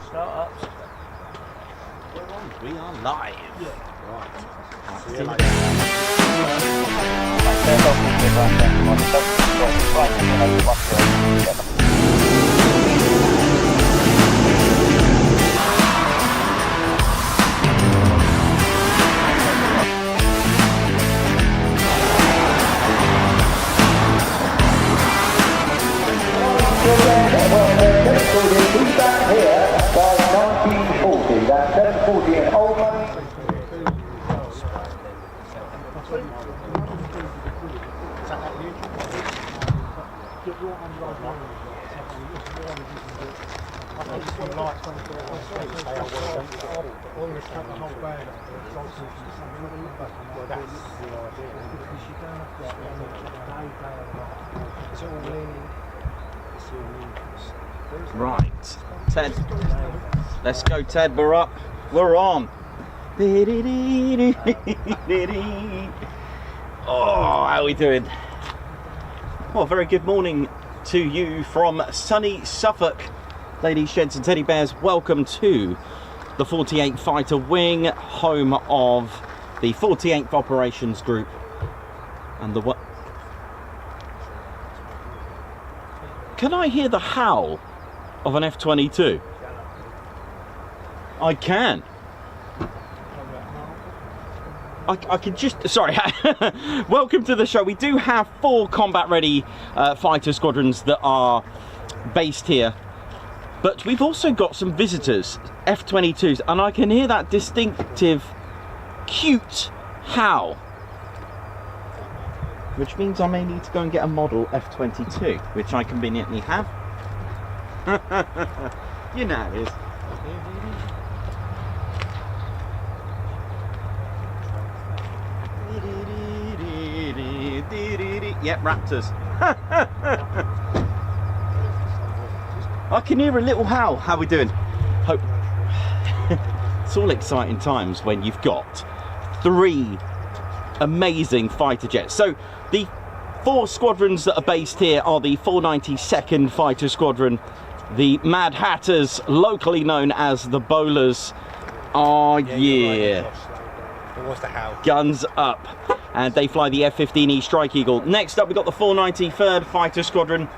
Start up. We're on. We are live. Yeah. Right. See you later. Right, Ted. Let's go, Ted. We're up. We're on. Oh, how are we doing? Well, very good morning to you from sunny Suffolk. Ladies, gents and teddy bears, welcome to the 48th Fighter Wing, home of the 48th Operations Group and the what? Can I hear the howl of an F-22? I can. I can just, sorry, welcome to the show. We do have 4 combat ready fighter squadrons that are based here, but we've also got some visitors, F-22s, and I can hear that distinctive, cute howl, which means I may need to go and get a model F-22, which I conveniently have. You know how it is. Yep, Raptors. I can hear a little howl. How are we doing? Hope. It's all exciting times when you've got 3 amazing fighter jets. So the 4 squadrons that are based here are the 492nd Fighter Squadron, the Mad Hatters, locally known as the Bowlers. Oh yeah. What's the howl? Guns up. And they fly the F-15E Strike Eagle. Next up, we've got the 493rd Fighter Squadron,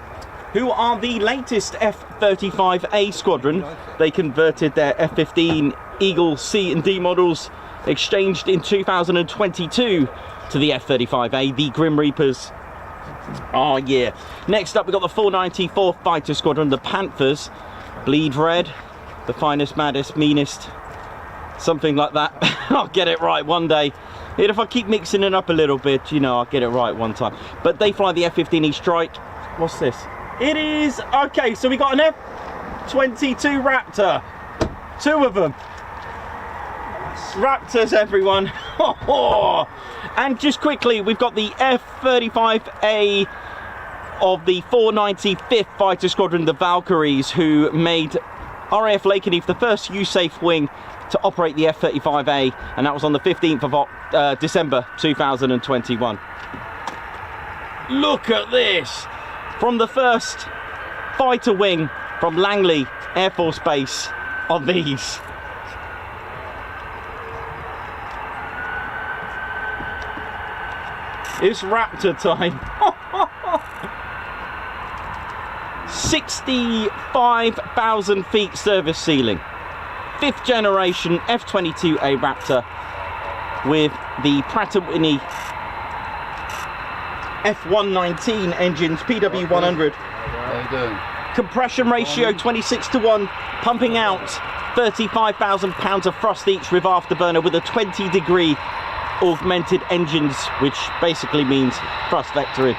who are the latest F-35A squadron. They converted their F-15 Eagle C and D models, exchanged in 2022 to the F-35A, the Grim Reapers. Oh yeah. Next up, we've got the 494th Fighter Squadron, the Panthers. Bleed red, the finest, maddest, meanest, something like that. I'll get it right one day. And if I keep mixing it up a little bit, you know, I'll get it right one time. But they fly the F-15E Strike. What's this? It is, okay, so we got an F-22 Raptor. 2 of them. Raptors, everyone. And just quickly, we've got the F-35A of the 495th Fighter Squadron, the Valkyries, who made RAF Lakenheath the first USAFE wing to operate the F-35A, and that was on the 15th of December 2021. Look at this! From the first fighter wing from Langley Air Force Base of these. It's Raptor time. 65,000 feet service ceiling. 5th generation F-22A Raptor with the Pratt Whitney F-119 engines, PW100. How you doing? Compression ratio 26:1, pumping out 35,000 pounds of thrust each with afterburner with a 20-degree augmented engines, which basically means thrust vectoring.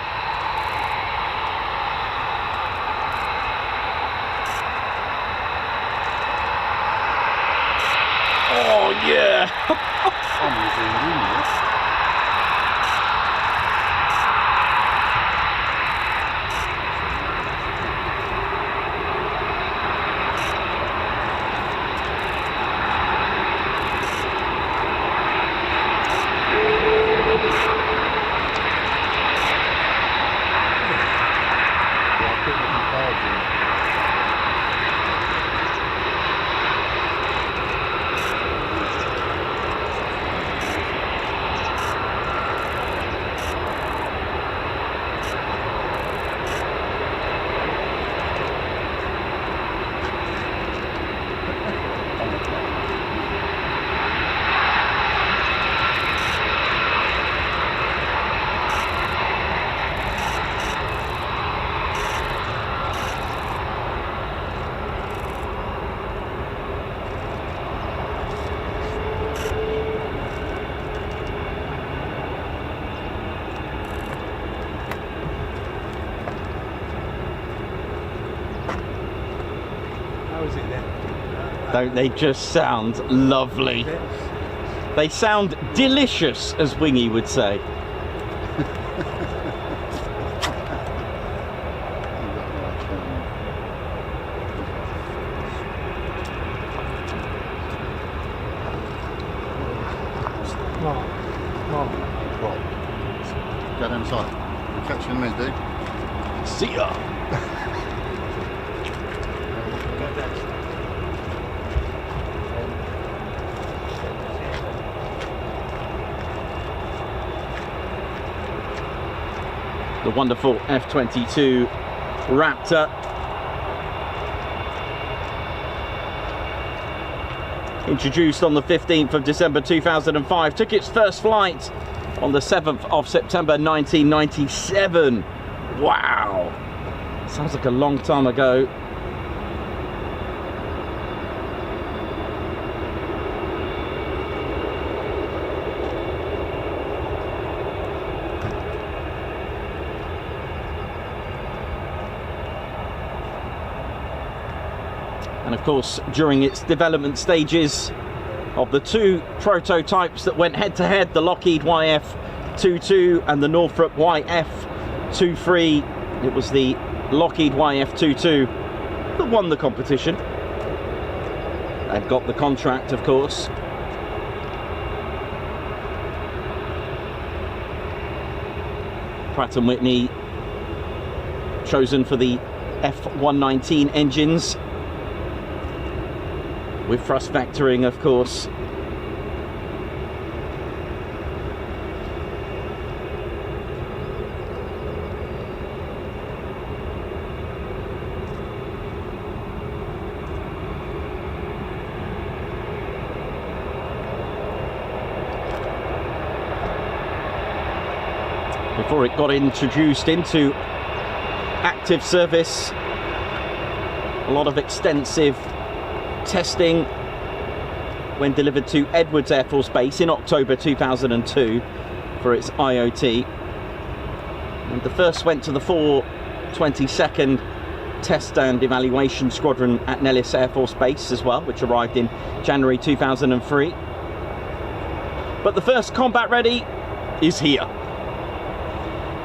Oh yeah! Don't they just sound lovely? They sound delicious, as Wingy would say. Go down the side. We'll catch you in a minute, dude. See ya. The wonderful F-22 Raptor. Introduced on the 15th of December 2005, took its first flight on the 7th of September 1997. Wow, sounds like a long time ago. And of course, during its development stages, of the two prototypes that went head to head, the Lockheed YF-22 and the Northrop YF-23, it was the Lockheed YF-22 that won the competition and got the contract, of course. Pratt Whitney chosen for the F-119 engines, with thrust vectoring, of course. Before it got introduced into active service, a lot of extensive testing when delivered to Edwards Air Force Base in October 2002 for its IOT. And the first went to the 422nd Test and Evaluation Squadron at Nellis Air Force Base as well, which arrived in January 2003. But the first combat ready is here.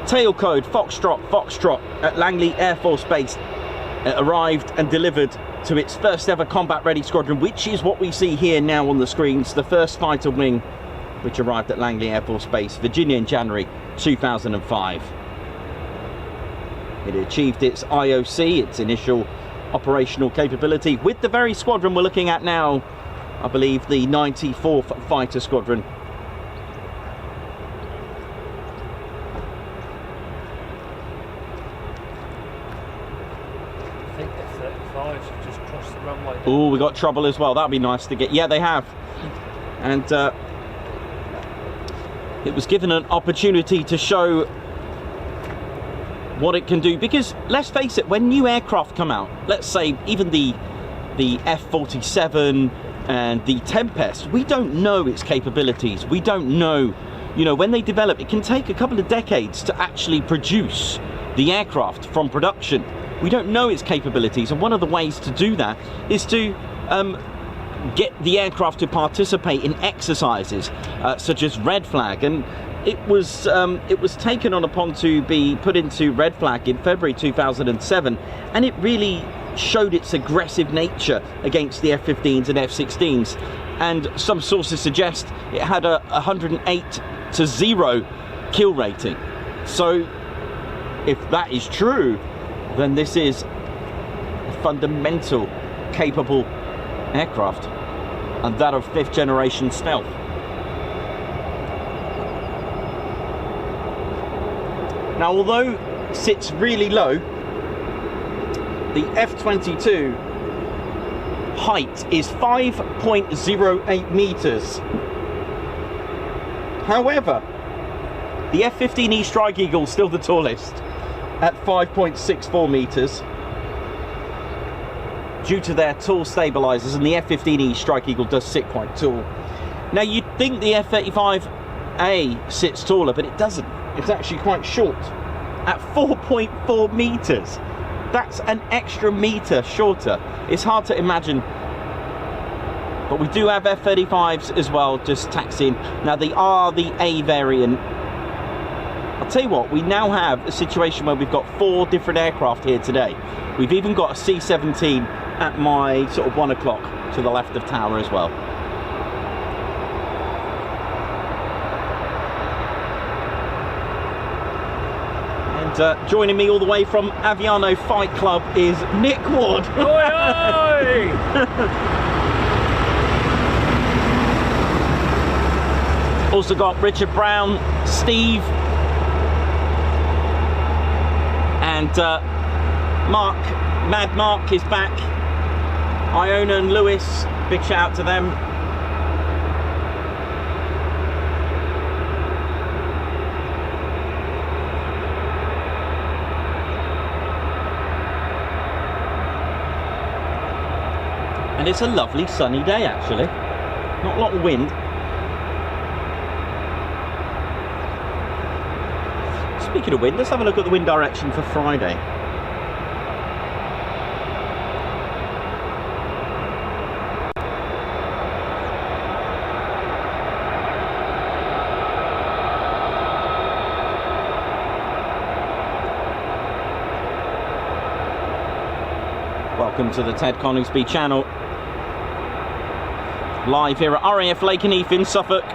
Tail code Foxtrot Foxtrot at Langley Air Force Base. It arrived and delivered to its first ever combat ready squadron, which is what we see here now on the screens, the first fighter wing, which arrived at Langley Air Force Base, Virginia in January 2005. It achieved its IOC, its initial operational capability, with the very squadron we're looking at now, I believe the 94th Fighter Squadron. Oh, we got trouble as well. That'd be nice to get. Yeah, they have. And it was given an opportunity to show what it can do, because let's face it, when new aircraft come out, let's say even the F-47 and the Tempest, we don't know its capabilities. We don't know, you know, when they develop, it can take a couple of decades to actually produce the aircraft from production. We don't know its capabilities, and one of the ways to do that is to get the aircraft to participate in exercises such as Red Flag, and it was taken on upon to be put into Red Flag in February 2007, and it really showed its aggressive nature against the F-15s and F-16s, and some sources suggest it had a 108-0 kill rating. So if that is true, then this is a fundamental, capable aircraft, and that of 5th generation stealth. Now, although it sits really low, the F-22 height is 5.08 meters. However, the F-15E Strike Eagle is still the tallest at 5.64 meters due to their tall stabilizers, and the F-15E Strike Eagle does sit quite tall. Now, you'd think the F-35A sits taller, but it doesn't. It's actually quite short at 4.4 meters. That's an extra meter shorter. It's hard to imagine But we do have F-35s as well, just taxiing. Now they are the A variant. I'll tell you what, we now have a situation where we've got 4 different aircraft here today. We've even got a C-17 at my sort of 1 o'clock to the left of tower as well. And joining me all the way from Aviano Fight Club is Nick Ward. Oi, oi! Also got Richard Brown, Steve, and Mark, Mad Mark is back. Iona and Lewis, big shout out to them. And it's a lovely sunny day actually. Not a lot of wind. Speaking of wind, let's have a look at the wind direction for Friday. Welcome to the Ted Coningsby channel. Live here at RAF Lakenheath in Suffolk.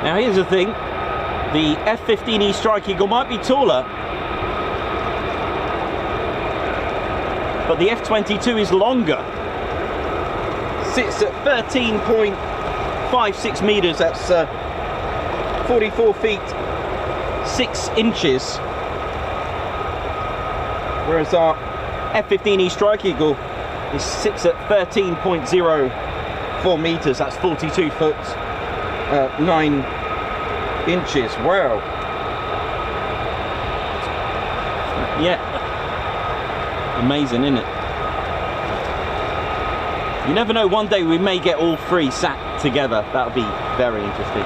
Now here's the thing, the F-15E Strike Eagle might be taller, but the F-22 is longer. Sits at 13.56 metres, that's 44 feet 6 inches. Whereas our F-15E Strike Eagle sits at 13.04 metres, that's 42 foot 9 inches. Wow. Yeah. Amazing, isn't it? You never know, one day we may get all 3 sat together. That would be very interesting.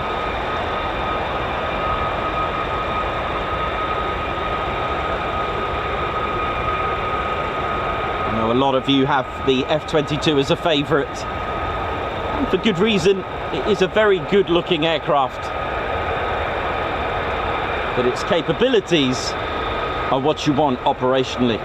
I know a lot of you have the F-22 as a favourite, and for good reason. It is a very good looking aircraft, but its capabilities are what you want operationally.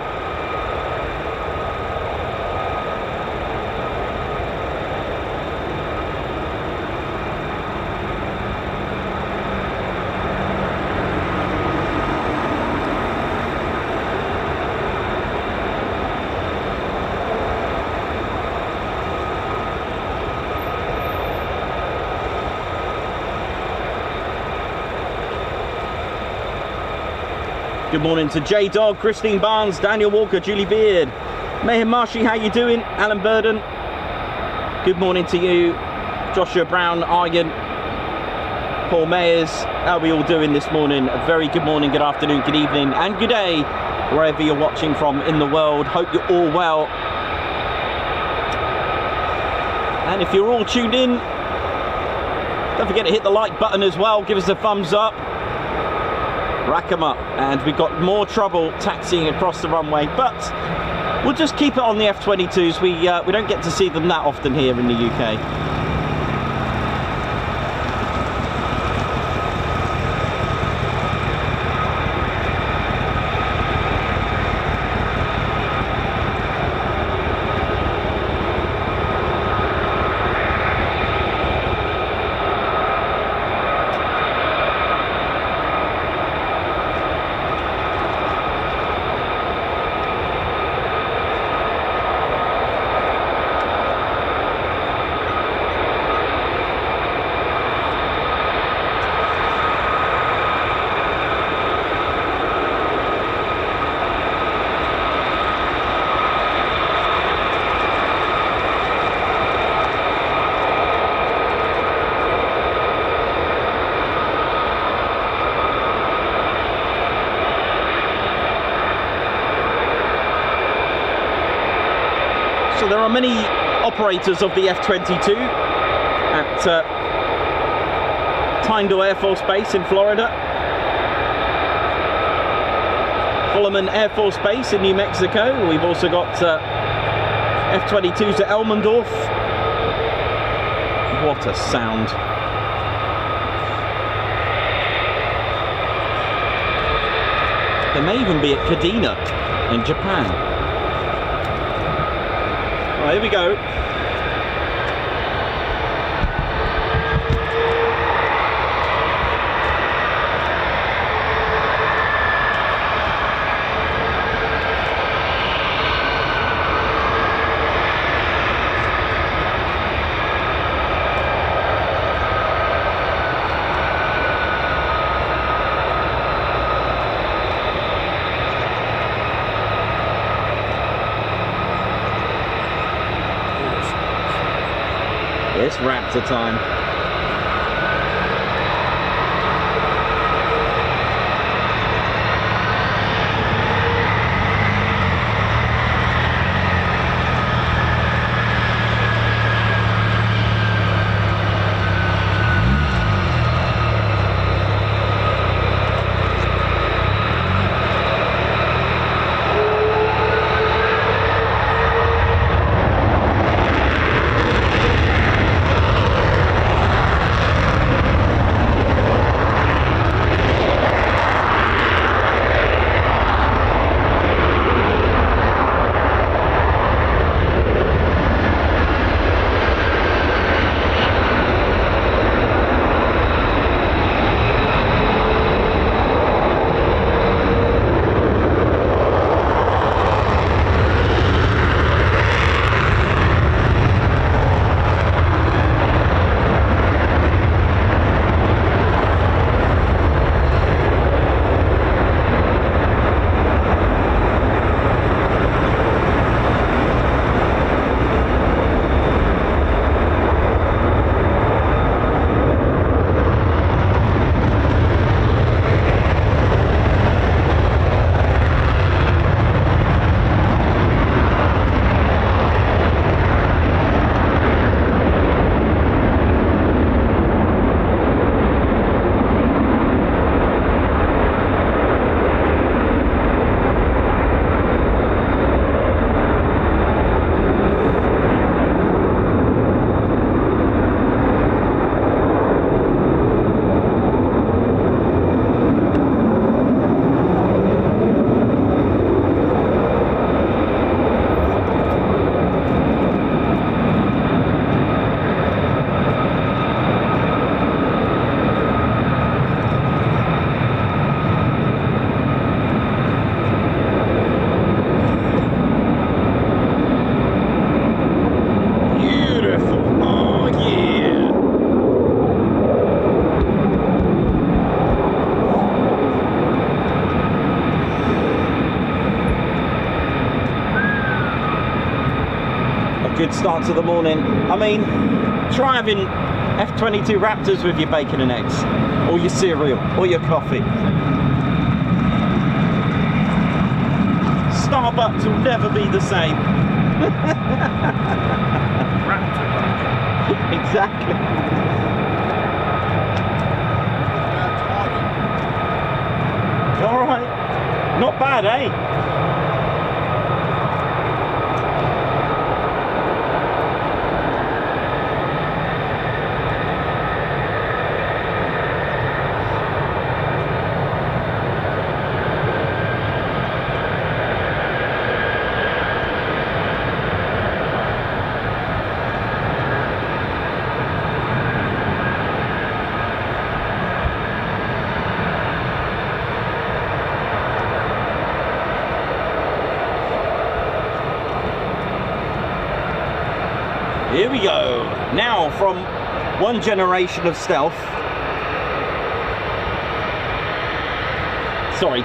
Good morning to J-Dog, Christine Barnes, Daniel Walker, Julie Beard, Mayhem Marshy, how you doing? Alan Burden, good morning to you. Joshua Brown, Argan, Paul Mayers, how are we all doing this morning? A very good morning, good afternoon, good evening, and good day, wherever you're watching from in the world. Hope you're all well. And if you're all tuned in, don't forget to hit the like button as well, give us a thumbs up. Rack them up, and we've got more trouble taxiing across the runway, but we'll just keep it on the F-22s. We don't get to see them that often here in the UK. are many operators of the F-22 at Tyndall Air Force Base in Florida, Holloman Air Force Base in New Mexico. We've also got F-22s at Elmendorf. What a sound. There may even be at Kadena in Japan. Right, here we go. It's Raptor time. Good start to the morning. I mean, try having F-22 Raptors with your bacon and eggs, or your cereal, or your coffee. Starbucks will never be the same. Raptor. Exactly. All right. Not bad, eh? Here we go. Now, from one generation of stealth. Sorry,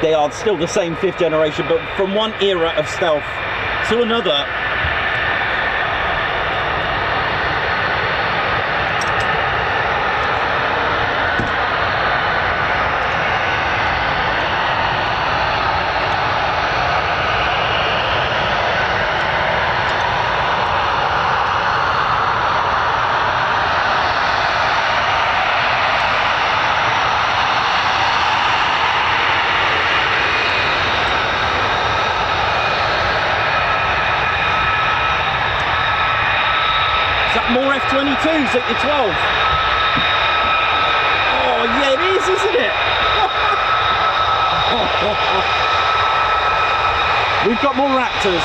they are still the same 5th generation, but from one era of stealth to another. F-22s at your 12. Oh, yeah, it is, isn't it? We've got more Raptors.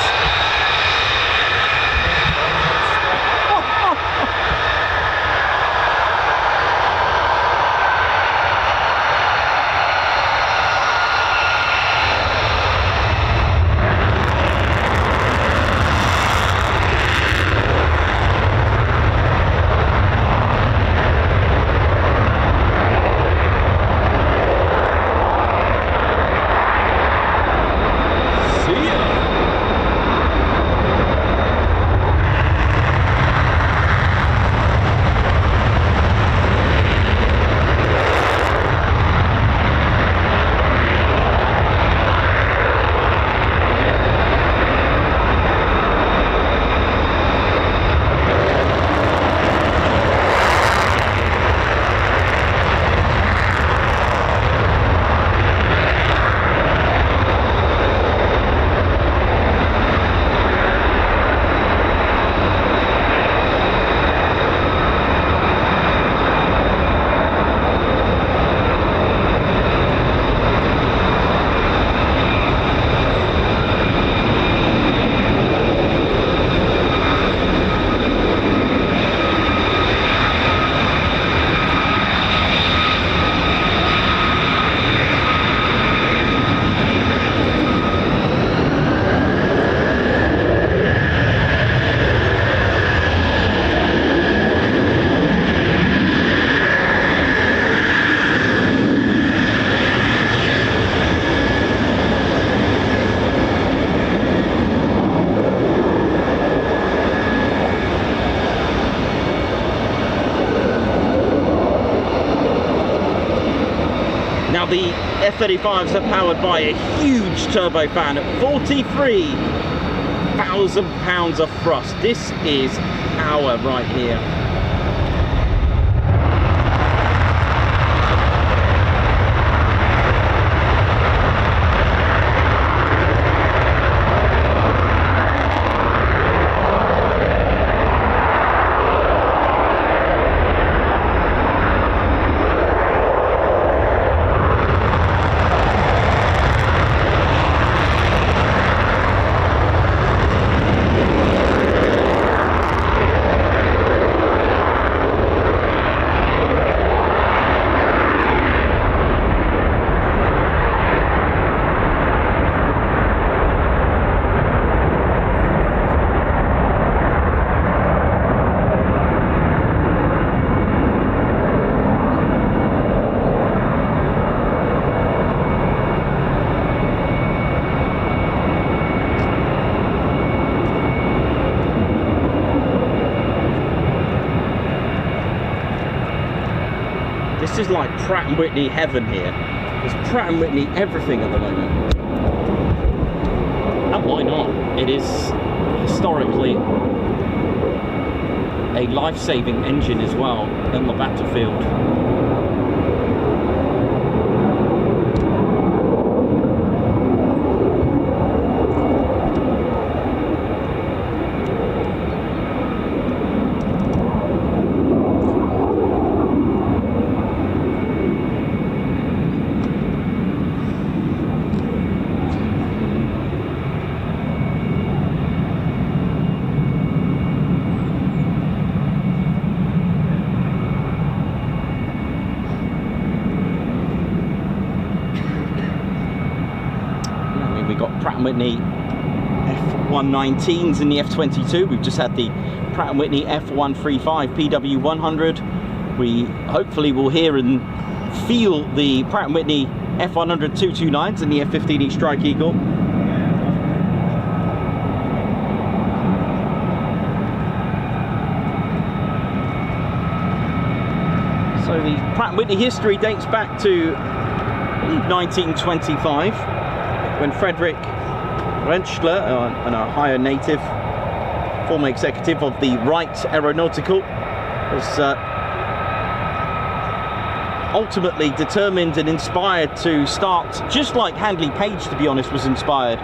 Now the F-35s are powered by a huge turbofan at 43,000 pounds of thrust. This is power right here. This is like Pratt Whitney heaven here. There's Pratt Whitney everything at the moment. And why not? It is historically a life-saving engine as well in the battlefield. Pratt Whitney F-119s in the F-22. We've just had the Pratt Whitney F-135 PW100. We hopefully will hear and feel the Pratt Whitney F-100 229s in the F-15E Strike Eagle. So the Pratt Whitney history dates back to, I believe, 1925, when Frederick Rentschler, an Ohio native, former executive of the Wright Aeronautical, was ultimately determined and inspired to start, just like Handley Page, to be honest, was inspired,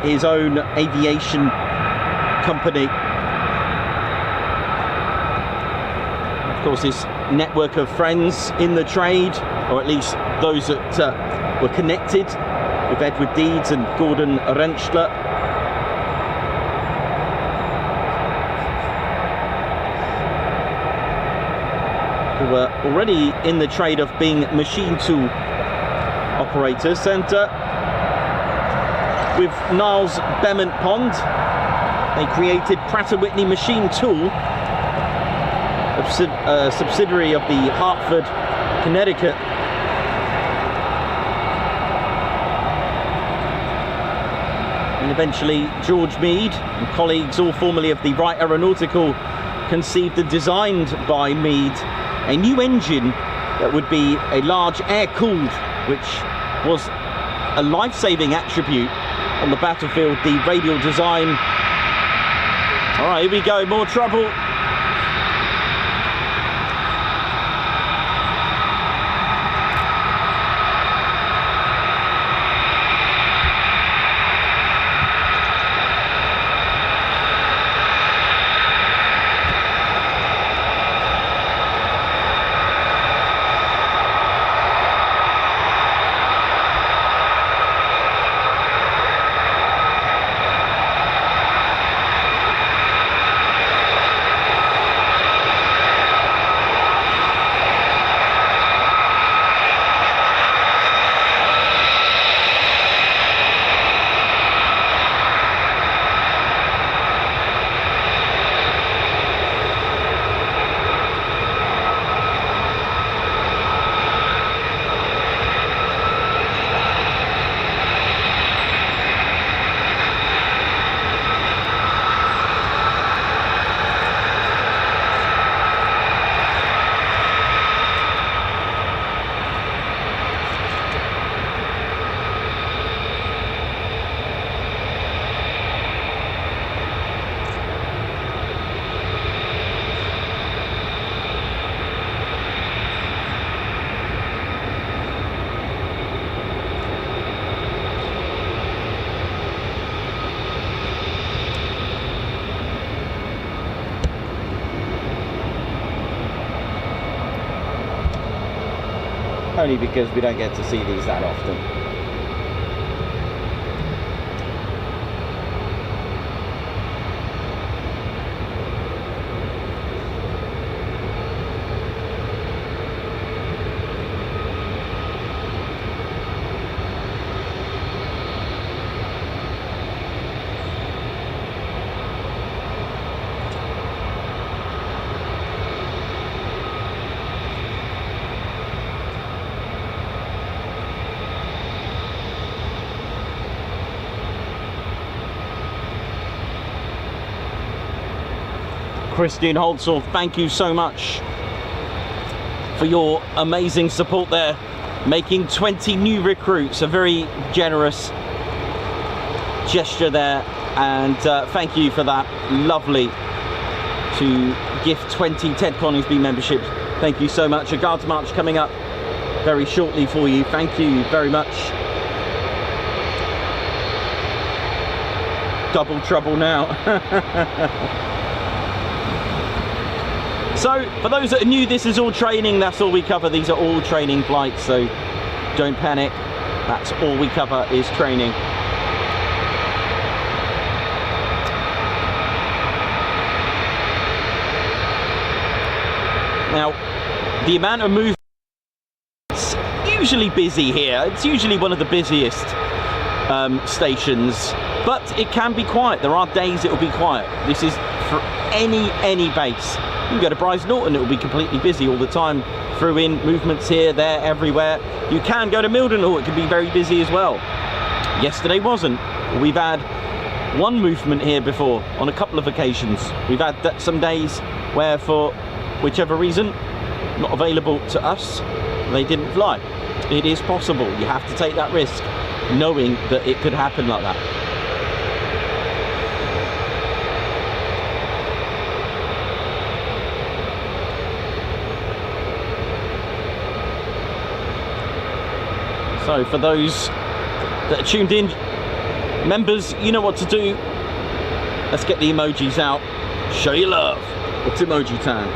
his own aviation company. of course, his network of friends in the trade, or at least those that were connected with Edward Deeds and Gordon Rentschler. Who were already in the trade of being machine tool operators. And with Niles Bement Pond, they created Pratt Whitney Machine Tool, a subsidiary of the Hartford, Connecticut. And eventually George Meade and colleagues, all formerly of the Wright Aeronautical, conceived and designed by Meade a new engine that would be a large air-cooled, which was a life-saving attribute on the battlefield, the radial design. All right, here we go, more trouble. Only because we don't get to see these that often. Christian Holtzell, thank you so much for your amazing support there, making 20 new recruits, a very generous gesture there, and thank you for that. Lovely to gift 20 Ted Coningsby memberships. Thank you so much. A Guards March coming up very shortly for you. Thank you very much. Double trouble now. So, for those that are new, this is all training. That's all we cover. These are all training flights, so don't panic. That's all we cover is training. Now, the amount of movement, it's usually busy here. It's usually one of the busiest stations, but it can be quiet. There are days it will be quiet. This is for any base. You can go to Bryce Norton, it will be completely busy all the time. Through in movements here, there, everywhere. You can go to Middleton, it can be very busy as well. Yesterday wasn't. We've had one movement here before on a couple of occasions. We've had some days where, for whichever reason, not available to us, they didn't fly. It is possible. You have to take that risk, knowing that it could happen like that. So for those that are tuned in, members, you know what to do. Let's get the emojis out. Show your love. It's emoji time.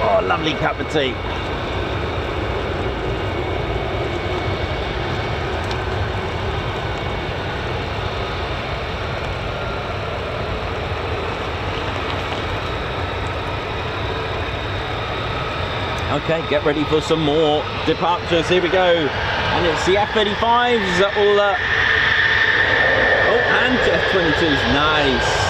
Oh, lovely cup of tea. Okay, get ready for some more departures. Here we go. And it's the F-35s that will... oh, and F-22s. Nice.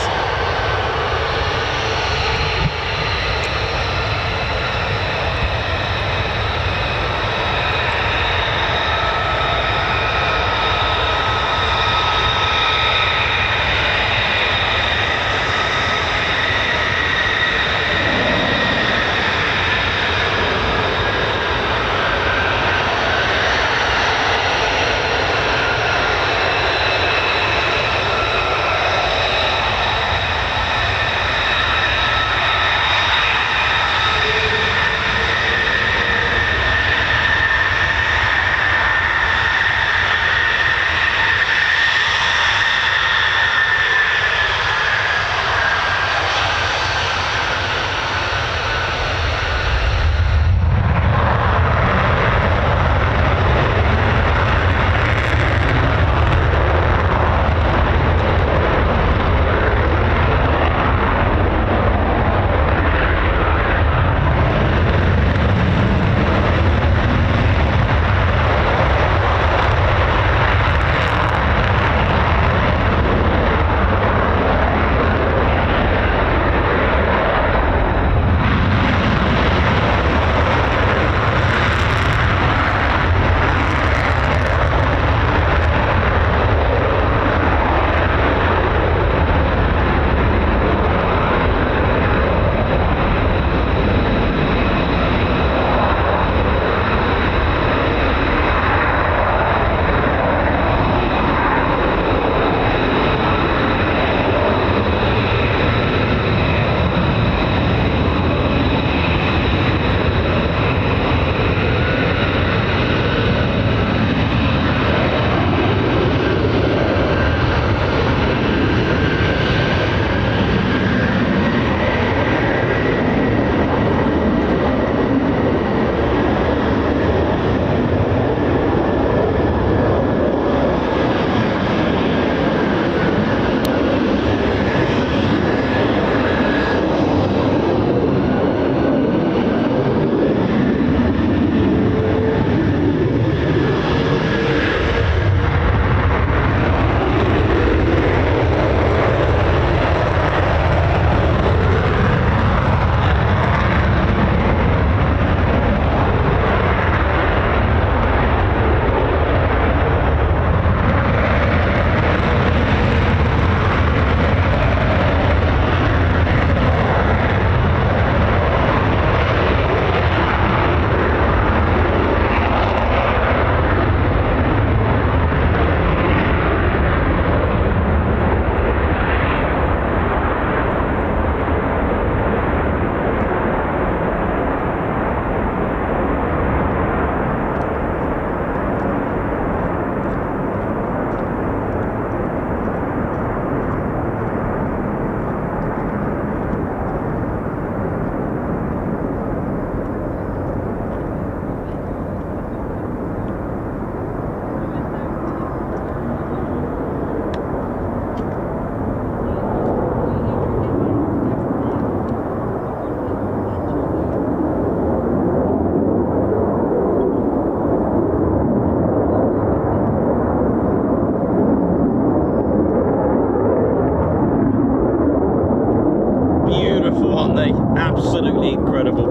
Absolutely incredible.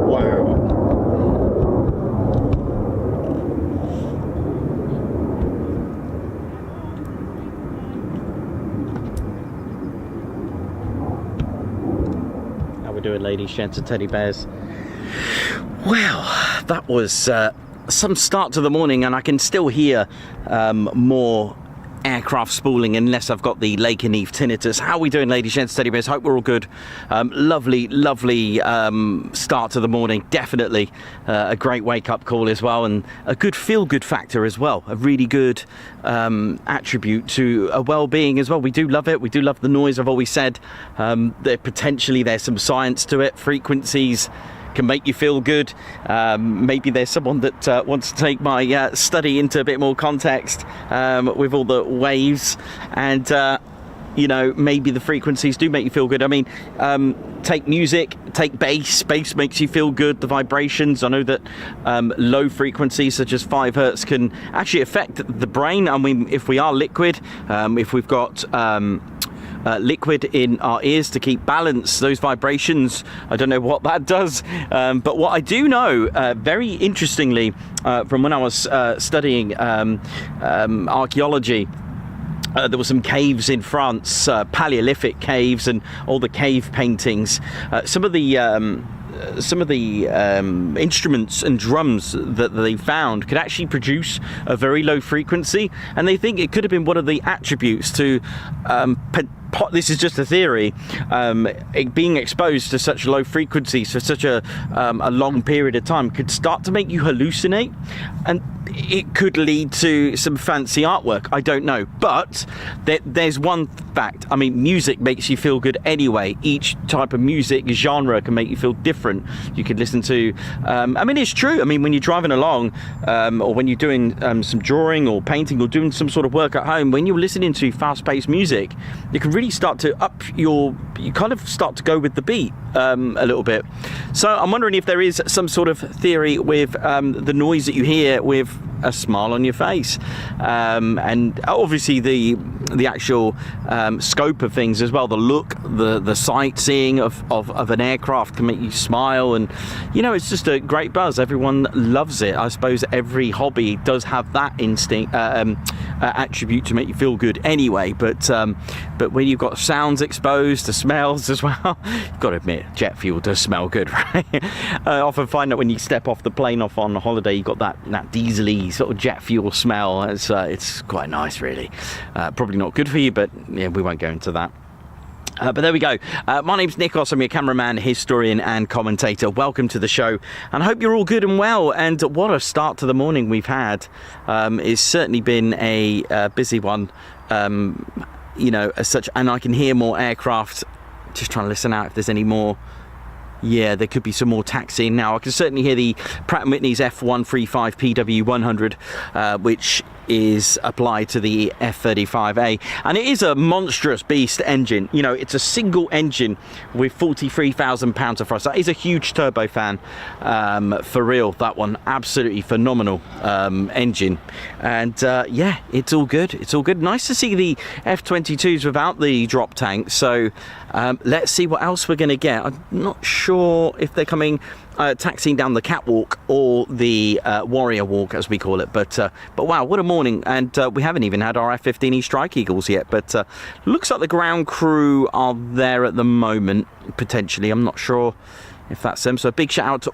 Wow. How we doing, ladies, gents and teddy bears? Wow, that was some start to the morning, and I can still hear more aircraft spooling unless I've got the Lakenheath tinnitus. How are we doing, ladies, gents, teddy bears? Hope we're all good. Lovely start to the morning. Definitely a great wake-up call as well, and a good feel-good factor as well. A really good attribute to a well-being as well. We do love it. We do love the noise. I've always said that potentially there's some science to it. Frequencies can make you feel good. Maybe there's someone that wants to take my study into a bit more context with all the waves, and you know, maybe the frequencies do make you feel good. I mean, take music, take bass. Bass makes you feel good. The vibrations, I know that low frequencies such as 5 hertz can actually affect the brain. I mean, if we are liquid, if we've got liquid in our ears to keep balance, those vibrations, I don't know what that does, but what I do know, very interestingly, from when I was studying archaeology, there were some caves in France, Paleolithic caves, and all the cave paintings. Some of the instruments and drums that they found could actually produce a very low frequency, and they think it could have been one of the attributes to this is just a theory, being exposed to such low frequencies for such a long period of time could start to make you hallucinate, and it could lead to some fancy artwork. I don't know, but there's one fact. I mean, music makes you feel good anyway. Each type of music genre can make you feel different. You could listen to I mean, it's true. I mean, when you're driving along, or when you're doing some drawing or painting or doing some sort of work at home, when you're listening to fast-paced music, you can really start to you kind of start to go with the beat a little bit. So I'm wondering if there is some sort of theory with the noise that you hear with a smile on your face, and obviously the actual scope of things as well. The look, the sightseeing of an aircraft can make you smile, and you know, it's just a great buzz. Everyone loves it. I suppose every hobby does have that instinct attribute to make you feel good anyway, but when you've got sounds exposed to smells as well, you've got to admit jet fuel does smell good, right? I often find that when you step off the plane off on holiday, you've got that diesely sort of jet fuel smell. It's quite nice, really. Probably not good for you, but yeah, we won't go into that. But there we go. My name's Nikos. I'm your cameraman, historian and commentator. Welcome to the show, and I hope you're all good and well. And what a start to the morning we've had. It's certainly been a busy one, you know, as such, and I can hear more aircraft. Just trying to listen out if there's any more. Yeah, there could be some more taxiing now. I can certainly hear the Pratt Whitney's F-135 PW100, which is applied to the F-35A, and it is a monstrous beast engine. You know, it's a single engine with 43,000 pounds of thrust. That is a huge turbofan, for real. That one, absolutely phenomenal engine, and yeah, it's all good. It's all good. Nice to see the F-22s without the drop tank. So let's see what else we're going to get. I'm not sure if they're coming taxiing down the catwalk or the warrior walk, as we call it, but wow, what a morning. And we haven't even had our F-15 Strike Eagles yet, but looks like the ground crew are there at the moment, potentially. I'm not sure if that's them. So a big shout out to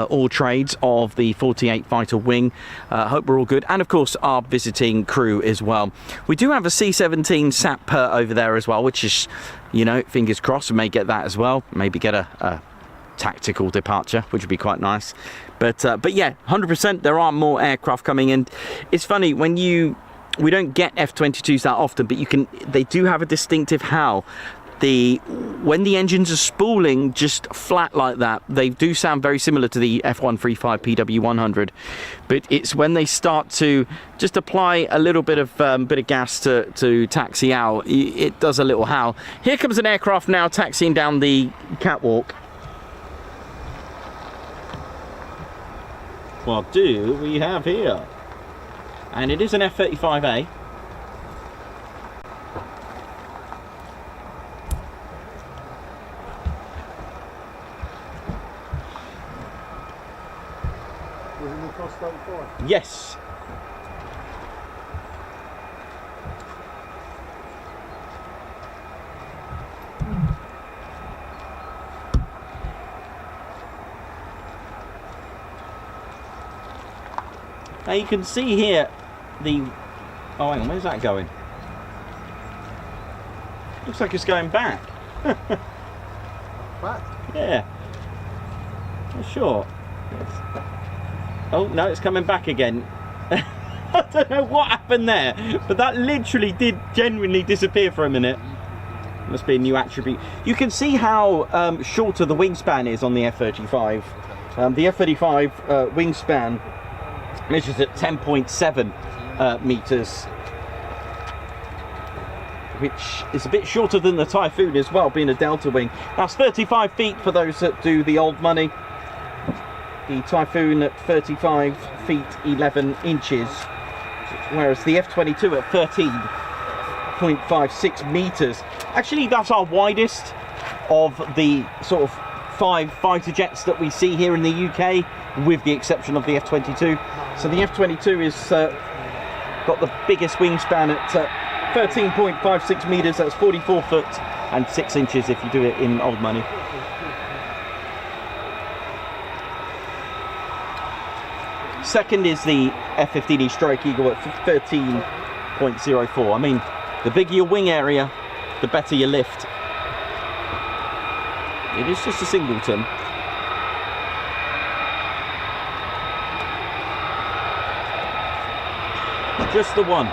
all trades of the 48 Fighter Wing. Hope we're all good, and of course our visiting crew as well. We do have a C-17 Sapper over there as well, which is, you know, fingers crossed we may get that as well. Maybe get a tactical departure, which would be quite nice. But yeah, 100% there are more aircraft coming, and it's funny when we don't get F-22s that often, but they do have a distinctive howl. When the engines are spooling just flat like that, they do sound very similar to the F-135 PW100, but it's when they start to just apply a little bit of gas to taxi out, it does a little howl. Here comes an aircraft now taxiing down the catwalk. What do we have here? And it is an F-35A. Yes. Now you can see here the Oh, hang on, where's that going? Looks like it's going back. Back? Yeah. Not sure. Oh, no, it's coming back again. I don't know what happened there, but that literally did genuinely disappear for a minute. Must be a new attribute. You can see how shorter the wingspan is on the F-35. The F-35 wingspan measures at 10.7 meters, which is a bit shorter than the Typhoon as well, being a delta wing. That's 35 feet for those that do the old money. The Typhoon at 35 feet 11 inches, whereas the F-22 at 13.56 meters. Actually, that's our widest of the sort of 5 fighter jets that we see here in the UK, with the exception of the F-22. So the F-22 is got the biggest wingspan at 13.56 meters. That's 44 foot and 6 inches if you do it in old money. Second is the F-15E Strike Eagle at 13.04. I mean, the bigger your wing area, the better your lift. It is just a singleton. Just the one.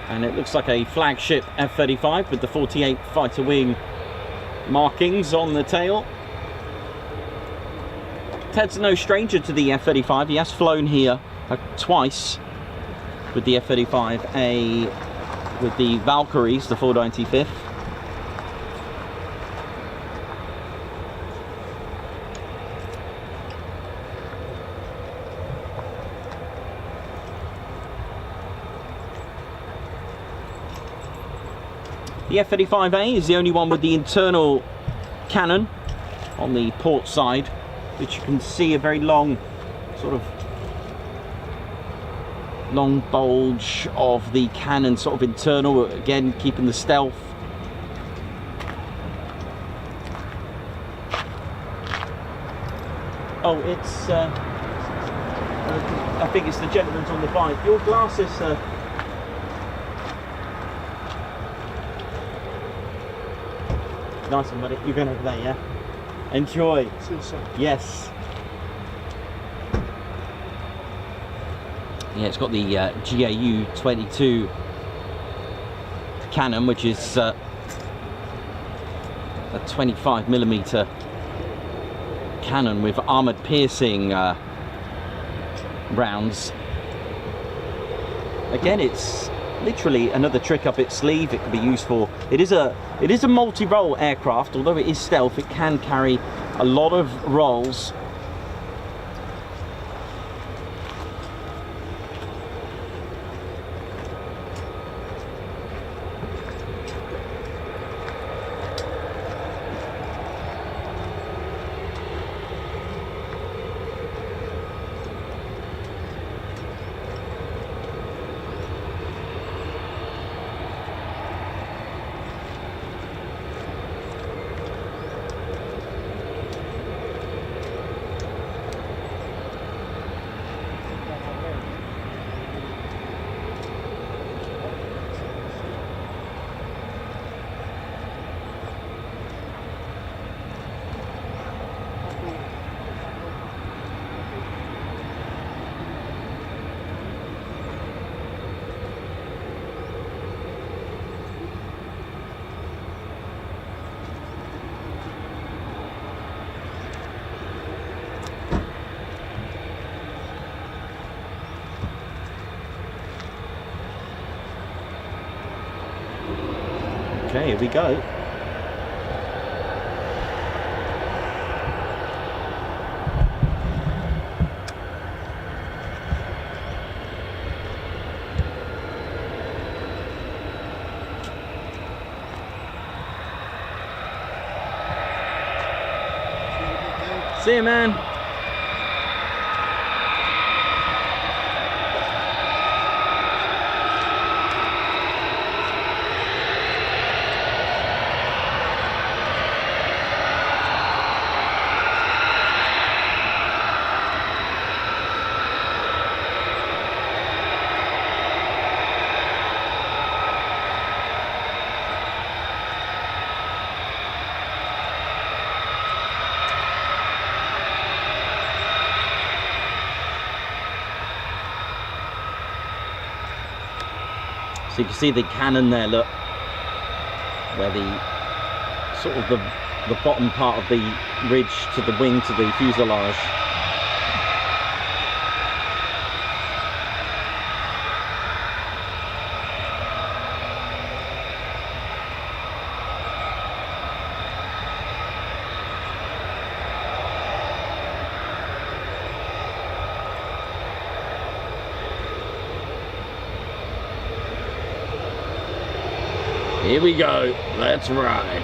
And it looks like a flagship F-35 with the 48 fighter wing markings on the tail. Ted's no stranger to the F-35. He has flown here twice with the F-35A, with the Valkyries, the 495th. The F-35A is the only one with the internal cannon on the port side, which you can see a very long sort of long bulge of the cannon, sort of internal, again keeping the stealth. Oh, it's I think it's the gentleman's on the bike. Your glasses, sir. Nice one, buddy. You're going over there, yeah? Enjoy. See you soon. Yes. Yeah, it's got the GAU-22 cannon, which is a 25mm cannon with armoured piercing rounds. Again, it's literally another trick up its sleeve. It can be used for. It is a multi-role aircraft. Although it is stealth, it can carry a lot of roles. Okay, here we go. See you, man. you can see the cannon there, look, where the sort of the bottom part of the ridge to the wing to the fuselage. Here we go, let's ride.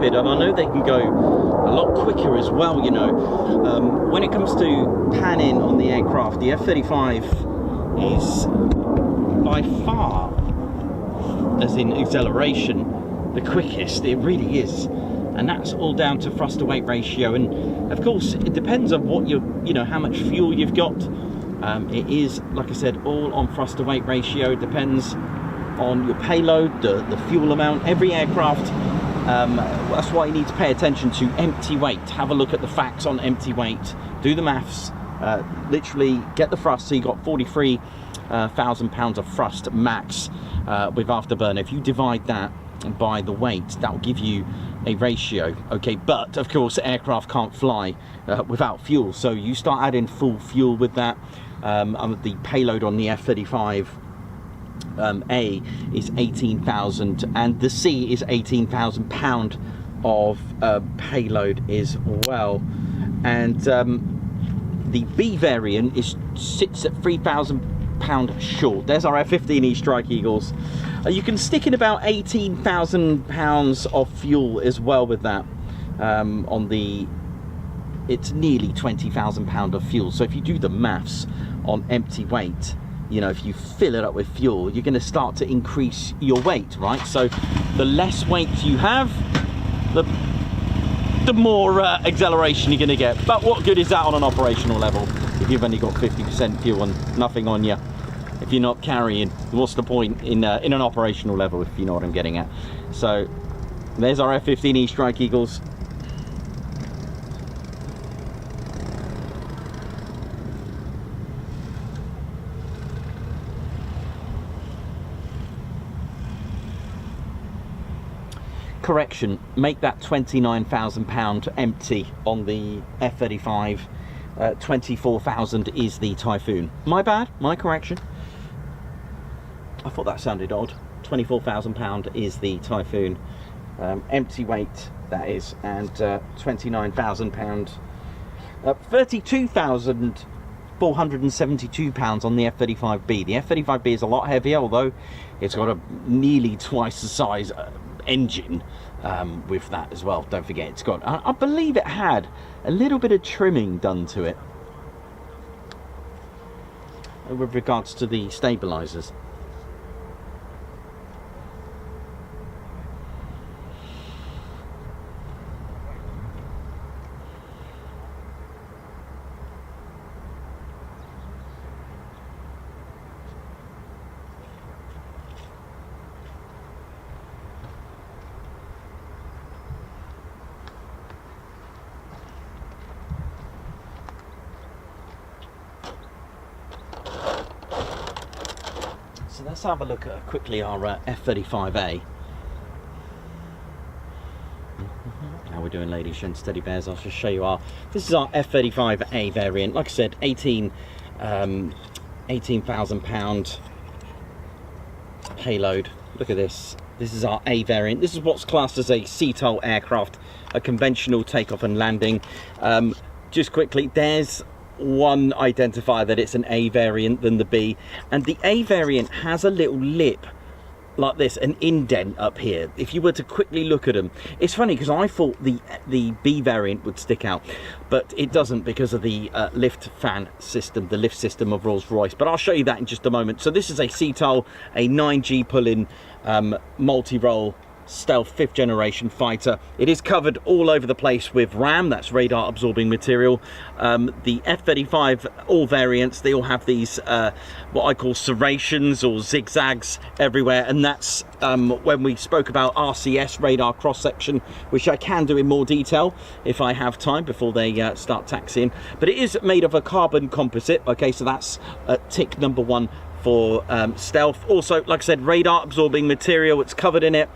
And I know they can go a lot quicker as well, you know. When it comes to panning on the aircraft, the F-35 is by far, as in acceleration, the quickest. It really is, and that's all down to thrust to weight ratio. And of course it depends on what you know, how much fuel you've got. It is, like I said, all on thrust to weight ratio. It depends on your payload, the fuel amount. Every aircraft, that's why you need to pay attention to empty weight. Have a look at the facts on empty weight, do the maths, literally get the thrust. So you got 43,000 pounds of thrust max with afterburner. If you divide that by the weight, that will give you a ratio. Okay, but of course aircraft can't fly without fuel, so you start adding full fuel with that. The payload on the F-35 A is 18,000, and the C is 18,000 pound of payload as well. And the B variant sits at 3,000 pound short. There's our F-15E Strike Eagles. You can stick in about 18,000 pounds of fuel as well with that. It's nearly 20,000 pound of fuel. So if you do the maths on empty weight, you know, if you fill it up with fuel, you're going to start to increase your weight, right? So the less weight you have, the more acceleration you're going to get. But what good is that on an operational level if you've only got 50% fuel and nothing on you? If you're not carrying, what's the point in an operational level, if you know what I'm getting at? So there's our F-15E Strike Eagles. Correction, make that 29,000 pound empty on the F-35. 24,000 is the Typhoon. My bad, my correction. I thought that sounded odd. 24,000 pound is the Typhoon. Empty weight, that is, and 29,000 pound. 32,472 pounds on the F-35B. The F-35B is a lot heavier, although it's got a nearly twice the size engine with that as well. Don't forget, it's got, I believe it had a little bit of trimming done to it with regards to the stabilizers. So let's have a look at quickly our F-35A. How we're doing, ladies and steady bears. I'll just show you this is our F-35A variant. Like I said, 18 £18,000 payload. Look at this. This is our A variant. This is what's classed as a CTOL aircraft, a conventional takeoff and landing. Just quickly, there's one identifier that it's an A variant than the B, and the A variant has a little lip like this, an indent up here. If you were to quickly look at them, it's funny because I thought the B variant would stick out, but it doesn't because of the lift fan system, the lift system of Rolls-Royce. But I'll show you that in just a moment. So this is a CTOL, a 9G pull-in multi-role stealth 5th generation fighter. It is covered all over the place with RAM, that's radar absorbing material. The F-35, all variants, they all have these what I call serrations or zigzags everywhere, and that's when we spoke about RCS, radar cross section, which I can do in more detail if I have time before they start taxiing. But it is made of a carbon composite. Okay, so that's tick number 1 for stealth. Also, like I said, radar absorbing material, it's covered in it.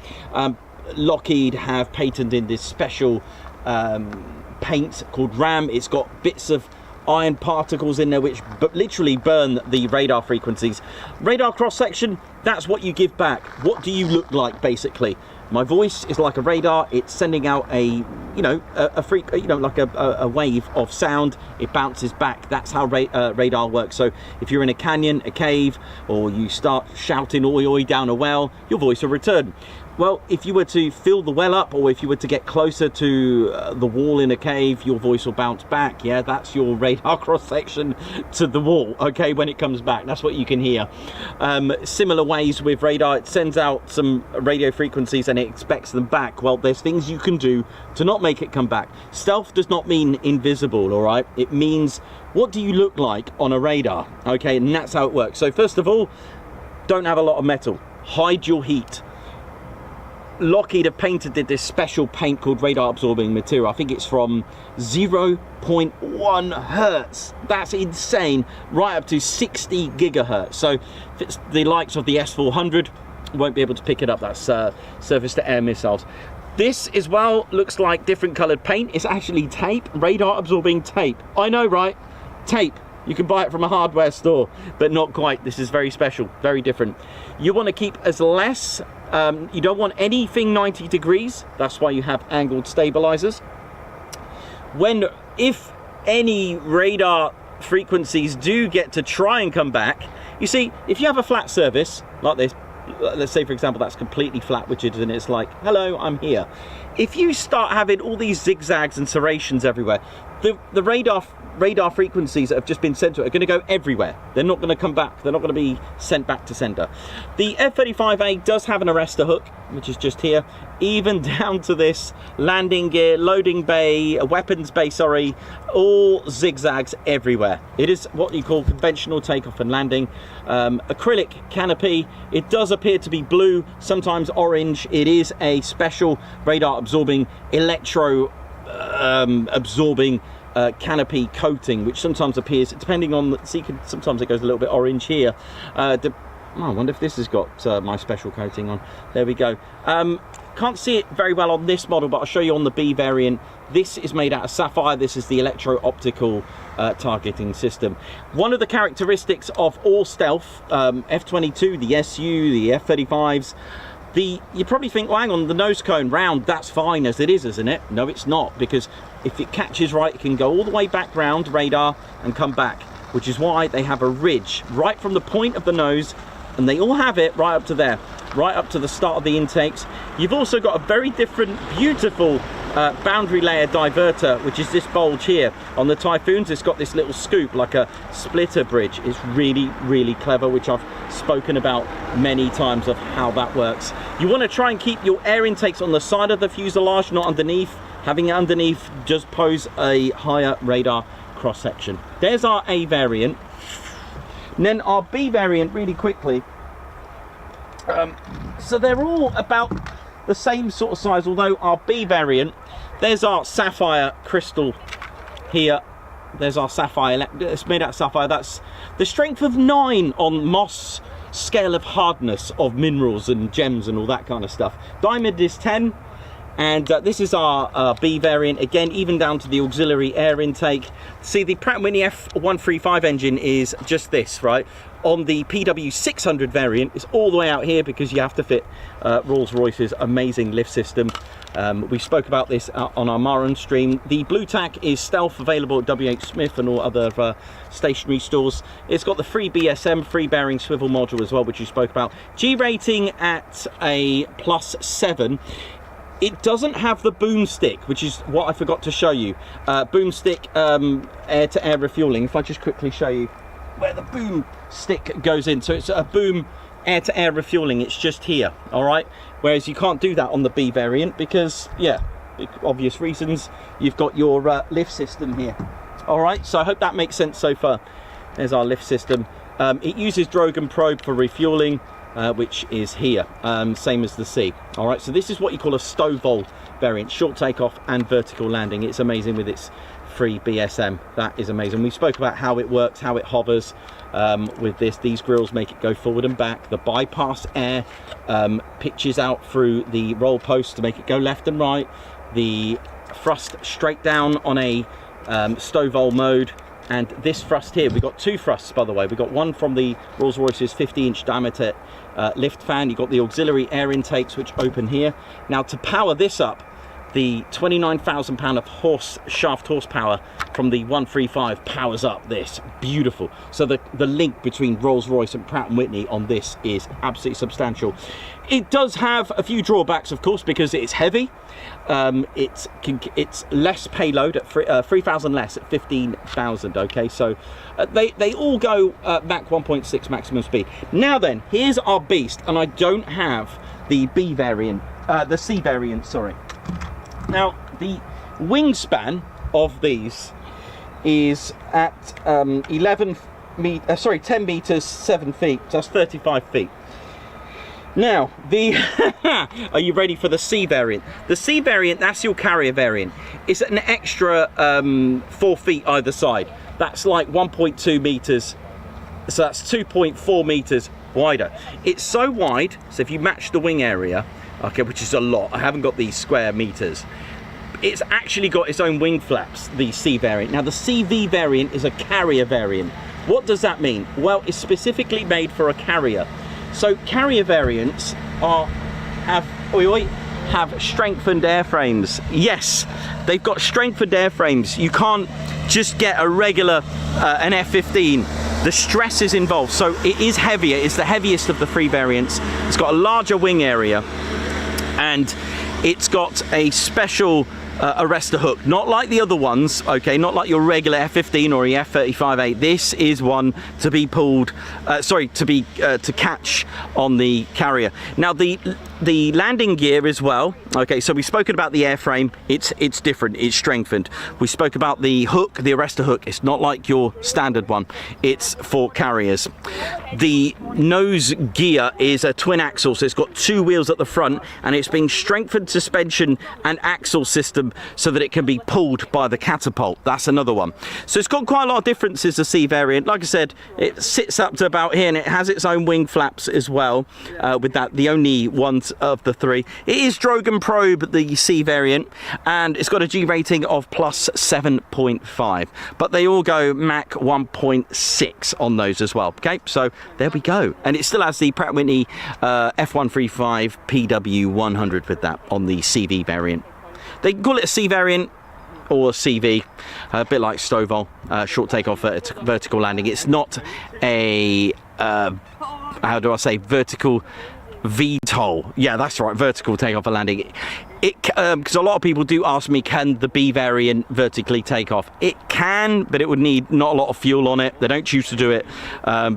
Lockheed have patented this special paint called RAM. It's got bits of iron particles in there which literally burn the radar frequencies. Radar cross section, that's what you give back. What do you look like, basically? My voice is like a radar. It's sending out a like a wave of sound. It bounces back. That's how radar works. So if you're in a canyon, a cave, or you start shouting oi oi down a well, your voice will return. Well, if you were to fill the well up, or if you were to get closer to the wall in a cave, your voice will bounce back. Yeah, that's your radar cross section to the wall. Okay, when it comes back, that's what you can hear. Similar ways with radar, it sends out some radio frequencies and it expects them back. Well, there's things you can do to not make it come back. Stealth does not mean invisible, all right? It means, what do you look like on a radar? Okay, and that's how it works. So first of all, don't have a lot of metal. Hide your heat. Lockheed have painted this special paint called radar absorbing material. I think it's from 0.1 hertz. That's insane. Right up to 60 gigahertz. So if it's the likes of the S-400, won't be able to pick it up. That's surface to air missiles. This as well looks like different colored paint. It's actually tape, radar absorbing tape. I know, right? Tape. You can buy it from a hardware store, but not quite. This is very special, very different. You want to keep as less, you don't want anything 90 degrees. That's why you have angled stabilizers. If any radar frequencies do get to try and come back, you see, if you have a flat surface like this, let's say for example that's completely flat, which is, and it's like, hello, I'm here. If you start having all these zigzags and serrations everywhere, the radar frequencies that have just been sent to it are going to go everywhere. They're not going to come back. They're not going to be sent back to sender. The F-35A does have an arrestor hook, which is just here, even down to this landing gear, loading bay, weapons bay, sorry, all zigzags everywhere. It is what you call conventional takeoff and landing. Acrylic canopy. It does appear to be blue, sometimes orange. It is a special radar absorbing, electro absorbing canopy coating, which sometimes appears, depending on sometimes it goes a little bit orange here. I wonder if this has got my special coating on. There we go. Can't see it very well on this model, but I'll show you on the B variant. This is made out of sapphire. This is the electro-optical targeting system. One of the characteristics of all stealth, F-22, the SU, the F-35s, you probably think, well, hang on, the nose cone round, that's fine as it is, isn't it? No, it's not, because if it catches right, it can go all the way back round radar and come back, which is why they have a ridge right from the point of the nose, and they all have it right up to there, right up to the start of the intakes. You've also got a very different, beautiful boundary layer diverter, which is this bulge here. On the Typhoons, it's got this little scoop, like a splitter bridge. It's really, really clever, which I've spoken about many times of how that works. You want to try and keep your air intakes on the side of the fuselage, not underneath. Having it underneath does pose a higher radar cross section. There's our A variant. And then our B variant, really quickly. So they're all about the same sort of size, although our B variant, there's our sapphire crystal here. There's our sapphire, it's made out of sapphire. That's the strength of 9 on Moss scale of hardness of minerals and gems and all that kind of stuff. Diamond is 10. And this is our B variant, again, even down to the auxiliary air intake. See, the Pratt Whitney F-135 engine is just this, right? On the PW600 variant, it's all the way out here because you have to fit Rolls-Royce's amazing lift system. We spoke about this on our Maran stream. The Blue Tack is stealth, available at WH Smith and all other stationary stores. It's got the free BSM, free bearing swivel module as well, which you spoke about. G rating at a +7. It doesn't have the boom stick, which is what I forgot to show you. Boom stick air-to-air refueling. If I just quickly show you where the boom stick goes in. So it's a boom air-to-air refueling. It's just here, all right? Whereas you can't do that on the B variant because, yeah, obvious reasons. You've got your lift system here. All right, so I hope that makes sense so far. There's our lift system. It uses drogue and probe for refueling, which is here, same as the C. All right, so this is what you call a STOVL variant, short takeoff and vertical landing. It's amazing with its free BSM. That is amazing. We spoke about how it works, how it hovers with this. These grills make it go forward and back. The bypass air pitches out through the roll post to make it go left and right. The thrust straight down on a STOVL mode. And this thrust here, we've got two thrusts, by the way. We've got one from the Rolls-Royce's 50-inch diameter lift fan. You've got the auxiliary air intakes, which open here. Now, to power this up, the 29,000 pound of shaft horsepower from the 135 powers up this. Beautiful. So the link between Rolls-Royce and Pratt Whitney on this is absolutely substantial. It does have a few drawbacks, of course, because it's heavy. It's less payload at 3,000 less at 15,000. Okay, so they all go Mach 1.6 maximum speed. Now then, here's our beast, and I don't have the B variant, the C variant, sorry. Now, the wingspan of these is at 10 meters, 7 feet. So that's 35 feet. Now, are you ready for the C variant? The C variant, that's your carrier variant. It's an extra 4 feet either side. That's like 1.2 meters. So that's 2.4 meters wider. It's so wide, so if you match the wing area, okay, which is a lot. I haven't got these square meters. It's actually got its own wing flaps, the C variant. Now, the CV variant is a carrier variant. What does that mean? Well, it's specifically made for a carrier. So carrier variants have strengthened airframes. Yes, they've got strengthened airframes. You can't just get a regular an F-15. The stress is involved, so it is heavier. It's the heaviest of the three variants. It's got a larger wing area, and it's got a special arrestor hook, not like the other ones, okay, not like your regular F-15 or the F-35A. This is one to be pulled, to catch on the carrier. Now, the landing gear as well, okay, so we've spoken about the airframe. It's different, it's strengthened. We spoke about the hook, the arrestor hook. It's not like your standard one, it's for carriers. The nose gear is a twin axle, so it's got two wheels at the front, and it's been strengthened suspension and axle system so that it can be pulled by the catapult. That's another one. So it's got quite a lot of differences, the C variant. Like I said, it sits up to about here, and it has its own wing flaps as well, with that, the only ones of the three. It is drogue and probe, the C variant, and it's got a G rating of +7.5, but they all go Mach 1.6 on those as well. Okay, so there we go. And it still has the Pratt Whitney F-135 PW100 with that on the CV variant. They can call it a C variant or a CV, a bit like STOVL, short takeoff, vertical landing. It's not a, how do I say, vertical VTOL. Yeah, that's right, vertical takeoff and landing. Because a lot of people do ask me, can the B variant vertically take off? It can, but it would need not a lot of fuel on it. They don't choose to do it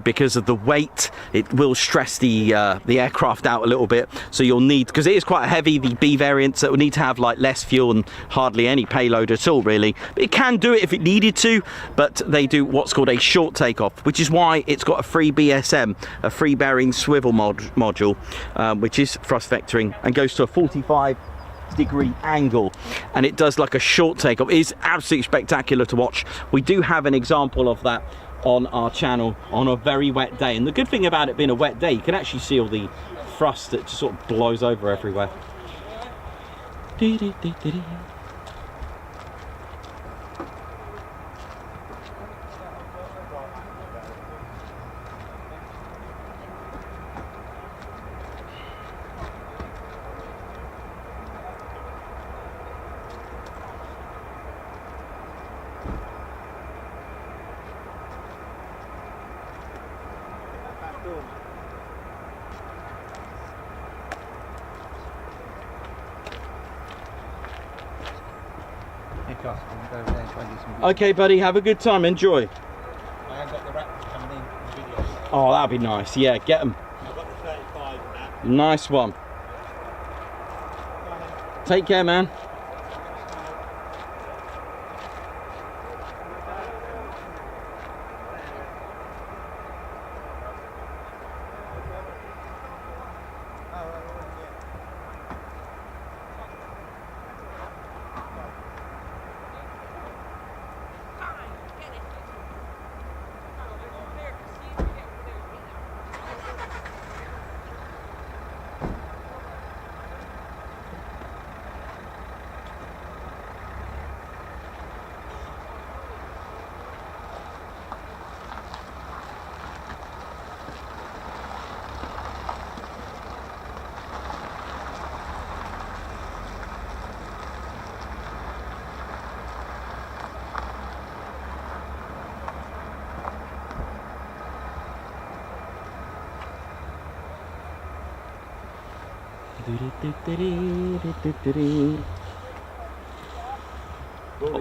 because of the weight. It will stress the aircraft out a little bit. So you'll need, because it is quite heavy, the B variant, so it will need to have like less fuel and hardly any payload at all, really. But it can do it if it needed to, but they do what's called a short takeoff, which is why it's got a free BSM, a free bearing swivel module, which is thrust vectoring and goes to a 45-degree angle, and it does like a short takeoff. It is absolutely spectacular to watch. We do have an example of that on our channel on a very wet day, and the good thing about it being a wet day, you can actually see all the thrust that just sort of blows over everywhere. Okay, buddy, have a good time. Enjoy. I ain't got the Raptors coming in the video. Oh, that'd be nice. Yeah, get them. I've got the 35 and that. Nice one. Take care, man.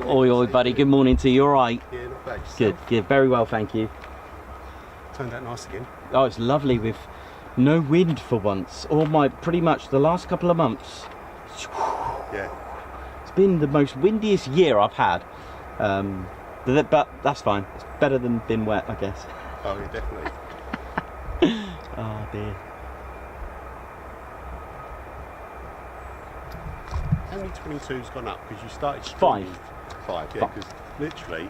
Oi, oi, buddy. Good morning to you. All right? Yeah, not bad. Good. Good. Very well, thank you. Turned out nice again. Oh, it's lovely with no wind for once. Pretty much the last couple of months. Yeah. It's been the most windiest year I've had. But that's fine. It's better than being wet, I guess. Oh, yeah, definitely. Oh dear. How many 22s gone up? Because you started Five. Five, yeah, Five. because literally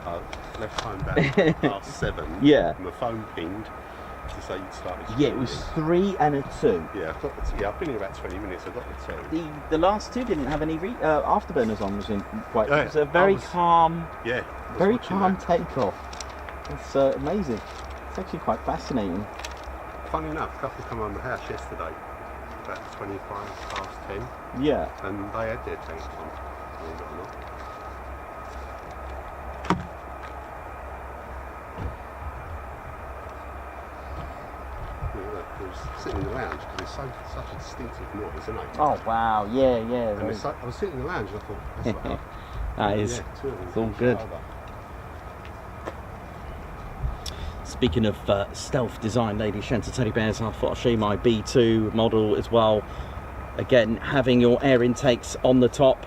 I left home about 7:30. Yeah. And my phone pinged to say you'd started. Yeah, it was 3 and a 2. Yeah, I've been here about 20 minutes. I got the 2. The last 2 didn't have any afterburners on. Was in quite. Yeah, It was a very calm, Yeah. very calm takeoff. It's amazing. It's actually quite fascinating. Funny enough, a couple come on the house yesterday, about 10:25. Yeah. And they had their tanks on, believe it or not. Look, it was sitting in the lounge because it's such a distinctive noise, isn't it? Oh wow! Yeah, yeah. And I was sitting in the lounge and I thought, that's like, That is. yeah, 2 of them It's all pushed good. over. Speaking of stealth design, ladies, gents, teddy bears, I thought I'd show you my B2 model as well. Again, having your air intakes on the top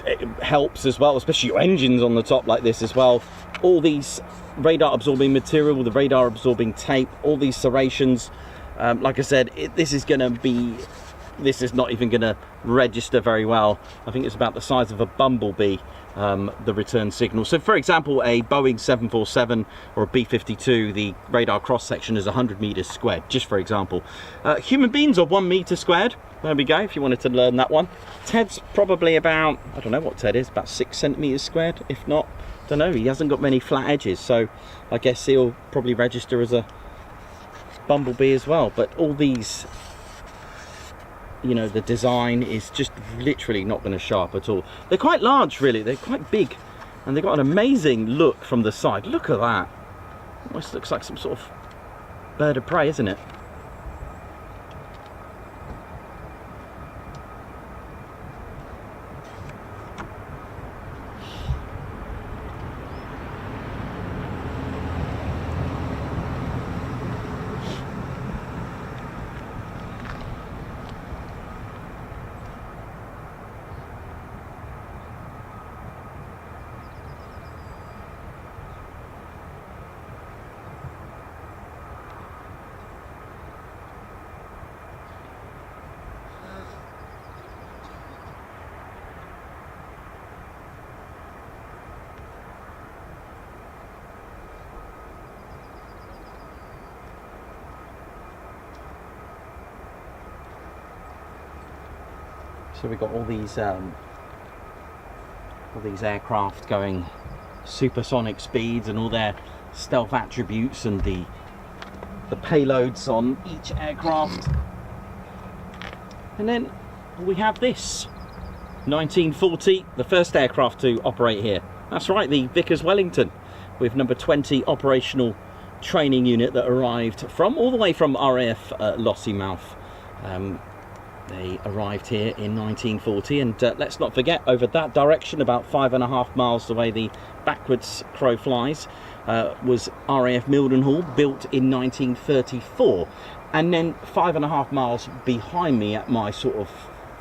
it helps as well, especially your engines on the top like this as well. All these radar absorbing material, the radar absorbing tape, all these serrations. Like I said, this is not even going to register very well. I think it's about the size of a bumblebee, the return signal. So for example, a Boeing 747 or a B-52, the radar cross section is 100 meters squared, just for example. Human beings are 1 meter squared. There we go, if you wanted to learn that one. Ted's probably about, I don't know what Ted is, about 6 centimeters squared, if not. Don't know, he hasn't got many flat edges, so I guess he'll probably register as a bumblebee as well. But all these, you know, the design is just literally not going to show up at all. They're quite large, really. They're quite big, and they've got an amazing look from the side. Look at that. Almost looks like some sort of bird of prey, isn't it? So we've got all these aircraft going supersonic speeds and all their stealth attributes and the payloads on each aircraft. And then we have this 1940, the first aircraft to operate here. That's right, the Vickers Wellington, with number 20 operational training unit that arrived from all the way from RAF Lakenheath. They arrived here in 1940, and let's not forget, over that direction, about 5.5 miles the way the backwards crow flies, was RAF Mildenhall, built in 1934. And then 5.5 miles behind me, at my sort of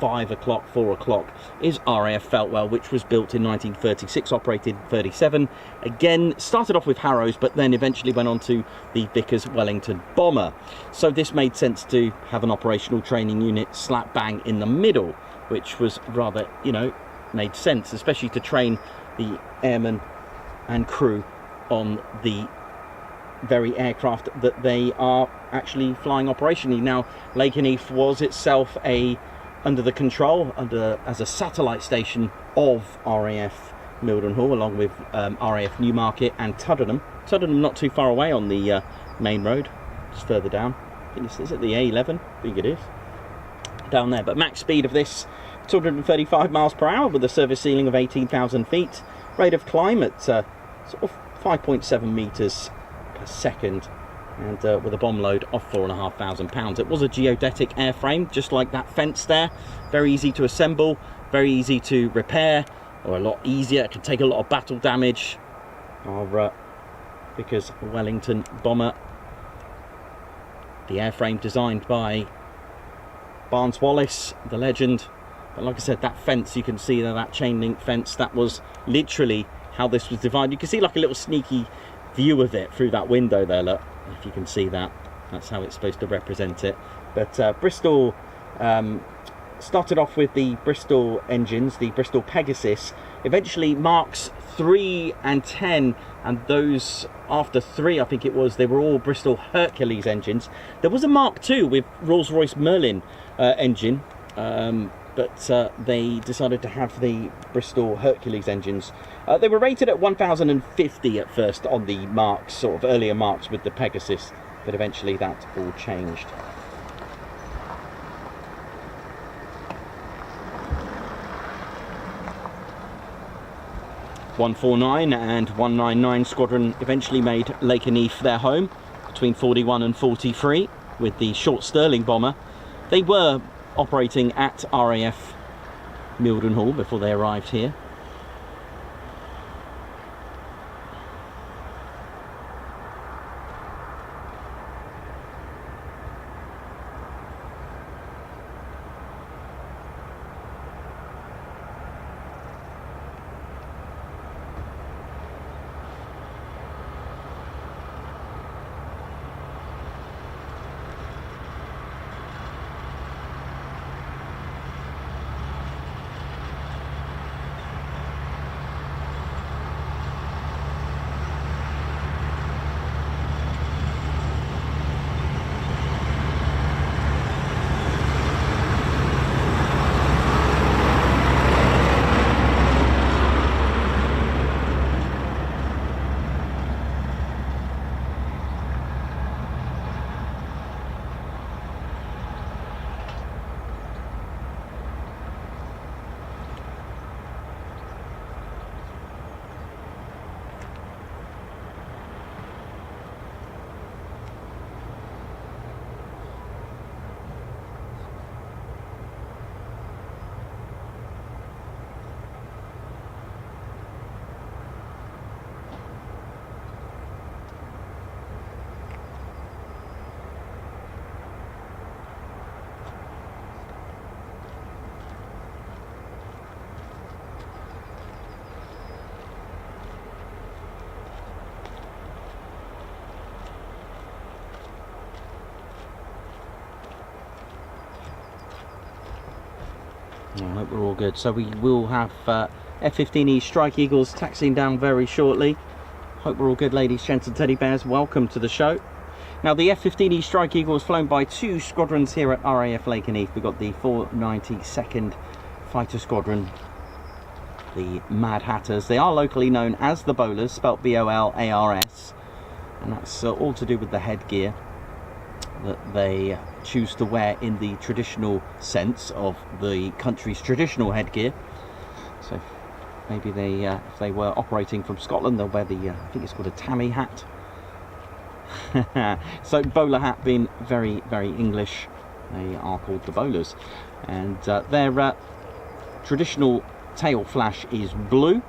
5 o'clock, 4 o'clock, is RAF Feltwell, which was built in 1936, operated 37. Again, started off with Harrows, but then eventually went on to the Vickers Wellington bomber. So this made sense to have an operational training unit slap bang in the middle, which was rather, you know, made sense, especially to train the airmen and crew on the very aircraft that they are actually flying operationally. Now, Lakenheath was itself under the control, as a satellite station of RAF Mildenhall, along with RAF Newmarket and Tuddenham. Tuddenham not too far away on the main road, just further down. I think is it the A11? I think it is. Down there. But max speed of this, 235 miles per hour with a service ceiling of 18,000 feet. Rate of climb at sort of 5.7 meters per second. And with a bomb load of 4,500 pounds. It was a geodetic airframe, just like that fence there. Very easy to assemble, very easy to repair, or a lot easier. It can take a lot of battle damage. Our Vickers Wellington bomber, the airframe designed by Barnes Wallis, the legend. But like I said, that fence, you can see there, that chain link fence, that was literally how this was divided. You can see like a little sneaky view of it through that window there, look. If you can see that, that's how it's supposed to represent it. But Bristol started off with the Bristol engines, the Bristol Pegasus, eventually Marks 3 and 10, and those after 3, I think it was, they were all Bristol Hercules engines. There was a Mark 2 with Rolls-Royce Merlin engine, but they decided to have the Bristol Hercules engines. They were rated at 1,050 at first on the Marks, sort of earlier Marks with the Pegasus, but eventually that all changed. .149 and 199 Squadron eventually made Lakenheath their home between 41 and 43 with the short Stirling bomber. They were operating at RAF Mildenhall before they arrived here. I hope we're all good. So we will have F-15E Strike Eagles taxiing down very shortly. Hope we're all good, ladies, gents and teddy bears. Welcome to the show. Now, the F-15E Strike Eagle is flown by 2 squadrons here at RAF Lakenheath. We've got the 492nd fighter squadron, the Mad Hatters. They are locally known as the Bowlers, spelt B-O-L-A-R-S, and that's all to do with the headgear that they choose to wear in the traditional sense of the country's traditional headgear. So maybe they, if they were operating from Scotland, they'll wear the, I think it's called a tammy hat. So bowler hat being very, very English, they are called the Bowlers. And their traditional tail flash is blue.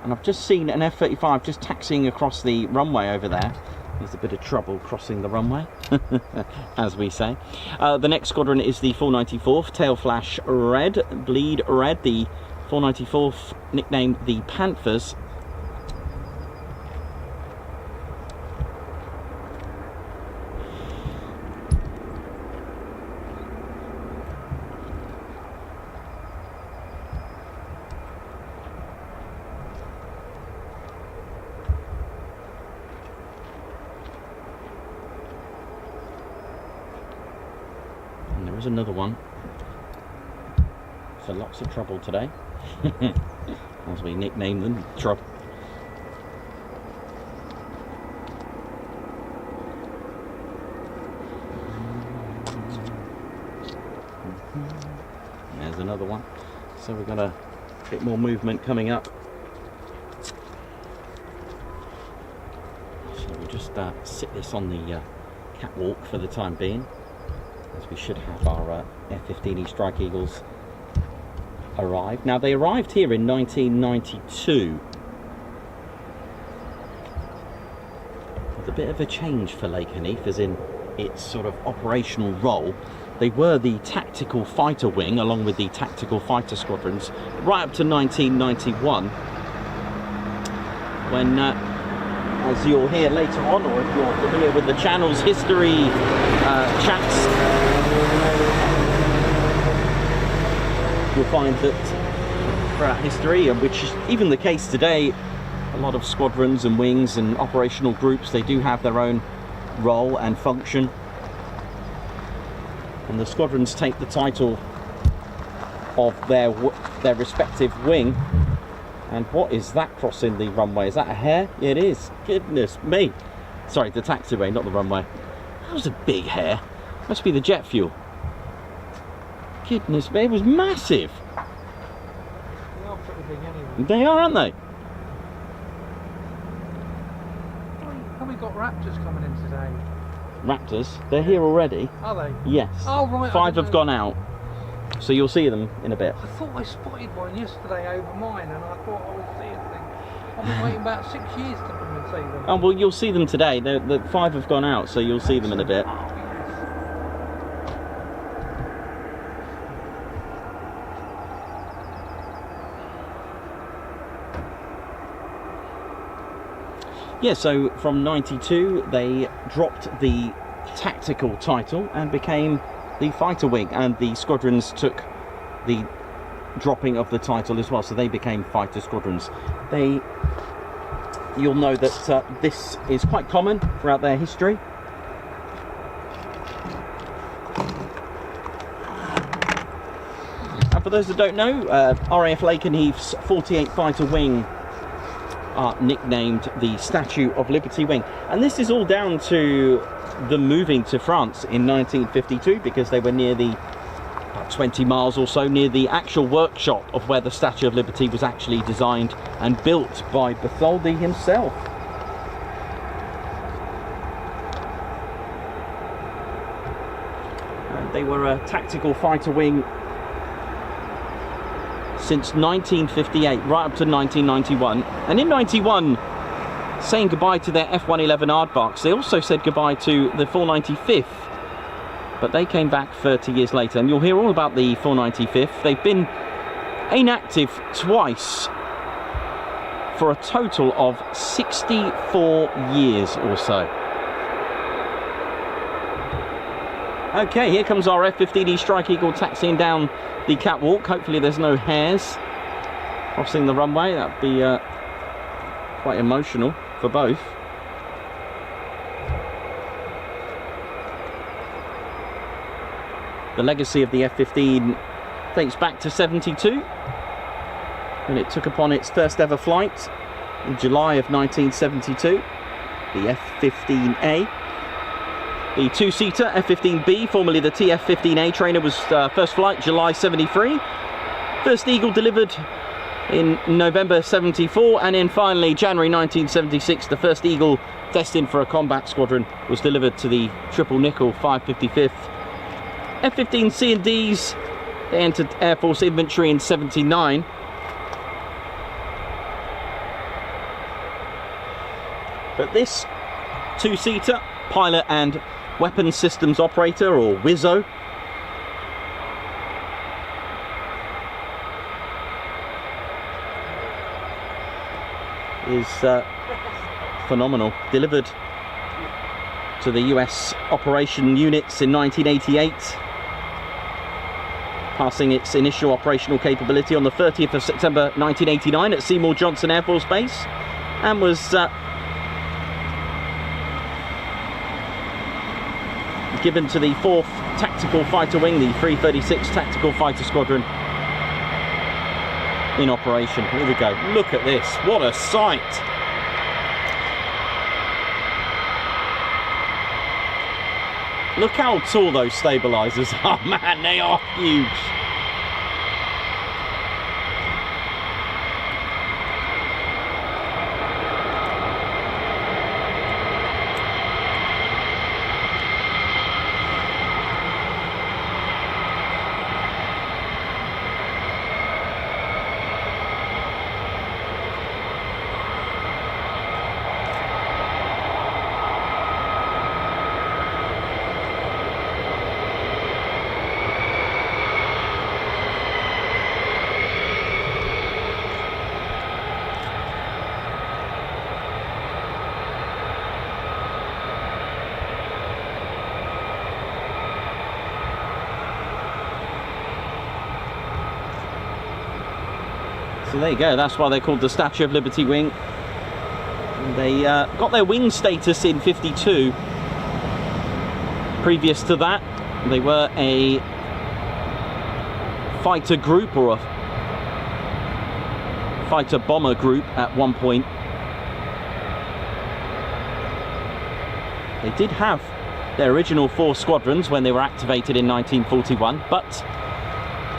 And I've just seen an F-35 just taxiing across the runway over there. There's a bit of trouble crossing the runway, as we say. The next squadron is the 494th, tail flash red, bleed red. The 494th, nicknamed the Panthers. And there is another one. So lots of trouble today. As we nickname them, trouble. There's another one. So we've got a bit more movement coming up. So we'll just sit this on the catwalk for the time being, as we should have our F-15E Strike Eagles arrived. Now they arrived here in 1992 with a bit of a change for Lakenheath, as in its sort of operational role. They were the tactical fighter wing along with the tactical fighter squadrons right up to 1991, when as you'll hear later on, or if you're familiar with the channel's history chats, you'll find that throughout history, and which is even the case today, a lot of squadrons and wings and operational groups, they do have their own role and function, and the squadrons take the title of their respective wing. And what is that crossing the runway? Is that a hare? Yeah, it is. Goodness me. Sorry, the taxiway, not the runway. That was a big hare. Must be the jet fuel. Goodness me, it was massive. They are pretty big anyway. They are, aren't they? Have we got Raptors coming in today? Raptors? They're here already. Are they? Yes. Oh, right. 5 have gone out. So you'll see them in a bit. I thought I spotted one yesterday over mine, and I thought I would see a thing. I've been waiting about 6 years to come and see them. Oh, well, you'll see them today. The 5 have gone out, so you'll see them in a bit. Oh, Yeah, so from 92 they dropped the tactical title and became the fighter wing, and the squadrons took the dropping of the title as well, so they became fighter squadrons. You'll know that this is quite common throughout their history. And for those that don't know, RAF Lakenheath's 48 fighter wing are nicknamed the Statue of Liberty Wing, and this is all down to them moving to France in 1952, because they were near the, about 20 miles or so, near the actual workshop of where the Statue of Liberty was actually designed and built by Bartholdi himself. And they were a tactical fighter wing since 1958 right up to 1991, and in 91, saying goodbye to their F-111 aardvarks, they also said goodbye to the 495th, but they came back 30 years later, and you'll hear all about the 495th. They've been inactive twice for a total of 64 years or so. Okay, here comes our F-15E Strike Eagle taxiing down the catwalk. Hopefully there's no hares crossing the runway. That'd be quite emotional for both. The legacy of the F-15 dates back to 72, when it took upon its first ever flight in July of 1972, the F-15A. The two-seater F-15B, formerly the TF-15A trainer, was first flight July 73. First Eagle delivered in November 74, and then finally January 1976, the first Eagle destined for a combat squadron was delivered to the Triple Nickel 555th. F-15C and Ds, they entered Air Force Infantry in 79. But this two-seater, pilot and weapons systems operator, or WISO, is phenomenal. Delivered to the US operation units in 1988, passing its initial operational capability on the 30th of September 1989 at Seymour Johnson Air Force Base, and was given to the 4th Tactical Fighter Wing, the 336 Tactical Fighter Squadron, in operation. Here we go. Look at this. What a sight. Look how tall those stabilizers are. Man, they are huge. So there you go, that's why they're called the Statue of Liberty Wing. They got their wing status in 52. Previous to that, they were a fighter group, or a fighter bomber group at one point. They did have their original 4 squadrons when they were activated in 1941, but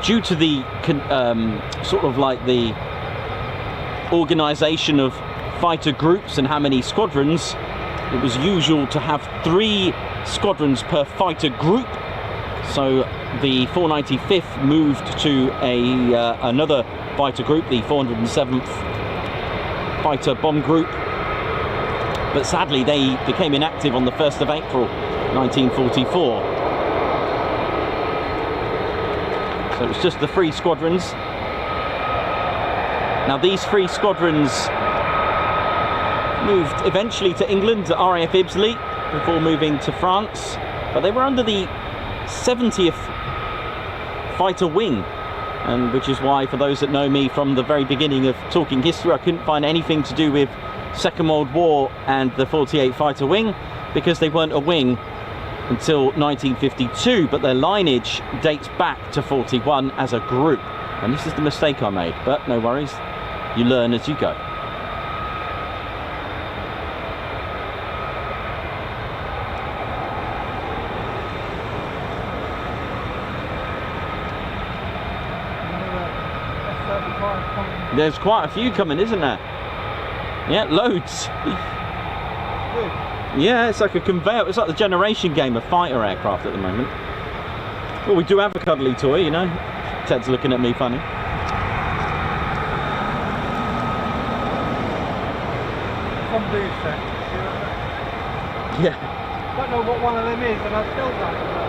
due to the sort of like the organisation of fighter groups and how many squadrons, it was usual to have 3 squadrons per fighter group. So the 495th moved to another fighter group, the 407th Fighter Bomb Group, but sadly they became inactive on the 1st of April 1944. So it was just the 3 squadrons. Now these 3 squadrons moved eventually to England, to RAF Ibsley, before moving to France. But they were under the 70th Fighter Wing, and which is why, for those that know me from the very beginning of talking history, I couldn't find anything to do with Second World War and the 48 Fighter Wing, because they weren't a wing until 1952, but their lineage dates back to 41 as a group. And this is the mistake I made, but no worries, you learn as you go. There's quite a few coming, isn't there? Yeah, loads. Yeah, it's like a conveyor. It's like the generation game of fighter aircraft at the moment. Well, we do have a cuddly toy, you know. Ted's looking at me funny. Some do set. Yeah. Don't know what one of them is, and I still don't know.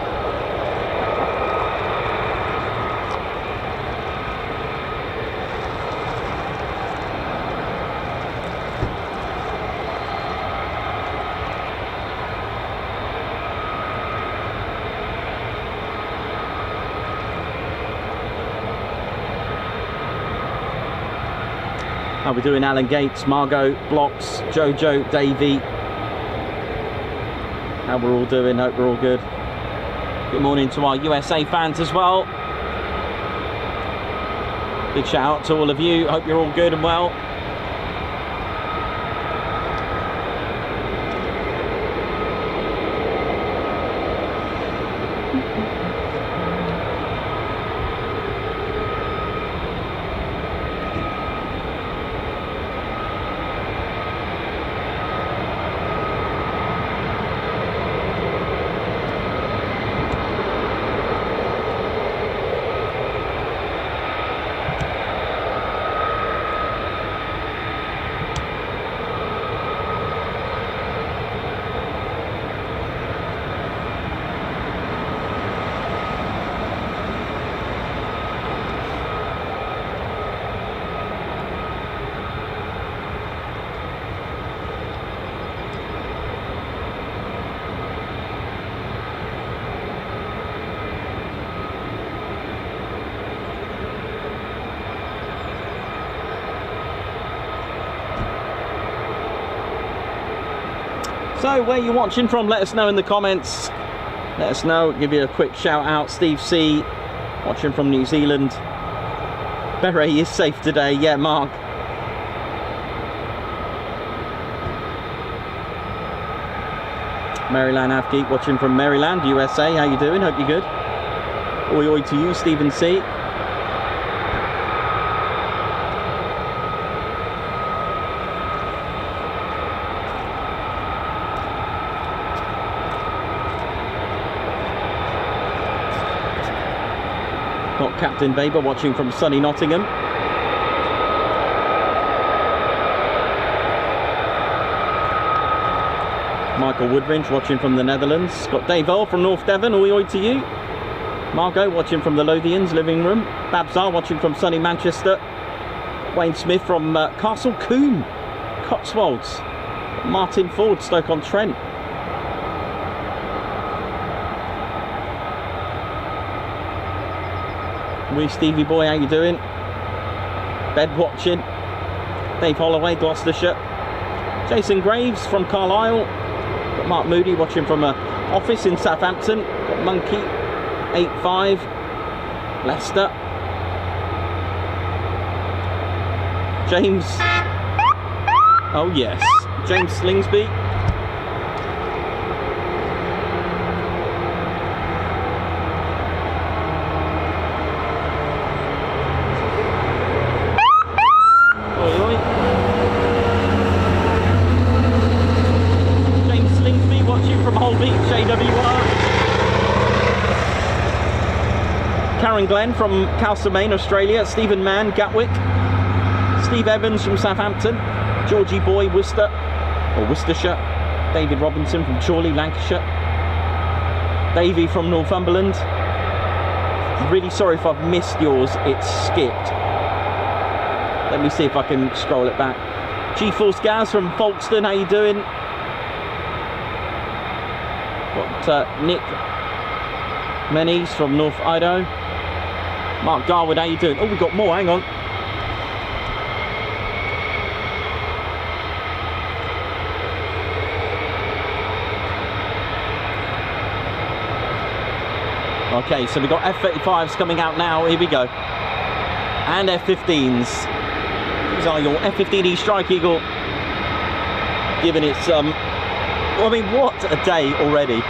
How we're doing, Alan Gates, Margot, Blocks, Jojo, Davey. How we're all doing, hope we're all good. Good morning to our USA fans as well. Big shout out to all of you. Hope you're all good and well. So, where you watching from? Let us know in the comments. Let us know. Give you a quick shout out. Steve C, watching from New Zealand. Beret is safe today. Yeah, Mark. Maryland Afgeek, watching from Maryland, USA. How you doing? Hope you're good. Oi oi to you, Stephen C. Got Captain Baber watching from sunny Nottingham. Michael Woodridge watching from the Netherlands. Got Dave Earl from North Devon, oi oi to you. Margot watching from the Lothians living room. Babsar watching from sunny Manchester. Wayne Smith from Castle Combe, Cotswolds. Martin Ford, Stoke-on-Trent. Wee Stevie boy, how you doing? Bed watching. Dave Holloway, Gloucestershire. Jason Graves from Carlisle. Got Mark Moody watching from an office in Southampton. Got Monkey 85, Leicester. James. Oh yes, James Slingsby. Karen Glenn from Castlemaine, Australia. Stephen Mann, Gatwick. Steve Evans from Southampton. Georgie Boy, Worcester, or Worcestershire. David Robinson from Chorley, Lancashire. Davey from Northumberland. Really sorry if I've missed yours, it's skipped. Let me see if I can scroll it back. G-Force Gaz from Folkestone, how you doing? Got Nick Menes from North Idaho. Mark Garwood, how you doing? Oh, we've got more, hang on. Okay, so we've got F-35s coming out now, here we go. And F-15s. These are your F-15E Strike Eagle. Giving it some, I mean, what a day already.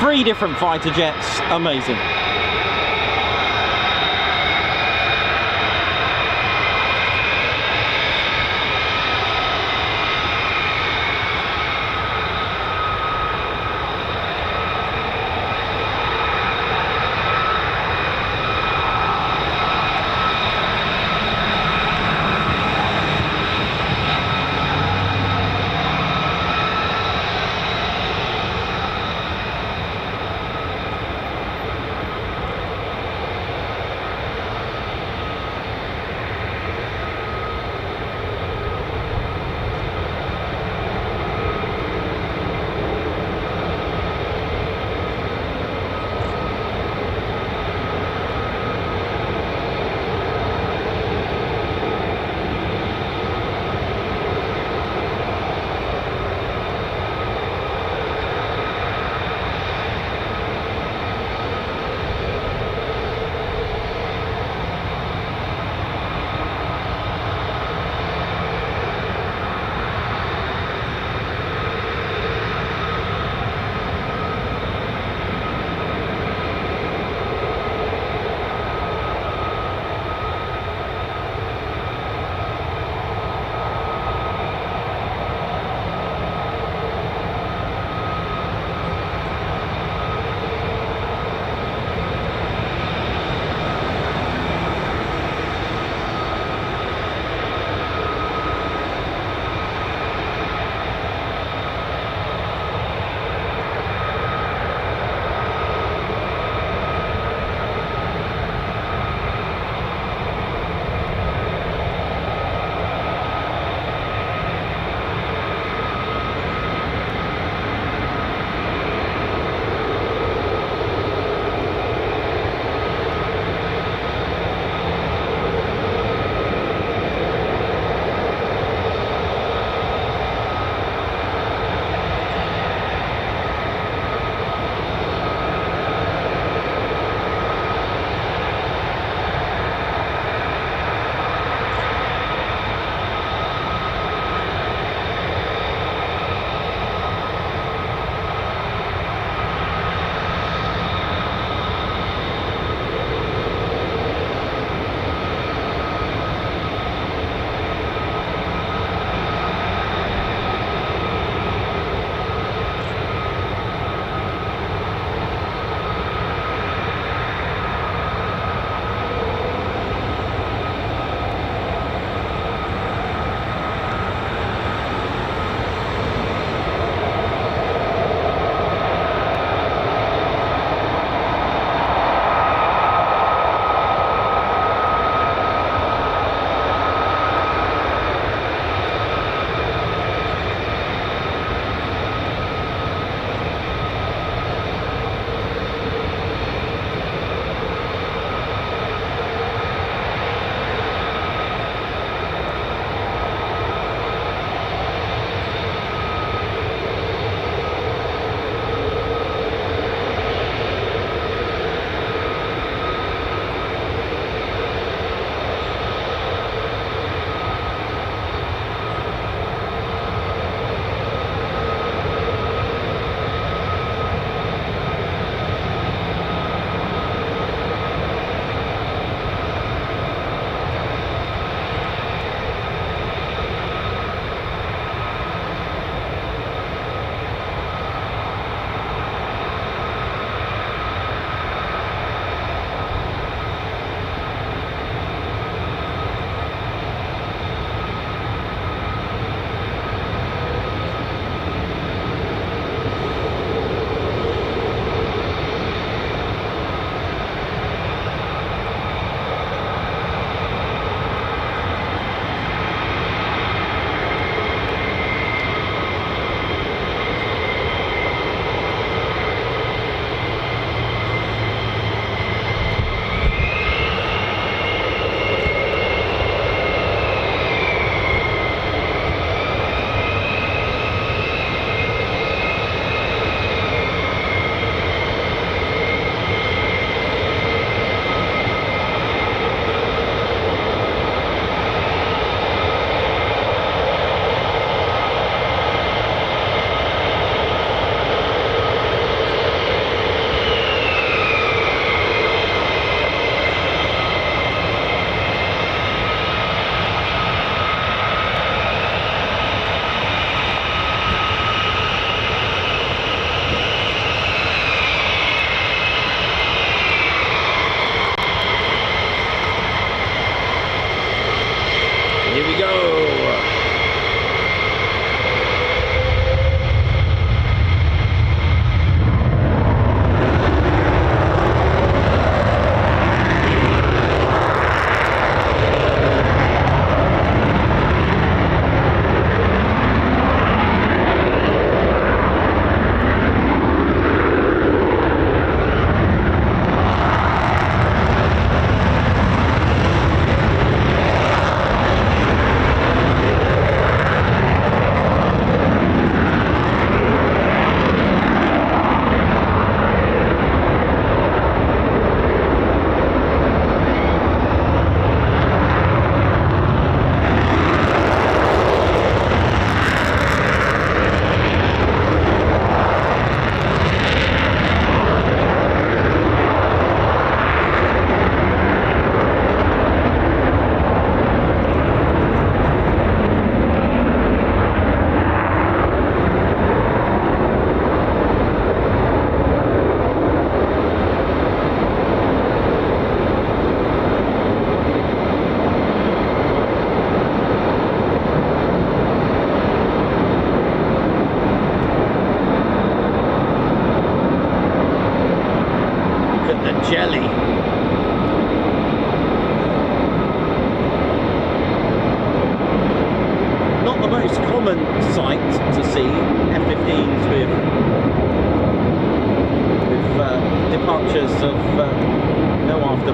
3 different fighter jets, amazing.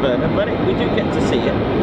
afterburner, but we do get to see it.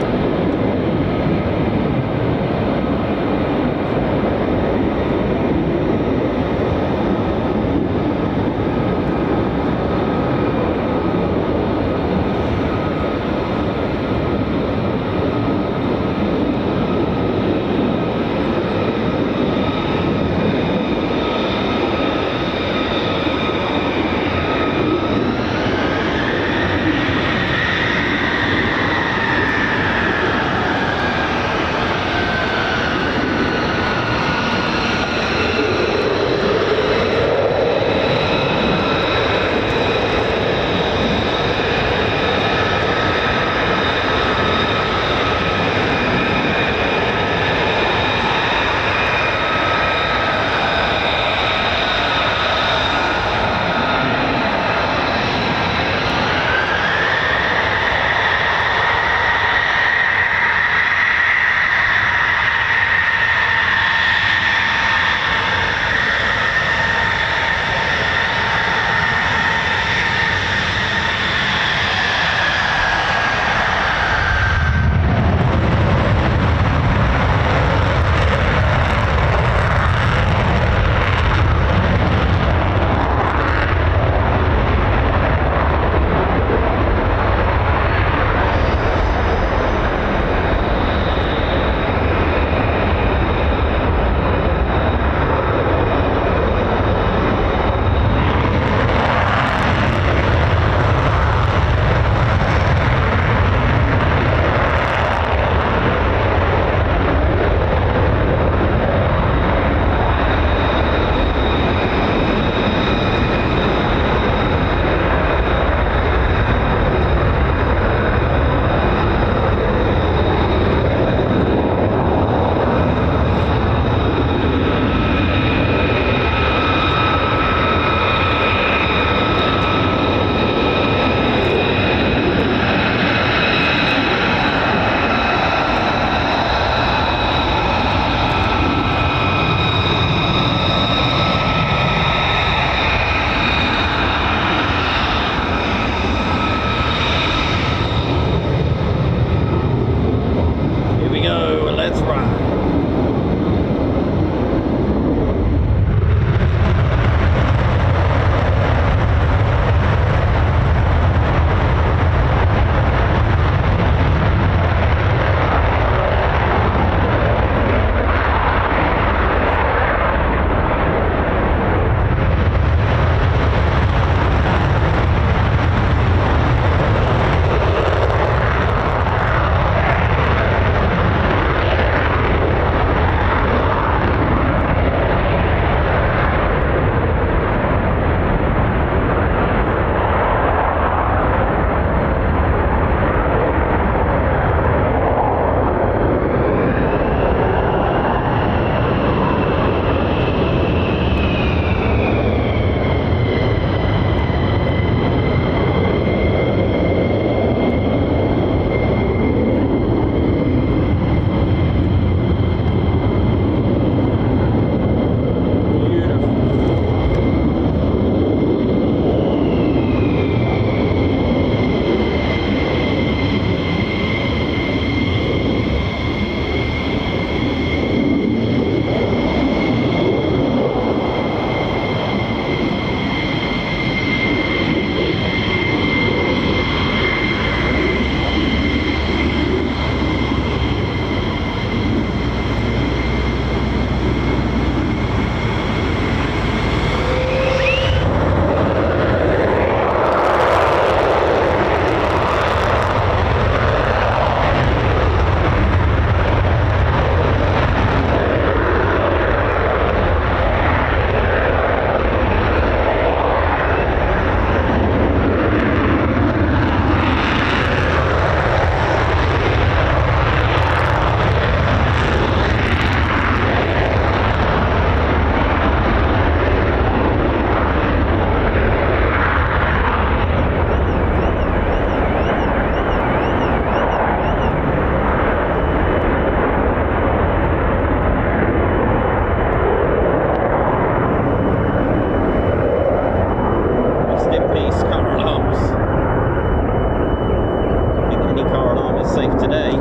of today.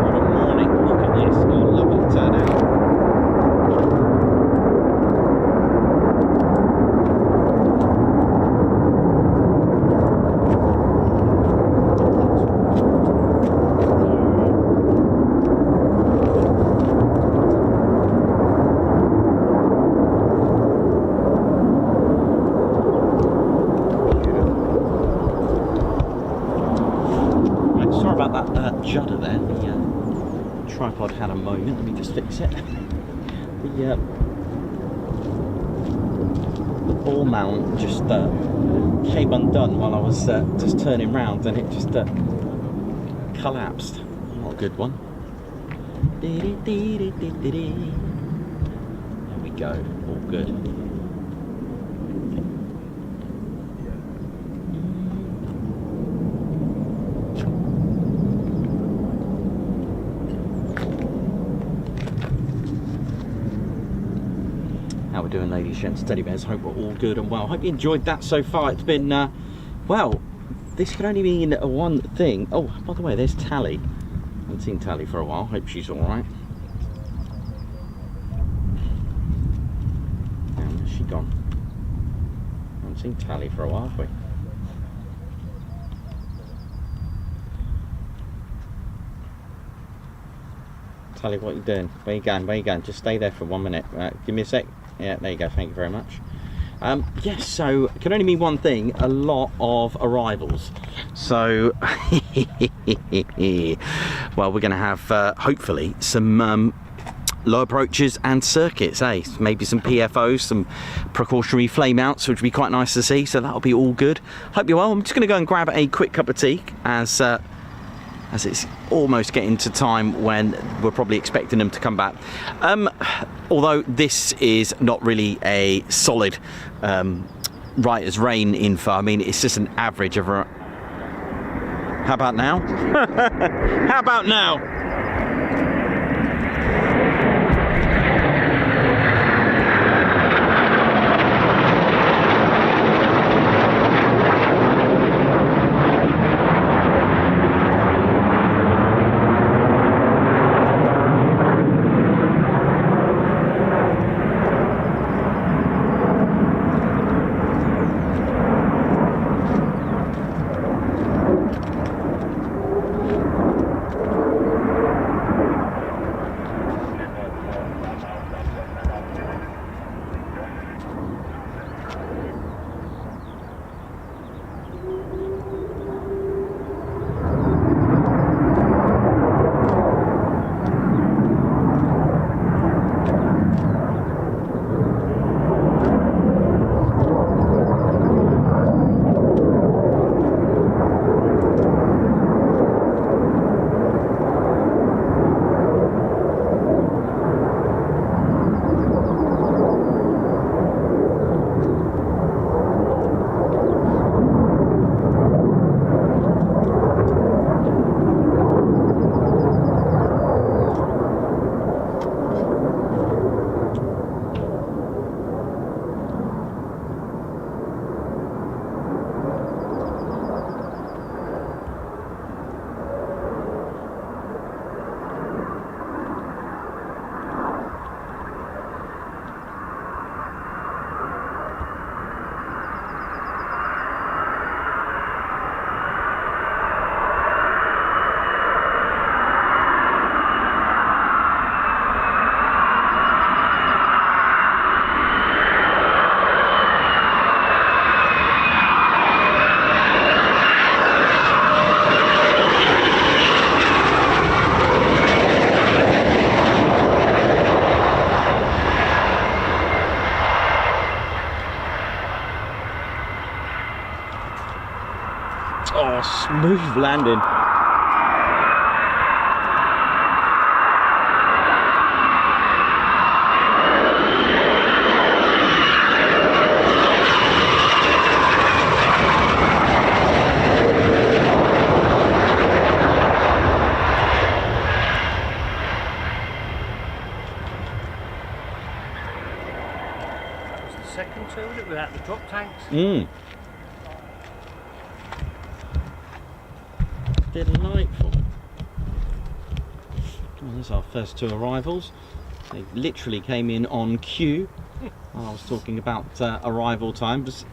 What a morning. Look at this. Oh, lovely turnout. Judder there, the tripod had a moment, let me just fix it. The ball mount just came undone while I was just turning round, and it just collapsed. Not a good one. There we go, all good. How we're doing, ladies, gents, teddy bears. Hope we're all good and well. Hope you enjoyed that so far. It's been well, this could only mean one thing. Oh, by the way, there's Tally. I haven't seen Tally for a while. Hope she's all right. And where's she gone? I haven't seen Tally for a while, have we? Tally, what are you doing? Where you going? Where you going? Just stay there for 1 minute. Give me a sec. Yeah, there you go. Thank you very much. Yes, so it can only mean one thing: a lot of arrivals. So, well, we're going to have hopefully some low approaches and circuits, eh? Maybe some PFOs, some precautionary flame outs, which would be quite nice to see. So that'll be all good. Hope you're well. I'm just going to go and grab a quick cup of tea as it's almost getting to time when we're probably expecting them to come back. Although this is not really a solid right as rain info. I mean, it's just an average of a... How about now? How about now? Oh, smooth landing. It's the second two without the drop tanks. Delightful. Well, there's our first two arrivals. They literally came in on cue. I was talking about arrival times,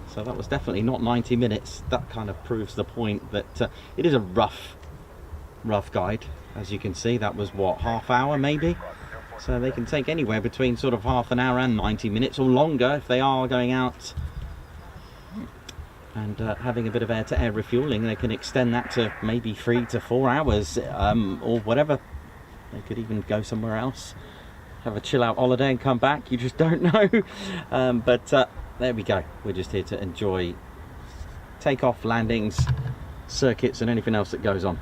so that was definitely not 90 minutes. That kind of proves the point that it is a rough guide. As you can see, that was what, half hour maybe? So they can take anywhere between sort of half an hour and 90 minutes or longer if they are going out and having a bit of air-to-air refueling. They can extend that to maybe 3 to 4 hours or whatever. They could even go somewhere else, have a chill out holiday and come back. You just don't know. But there we go. We're just here to enjoy takeoff, landings, circuits and anything else that goes on.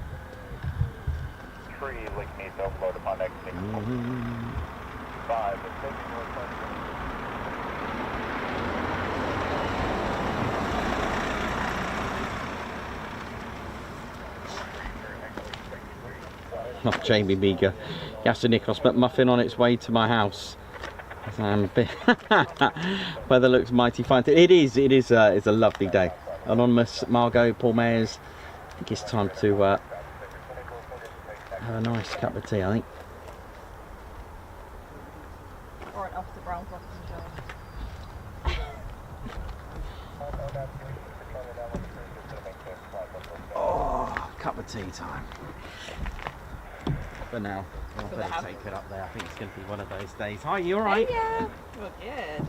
Oh, Jamie Meager, Yasser Nikos McMuffin on its way to my house. Weather looks mighty fine. It's a lovely day. Anonymous, Margot, Paul Mayers. I think it's time to have a nice cup of tea, I think. Or an off the brown box and Oh, cup of tea time. For now, I'll For better now. take it up there. I think it's going to be one of those days. Hi, you alright? yeah. Well, good.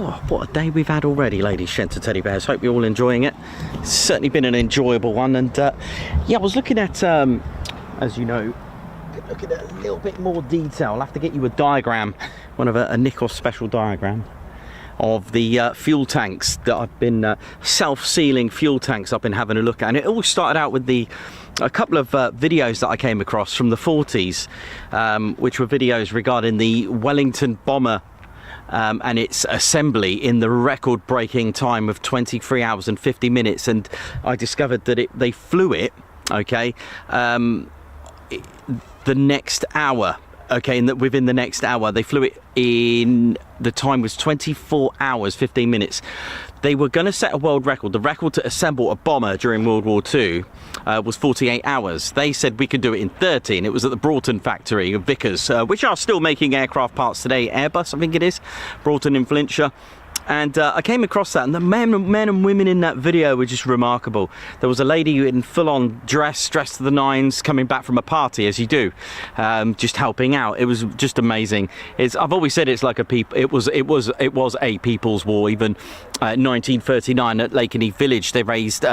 Oh, what a day we've had already, ladies, gents and teddy bears. Hope you're all enjoying it. It's certainly been an enjoyable one. And yeah, I was looking at, as you know, looking at a little bit more detail. I'll have to get you a diagram, one of a Nikos special diagram of the fuel tanks that I've been self-sealing fuel tanks I've been having a look at. And it all started out with a couple of videos that I came across from the 40s, which were videos regarding the Wellington bomber and its assembly in the record-breaking time of 23 hours and 50 minutes. And I discovered that they flew it, okay, the next hour. Okay, and that within the next hour, they flew it in, the time was 24 hours, 15 minutes. They were going to set a world record. The record to assemble a bomber during World War II was 48 hours. They said we could do it in 30, and it was at the Broughton factory of Vickers, which are still making aircraft parts today. Airbus, I think it is, Broughton in Flintshire. And I came across that, and the men and women in that video were just remarkable. There was a lady in full-on dressed to the nines, coming back from a party, as you do, just helping out. It was just amazing. I've always said it's like it was a people's war. Even 1939 at Lakenheath Village, they raised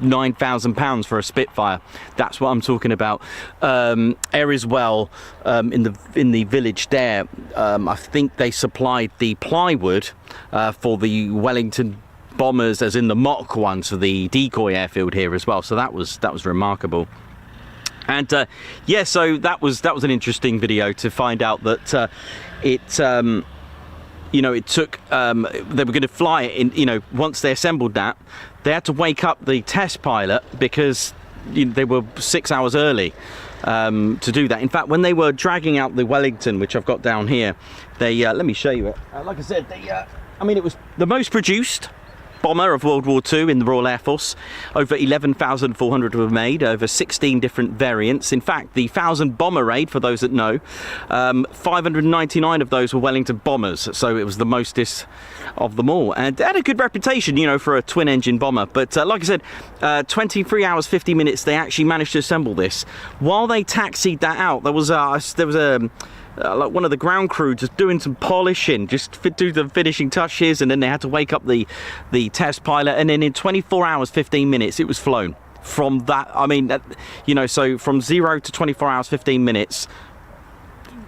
£9,000 for a Spitfire. That's what I'm talking about. Eriswell, in the village there, I think they supplied the plywood for the Wellington bombers, as in the mock ones for the decoy airfield here as well. So that was remarkable. And yeah, so that was an interesting video to find out that you know, it took, they were going to fly it in, you know, once they assembled that, they had to wake up the test pilot because they were 6 hours early to do that. In fact, when they were dragging out the Wellington, which I've got down here, they, let me show you it. Like I said, I mean, it was the most produced, bomber of World War II in the Royal Air Force. Over 11,400 were made, over 16 different variants. In fact, the 1,000 bomber raid, for those that know, 599 of those were Wellington bombers, so it was the mostest of them all, and it had a good reputation, you know, for a twin-engine bomber. But like I said, 23 hours 50 minutes they actually managed to assemble this. While they taxied that out, there was like one of the ground crew just doing some polishing, just do the finishing touches, and then they had to wake up the test pilot, and then in 24 hours 15 minutes it was flown. From that, I mean, you know, so from 0 to 24 hours 15 minutes,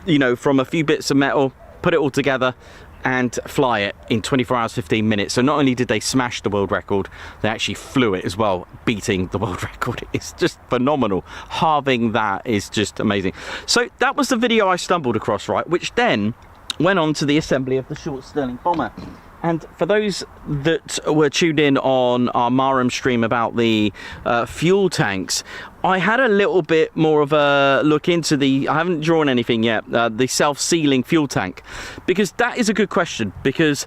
you know, from a few bits of metal, put it all together and fly it in 24 hours 15 minutes. So not only did they smash the world record, they actually flew it as well, beating the world record. It's just phenomenal. Halving that is just amazing. So that was the video I stumbled across, right, which then went on to the assembly of the short Stirling bomber. And for those that were tuned in on our Marham stream about the fuel tanks, I had a little bit more of a look into I haven't drawn anything yet, the self-sealing fuel tank, because that is a good question, because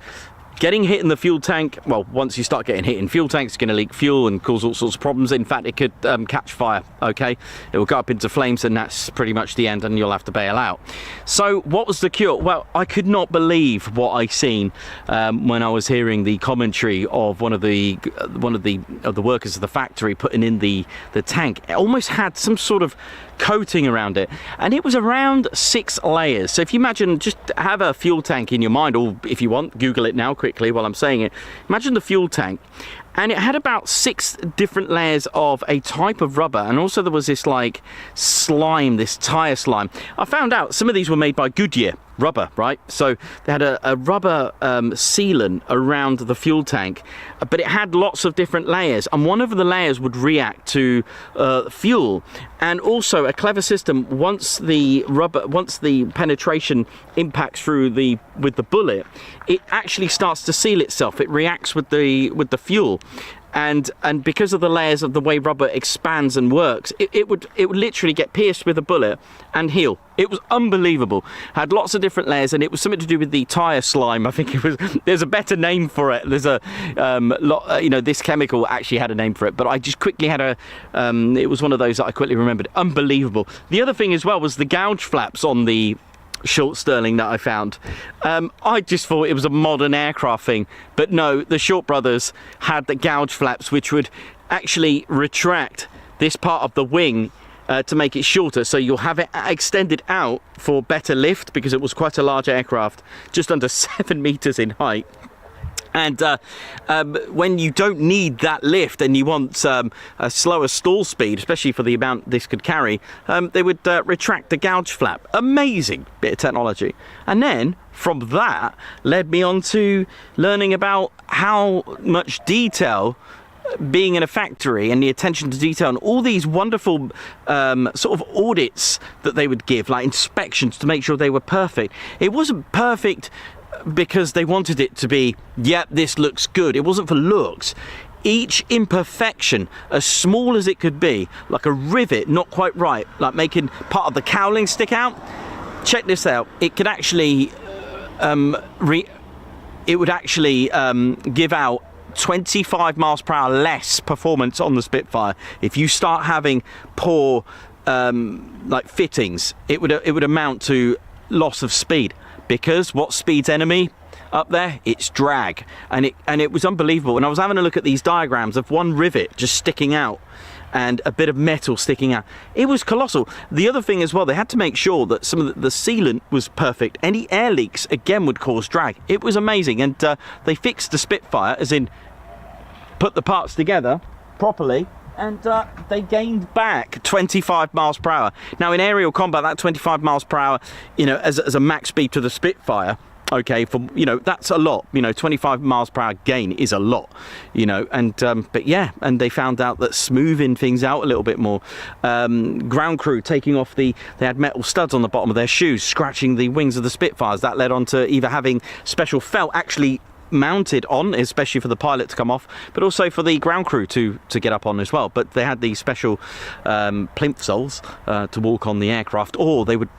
getting hit in the fuel tank, well, once you start getting hit in fuel tanks, it's going to leak fuel and cause all sorts of problems. In fact, it could catch fire, okay? It will go up into flames, and that's pretty much the end, and you'll have to bail out. So what was the cure? Well, I could not believe what I seen when I was hearing the commentary of one of the workers of the factory putting in the tank. It almost had some sort of coating around it, and it was around 6 layers. So if you imagine, just have a fuel tank in your mind, or if you want, Google it now quickly while I'm saying it. Imagine the fuel tank, and it had about 6 different layers of a type of rubber, and also there was this like slime, this tire slime. I found out some of these were made by Goodyear rubber, right? So they had a rubber sealant around the fuel tank, but it had lots of different layers, and one of the layers would react to fuel. And also a clever system, once the penetration impacts through with the bullet, it actually starts to seal itself. It reacts with the fuel. And because of the layers of the way rubber expands and works, it would literally get pierced with a bullet and heal. It was unbelievable. Had lots of different layers, and it was something to do with the tire slime. I think it was. There's a better name for it. There's a you know, this chemical actually had a name for it, but I just quickly had it was one of those that I quickly remembered. Unbelievable. The other thing as well was the gouge flaps on the short Stirling that I found. I just thought it was a modern aircraft thing, but no, the Short brothers had the gouge flaps which would actually retract this part of the wing to make it shorter, so you'll have it extended out for better lift, because it was quite a large aircraft, just under 7 meters in height. And when you don't need that lift and you want a slower stall speed, especially for the amount this could carry, they would retract the gouge flap. Amazing bit of technology. And then from that led me on to learning about how much detail being in a factory, and the attention to detail, and all these wonderful sort of audits that they would give, like inspections to make sure they were perfect. It wasn't perfect because they wanted it to be, yeah, this looks good. It wasn't for looks. Each imperfection, as small as it could be, like a rivet not quite right, like making part of the cowling stick out. Check this out. It could actually give out 25 miles per hour less performance on the Spitfire if you start having poor like fittings. It would amount to loss of speed, because what speed's enemy up there? It's drag. And it was unbelievable. And I was having a look at these diagrams of one rivet just sticking out and a bit of metal sticking out. It was colossal. The other thing as well, they had to make sure that some of the sealant was perfect. Any air leaks again would cause drag. It was amazing. And they fixed the Spitfire, as in put the parts together properly, and they gained back 25 miles per hour. Now in aerial combat, that 25 miles per hour, you know, as a max speed to the Spitfire, okay, for, you know, that's a lot. You know, 25 miles per hour gain is a lot, you know. And but yeah, and they found out that smoothing things out a little bit more, ground crew taking off they had metal studs on the bottom of their shoes, scratching the wings of the Spitfires. That led on to either having special felt actually mounted on, especially for the pilot to come off, but also for the ground crew to get up on as well. But they had these special plinth soles to walk on the aircraft, or they would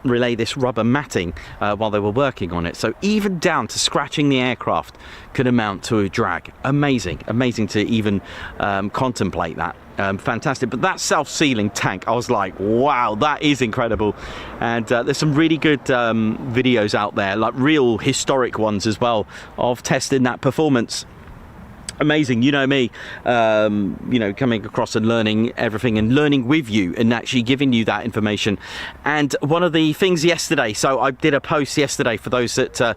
relay this rubber matting while they were working on it. So even down to scratching the aircraft could amount to a drag. Amazing to even contemplate that. Fantastic. But that self-sealing tank, I was like, wow, that is incredible. And there's some really good videos out there, like real historic ones as well, of testing that performance. Amazing. You know me, you know, coming across and learning everything and learning with you and actually giving you that information. And one of the things yesterday, so I did a post yesterday for those that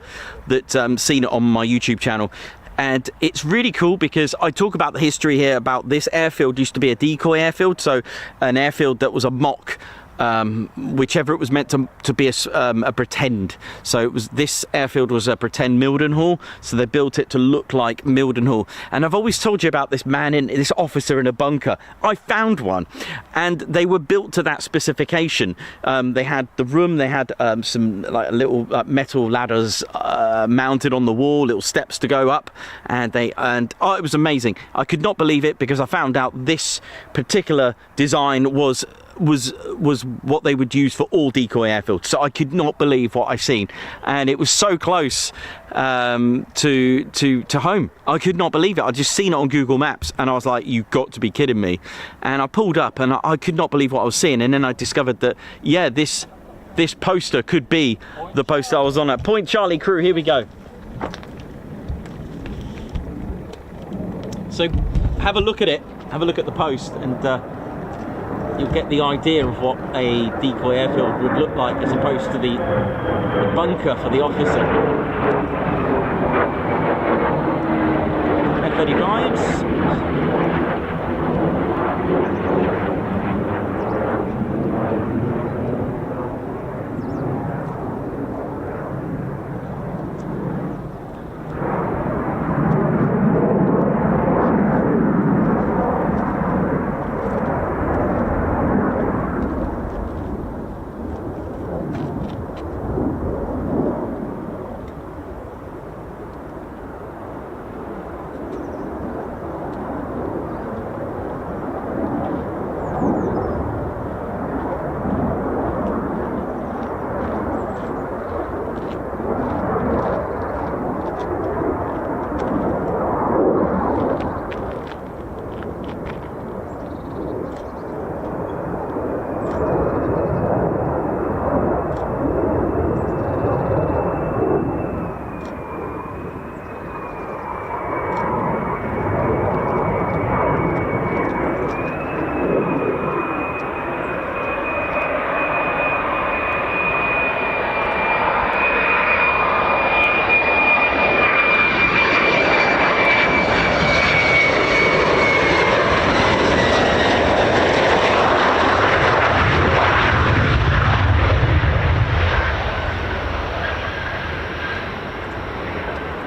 seen it on my YouTube channel. And it's really cool because I talk about the history here about this airfield used to be a decoy airfield, so an airfield that was a mock, whichever it was meant to be a pretend. So it was, this airfield was a pretend Mildenhall, so they built it to look like Mildenhall. And I've always told you about this this officer in a bunker. I found one, and they were built to that specification. They had the room, they had some like little metal ladders mounted on the wall, little steps to go up, and oh, it was amazing. I could not believe it because I found out this particular design was what they would use for all decoy airfields. So I could not believe what I've seen, and it was so close to home. I could not believe it. I just seen it on Google Maps, and I was like, you've got to be kidding me. And I pulled up, and I could not believe what I was seeing. And then I discovered that, yeah, this poster could be the poster I was on at. Point Charlie crew, here we go. So have a look at it, have a look at the post, and you'll get the idea of what a decoy airfield would look like as opposed to the bunker for the officer. F-35s.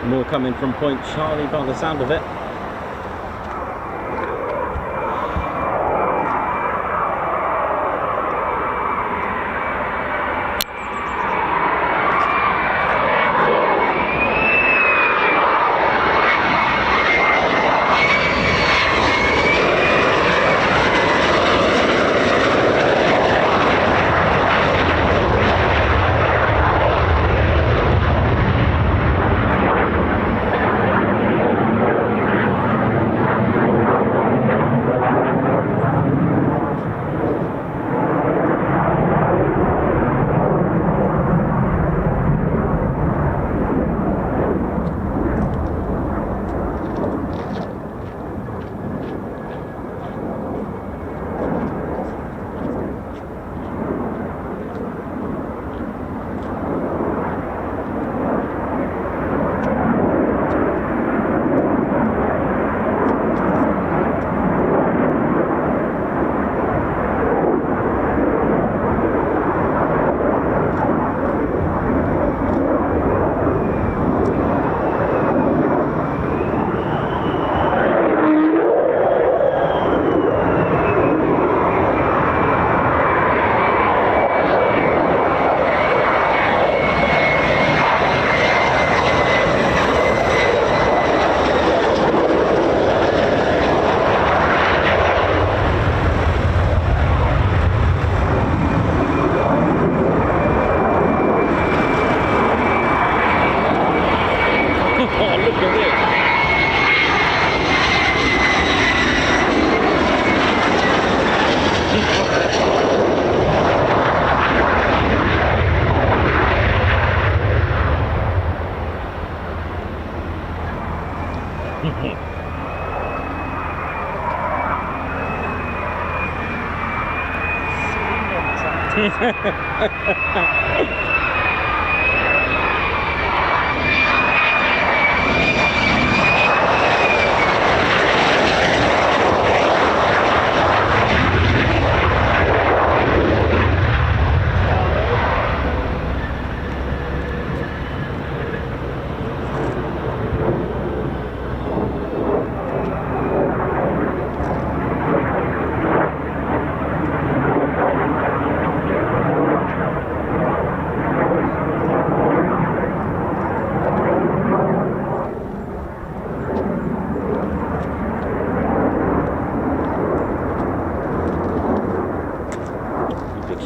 More coming from Point Charlie by the sound of it.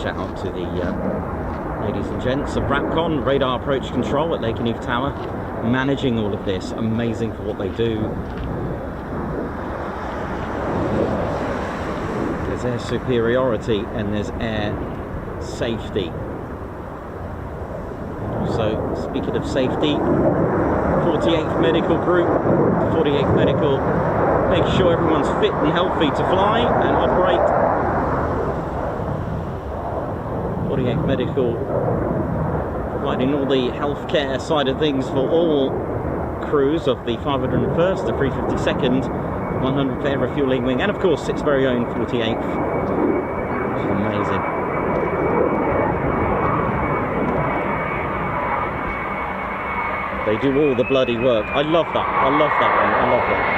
Shout out to the ladies and gents of RAPCON, Radar Approach Control at Lakenheath Tower, managing all of this. Amazing for what they do. There's air superiority and there's air safety. Also, speaking of safety, 48th Medical Group, 48th Medical, make sure everyone's fit and healthy to fly and operate. 48th Medical providing all the healthcare side of things for all crews of the 501st, the 352nd, 100th Air Refuelling Wing, and of course its very own 48th, which is amazing. They do all the bloody work. I love that. I love that one. I love that.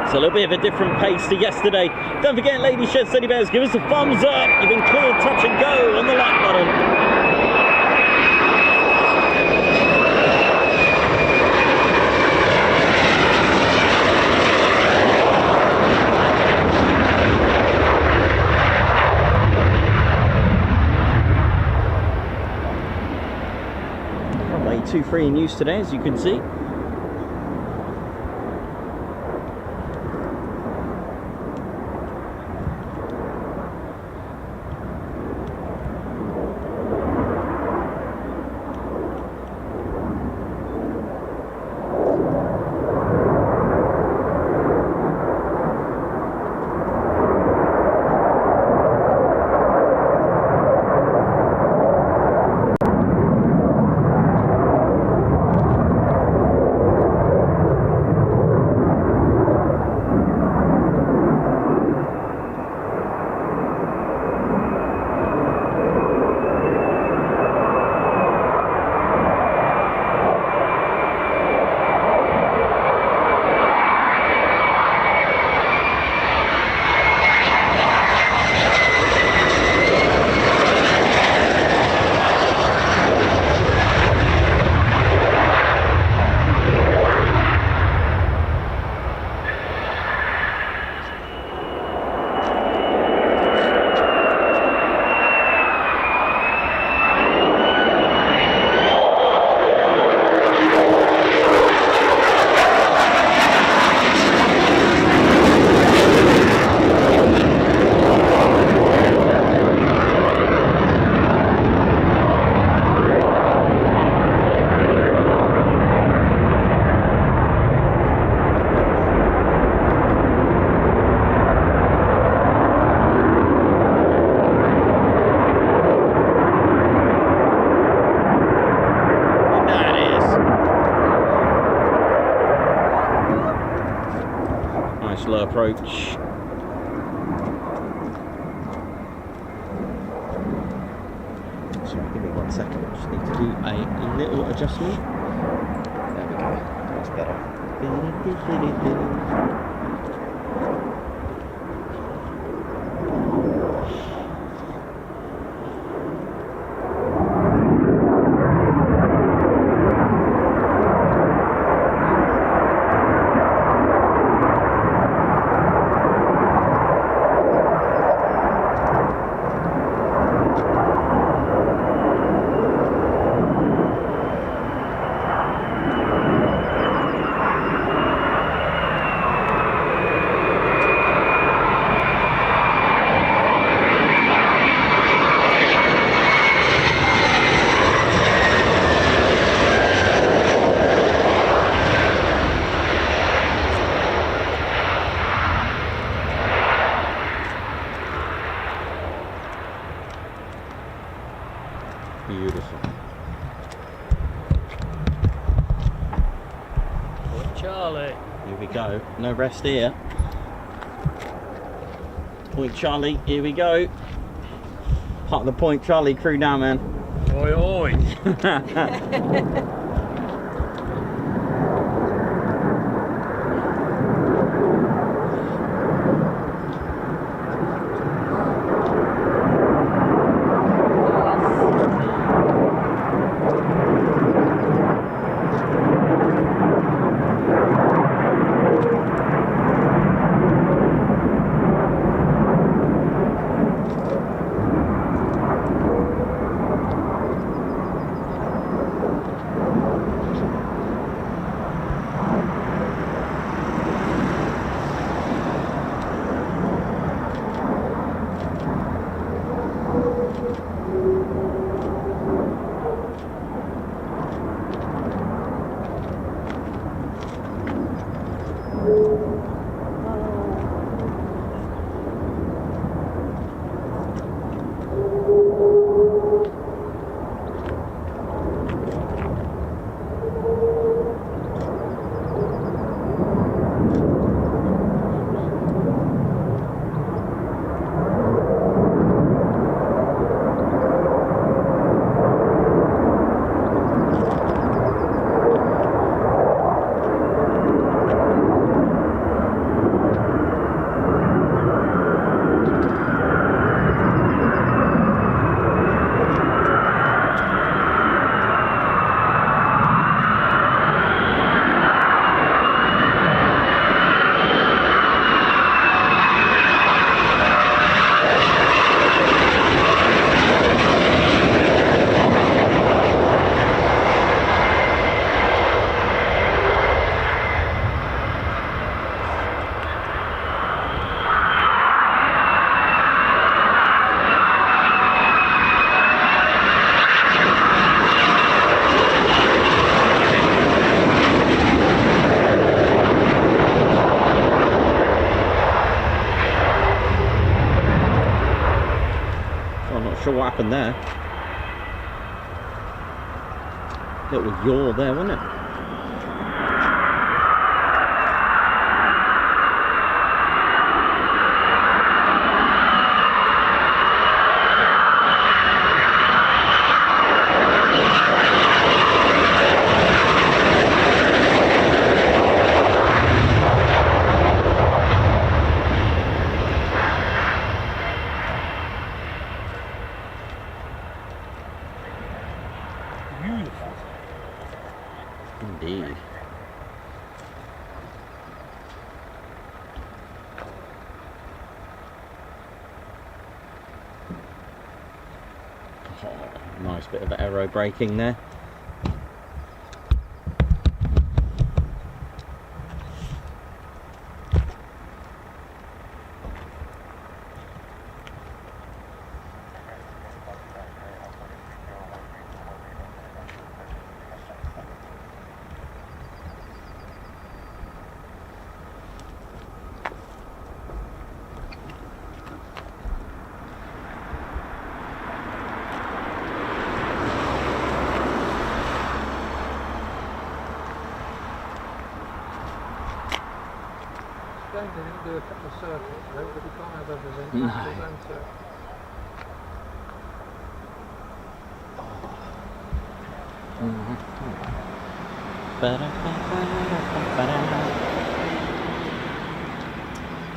A little bit of a different pace to yesterday. Don't forget, ladies, sheds, teddy bears, give us a thumbs up. You've been cleared, touch and go on the like button. Runway 23 in use today, as you can see. Slow approach. Sorry, give me 1 second. I just need to do a little adjustment. There we go. That's better. Beautiful. Point Charlie. Here we go. No rest here. Point Charlie, here we go. Part of the Point Charlie crew now, man. Oi, oi. Sure what happened there. Little yaw there, wasn't it? Indeed. Oh, nice bit of aero braking there. They didn't do a couple of circuits, though, but you can't have everything. No. Just one circuit.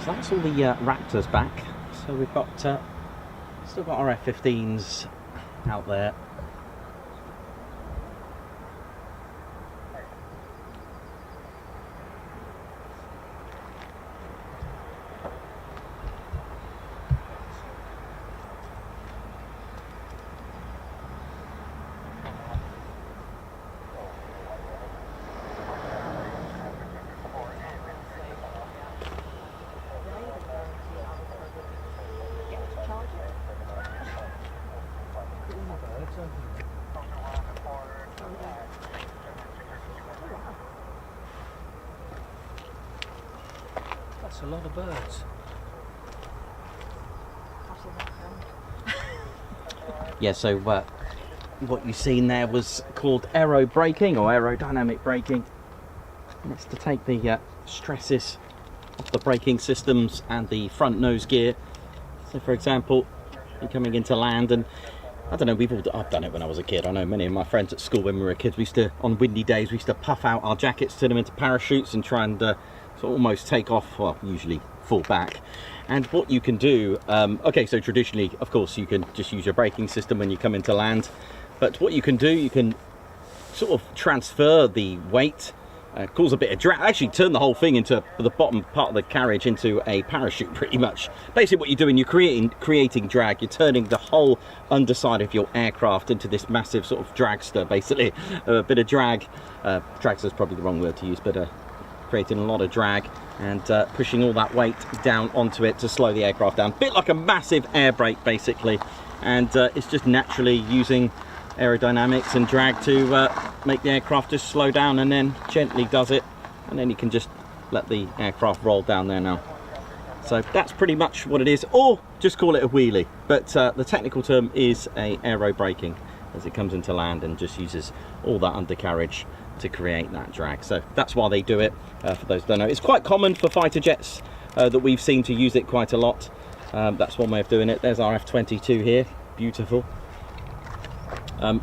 So that's all the Raptors back. So we've got still got our F-15s out there. That's a lot of birds. Yeah, so what you've seen there was called aero braking or aerodynamic braking. And it's to take the stresses of the braking systems and the front nose gear. So for example, you're coming into land, and I don't know, I've done it when I was a kid. I know many of my friends at school when we were kids, we used to, on windy days, we used to puff out our jackets, turn them into parachutes and try and sort of almost take off, well, usually fall back. And what you can do, okay, so traditionally, of course, you can just use your braking system when you come into land. But what you can do, you can sort of transfer the weight, cause a bit of drag, actually turn the whole thing into the bottom part of the carriage into a parachute pretty much. Basically what you're doing, you're creating drag, you're turning the whole underside of your aircraft into this massive sort of dragster, basically. A bit of drag, dragster's probably the wrong word to use, but creating a lot of drag and pushing all that weight down onto it to slow the aircraft down. Bit like a massive air brake basically, and it's just naturally using aerodynamics and drag to make the aircraft just slow down, and then gently does it, and then you can just let the aircraft roll down there now. So that's pretty much what it is, or just call it a wheelie, but the technical term is a aero braking as it comes into land and just uses all that undercarriage to create that drag. So that's why they do it. For those who don't know, it's quite common for fighter jets that we've seen to use it quite a lot. That's one way of doing it. There's our F-22 here, beautiful.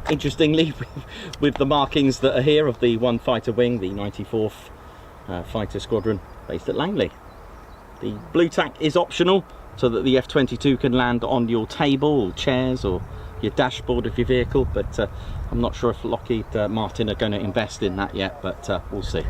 Interestingly, with the markings that are here of the one fighter wing, the 94th Fighter Squadron based at Langley. The blue tack is optional so that the F-22 can land on your table or chairs or your dashboard of your vehicle, but I'm not sure if Lockheed Martin are going to invest in that yet, but we'll see.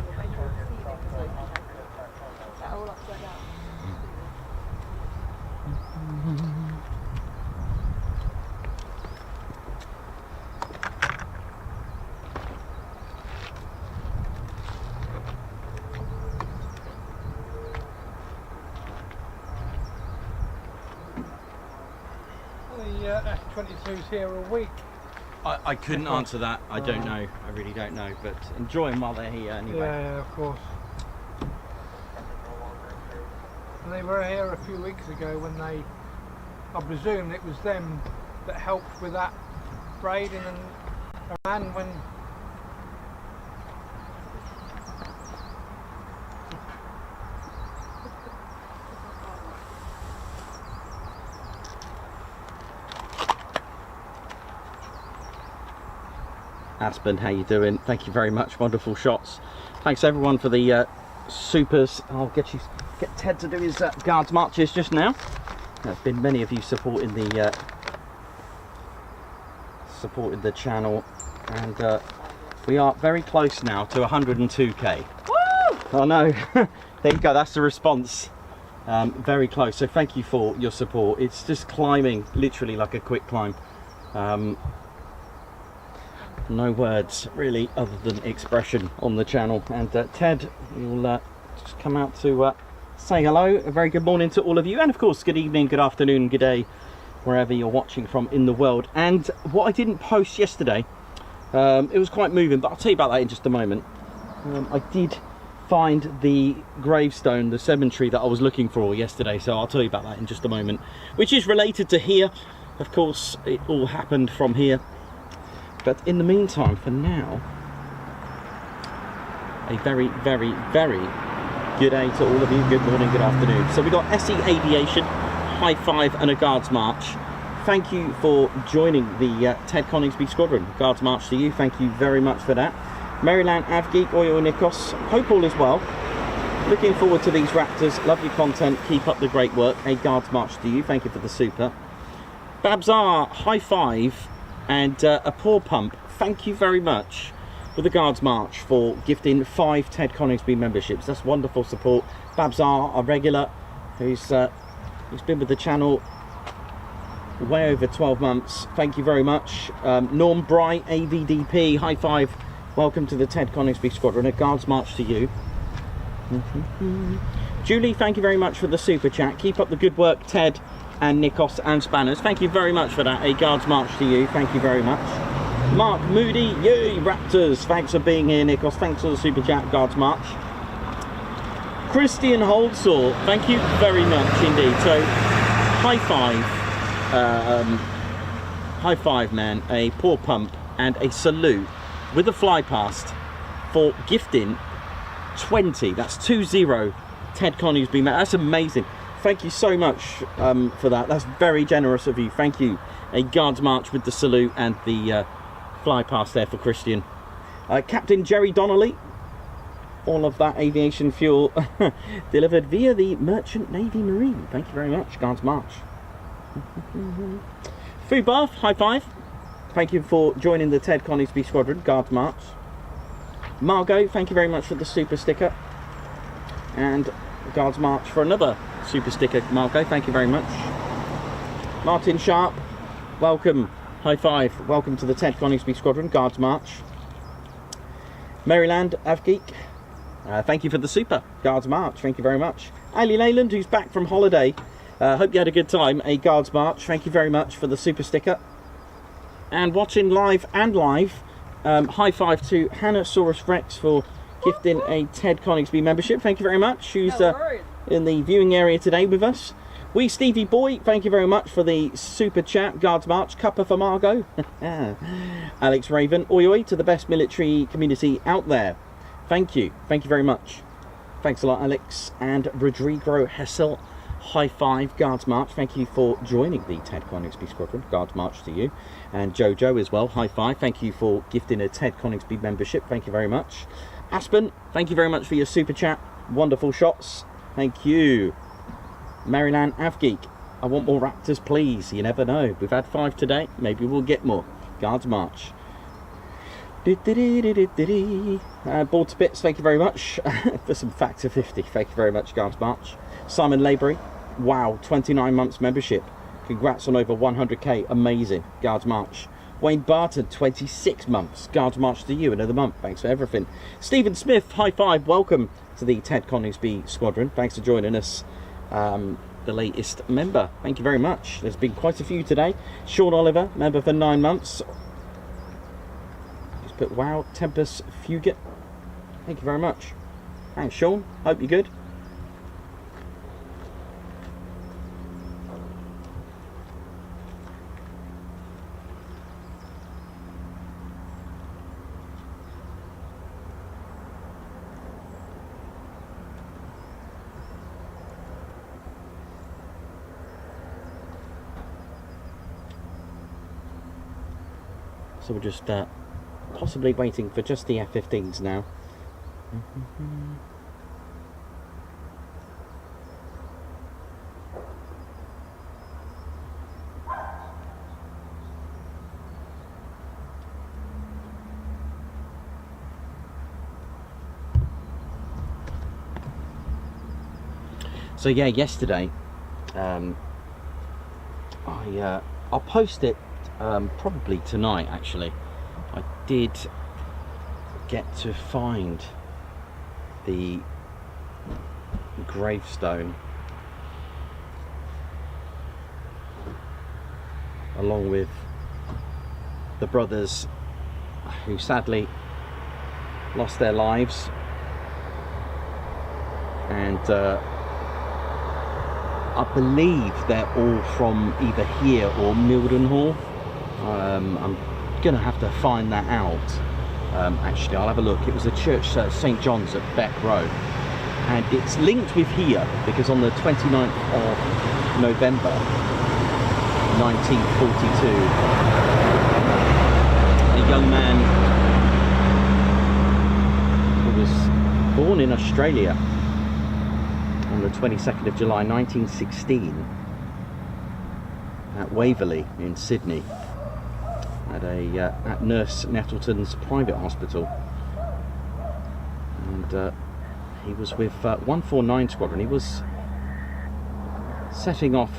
F-22's here a week. I couldn't answer that. I don't know. I really don't know. But enjoy them while they're here anyway. Yeah, of course. And they were here a few weeks ago when I presume it was them that helped with that braiding and Iran when Aspen, how you doing? Thank you very much. Wonderful shots. Thanks everyone for the supers. I'll get Ted to do his guards marches just now. There's been many of you supporting the channel, and we are very close now to 102k. Woo! Oh no, there you go. That's the response. Very close. So thank you for your support. It's just climbing, literally like a quick climb. No words really other than expression on the channel. And Ted, you'll just come out to say hello. A very good morning to all of you, and of course good evening, good afternoon, good day, wherever you're watching from in the world. And what I didn't post yesterday, it was quite moving, but I'll tell you about that in just a moment. I did find the gravestone, the cemetery that I was looking for yesterday, so I'll tell you about that in just a moment, which is related to here. Of course it all happened from here. But in the meantime, for now, a very, very, very good day to all of you. Good morning, good afternoon. So we got SE Aviation, high five and a Guards March. Thank you for joining the Ted Coningsby Squadron. Guards March to you. Thank you very much for that. Maryland Avgeek, Oyo Nikos, hope all is well. Looking forward to these Raptors. Love your content. Keep up the great work. A Guards March to you. Thank you for the super. Babzar, high five. And a paw pump, thank you very much for the Guards March for gifting 5 Ted Coningsby memberships. That's wonderful support. Babzar, a regular, who's been with the channel way over 12 months. Thank you very much. Norm Bright, AVDP, high five. Welcome to the Ted Coningsby Squadron. A Guards March to you. Julie, thank you very much for the super chat. Keep up the good work, Ted and Nikos and Spanners. Thank you very much for that. A Guards March to you. Thank you very much. Mark Moody, yay Raptors. Thanks for being here, Nikos. Thanks for the super chat. Guards March. Christian Holdsaw, thank you very much indeed. So high high five, man. A paw pump and a salute with a fly past for gifting 20. That's 20 Ted Coningsby, man. That's amazing. Thank you so much for that. That's very generous of you. Thank you. A Guards March with the salute and the fly past there for Christian. Captain Jerry Donnelly. All of that aviation fuel delivered via the Merchant Navy Marine. Thank you very much, Guards March. Food Bath, high five. Thank you for joining the Ted Coningsby Squadron, Guards March. Margot, thank you very much for the super sticker. And Guards March for another super sticker, Margot, thank you very much. Martin Sharp, welcome, high five. Welcome to the Ted Coningsby Squadron, Guards March. Maryland, Avgeek. Thank you for the super, Guards March, thank you very much. Ali Leyland, who's back from holiday, hope you had a good time, a Guards March, thank you very much for the super sticker. And watching live and live, high five to Hannah-saurus Rex for gifting a Ted Coningsby membership, thank you very much, who's in the viewing area today with us. Wee Stevie Boy, thank you very much for the super chat, Guards March, cuppa for Margot. Alex Raven, oi oi to the best military community out there. Thank you very much. Thanks a lot, Alex. And Rodrigo Hessel, high five, Guards March. Thank you for joining the Ted Coningsby Squadron, Guards March to you. And Jojo as well, high five. Thank you for gifting a Ted Coningsby membership. Thank you very much. Aspen, thank you very much for your super chat. Wonderful shots. Thank you. Maryland Avgeek, I want more Raptors, please. You never know. We've had 5 today. Maybe we'll get more. Guards March. Ball to bits, thank you very much for some Factor 50. Thank you very much, Guards March. Simon Labory, wow, 29 months membership. Congrats on over 100k, amazing, Guards March. Wayne Barton, 26 months. Guards March to you, another month. Thanks for everything. Stephen Smith, high five, welcome to the Ted Coningsby Squadron. Thanks for joining us, the latest member. Thank you very much. There's been quite a few today. Sean Oliver, member for 9 months. But wow, Tempest Fugit, thank you very much. Thanks, Sean. Hope you're good. So we're just possibly waiting for just the F-15s now. So yeah, yesterday I'll post it probably tonight actually. I did get to find the gravestone along with the brothers who sadly lost their lives, and I believe they're all from either here or Mildenhall. I'm gonna have to find that out. Actually, I'll have a look. It was a church, St. John's at Beck Road, and it's linked with here because on the 29th of November 1942 a young man who was born in Australia on the 22nd of July 1916 at Waverley in Sydney at Nurse Nettleton's private hospital, and he was with 149 Squadron. He was setting off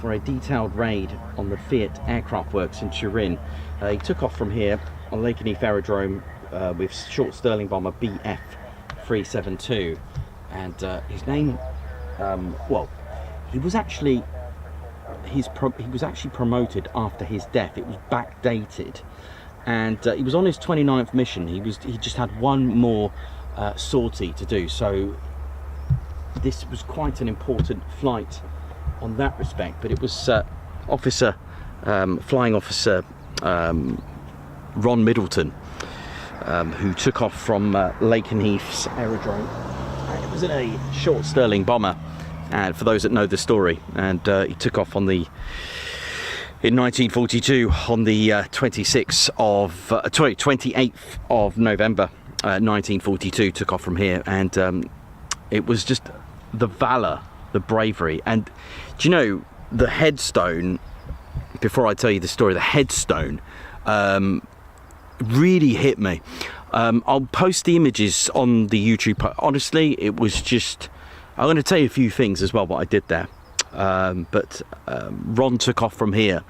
for a detailed raid on the Fiat aircraft works in Turin. He took off from here on Lakenheath Aerodrome with short Sterling bomber BF-372, and his name, well, he was actually promoted after his death. It was backdated, and he was on his 29th mission. He just had one more sortie to do, so this was quite an important flight on that respect. But it was Officer Flying Officer Ron Middleton, who took off from Lakenheath's aerodrome. It was in a short Sterling bomber, and for those that know the story, and he took off in 1942 on the 28th of November 1942, took off from here, and it was just the valour, the bravery. And do you know, the headstone, before I tell you the story, the headstone really hit me. I'll post the images on the YouTube. Honestly, it was just, I'm going to tell you a few things as well what I did there. But Ron took off from here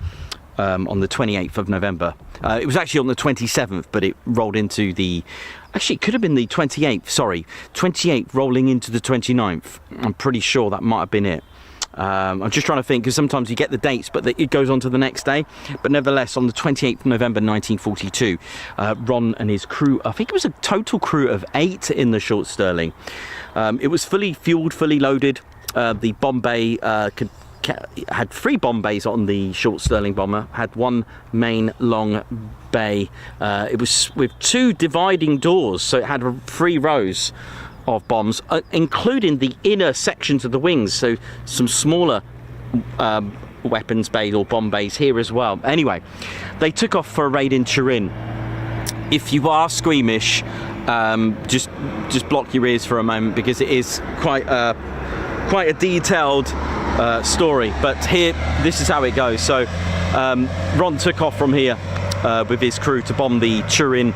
on the 28th of November. It was actually on the 27th, but it rolled into the, actually it could have been the 28th, sorry, 28th rolling into the 29th. I'm pretty sure that might have been it. I'm just trying to think, because sometimes you get the dates but it goes on to the next day. But nevertheless, on the 28th of November 1942, Ron and his crew, I think it was a total crew of 8 in the short Sterling. It was fully fueled, fully loaded. The bomb bay had 3 bomb bays on the short Sterling bomber, had 1 main long bay. It was with 2 dividing doors, so it had 3 rows of bombs, including the inner sections of the wings, so some smaller weapons bays or bomb bays here as well. Anyway, they took off for a raid in Turin. If you are squeamish, just block your ears for a moment, because it is quite a detailed story. But here, this is how it goes. So Ron took off from here with his crew to bomb the Turin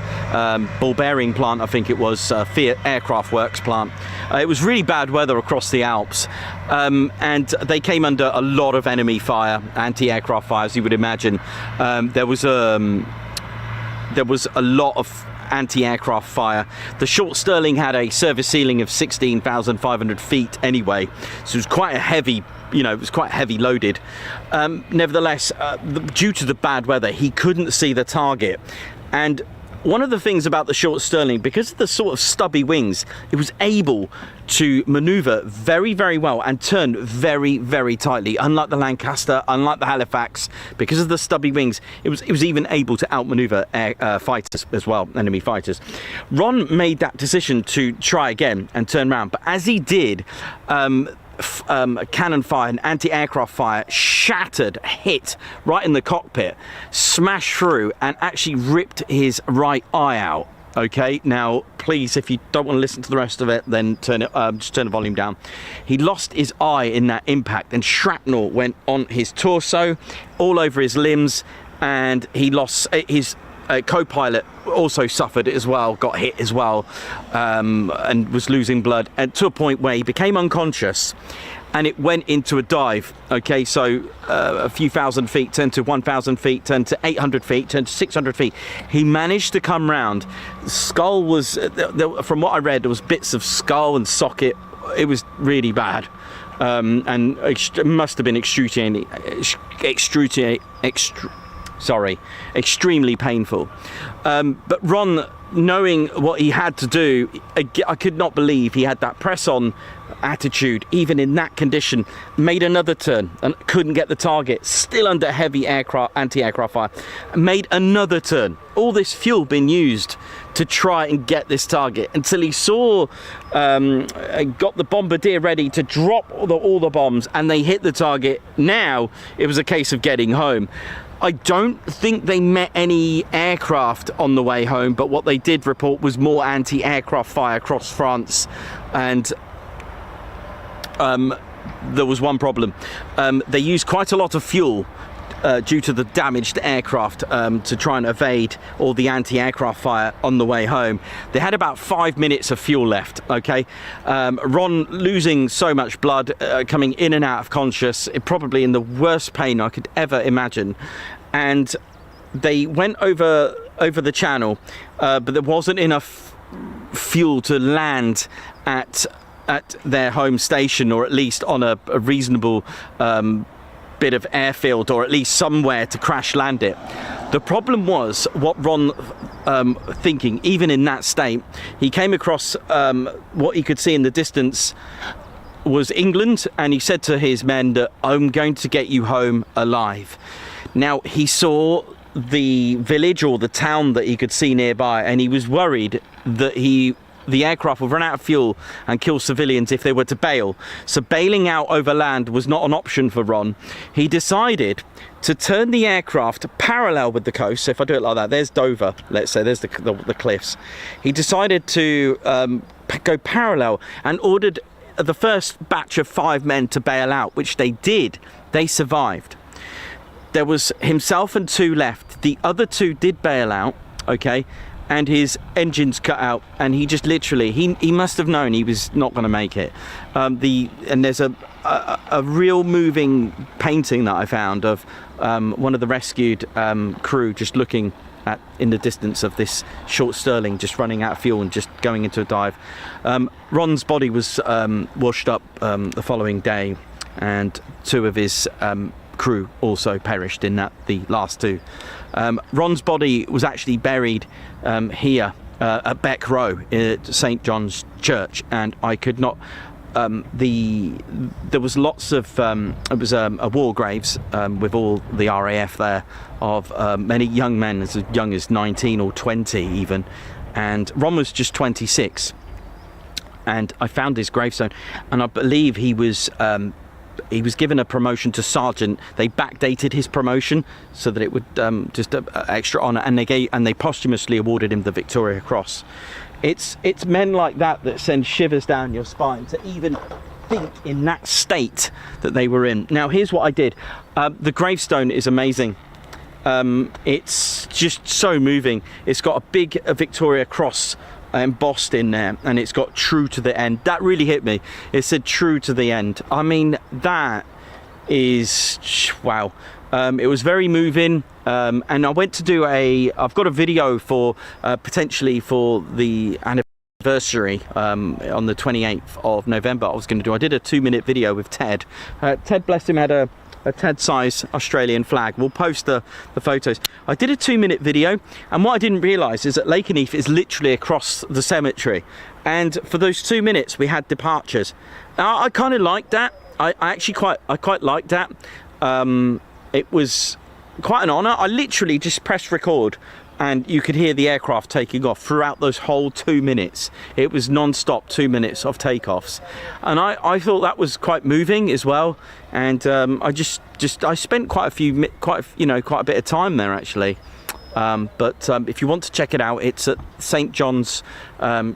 ball bearing plant, I think it was, Fiat Aircraft Works plant. It was really bad weather across the Alps, and they came under a lot of enemy fire, anti-aircraft fire, as you would imagine. There was a lot of anti-aircraft fire. The short Sterling had a service ceiling of 16,500 feet anyway, so it was quite a heavy, it was quite heavy loaded. Nevertheless, due to the bad weather, he couldn't see the target. And one of the things about the short Sterling, because of the sort of stubby wings, it was able to maneuver very, very well and turn very, very tightly. Unlike the Lancaster, unlike the Halifax, because of the stubby wings, it was even able to outmaneuver fighters as well, enemy fighters. Ron made that decision to try again and turn around, but as he did, cannon fire and anti-aircraft fire hit right in the cockpit, smashed through, and actually ripped his right eye out. Okay, now please, if you don't want to listen to the rest of it, then just turn the volume down. He lost his eye in that impact, and shrapnel went on his torso, all over his limbs, and he lost his co-pilot also suffered as well, got hit as well, and was losing blood, and to a point where he became unconscious, and it went into a dive. Okay, so a few thousand feet turned to 1,000 feet, turned to 800 feet, turned to 600 feet. He managed to come round. Skull was, from what I read, there was bits of skull and socket. It was really bad, and it must have been extremely painful. But Ron, knowing what he had to do, I could not believe he had that press-on attitude, even in that condition. Made another turn and couldn't get the target, still under heavy anti-aircraft fire. Made another turn. All this fuel being used to try and get this target, until he saw, got the bombardier ready to drop all the bombs, and they hit the target. Now it was a case of getting home. I don't think they met any aircraft on the way home, but what they did report was more anti-aircraft fire across France, and there was one problem. They used quite a lot of fuel due to the damaged aircraft to try and evade all the anti-aircraft fire on the way home. They had about 5 minutes of fuel left, okay? Ron losing so much blood, coming in and out of conscious, probably in the worst pain I could ever imagine. And they went over the channel, but there wasn't enough fuel to land at their home station, or at least on a reasonable bit of airfield, or at least somewhere to crash land it. The problem was, what Ron thinking, even in that state, he came across what he could see in the distance was England, and he said to his men that, I'm going to get you home alive. Now, he saw the village or the town that he could see nearby, and he was worried that the aircraft would run out of fuel and kill civilians if they were to bail. So bailing out over land was not an option for Ron. He decided to turn the aircraft parallel with the coast. So if I do it like that, there's Dover, let's say, there's the cliffs. He decided to go parallel and ordered the first batch of 5 men to bail out, which they did. They survived. There was himself and 2 left. The other 2 did bail out, okay, and his engines cut out, and he just literally, he must have known he was not going to make it. And there's a real moving painting that I found of one of the rescued crew just looking at in the distance of this short Sterling just running out of fuel and just going into a dive. Ron's body was washed up the following day, and 2 of his crew also perished in that, the last 2. Ron's body was actually buried here at Beck Row at St John's Church, and I could not there was lots of it was a war graves with all the RAF there of many young men as young as 19 or 20 even, and Ron was just 26, and I found his gravestone, and I believe he was given a promotion to sergeant. They backdated his promotion so that it would just extra honour, and they posthumously awarded him the Victoria Cross. It's men like that send shivers down your spine to even think in that state that they were in. Now here's what I did. The gravestone is amazing. It's just so moving. It's got a big Victoria Cross embossed in there, and it's got true to the end. That really hit me. It said true to the end. I mean, that is wow. It was very moving, and I went to do I've got a video for potentially for the anniversary on the 28th of November. I did a 2-minute video with Ted. Ted, bless him, had a Ted-size Australian flag. We'll post the photos. I did a 2-minute video, and what I didn't realise is that Lakenheath is literally across the cemetery, and for those 2 minutes we had departures. Now, I kind of liked that. I quite liked that. It was quite an honour. I literally just pressed record, and you could hear the aircraft taking off throughout those whole 2 minutes. It was non-stop 2 minutes of takeoffs, and I thought that was quite moving as well. And I spent quite a bit of time there actually. But if you want to check it out, it's at St John's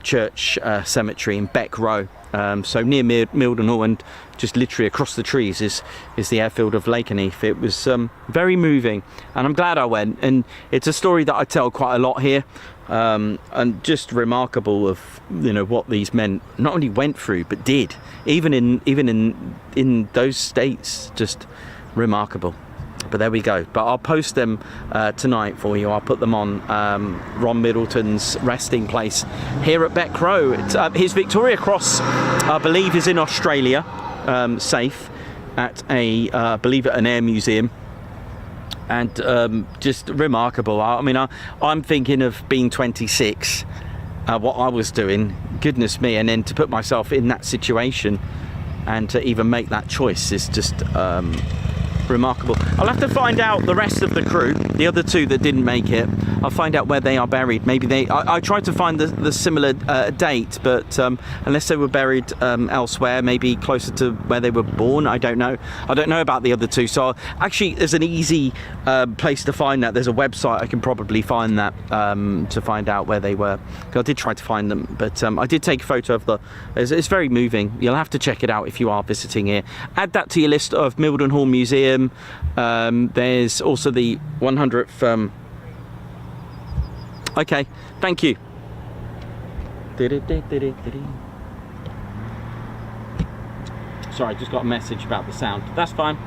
Church Cemetery in Beck Row. So near Middleton Hall, and just literally across the trees is the airfield of Lakenheath. It was very moving, and I'm glad I went. And it's a story that I tell quite a lot here, and just remarkable of what these men not only went through but did, even in those states. Just remarkable. But there we go. But I'll post them tonight for you. I'll put them on Ron Middleton's resting place here at Beck Row. His Victoria Cross, I believe, is in Australia, safe at I believe at an air museum. And just remarkable. I mean, I'm thinking of being 26, what I was doing, goodness me, and then to put myself in that situation and to even make that choice is just remarkable. I'll have to find out the rest of the crew, the other 2 that didn't make it. I'll find out where they are buried. Maybe I tried to find the similar date, but unless they were buried elsewhere, maybe closer to where they were born. I don't know about the other 2. So actually there's an easy place to find that. There's a website I can probably find that to find out where they were. I did try to find them, but I did take a photo of it's very moving. You'll have to check it out if you are visiting here. Add that to your list of Middleton Hall Museum. There's also the 100th. Okay, thank you. Sorry, I just got a message about the sound. That's fine.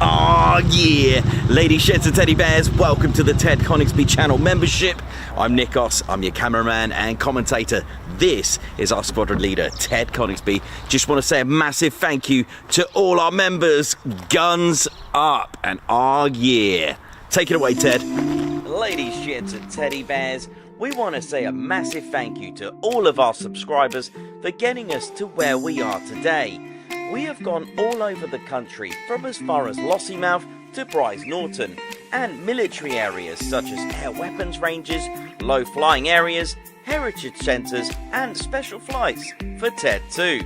Oh yeah, ladies, gents and teddy bears, welcome to the Ted Coningsby channel membership. I'm Nikos, I'm your cameraman and commentator. This is our squadron leader, Ted Coningsby. Just want to say a massive thank you to all our members. Guns up and oh yeah. Take it away, Ted. Ladies, gents and teddy bears, we want to say a massive thank you to all of our subscribers for getting us to where we are today. We have gone all over the country, from as far as Lossiemouth to Bryce Norton, and military areas such as air weapons ranges, low flying areas, heritage centres and special flights for TED 2.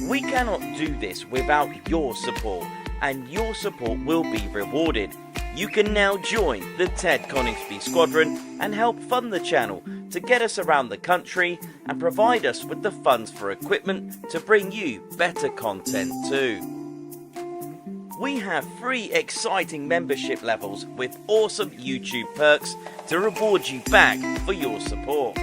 We cannot do this without your support, and your support will be rewarded. You can now join the Ted Coningsby Squadron and help fund the channel to get us around the country and provide us with the funds for equipment to bring you better content too. We have 3 exciting membership levels with awesome YouTube perks to reward you back for your support.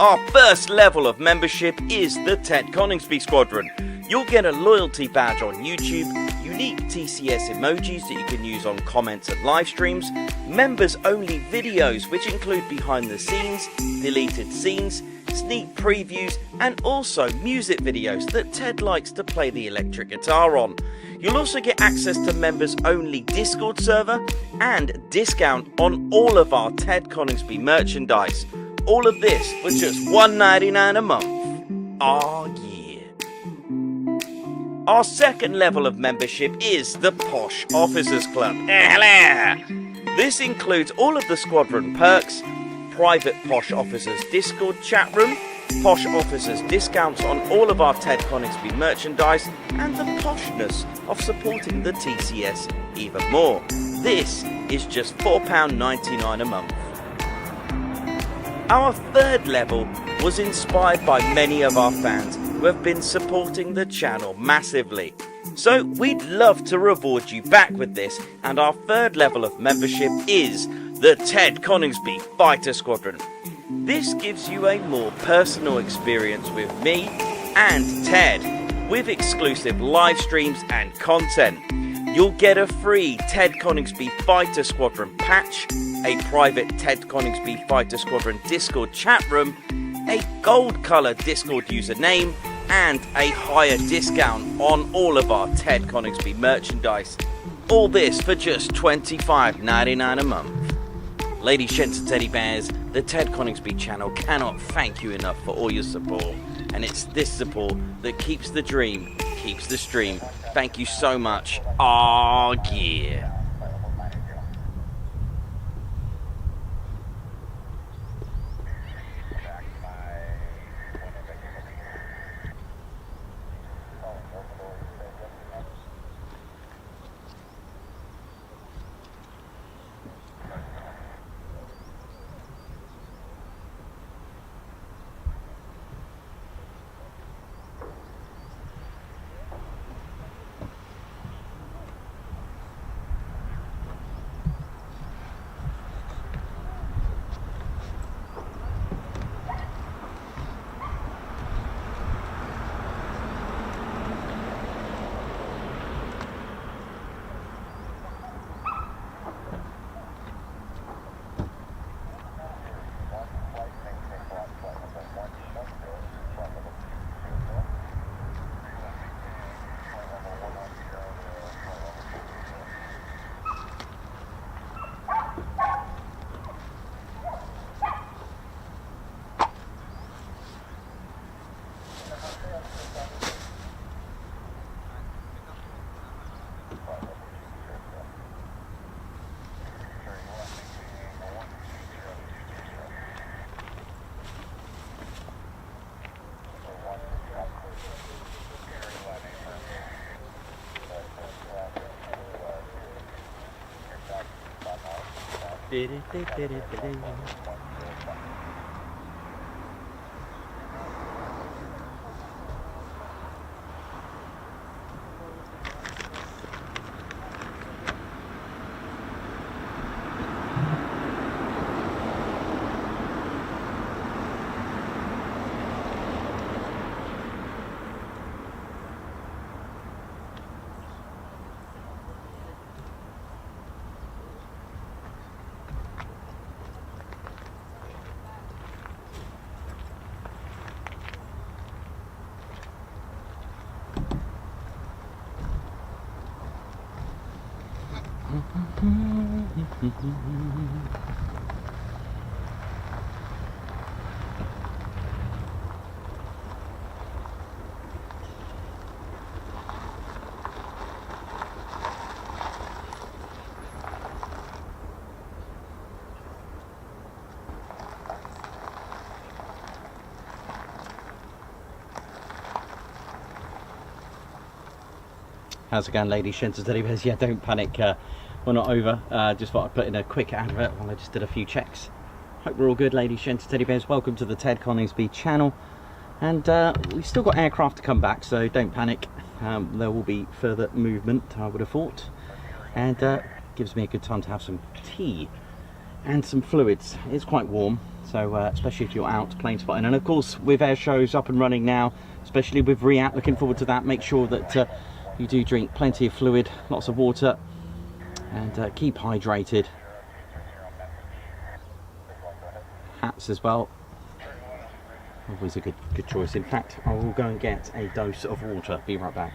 Our first level of membership is the Ted Coningsby Squadron. You'll get a loyalty badge on YouTube, unique TCS emojis that you can use on comments and live streams, members only videos which include behind the scenes, deleted scenes, sneak previews and also music videos that Ted likes to play the electric guitar on. You'll also get access to members only Discord server and discount on all of our Ted Coningsby merchandise. All of this for just $1.99 a month. Oh yeah. Our second level of membership is the Posh Officers Club. This includes all of the squadron perks, private Posh Officers Discord chat room, Posh Officers discounts on all of our Ted Coningsby merchandise, and the poshness of supporting the TCS even more. This is just £4.99 a month. Our third level was inspired by many of our fans who have been supporting the channel massively. So we'd love to reward you back with this, and our third level of membership is the Ted Coningsby Fighter Squadron. This gives you a more personal experience with me and Ted, with exclusive live streams and content. You'll get a free Ted Coningsby Fighter Squadron patch, a private Ted Coningsby Fighter Squadron Discord chat room, a gold colour Discord username, and a higher discount on all of our Ted Coningsby merchandise. All this for just $25.99 a month. Ladies, gents and teddy bears, the Ted Coningsby channel cannot thank you enough for all your support, and it's this support that keeps the dream, keeps the stream. Thank you so much. Oh yeah. How's it going, ladies, gents, teddy bears? Yeah, don't panic, we're not over. Just thought I'd put in a quick advert while I just did a few checks. Hope we're all good, ladies, gents, teddy bears. Welcome to the Ted Coningsby channel. And we've still got aircraft to come back, so don't panic. There will be further movement, I would have thought. And gives me a good time to have some tea and some fluids. It's quite warm, so especially if you're out plane spotting. And of course, with air shows up and running now, especially with REAT, looking forward to that. Make sure that you do drink plenty of fluid, lots of water, and keep hydrated. Hats as well, always a good choice. In fact, I will go and get a dose of water. Be right back.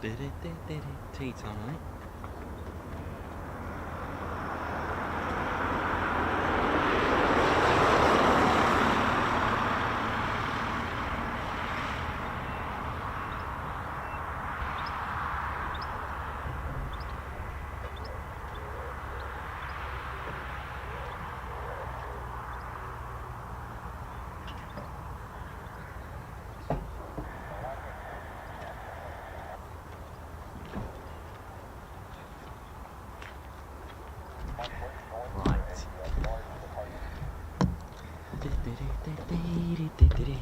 Tea time.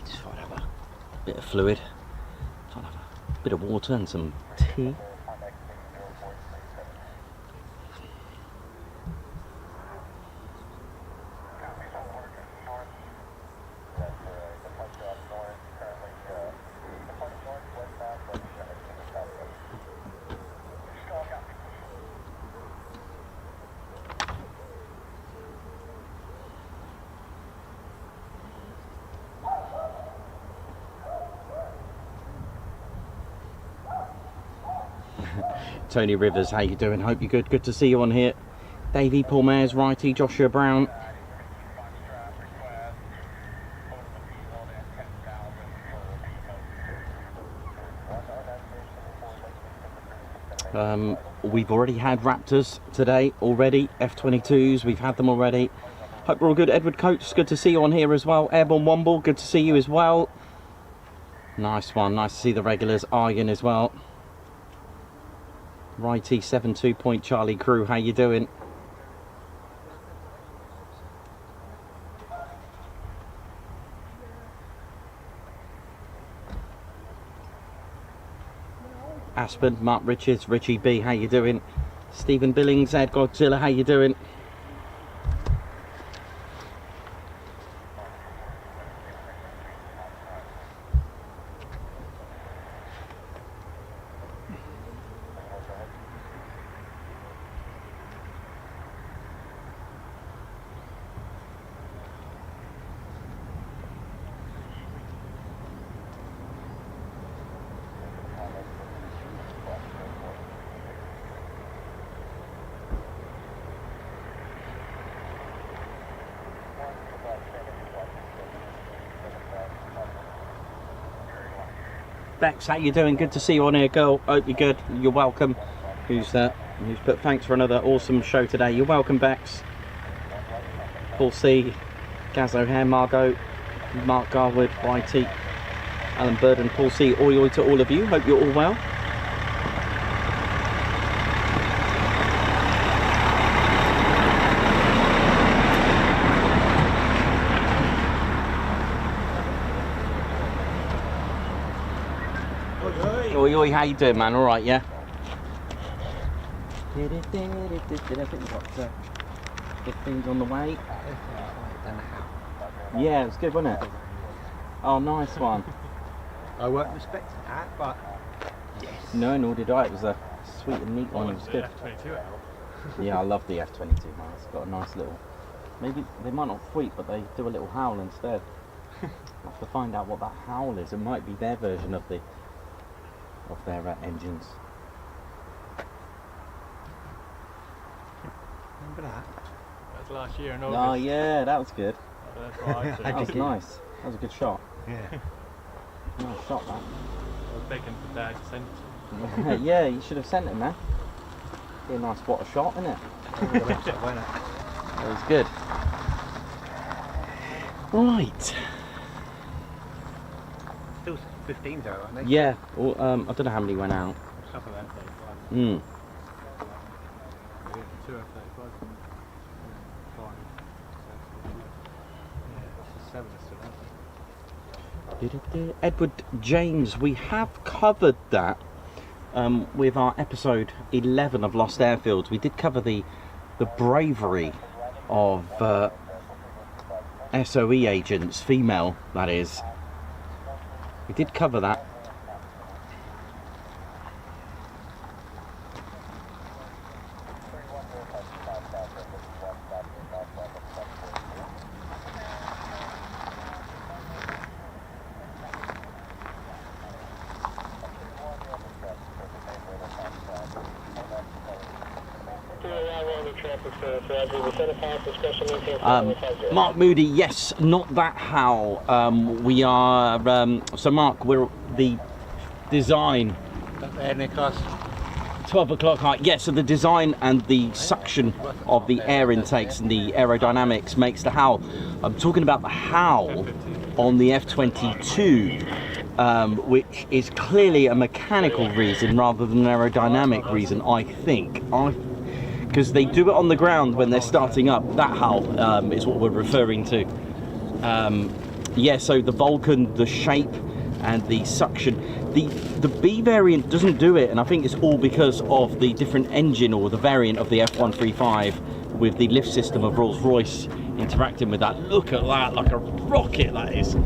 Just thought I'd have a bit of fluid, thought I'd have a bit of water and some tea. Tony Rivers, how you doing? Hope you're good. Good to see you on here. Davey, Paul Mayers, Righty, Joshua Brown. We've already had Raptors today already. F-22s, we've had them already. Hope we're all good. Edward Coates, good to see you on here as well. Airborne Womble, good to see you as well. Nice one. Nice to see the regulars. Aryan as well. Righty 72 Point Charlie crew, how you doing? Aspen, Mark Richards, Richie B, how you doing? Stephen Billings, Ed Godzilla, how you doing? Bex, how you doing? Good to see you on here, girl. Hope you're good. You're welcome. Who's put thanks for another awesome show today? You're welcome, Bex. Paul C, Gaz O'Hare, Margot, Mark Garwood, YT, Alan Burden, Paul C. Oi oi to all of you. Hope you're all well. Oi oi, how you doing, man? All right, yeah. I think we've got 15s on the way. Yeah, it was good, wasn't it? Oh, nice one. I weren't expecting that, but yes. No, nor did I. It was a sweet and neat one. It was good. F-22 out. Yeah, I love the F-22, man. It's got a nice little... Maybe they might not tweet, but they do a little howl instead. I'll have to find out what that howl is. It might be their version of their engines. Remember that? That was last year in Oh August. yeah, that was good. That's what I said. That was nice. That was a good shot. Yeah. Nice shot, that. I was begging for Dad to send it to me. Yeah, you should have sent it, man. Be a nice water shot, isn't it? That was good. Right. Still 15s out, aren't they? Yeah. Well, I don't know how many went out. Couple of F-35. Hmm. Two F-35. Five. Yeah, it's 7 still, Edward James, we have covered that with our episode 11 of Lost Airfields. We did cover the bravery of SOE agents, female that is. We did cover that. Mark Moody, yes, not that how. We are, so Mark, we're the design. Nicholas. 12 o'clock height, yes, so the design and the suction of the air intakes and the aerodynamics makes the howl. I'm talking about the howl on the F-22, which is clearly a mechanical reason rather than an aerodynamic reason, I think. Because they do it on the ground when they're starting up. That howl is what we're referring to. Yeah, so the Vulcan, the shape and the suction. The B variant doesn't do it, and I think it's all because of the different engine or the variant of the F-135 with the lift system of Rolls-Royce interacting with that. Look at that, like a rocket that is.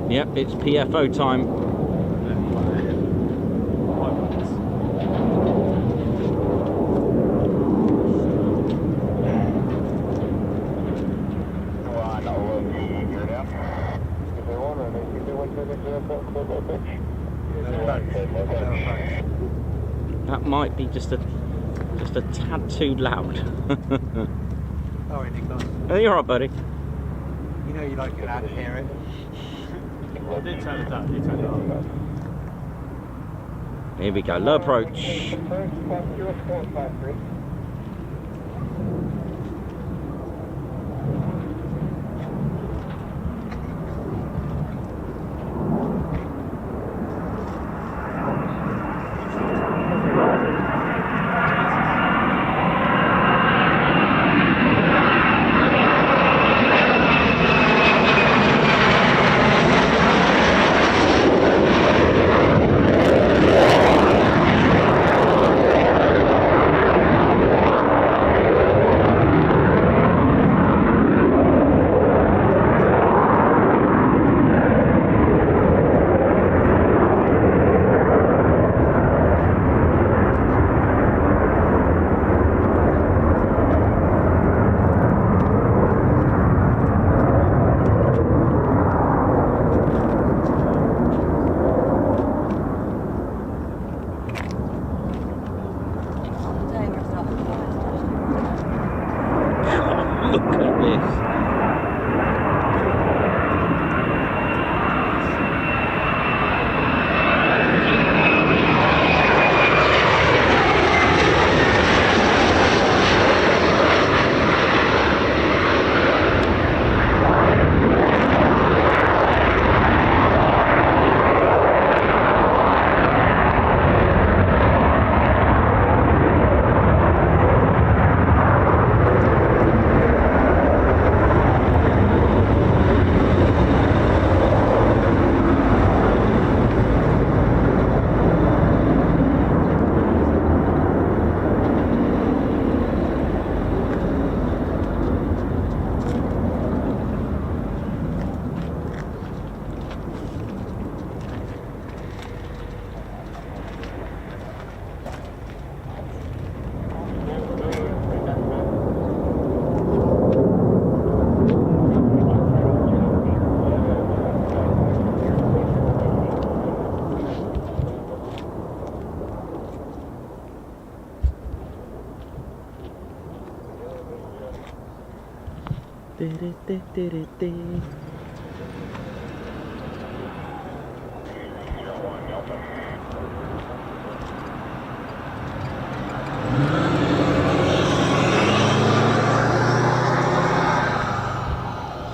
Yep, it's PFO time. That might be just a tad too loud. Sorry, Nicholas. Oh, you're alright, buddy. You know you like it out here, it. I did turn it down, you turned it on. Here we go, low approach.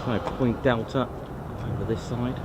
So point delta over this side.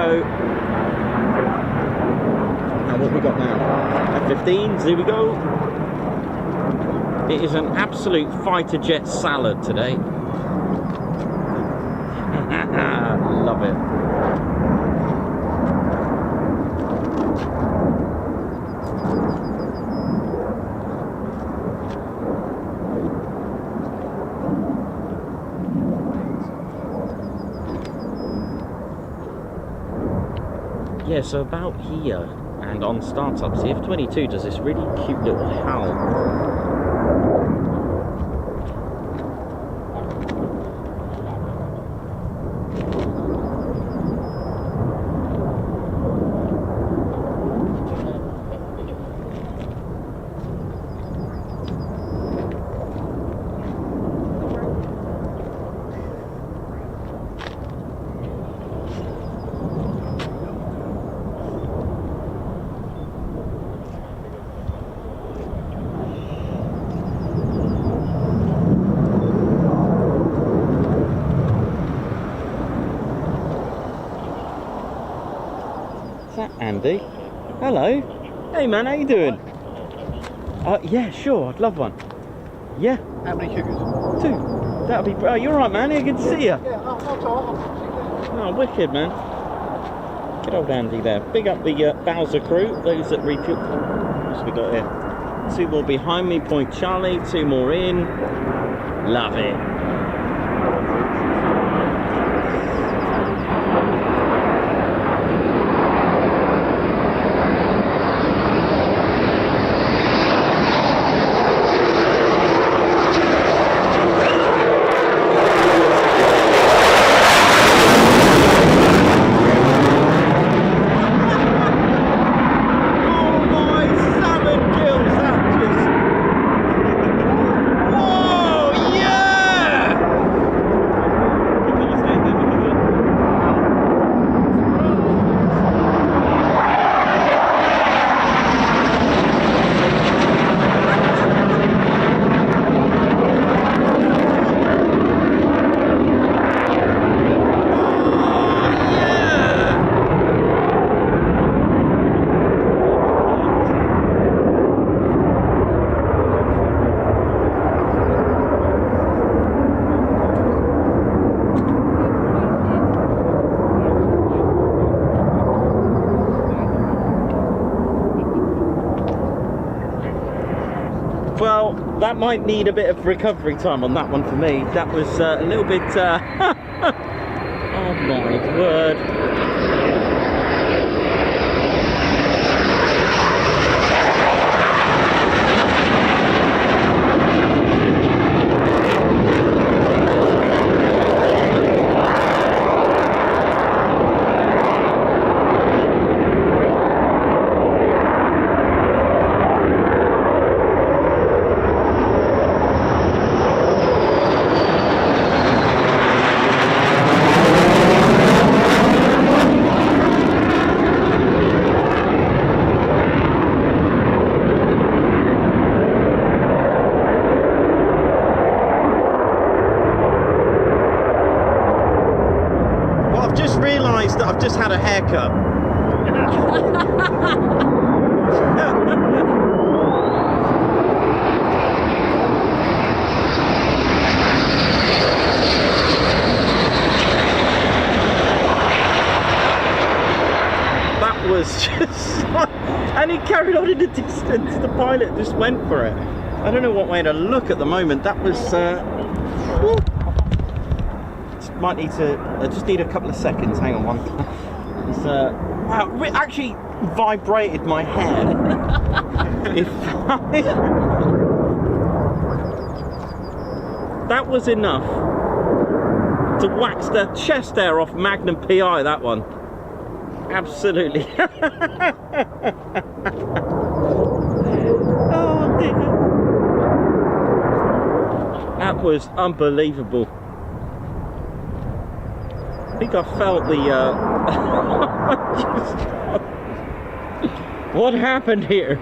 go. Now what we got now? F-15s, here we go. It is an absolute fighter jet salad today. Love it. Yeah, so about here and on startups, the F-22 does this really cute little howl. Andy, hello. Hey man, how you doing? Yeah, sure, I'd love one. Yeah. How many sugars? 2. That'll be. Oh, you're right, man. Good to see you. Yeah, I'll Oh, wicked, man. Good old Andy there. Big up the Bowser crew, those that refuel. What's we got here? 2 more behind me, Point Charlie. 2 more in. Love it. Well, that might need a bit of recovery time on that one for me. That was a little bit, oh my word. That I've just had a haircut. That was just and he carried on in the distance. The pilot just went for it. I don't know what way to look at the moment. That was might need to just need a couple of seconds. Hang on one. It's wow, it actually vibrated my hair. That was enough to wax the chest hair off Magnum PI, that one. Absolutely. Oh dear. That was unbelievable. I think I felt the what happened here?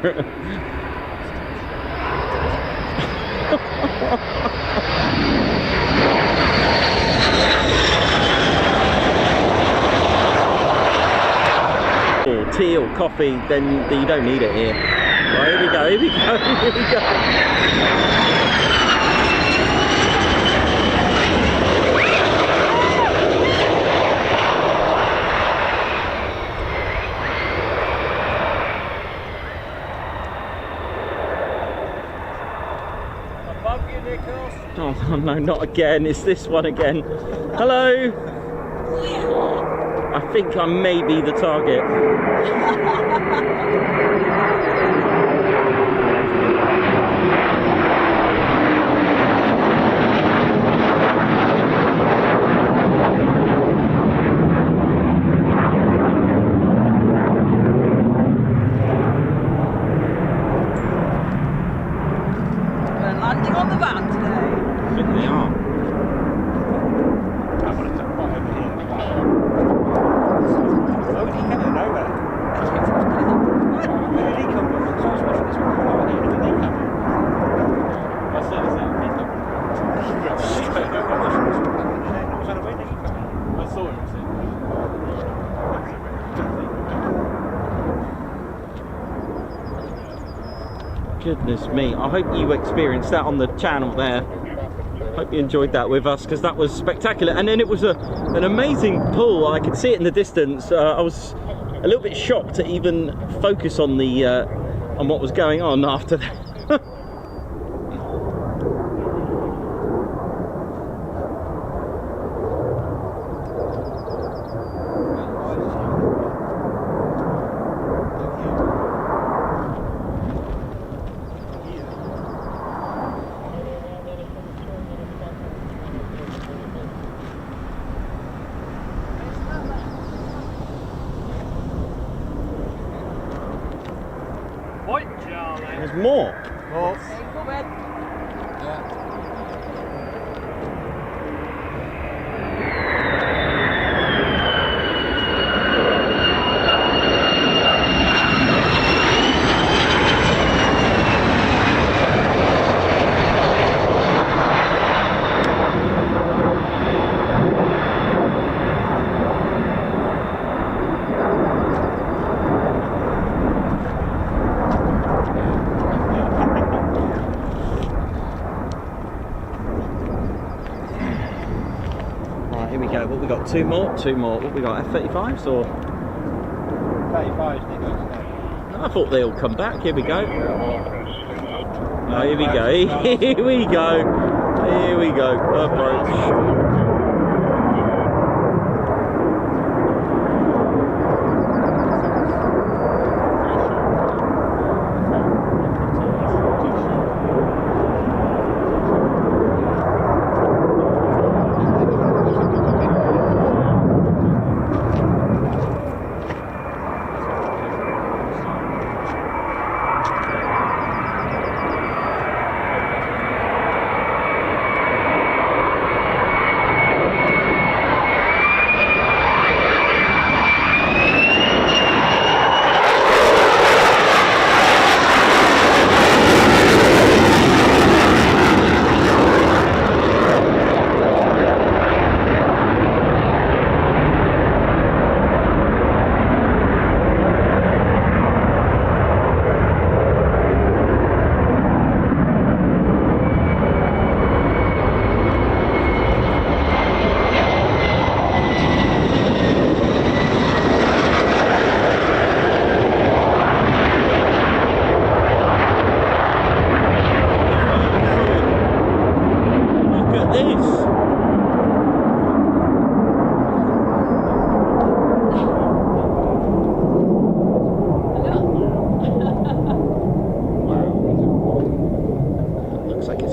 tea or coffee, then you don't need it here. Right, here we go, here we go, here we go. Oh no, not again. It's this one again. Hello. I think I may be the target. We're landing on the van today. I think they are. Goodness me, I hope you experienced that on the channel there. Hope you enjoyed that with us, because that was spectacular. And then it was an amazing pull. I could see it in the distance. I was a little bit shocked to even focus on the on what was going on after that. There's more. Here we go. What we got? Two more. What we got? F-35s or? 35s. I thought they all come back. Here we go. Oh, here we go. Here we go. Here we go. Approach.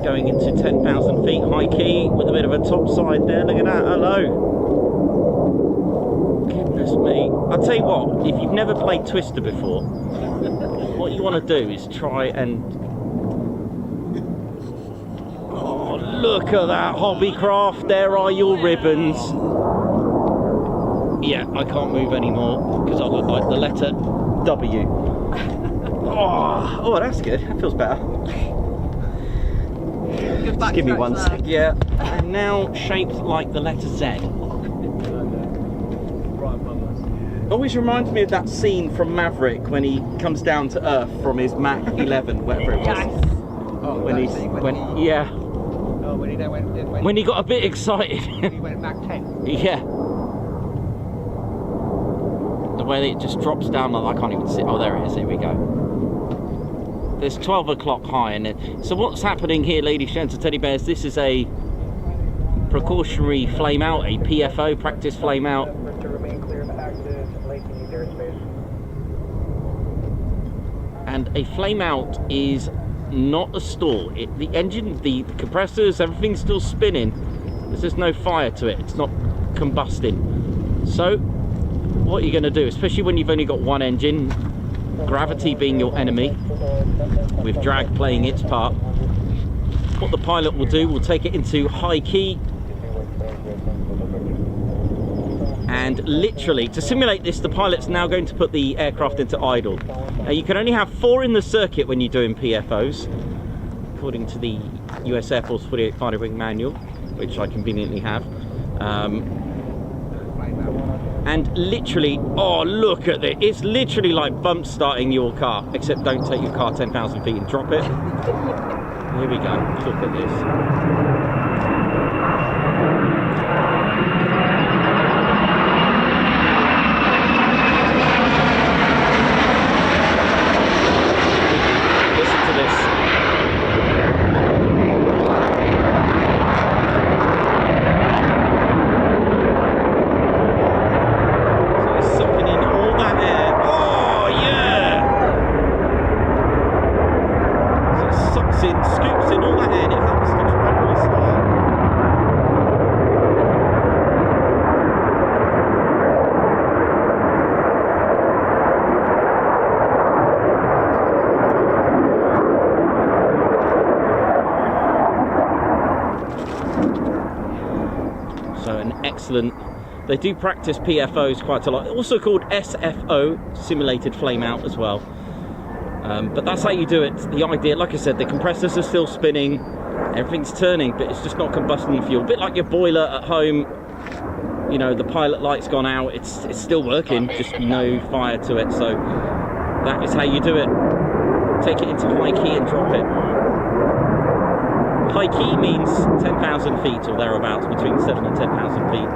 Going into 10,000 feet high key with a bit of a top side there. Look at that. Hello. Goodness me. I'll tell you what, if you've never played Twister before, what you want to do is try and... Oh, look at that hobbycraft. There are your ribbons. Yeah, I can't move anymore because I look like the letter W. Oh, that's good. That feels better. Just give me one sec. Yeah, and now shaped like the letter Z. Right above us. Always reminds me of that scene from Maverick when he comes down to Earth from his Mach 11, whatever it was. Yes. Oh, When that he's thing, yeah, oh, when he then went, when he got a bit excited. he went Mach 10. Yeah. The way that it just drops down, like I can't even see. Oh, there it is. Here we go. There's 12 o'clock high, and so what's happening here, ladies, gents, and teddy bears? This is a precautionary flame out, a PFO, practice flame out. To remain clear of active Lakenheath airspace. And a flame out is not a stall. The engine, the compressors, everything's still spinning. There's just no fire to it. It's not combusting. So what are you going to do, especially when you've only got one engine, gravity being your enemy, with drag playing its part? What the pilot will do, will take it into high key, and literally, to simulate this, the pilot's now going to put the aircraft into idle. Now, you can only have 4 in the circuit when you're doing PFOs, according to the US Air Force 48 Fighter Wing Manual, which I conveniently have. And literally, oh, look at it. It's literally like bump starting your car, except don't take your car 10,000 feet and drop it. Here we go, look at this. Excellent. They do practice PFOs quite a lot, also called SFO, simulated flame out as well. But that's how you do it. The idea, like I said, the compressors are still spinning, everything's turning, but it's just not combusting fuel. A bit like your boiler at home, you know, the pilot light's gone out, it's still working, just no fire to it. So that is how you do it. Take it into high key and drop it. High key means 10,000 feet or thereabouts, between 7,000 and 10,000 feet.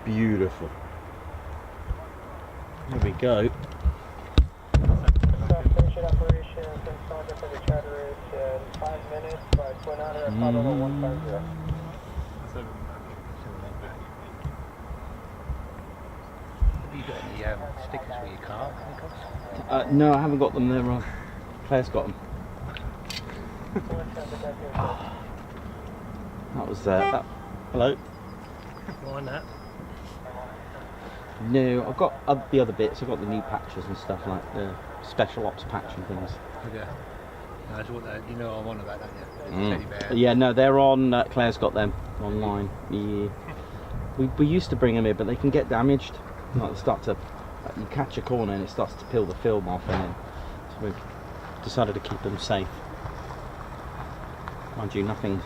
Beautiful. There we go. Finishing operation since contact for the charter is 5 minutes by Twin Otter at 50150. Have you got any stickers for your car, Nicholas? No, I haven't got them there. Claire's got them. That was that. Hello? Why not? No, I've got the other bits. I've got the new patches and stuff, like the special ops patch and things. Okay. That's what you know what I want about that, yeah. Teddy bear. Yeah, no, they're on. Claire's got them online. Yeah. We used to bring them in, but they can get damaged. Like, they start to, you catch a corner and it starts to peel the film off, and then so we've decided to keep them safe. Mind you, nothing's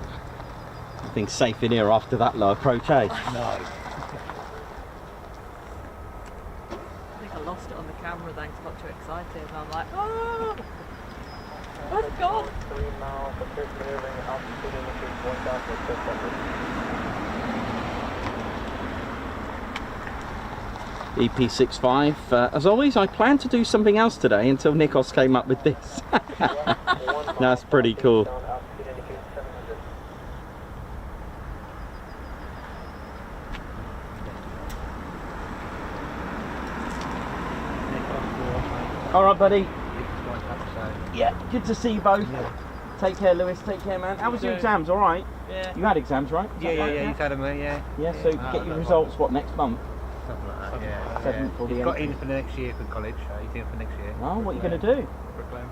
safe in here after that low approach, eh? No. Lost it on the camera then 'cause I got too excited and I'm like, oh, let's go. 3 miles, appears clearing, altitude indicates 1,600. EP65. As always, I planned to do something else today until Nikos came up with this. That's pretty cool. Altitude indicates 700. Alright, right, buddy. It's going up, so. Yeah, good to see you both. Take care, Lewis. Take care, man. How was your exams? All right. Yeah. You had exams, right? Is that right? He's had them, yeah. Yeah. So get your results. What, next month? Something like that, yeah. 7th or the He's got 8th? in for the next year for college, so he's in for next year. Oh, what are you going to do? Bricklayer.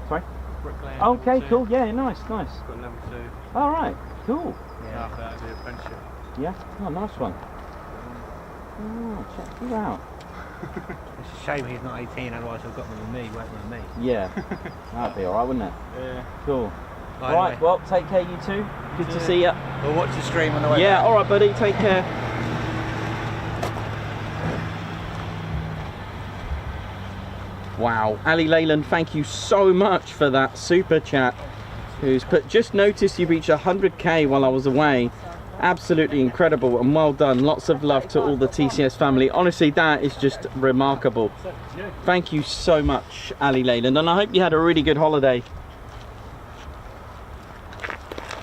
Sorry. Bricklayer. Okay, level 2. cool. Yeah, nice. Got level 2. All right, cool. Yeah. After that, I did apprenticeship. Yeah. Oh, nice one. Oh, check you out. It's a shame he's not 18, otherwise I've got them with me, working with me. Yeah. That'd be all right, wouldn't it? Yeah. Cool. By the Right. way, Well, take care, you two. Good to see you. we'll watch the stream on the way Yeah. back. All right, buddy. Take care. Wow, Ali Leyland, thank you so much for that super chat. Who's put, just noticed you reached 100k while I was away. Absolutely incredible and well done. Lots of love to all the TCS family. Honestly, that is just remarkable. Thank you so much, Ali Leyland, and I hope you had a really good holiday.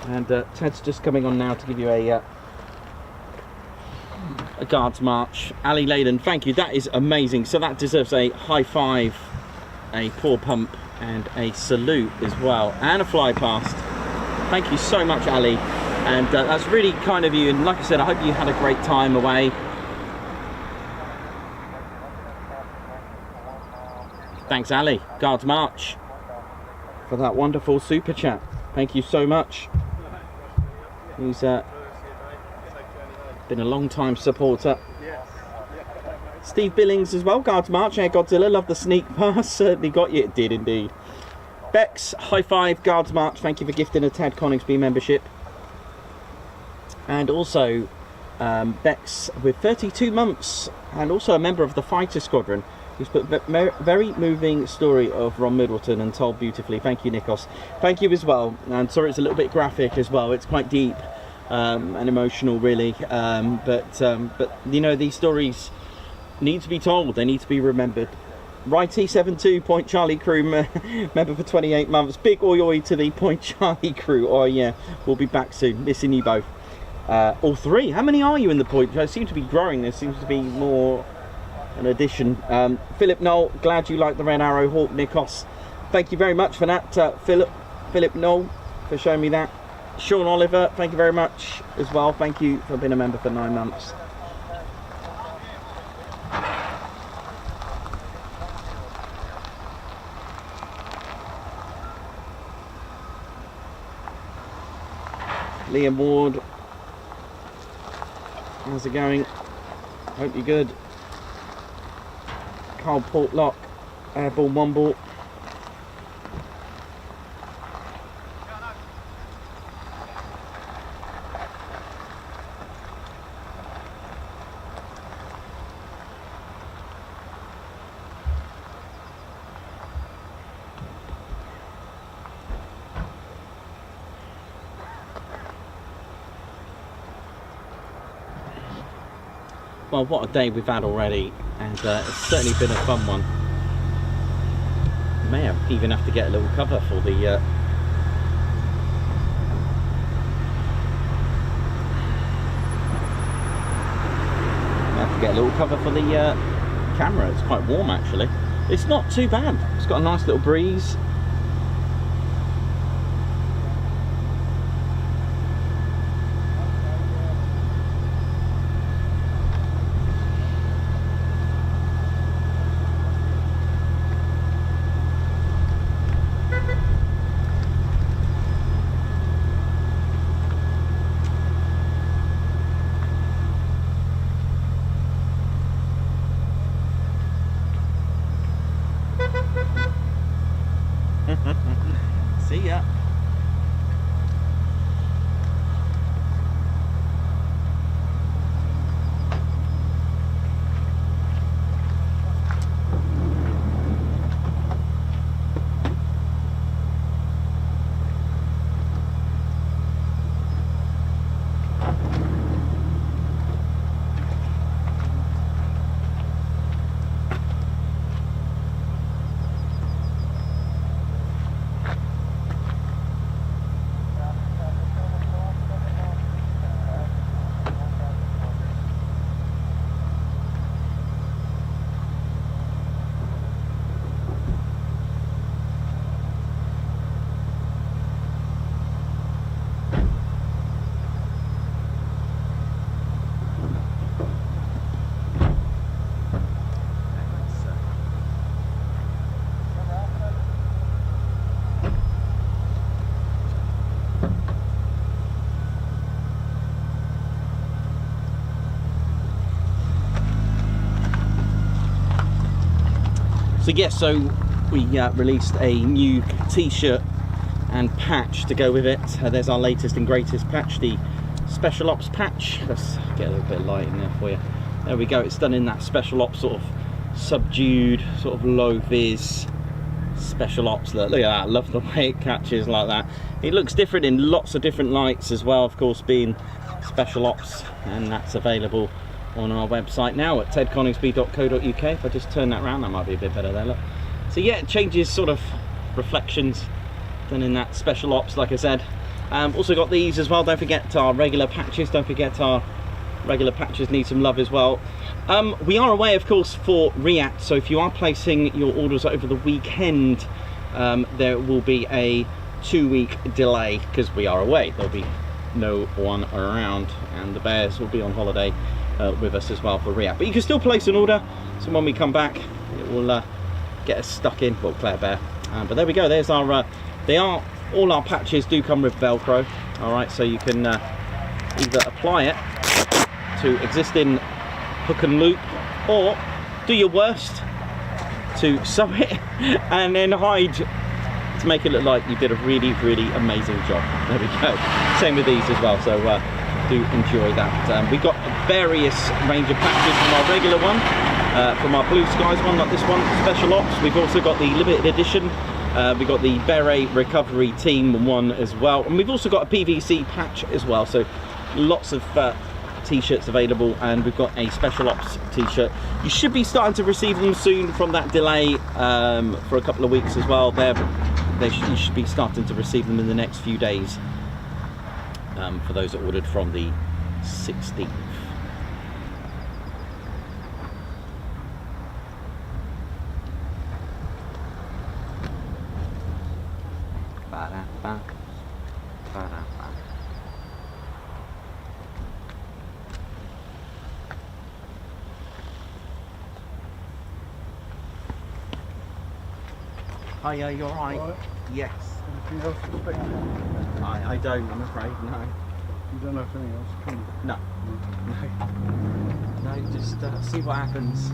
And Ted's just coming on now to give you a guards march. Ali Leyland, thank you. That is amazing. So that deserves a high five, a paw pump, and a salute as well, and a fly past. Thank you so much, Ali. And that's really kind of you. And like I said, I hope you had a great time away. Thanks, Ali. Guards march for that wonderful super chat. Thank you so much. He's been a long time supporter. Steve Billings as well, Guards March, Air Godzilla, love the sneak pass, certainly got you, it did indeed. Bex, high five, Guards March, thank you for gifting a Tad Coningsby membership. And also Bex with 32 months, and also a member of the fighter squadron, who's put very moving story of Ron Middleton and told beautifully. Thank you, Nikos. Thank you as well, and sorry it's a little bit graphic as well, it's quite deep and emotional really, but you know, these stories need to be told, they need to be remembered. Righty 72 Point Charlie crew member for 28 months. Big oi oi to the Point Charlie crew. Oh yeah, we'll be back soon, missing you both. All three. How many are you in the Point? I seem to be growing. There seems to be more an addition. Philip Knoll, glad you like the Red Arrow Hawk. Nikos, thank you very much for that. Philip Knoll for showing me that. Sean Oliver, thank you very much as well. Thank you for being a member for 9 months. Liam Ward, how's it going? Hope you're good. Carl Portlock, airborne 1 ball. Well, what a day we've had already, and it's certainly been a fun one. May even have to get a little cover for the camera. It's quite warm actually. It's not too bad. It's got a nice little breeze. So yes, so we released a new t-shirt and patch to go with it. There's our latest and greatest patch, the Special Ops patch. Let's get a little bit of light in there for you. There we go, it's done in that Special Ops sort of subdued, sort of low vis Special Ops look. Look at that, love the way it catches like that. It looks different in lots of different lights as well, of course, being Special Ops, and that's available on our website now at tedconingsby.co.uk. If I just turn that around, that might be a bit better there, look. So yeah, it changes sort of reflections done in that Special Ops, like I said. Also got these as well, don't forget our regular patches, don't forget our regular patches need some love as well. We are away, of course, for React, so if you are placing your orders over the weekend, there will be a 2-week delay because we are away. There'll be no one around, and the bears will be on holiday with us as well for React. But you can still place an order, so when we come back, it will get us stuck in. Well, Claire Bear. But there we go. There's our. All our patches do come with Velcro. All right, so you can either apply it to existing hook and loop, or do your worst to sew it and then hide to make it look like you did a really amazing job. There we go. Same with these as well, so do enjoy that. We've got various range of patches from our regular one, from our Blue Skies one, like this one, Special Ops. We've also got the limited edition. We've got the Beret Recovery Team one as well, and we've also got a PVC patch as well, so lots of t-shirts available, and we've got a Special Ops t-shirt. You should be starting to receive them soon from that delay for a couple of weeks as well. You should be starting to receive them in the next few days for those that ordered from the 16th. Hiya, you alright? Right. Yes. Anything else suspected? I don't, I'm afraid, no. You don't have anything else, can you? No. No, just see what happens.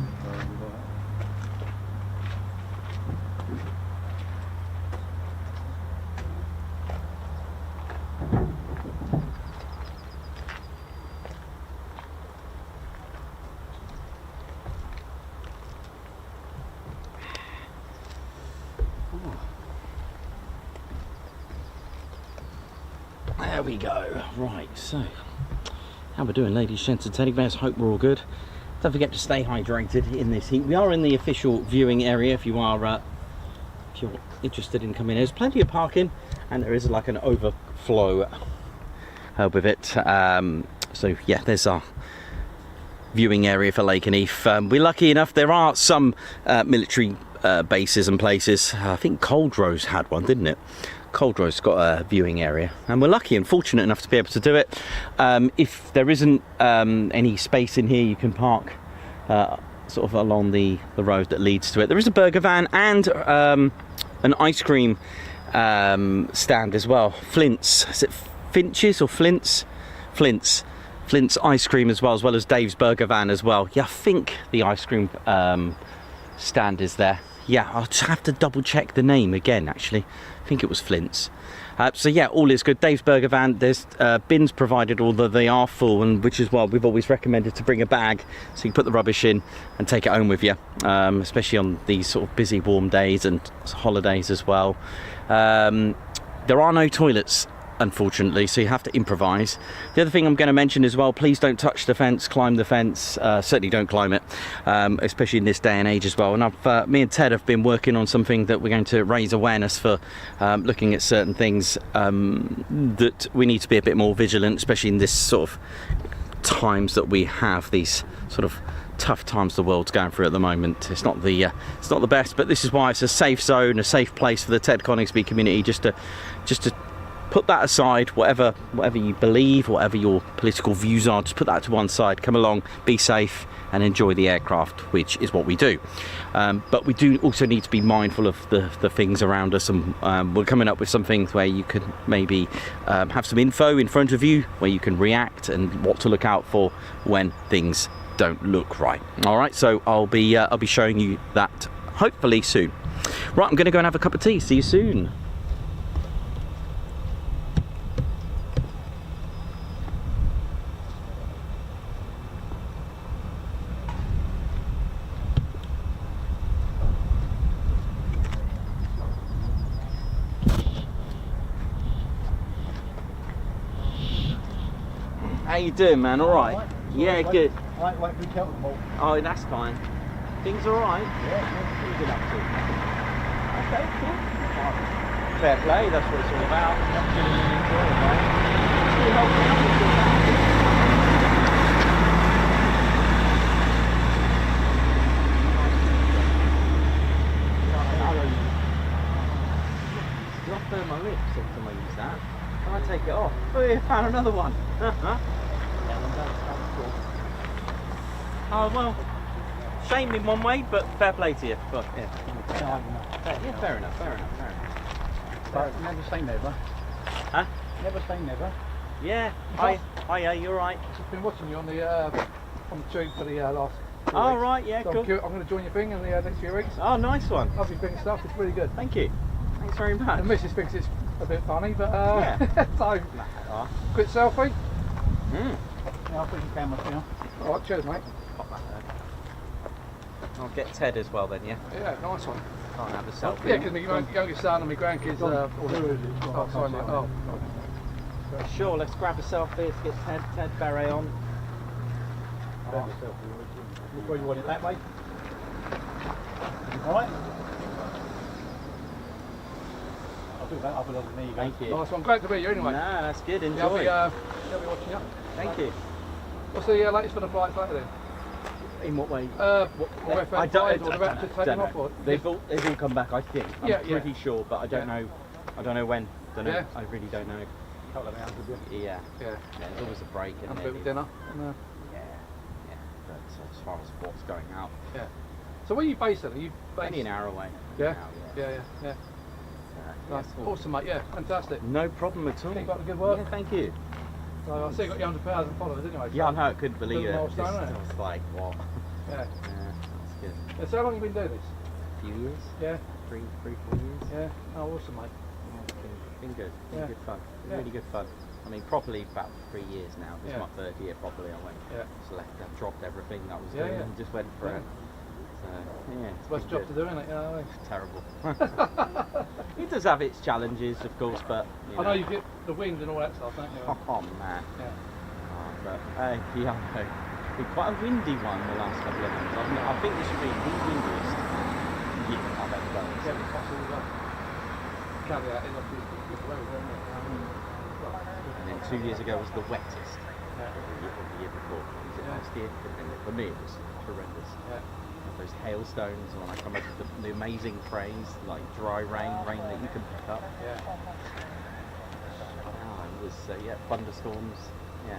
There we go. Right, so how we're doing, ladies, gents and teddy bears. Hope we're all good. Don't forget to stay hydrated in this heat. We are in the official viewing area if you are if you're interested in coming in. There's plenty of parking, and there is like an overflow with it. So yeah, there's our viewing area for Lakenheath. We're lucky enough, there are some military bases and places. I think Coldrose had one, didn't it? Coldrose's got a viewing area, and we're lucky and fortunate enough to be able to do it. If there isn't any space in here, you can park sort of along the road that leads to it. There is a burger van and an ice cream stand as well. Flint's, is it Finch's or Flint's? Flint's ice cream as well as Dave's burger van as well. Yeah, I think the ice cream stand is there. Yeah, I'll just have to double check the name again, actually. I think it was Flint's. So yeah, all is good. Dave's burger van, there's bins provided, although they are full, and which is why we've always recommended to bring a bag so you can put the rubbish in and take it home with you, especially on these sort of busy warm days and holidays as well. There are no toilets, unfortunately, so you have to improvise. The other thing I'm going to mention as well, please don't touch the fence, climb the fence. Certainly don't climb it, especially in this day and age as well. And me and Ted have been working on something that we're going to raise awareness for, looking at certain things that we need to be a bit more vigilant, especially in this sort of times that we have, these sort of tough times the world's going through at the moment. It's not the best, but this is why it's a safe zone, a safe place for the Ted Coningsby community, just to put that aside. Whatever you believe, whatever your political views are, just put that to one side. Come along, be safe, and enjoy the aircraft, which is what we do. But we do also need to be mindful of the things around us, and we're coming up with some things where you could maybe have some info in front of you, where you can react and what to look out for when things don't look right. All right, so I'll be showing you that hopefully soon. Right, I'm going to go and have a cup of tea. See you soon. How you doing, man? All right? Yeah, good. Wait for you to count them all. Oh, that's fine. Things all right? Yeah, What have you been up to? Okay, cool. Fair play, that's what it's all about. You help me out with that. I'll burn my lips every time I use that. Can I take it off? Oh yeah, found another one. Oh well, shame in one way, but fair play to you. But yeah, fair enough. But never say never. Huh? Never say never. Yeah. Hi, yeah, you're right. I've just been watching you on the tube for the last. Oh right, yeah, So cool. I'm going to join your thing in the next few weeks. Oh, nice one. Lovely thing stuff. It's really good. Thank you. Thanks very much. The missus thinks it's a bit funny, but Yeah. so Oh. quick selfie. Mm. Yeah, I'll put your camera down. All right, cheers, mate. Pop that there. I'll get Ted as well then, yeah. Yeah, nice one. Can't have a selfie. Yeah, because my youngest son and my grandkids. Oh, sorry, mate. Oh. Sure, let's grab a selfie. Let's get Ted Barret on. Where you want it, that way? Alright? I'll do that. I'll put it on. There you go. Thank you. Nice one. Great to meet you anyway. Nah, that's good. Yeah, I'll Enjoy. be watching you. Thank you. What's the latest for the flights later then? In what way? What F-35 or the F to take them off? Or? They've all come back, I think. I'm Yeah, pretty sure, but I don't know. I don't know when. Don't know. Yeah. I really don't know. Couple of hours with you. Yeah. Yeah. There's always a break. And a there. bit of dinner. Yeah. But as far as what's going out, Yeah. So where are you based then? Are you based? only an hour away. Yeah. Now, Yeah. yeah, Nice. cool. Awesome, mate. Yeah, fantastic. No problem at all. Keep up the good work. Yeah, thank you. So I see you got your 100,000 followers anyway. Yeah, I so- know. I couldn't believe it. Little Just, milestone, I isn't it? was like, what? Yeah. Yeah, that's good. Yeah. So how long have you been doing this? A few years. Yeah. 3, 4 years. Yeah. Oh, awesome, mate. Yeah, been good. Been Yeah. good fun. Yeah. Really good fun. I mean, properly about 3 years now. This Yeah. is my 3rd year properly. I went, Yeah. dropped everything that I was Yeah, doing yeah. and just went for Yeah. it. So, yeah, it's Best been job good. to do, isn't it? You know what I mean? Terrible. It does have its challenges, of course, but I know you get the wind and all that stuff, don't you? Oh man. Yeah. Oh, but hey, yeah, no. It's been quite a windy one the last couple of months. I think this should be the windiest year I've ever done. Yeah, but possible that. Caveat is obviously it's weather, isn't it? And then 2 years ago was the wettest Yeah. of the year before. Was it Yeah. last year? For me, it was horrendous. Yeah. Those hailstones, when I come up with the amazing phrase like dry rain, rain that you can pick up. Yeah. It was thunderstorms. Yeah,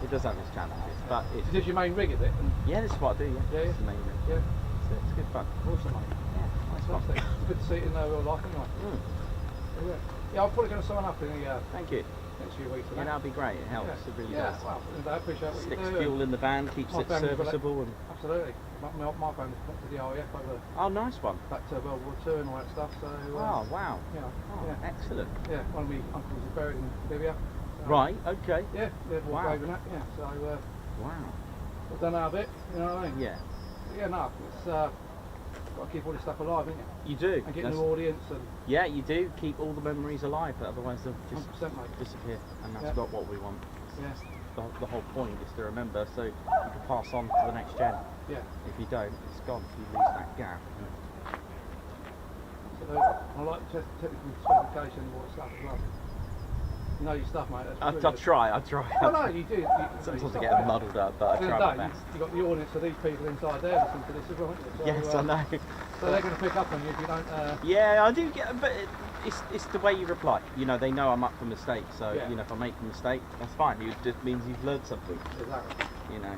it does have its challenges, but it's Is this your main rig, is it? And yeah, this is what I do. Yeah, Yeah, It's the main rig. yeah. It's good fun. Awesome, mate. Yeah, nice fun. Fantastic. Good to see it in real life anyway. Mm, Yeah, I'm probably going to sign up in the thank you. next few weeks. Yeah, that'd be great. It helps. It really Yeah, does. well, I appreciate what Sticks you do. fuel in the van, keeps My it family's got it. serviceable, and Absolutely. My family's back to the RAF over oh, nice one. back to World War II and all that stuff. So Oh, wow. you know, Oh, yeah, excellent. yeah. One of my uncles is buried in Libya. So, Right. Okay. Yeah, yeah, Wow. grave and that. Yeah. So Wow. I've done our bit. You know what I mean? Yeah. Yeah. No, it's got to keep all this stuff alive, haven't you? You do. And get a That's- new audience and Yeah, you do. Keep all the memories alive, but otherwise they'll just 100%, mate. disappear, and that's Yeah. not what we want. Yeah. The whole point is to remember, so you can pass on to the next gen. Yeah. If you don't, it's gone. You lose that gap. So I like the technical specification and all that stuff as well. You know your stuff, mate. That's I brilliant. try. Oh no, you do. Sometimes I get muddled up, but I try my best. You've got the audience of these people inside there listening to this as well, haven't you? So, Yes, I know. So they're going to pick up on you if you don't. Yeah, I do get, but it's the way you reply. You know, they know I'm up for mistakes, so Yeah. you know, if I make a mistake, that's fine. It just means you've learned something. Exactly. You know.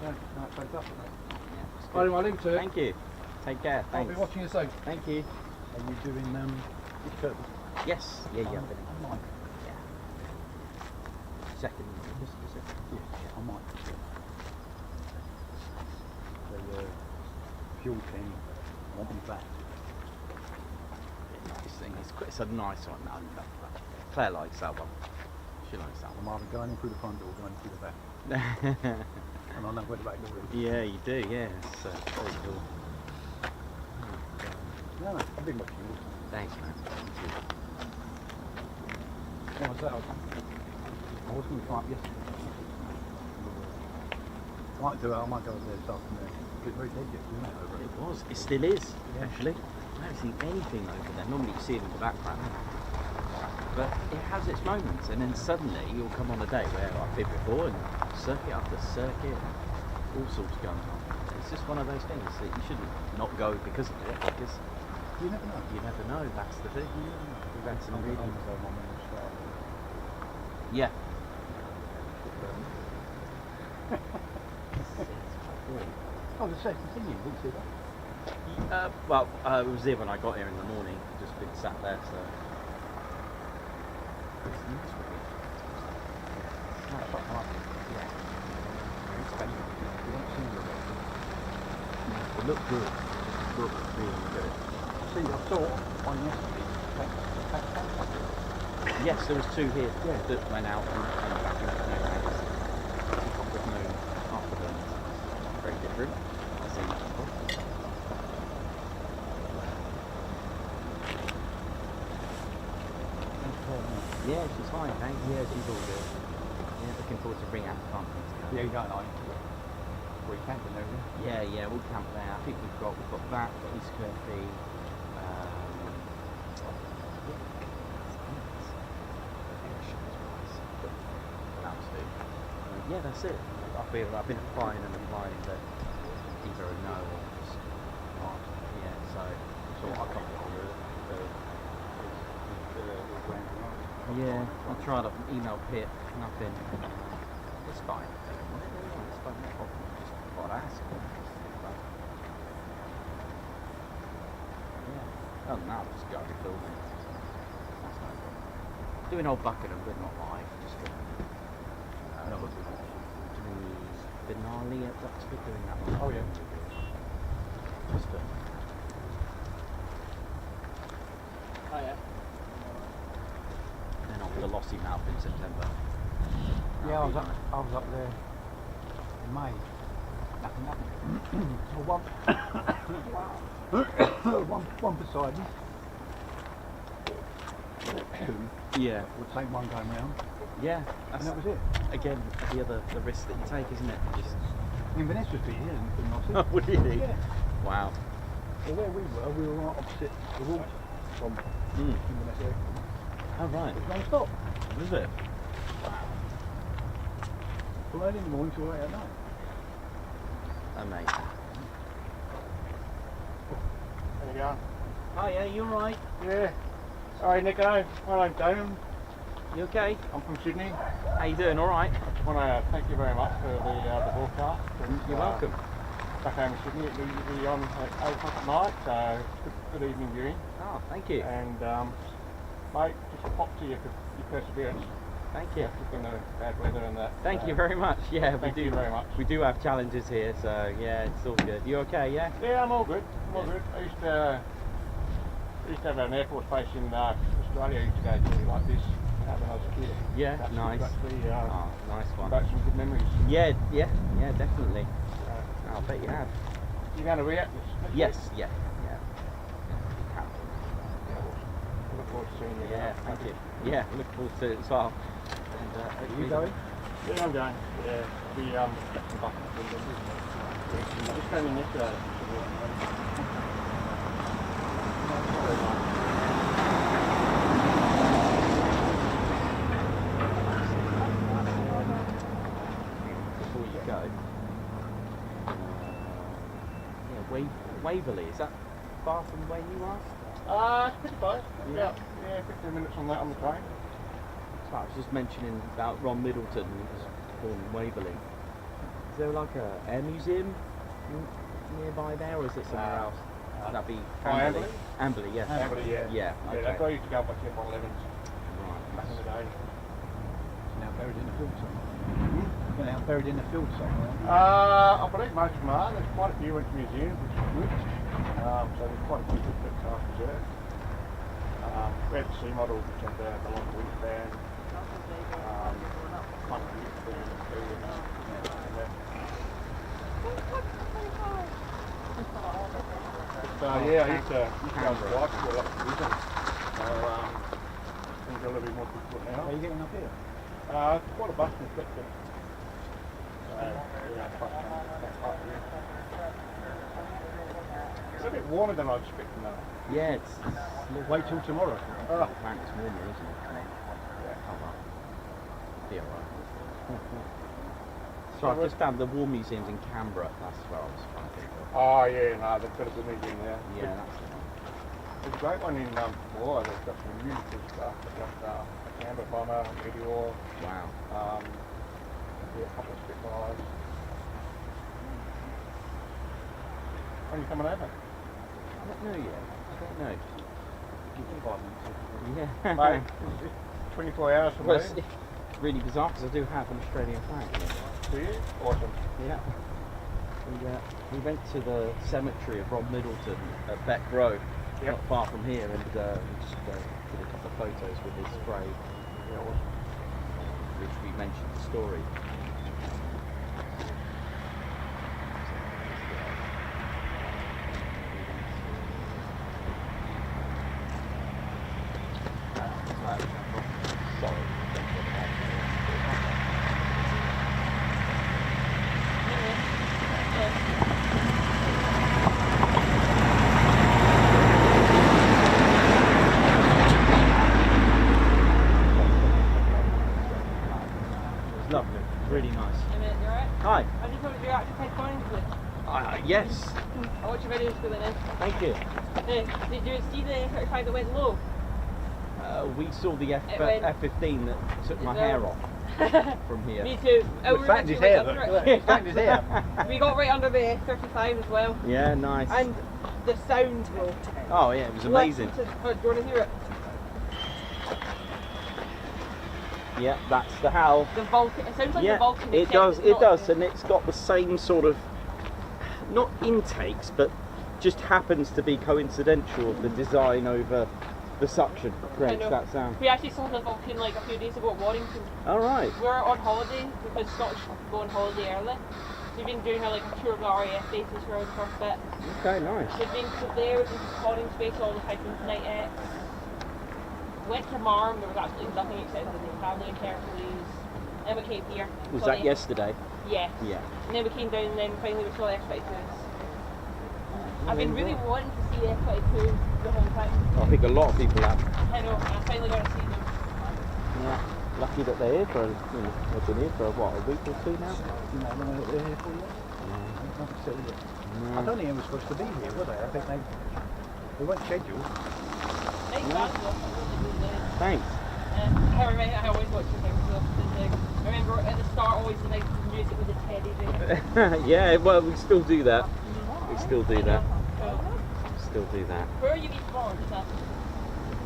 Yeah, no, fantastic, mate. Yeah, it's Right, good. anyway, I'll leave it to it. Thank you. Take care. I'll be Thanks. watching you soon. Thank you. Are you doing your curtain? Yes. Yeah. Yeah. I've been- I might. Yeah. Second. Just a second. Yeah, I might. The fuel tank want me back. Nice thing. It's a nice one. I love that. Claire likes that one. She likes that I'm either going in through the front door or going through the back. one. And I know where the back door is. Yeah, you do. Yeah, it's very cool. No, no, I think much you. Thanks, man. Thank you. What was that? I was going to climb yesterday. I might do it, I might go over there this afternoon. It's very dangerous, isn't it? Over It was. It still is, actually. I haven't seen anything over there. Normally you see it in the background. But it has its moments, and then suddenly you'll come on a day where I've been before and circuit after circuit, all sorts going on. It's just one of those things that you shouldn't not go because of it, because You never know. you never know. That's the thing. That's the I'm really. going to go one minute straight. Yeah. Oh, the second thing you didn't see that? Well, it was there when I got here in the morning. Just been sat there, so. It's nice, really. No, it's not hard. Yeah. Very expensive. You don't see the rest. It looked good. It looked really good. See, I saw one yesterday. Yes, there was two here that went out and came back into the moon. With moon after them. Very different. I've seen that before. Yeah, she's fine, thanks. Yeah, she's all good. Yeah, looking forward to bring out the conference. Yeah, you don't know. Well, you camping there, isn't it? Yeah, we'll camp there. I think we've got that, we've got East Kirkby. Yeah, that's it. I've been applying and applying, but either a no or just not. Yeah, so I can't Yeah, I tried to email Pip, nothing. It's fine. It's fine, no problem. Just what I ask. Yeah. Other than that, I'll just go to filming. That's no problem. Doing old Buckingham, but not live. Just doing Finale at Oxford, doing that one. Oh, yeah. Just a, Oh yeah. then off to Lossy Mouth in September. Yeah, I was up there in May. Nothing happened. So one beside me. Two. Yeah. Would take one going round. Yeah. And that was it. Again, the risk that you take, isn't it? Just Inverness was here and not oh, really? Yeah. Wow. Well, where we were right opposite the water from Inverness Airport. Oh, right. It was non-stop. Was it? From early in the morning till late at night. Amazing. There you go. Oh, yeah, you alright? Yeah. Alright, Nico. My name's Damon. You okay? I'm from Sydney. How you doing? Alright? I just want to thank you very much for the broadcast. You're welcome. Back home in Sydney, it will be on at 8 o'clock at night, so good evening viewing. Oh, thank you. And mate, just pop to your perseverance. Thank you. In the bad weather and that. Thank you very much. Yeah, Thank you very much. We do have challenges here, so yeah, it's all good. You okay? Yeah. Yeah, I'm all good. I'm all good. I used to have an Air Force base in Australia. I used to go to like this when I was a kid. Yeah, That's nice. Actually, Oh, nice one. got some good memories. Yeah, definitely. I'll bet you have. You going to react this? next Yes, week? yeah. Yeah, awesome. I look forward to seeing you. Yeah, thank you. Yeah, look forward to it as well. And, Are you going? Yeah, I'm going. Yeah, the I just came in yesterday. Before you go, yeah, Waverley, is that far from where you are? It's pretty close. Yeah. Yeah, 15 minutes on that on the train. So I was just mentioning about Ron Middleton, who was born in Waverley. Is there like a air museum nearby there, or is it somewhere else? Would that be Amberley? Amberley, yes. Amberley, yeah. Yeah, okay. That's where I used to go by F-11s Right. back in the day. Now buried in the field somewhere. Now buried in the field somewhere. I believe most of them are. There's quite a few went to museums, which is good. So there's quite a few different reserve. We had the C model, which had the long wingspan. Yeah, I used to go on the bike for a lot of reasons. So things are a little bit more difficult now. Are you getting up here? It's quite a bus inspection. So, yeah, it's a bit warmer than I expected now. Yeah, it's Wait till tomorrow. oh, it's warmer, isn't it? Yeah, come on. Be alright. So I've just found the War Museum's in Canberra. That's where I was trying to think of. Oh yeah, no, they've got a good museum there. Yeah, that's the one. There's a great one in Moore. They've got some really cool stuff. They've got a Canberra bomber, Meteor, Wow. yeah, a couple of Spitfires. When are you coming over? I don't know yet. I don't know. Give me 5 minutes. Yeah. Mate, it's 24 hours from Well, there. it's really bizarre because I do have an Australian flag. Do you? Awesome. Yeah. We went to the cemetery of Rob Middleton at Beck Row, Yep. not far from here, and we just did a couple of photos with his grave, which we mentioned the story. Sorry. It's lovely, really nice. Hey mate, you alright? Hi. I just wanted to actually take Coningsby. Yes, I watch your videos for the now. thank you. Did you see the F-35 that went low? We saw the went- F-15 that took my hair off from here. Me too. Oh, we were Found his literally hair, right look. under it. Found his hair. We got right under the F-35 as well. Yeah, nice. And the sound though. Oh yeah, it was amazing. Do you want to hear it? Yeah, that's the howl. The Vulcan. It sounds like Yeah, the Vulcan. it except does, it's it not. does, and it's got the same sort of, not intakes, but just happens to be coincidental of the design over the suction creates know. that sound. We actually saw the Vulcan like a few days ago at Warrington. All right. We were on holiday because Scottish go on holiday early. So we've been doing like a tour of the RAF bases for the first bit. Okay, nice. We've been to there, we've been to Coningsby, all the Typhoons Night X. Went to Marm, there was absolutely nothing except for the family and Hercules. Then we came here. Was saw that the- yesterday? Yeah. Yeah. And then we came down and then finally we saw the F-22s. I've been really wanting to see the F-22 the whole time. I think a lot of people have. I know, and I finally got to see them. Yeah. Lucky that they're here for, they've been here for what, a week or two now? You know, when they're here for you. I don't think they were supposed to be here, were they? I think they weren't scheduled. Nice band though, really good day. Thanks. I always watch the things though. I remember at the start always the nice music with the teddies in it. Yeah, well, we still do that. We still do that. Cool. Still do that. Where are you eating tomorrow? Just ask.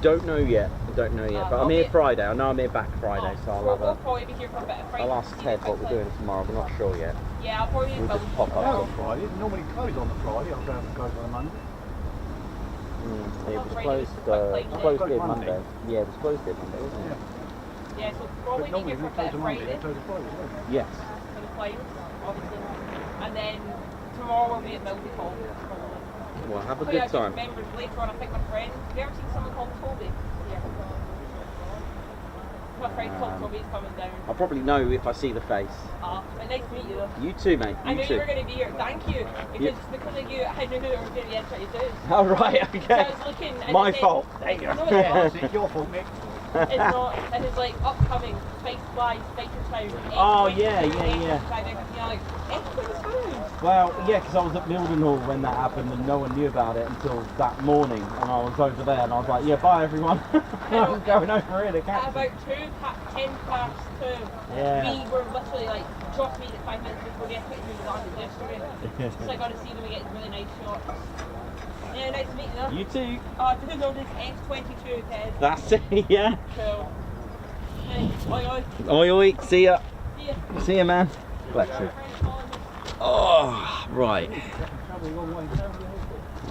Don't know yet. Don't know yet. But I'm here Friday. I know I'm here back Friday, so I'll we'll have probably be here for a bit of Friday. I'll ask Ted what we're doing tomorrow. We're not sure yet. Yeah, I'll probably We'll just pop up. No, on Friday. They normally close on the Friday. I'll go and close on a Monday. It was Friday was closed. quite Closed late. here Monday. Monday. Yeah, it was closed here Monday, wasn't it? Yeah, so But probably be normally here we for a bit close of on Monday. Friday They close on Friday, don't they? Yes. for the flights, obviously. And then tomorrow we'll be at Middleton probably. Well, have a Oh good yeah, I just time. remembered later on I picked my friend. Have you ever seen someone called Toby? Yeah. My friend called Toby's coming down. I'll probably know if I see the face. But nice to meet you though. You too, mate. I You knew too. you were going to be here. Thank you. Because because of you, I knew who it was going to be F-22s. Oh, right, So okay. I was looking. And My it said- fault. There you go. No, it's not. It's your fault, Nick. It's not. It was like upcoming, Space Fly, Fighter Town. Oh, yeah. Yeah, like, F-22. Well, yeah, because I was at Mildenhall when that happened and no one knew about it until that morning. And I was over there and I was like, yeah, bye everyone. I was going over here to At catch about it. 10 past 2, Yeah. we were literally like, dropped me at 5 minutes before the F-22 landed yesterday. So I got to see them and get really nice shots. Yeah, nice to meet you though. You too. Who knows this F-22, Ted? That's it, yeah. Cool. Hey, oi oi. Oi, oi. See ya. See ya. See ya, man. Bless you. Oh, right.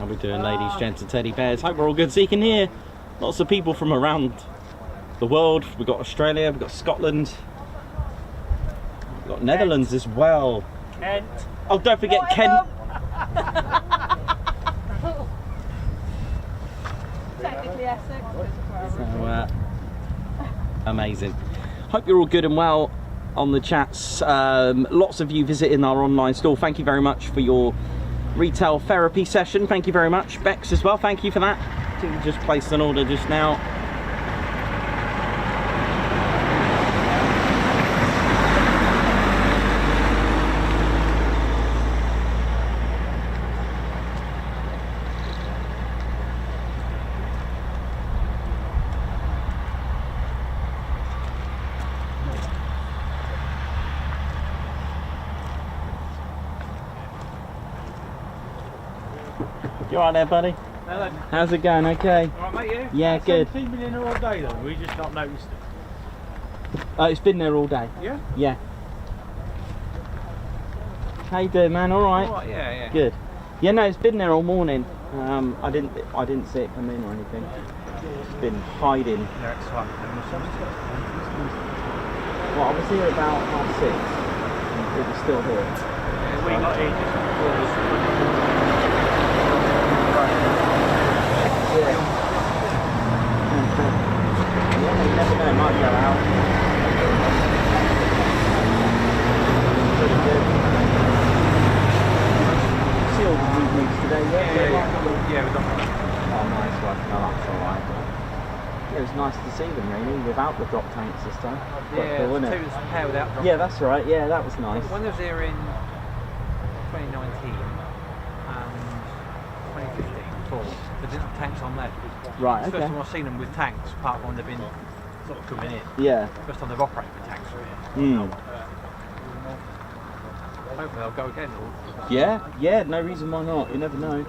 How we doing, ladies, gents and teddy bears? Hope we're all good. So you can hear lots of people from around the world. We've got Australia, we've got Scotland, we've got Netherlands as well. Kent. Oh, don't forget Kent. Technically Essex. So, amazing. Hope you're all good and well on the chats. Lots of you visiting our online store. Thank you very much for your retail therapy session. Thank you very much. Bex as well, thank you for that. I think we just placed an order just now. You alright there, buddy? Hello. How's it going? Okay. Alright, mate, you? Yeah, good. It's been in all day though, we just not noticed it. It's been there all day. Yeah? Yeah. How you doing, man? Alright? Alright, yeah. Good. Yeah, no, it's been there all morning. I didn't see it come in or anything. It's been hiding. Yeah, it's fine. Well, I was here about 6:30. And it was still here. Yeah, we got here just before this. Yeah, you never know, it might go out. Pretty good. See all the movements today, yeah? Yeah, we got one. Oh, nice one. No, that's alright. Yeah, it was nice to see them really, without the drop tanks this time. Quite cool, wasn't it? Two was pair without drop. Yeah, that's right. Yeah, that was nice. One was there in 2019 and 2015 before. They didn't have tanks on there. Right, It's the okay. first time I've seen them with tanks, apart from when they've been sort of coming in. Yeah. First time they've operated with tanks from here. Hopefully they'll go again. Yeah, no reason why not. You never know.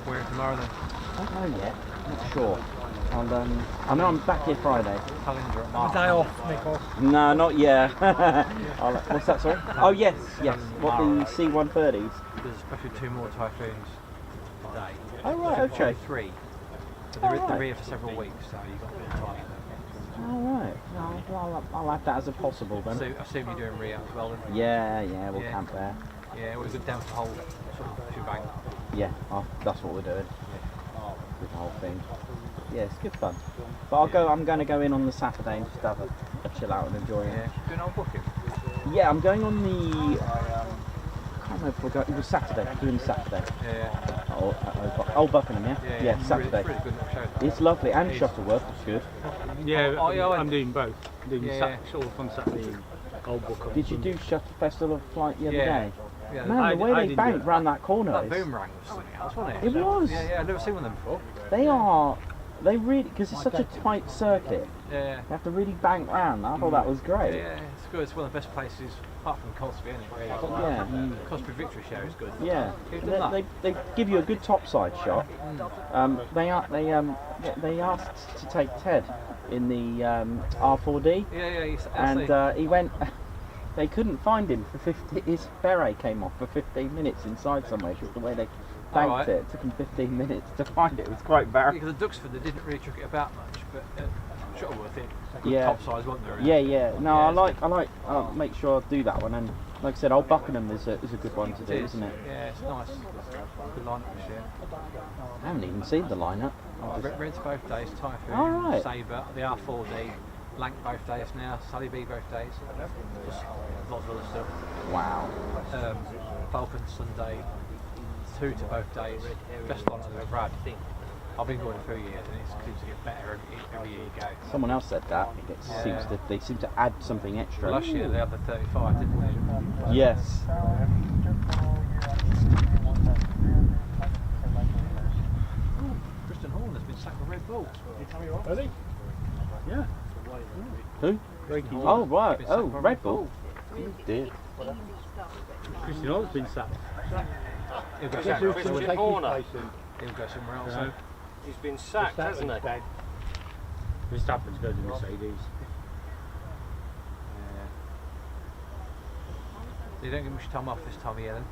Where tomorrow then? I don't know yet. Not sure. I know I'm back here Friday. Calendar at A March. day off, Nicholas. No, not yet. What's that, sorry? Oh, yes. What, the C-130s? There's especially 2 more Typhoons today. Oh, right, okay. 3. But Oh, they're right. here for several weeks, so you've got a bit of time. All right. No, I'll add that as a possible then. So I assume you're doing Rio as well then? Yeah, we'll Yeah. camp there. Yeah, we're good down to the whole sort of shebang. Yeah, that's what we're doing. With the whole thing. Yeah, it's good fun. But I'm going to go in on the Saturday and just have a chill out and enjoy it. Yeah, doing old booking. Yeah, I'm going on the. I can't remember if it was Saturday. Doing Saturday. Yeah. Old Buckingham, yeah. Yeah, Saturday. Really good little show. It's lovely, and Shuttleworth is good. Yeah, Oh, yeah, I'm doing both. Doing Yeah. short on Saturday and Old Book. Did you do Shuttle Festival of Flight the other Yeah. day? Yeah, Man, I the way they didn't do banked it. round that corner that is. boomerang was something else, wasn't It was. Yeah, I've never seen one of them before. They really, because it's such a tight circuit, Yeah. you have to really bank round. I thought that was great. Yeah, it's good. It's one of the best places, apart from Coningsby, isn't it? Really. Yeah. Coningsby Victory Show is good. Yeah, Who's And done they, that? they give you a good topside shot. They asked to take Ted in the R4D, Yeah, and he went. They couldn't find him for 50. His beret came off for 15 minutes inside somewhere. Just the way they banked Alright. it took him 15 minutes to find it. It was quite embarrassing. Because the Duxford, they didn't really chuck it about much, but Shuttleworth, it good Yeah. top size, wasn't there? Yeah. No, Yeah, I like. I'll make sure I do that one. And like I said, Old Buckingham is a good one to do, It is. isn't it? Yeah, it's nice. Good lineup this year. I haven't even seen the lineup. Rent both days, Typhoon, Alright. Sabre, the R4D, Lank both days now, Sally B both days. Just lots of other stuff. Wow. Falcon Sunday, 2 to both days. Best lineup I've ever had. I've been going a few years and it seems to get better every year you go. Someone else said that. They seem to add something extra. Last year they had the 35, didn't they? Yes. Kristen Horn has been sacked with Red Bull. Has he? Yeah. Who? Breaking Oh right. Been sacked Oh, by Red Bull. Dear. Christian Hall's been sacked. He'll go Yes, somewhere Christian else. Horner. He'll go somewhere else. No. He's been sacked, hasn't he? Verstappen's going to Mercedes. You don't get much time off this time of year then?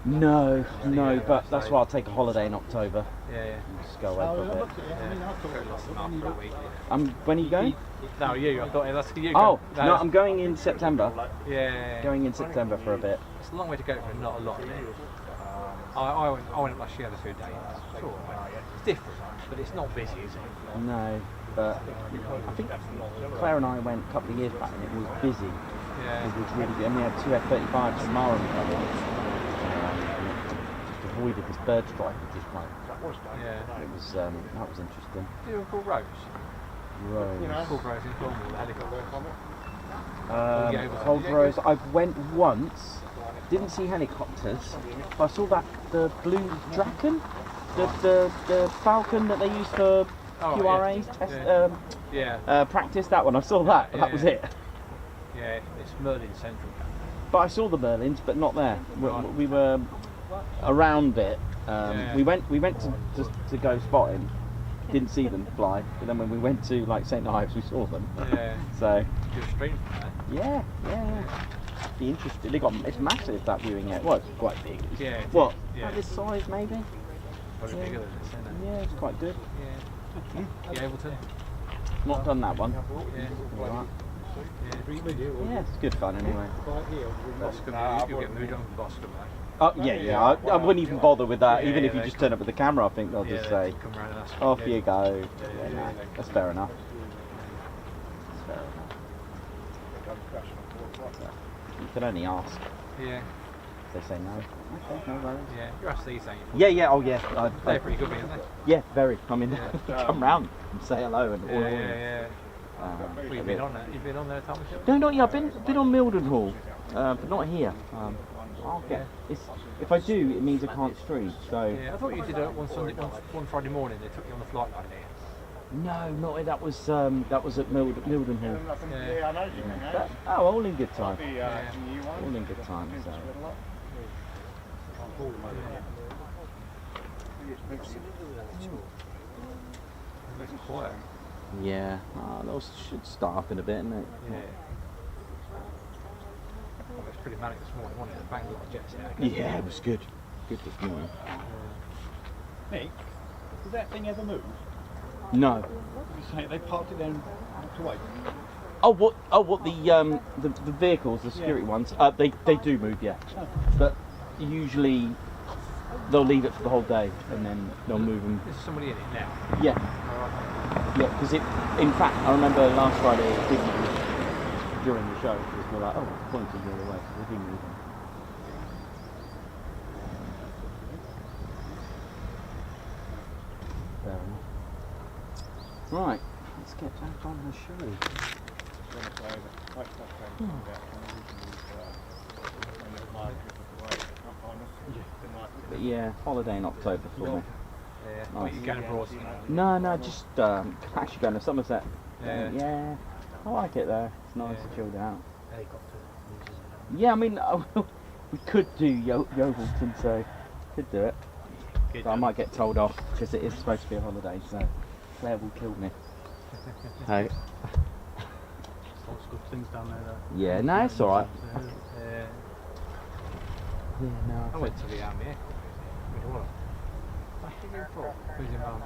No, no, but that's why I'll take a holiday in October. Yeah. Just go away for a bit. Go lost and after a week. When are you going? No, you. I thought that's you. Oh, no, I'm going in September. Yeah. Going in September for a bit. It's a long way to go for not a lot. I went up last year the 2 days. Sure. It's different, but it's not busy, is it? No, but I think Claire and I went a couple of years back and it was busy. Yeah. It was really good. And we had 2 F-35s tomorrow. Just avoided this bird strike, which is quite. Yeah. It was that was interesting. Do you call Rose? Rose. Call Rose in Cornwall, the helicopter. Cold Rose. I went once. Didn't see helicopters, but I saw the blue Draken, the Falcon that they use for QRAs test practice. That one I saw that. That was it. Yeah, it's Merlin Central. But I saw the Merlins, but not there. We were around it. We went to go spotting. Didn't see them fly, but then when we went to like St Ives, we saw them. Yeah. So. Do a stream from that. Yeah. Be interested. It's massive, that viewing area. Well, it's quite big. What? About this size maybe? Probably bigger than this, isn't it? Yeah, it's quite good. Yeah. Ableton. Not done that one. Yeah. Yeah, it's good fun anyway. Boscombe, you'll get moved on from Boscombe, mate. Oh yeah. I wouldn't even bother with that. Even if you just turn up with the camera, I think they'll just say, come around and ask off you go. Yeah, nah, that's fair enough. You can only ask. Yeah. If they say no. Okay, no worries. Yeah, you ask these, ain't you? Yeah, oh yeah. They're pretty good, aren't they? Yeah, very. I mean, come round and say hello and all. Yeah. Well, you've been on there. You've been on there, Thomas? No, not yet. I've been on Middleton but not here. I'll get. If I do, it means I can't stream. So. Yeah, I thought you did one Friday morning. They took you on the flight line there. No, not that was at Middleton Hall. Yeah, I know. But, all in good time. All in good time. So. It's quiet. Yeah, those should start up in a bit, isn't it? Yeah. Well, it's pretty manic this morning, wasn't it? The Bangor jets out. Yeah, it was good. Good this morning. Nick, did that thing ever move? No. You say they parked it down to wait. What the vehicles, the security ones? They do move, yeah. But usually they'll leave it for the whole day and then they'll move them. There's somebody in it now. Yeah. Yeah, because in fact, I remember last Friday during the show, it was more like, oh, it's pointing the other way, so they do move them. Fair enough. Right, let's get back on the show. But yeah, holiday in October for me. Yeah. Nice. You're going abroad? No, just actually going to Somerset. Yeah. I like it there. It's nice and chilled out. Helicopter. Yeah, I mean, we could do Yeovilton, so could do it. But I might get told off because it is supposed to be a holiday, so Claire will kill me. Hey. Lots of good things down there though. Yeah, no, it's alright. Yeah. Yeah, no. I went to the army.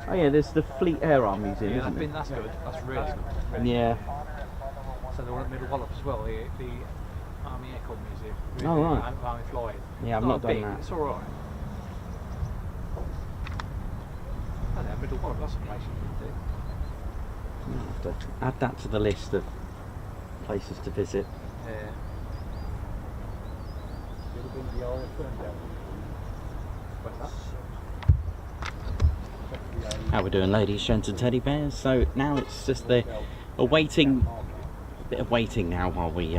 Oh yeah, there's the Fleet Air Arm Museum, isn't there? That's good. That's really good. Yeah. So the one at Middle Wallop as well, the Army Air Corps Museum. Oh, right. Army flying. Yeah, I've not done big, that. It's alright. I don't know, Middle Wallop, that's a place you can do. I'll have to add that to the list of places to visit. Yeah. You ever been to the RAF Lakenheath? What's that? How we doing, ladies, gents and teddy bears? So now it's just a waiting, bit of waiting now while we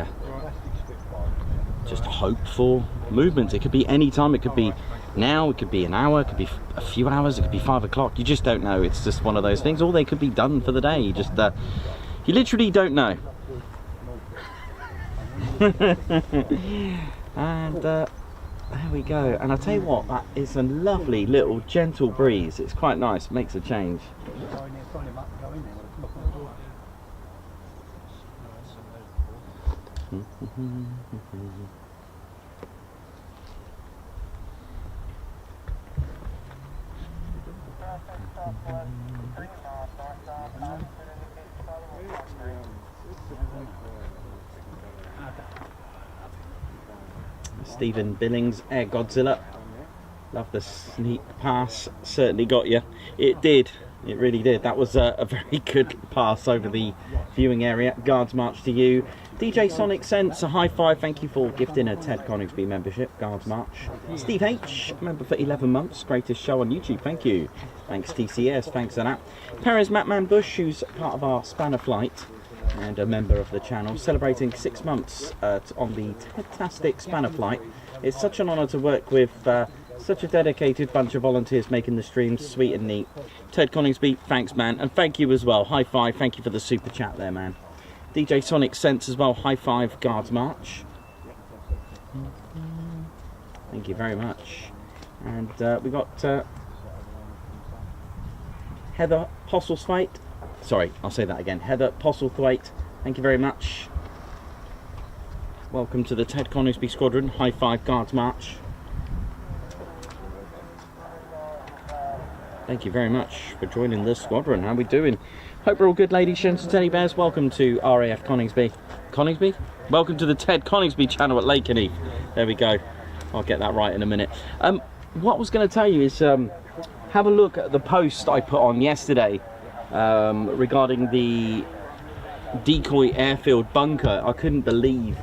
just hope for movement. It could be any time. It could be now. It could be an hour. It could be a few hours. It could be 5 o'clock. You just don't know. It's just one of those things. Or they could be done for the day. You just you literally don't know. And there we go. And I'll tell you what, that is a lovely little gentle breeze. It's quite nice. Makes a change. Stephen Billings, Air Godzilla. Love the sneak pass, certainly got you. It did, it really did. That was a very good pass over the viewing area. Guards March to you. DJ Sonic Sense, a high five, thank you for gifting a Ted Coningsby membership. Guards March. Steve H, member for 11 months, greatest show on YouTube, thank you. Thanks TCS, thanks for that. Perez Matman Bush, who's part of our Spanner flight and a member of the channel, celebrating 6 months on the fantastic Spanner flight. It's such an honour to work with such a dedicated bunch of volunteers making the streams sweet and neat. Ted Coningsby, thanks man, and thank you as well. High five, thank you for the super chat there, man. DJ Sonic Sense as well, high five, Guards March. Thank you very much. And we got Heather Postlethwaite. Sorry, I'll say that again. Heather Postlethwaite, thank you very much. Welcome to the Ted Coningsby Squadron. High five, Guards March. Thank you very much for joining the squadron. How are we doing? Hope we're all good, ladies, gents, and teddy bears. Welcome to RAF Coningsby. Coningsby? Welcome to the Ted Coningsby channel at Lakenheath. There we go. I'll get that right in a minute. What I was going to tell you is have a look at the post I put on yesterday regarding the decoy airfield bunker. I couldn't believe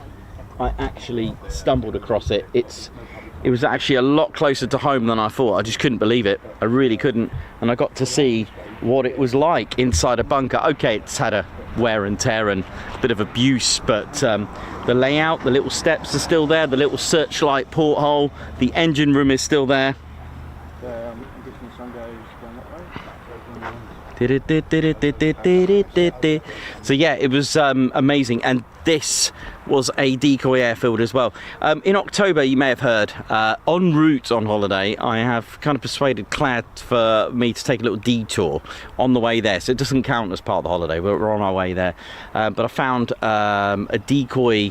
I actually stumbled across it. It was actually a lot closer to home than I thought. I just couldn't believe it. I really couldn't. And I got to see what it was like inside a bunker. Okay, it's had a wear and tear and a bit of abuse, but the layout, the little steps are still there, the little searchlight porthole, the engine room is still there. So yeah, it was amazing, and this was a decoy airfield as well. In October, you may have heard, en route on holiday, I have kind of persuaded Clad for me to take a little detour on the way there, so it doesn't count as part of the holiday. We're on our way there, but I found a decoy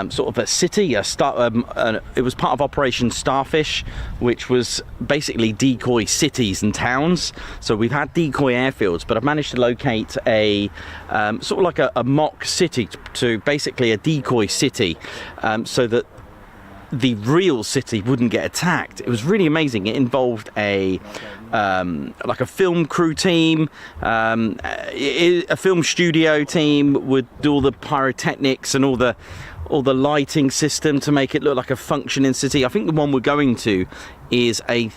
sort of a city. It was part of Operation Starfish, which was basically decoy cities and towns. So we've had decoy airfields, but I've managed to locate a sort of like a mock city to basically a decoy city, so that the real city wouldn't get attacked. It was really amazing. It involved a like a film crew team, a film studio team would do all the pyrotechnics and all the lighting system to make it look like a functioning city. I think the one we're going to is a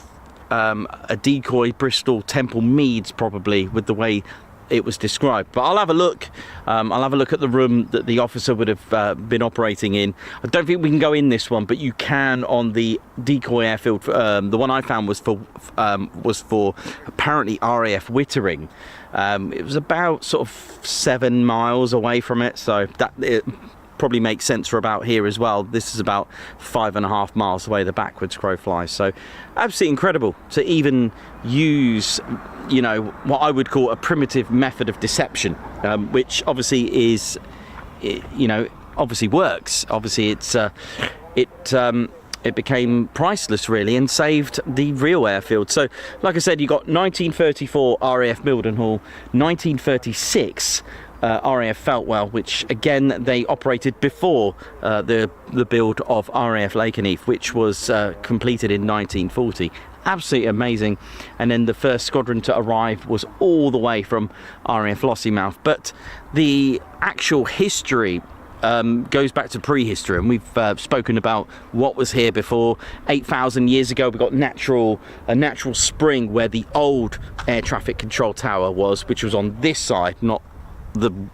decoy Bristol Temple Meads, probably, with the way it was described. But I'll have a look. I'll have a look at the room that the officer would have been operating in. I don't think we can go in this one, but you can on the decoy airfield. The one I found was for apparently RAF Wittering. It was about sort of 7 miles away from it, so that it probably makes sense for about here as well. This is about 5.5 miles away, the backwards crow flies. So absolutely incredible to even use, you know, what I would call a primitive method of deception, which obviously is, you know, obviously works. Obviously it became priceless really and saved the real airfield. So like I said, you got 1934 RAF Mildenhall, 1936 RAF Feltwell, which again they operated before the build of RAF Lakenheath, which was completed in 1940. Absolutely amazing. And then the first squadron to arrive was all the way from RAF Lossiemouth. But the actual history goes back to prehistory, and we've spoken about what was here before. 8,000 years ago we got a natural spring where the old air traffic control tower was, which was on this side, not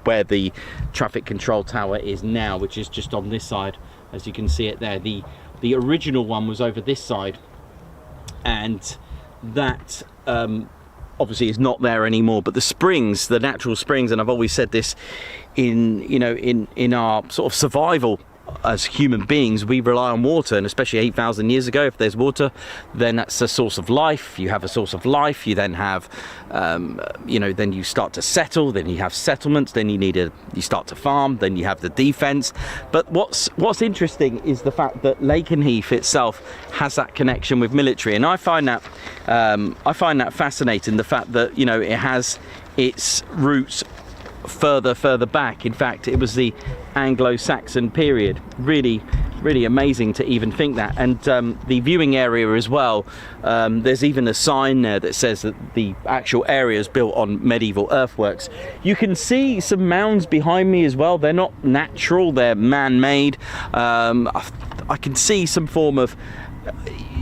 where the traffic control tower is now, which is just on this side, as you can see it there. The original one was over this side, and that obviously is not there anymore. But the springs, the natural springs, and I've always said this in our sort of survival as human beings, we rely on water, and especially 8,000 years ago, if there's water, then that's a source of life. You have a source of life, you then have, you know, then you start to settle, then you have settlements, then you start to farm, then you have the defence. But what's interesting is the fact that Lakenheath itself has that connection with military, and I find that fascinating. The fact that, you know, it has its roots further back. In fact, it was the Anglo-Saxon period. Really amazing to even think that. And the viewing area as well, there's even a sign there that says that the actual area is built on medieval earthworks. You can see some mounds behind me as well. They're not natural, they're man-made. I can see some form of,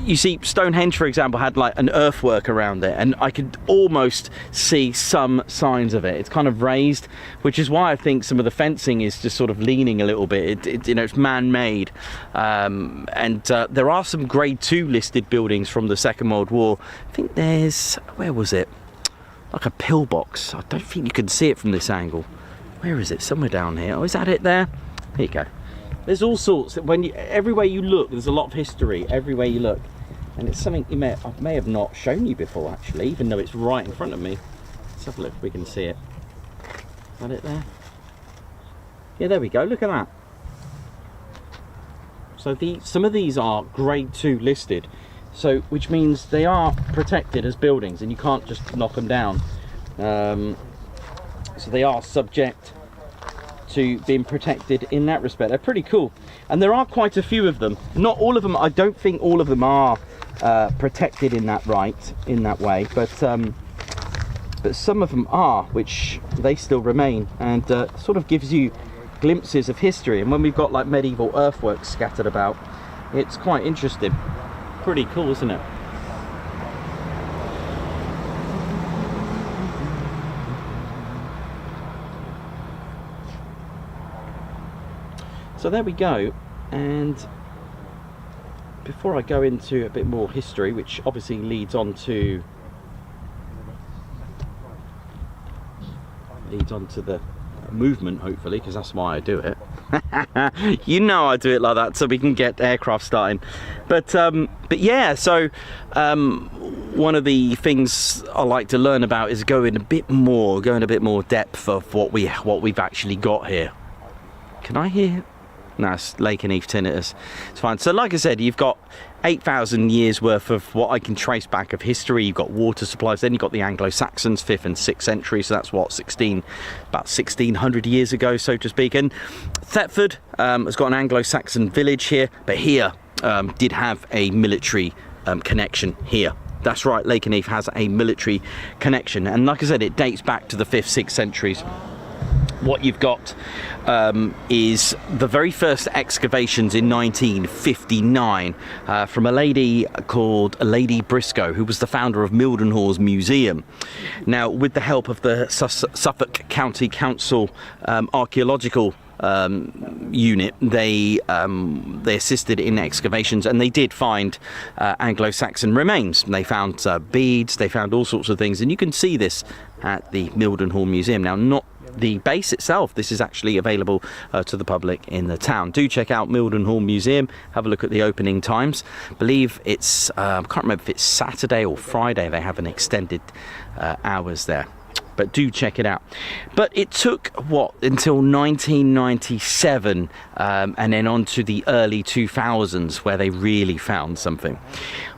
you see, Stonehenge, for example, had like an earthwork around it, and I could almost see some signs of it. It's kind of raised, which is why I think some of the fencing is just sort of leaning a little bit. You know, it's man-made, and there are some Grade 2 listed buildings from the Second World War. I think there's, where was it? Like a pillbox. I don't think you can see it from this angle. Where is it? Somewhere down here. Oh, is that it there? Here you go. There's all sorts. Everywhere you look, there's a lot of history. Everywhere you look. And it's something I may have not shown you before, actually, even though it's right in front of me. Let's have a look if we can see it. Is that it there? Yeah, there we go. Look at that. So some of these are Grade 2 listed, so which means they are protected as buildings, and you can't just knock them down. So they are subject to being protected in that respect. They're pretty cool, and there are quite a few of them. Not all of them. I don't think all of them are protected in that way, but some of them are, which they still remain, and sort of gives you glimpses of history. And when we've got like medieval earthworks scattered about, it's quite interesting. Pretty cool, isn't it? So there we go. And before I go into a bit more history, which obviously leads on to the movement, hopefully, because that's why I do it. You know I do it like that so we can get aircraft starting. But yeah, so one of the things I like to learn about is go in a bit more depth of what we've actually got here. Can I hear? No, it's Lakenheath tinnitus. It's fine. So like I said, you've got 8,000 years worth of what I can trace back of history. You've got water supplies, then you've got the Anglo-Saxons, 5th and 6th century, so that's what, about 1600 years ago, so to speak. And Thetford has got an Anglo-Saxon village here, but here did have a military connection here. That's right, Lakenheath has a military connection, and like I said, it dates back to the 5th, 6th centuries. What you've got is the very first excavations in 1959 from a lady called Lady Briscoe, who was the founder of Mildenhall's Museum. Now, with the help of the Suffolk County Council Archaeological unit, they assisted in excavations, and they did find Anglo-Saxon remains. They found beads, they found all sorts of things, and you can see this at the Mildenhall Museum. Now, not the base itself, this is actually available to the public in the town. Do check out Mildenhall Museum, have a look at the opening times. I believe it's, I can't remember if it's Saturday or Friday, they have an extended hours there. But do check it out. But it took, what, until 1997 and then on to the early 2000s where they really found something.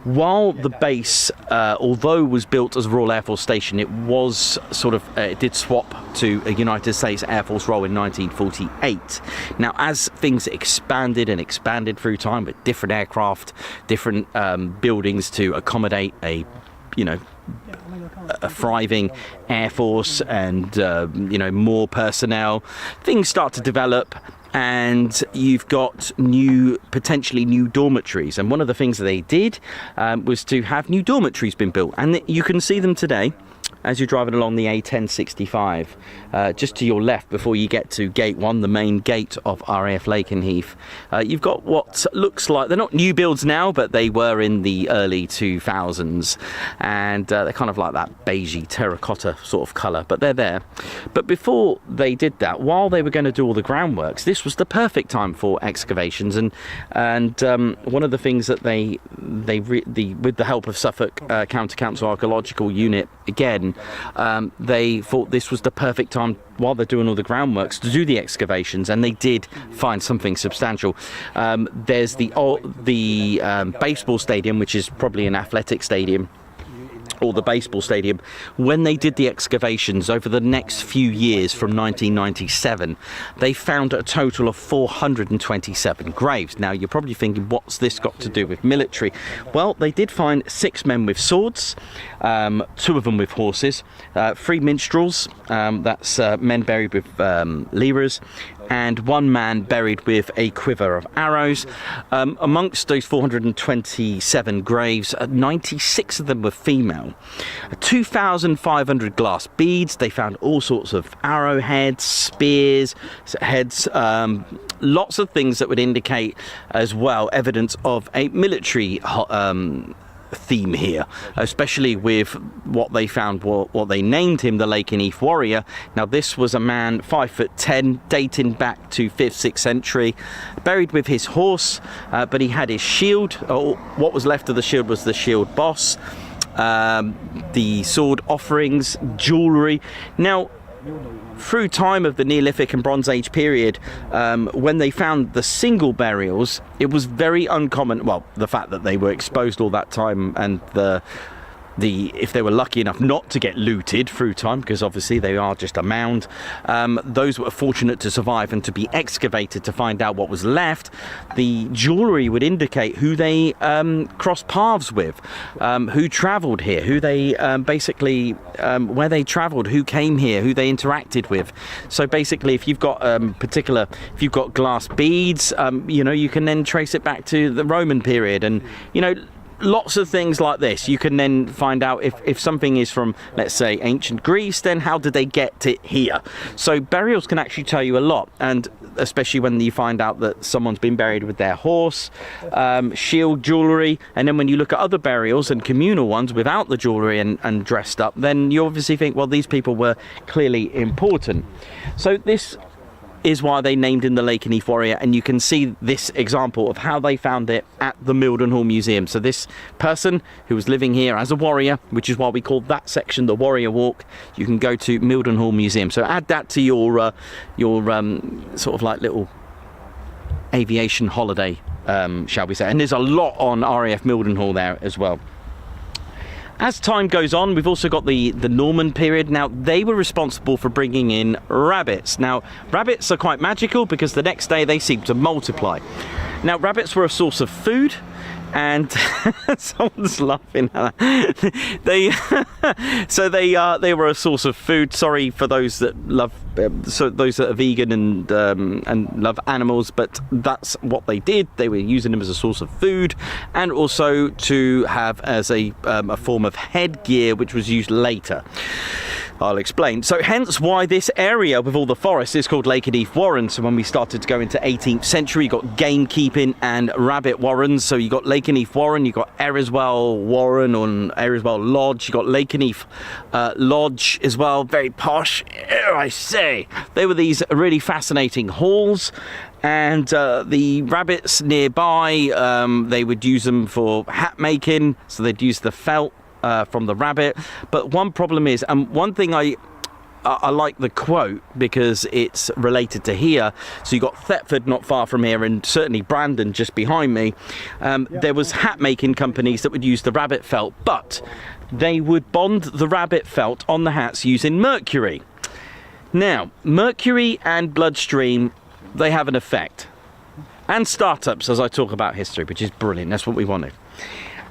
While the base, although was built as a Royal Air Force station, it was sort of, it did swap to a United States Air Force role in 1948. Now, as things expanded and expanded through time with different aircraft, different buildings to accommodate a, you know, a thriving Air Force and more personnel, things start to develop, and you've got potentially new dormitories. And one of the things that they did was to have new dormitories been built, and you can see them today. as you're driving along the A1065, just to your left before you get to Gate 1, the main gate of RAF Lakenheath. You've got what looks like, they're not new builds now, but they were in the early 2000s, and they're kind of like that beigey terracotta sort of colour, but they're there. But before they did that, while they were going to do all the groundworks, this was the perfect time for excavations, and one of the things that with the help of Suffolk County Council Archaeological Unit again, they thought this was the perfect time while they're doing all the groundworks to do the excavations, and they did find something substantial. There's the baseball stadium, which is probably an athletic stadium, or the baseball stadium. When they did the excavations over the next few years from 1997, they found a total of 427 graves. Now you're probably thinking, what's this got to do with military? Well, they did find 6 men with swords, 2 of them with horses, 3 minstrels, that's men buried with levers, and 1 man buried with a quiver of arrows. Amongst those 427 graves, 96 of them were female. 2,500 glass beads. They found all sorts of arrowheads, spears, heads, lots of things that would indicate as well evidence of a military theme here, especially with what they found, what they named him, the Lakenheath Warrior. Now this was a man 5'10", dating back to 5th, 6th century, buried with his horse, but he had his shield, or what was left of the shield was the shield boss, the sword offerings, jewellery. Now through time of the Neolithic and Bronze Age period, when they found the single burials, it was very uncommon. Well, the fact that they were exposed all that time, and if they were lucky enough not to get looted through time, because obviously they are just a mound, those were fortunate to survive and to be excavated to find out what was left. The jewellery would indicate who they crossed paths with, who travelled here, who they where they travelled, who came here, who they interacted with. So basically, if you've got if you've got glass beads, you can then trace it back to the Roman period, and lots of things like this. You can then find out if something is from, let's say, ancient Greece, then how did they get it here? So burials can actually tell you a lot, and especially when you find out that someone's been buried with their horse, shield, jewellery, and then when you look at other burials and communal ones without the jewellery and dressed up, then you obviously think, well, these people were clearly important. So this is why they named him the Lakenheath Warrior, and you can see this example of how they found it at the Middleton Museum. So this person who was living here as a warrior, which is why we call that section the Warrior Walk, you can go to Middleton Museum. So add that to your sort of like little aviation holiday, shall we say. And there's a lot on RAF Middleton there as well. As time goes on, we've also got the Norman period. Now, they were responsible for bringing in rabbits. Now, rabbits are quite magical because the next day they seem to multiply. Now, rabbits were a source of food, and someone's laughing at that. They were a source of food. Sorry for those that love, those that are vegan and love animals, but that's what they did. They were using them as a source of food, and also to have as a form of headgear, which was used later. I'll explain. So hence why this area with all the forests is called Lakenheath Warren. So when we started to go into 18th century, you got gamekeeping and rabbit warrens. So you got Lakenheath Warren, you got Eriswell Warren or Eriswell Lodge, you got Lakenheath Lodge as well, very posh, I say. They were these really fascinating halls, and the rabbits nearby, they would use them for hat making, so they'd use the felt from the rabbit. But one problem is, and one thing I like the quote because it's related to here. So you got Thetford not far from here, and certainly Brandon just behind me. There was hat making companies that would use the rabbit felt, but they would bond the rabbit felt on the hats using mercury. Now, mercury and bloodstream, they have an effect. And startups, as I talk about history, which is brilliant. That's what we wanted.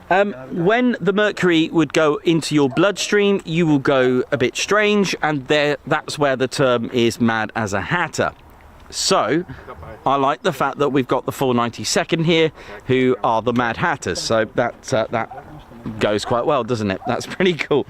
When the mercury would go into your bloodstream, you will go a bit strange, and that's where the term is mad as a hatter. So I like the fact that we've got the 492nd here, who are the Mad Hatters. So that goes quite well, doesn't it? That's pretty cool.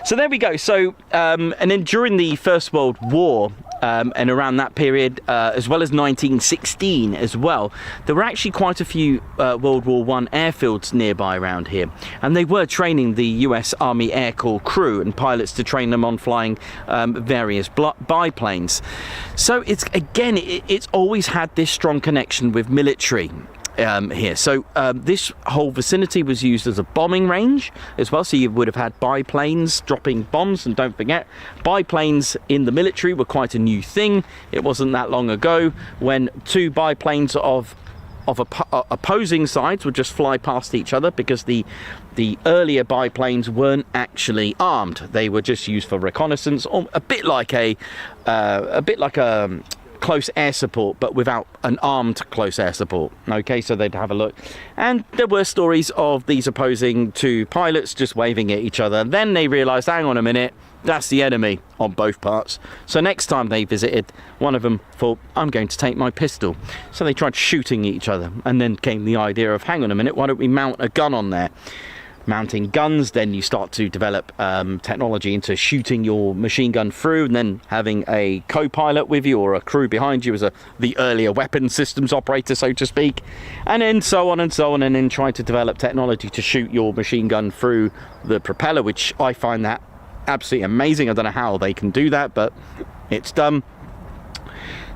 So there we go. So and then during the First World War, and around that period, as well as 1916 as well, there were actually quite a few World War I airfields nearby around here, and they were training the US Army Air Corps crew and pilots to train them on flying various biplanes. So it's always had this strong connection with military. Here. So this whole vicinity was used as a bombing range as well, so you would have had biplanes dropping bombs, and don't forget, biplanes in the military were quite a new thing. It wasn't that long ago when two biplanes of opposing sides would just fly past each other, because the earlier biplanes weren't actually armed. They were just used for reconnaissance, or a bit like a close air support, but without an armed close air support. Okay, so they'd have a look, and there were stories of these opposing two pilots just waving at each other. Then they realized, hang on a minute, that's the enemy on both parts. So next time they visited, one of them thought, I'm going to take my pistol. So they tried shooting each other, and then came the idea of, hang on a minute, why don't we mount a gun on there? Mounting guns, then you start to develop technology into shooting your machine gun through, and then having a co-pilot with you or a crew behind you as the earlier weapon systems operator, so to speak, and then so on and so on, and then trying to develop technology to shoot your machine gun through the propeller, which I find that absolutely amazing. I don't know how they can do that, but it's done.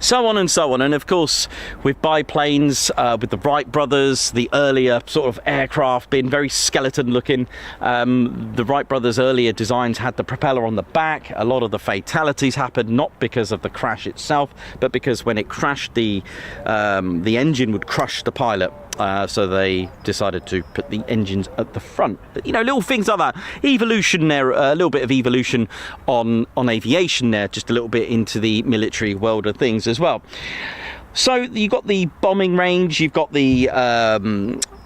So on and so on. And of course, with biplanes, with the Wright brothers, the earlier sort of aircraft being very skeleton looking, the Wright brothers' earlier designs had the propeller on the back. A lot of the fatalities happened not because of the crash itself, but because when it crashed, the engine would crush the pilot. So they decided to put the engines at the front. But, you know, little things like that. Evolution there, a little bit of evolution on aviation there, just a little bit into the military world of things as well. So you've got the bombing range, you've got the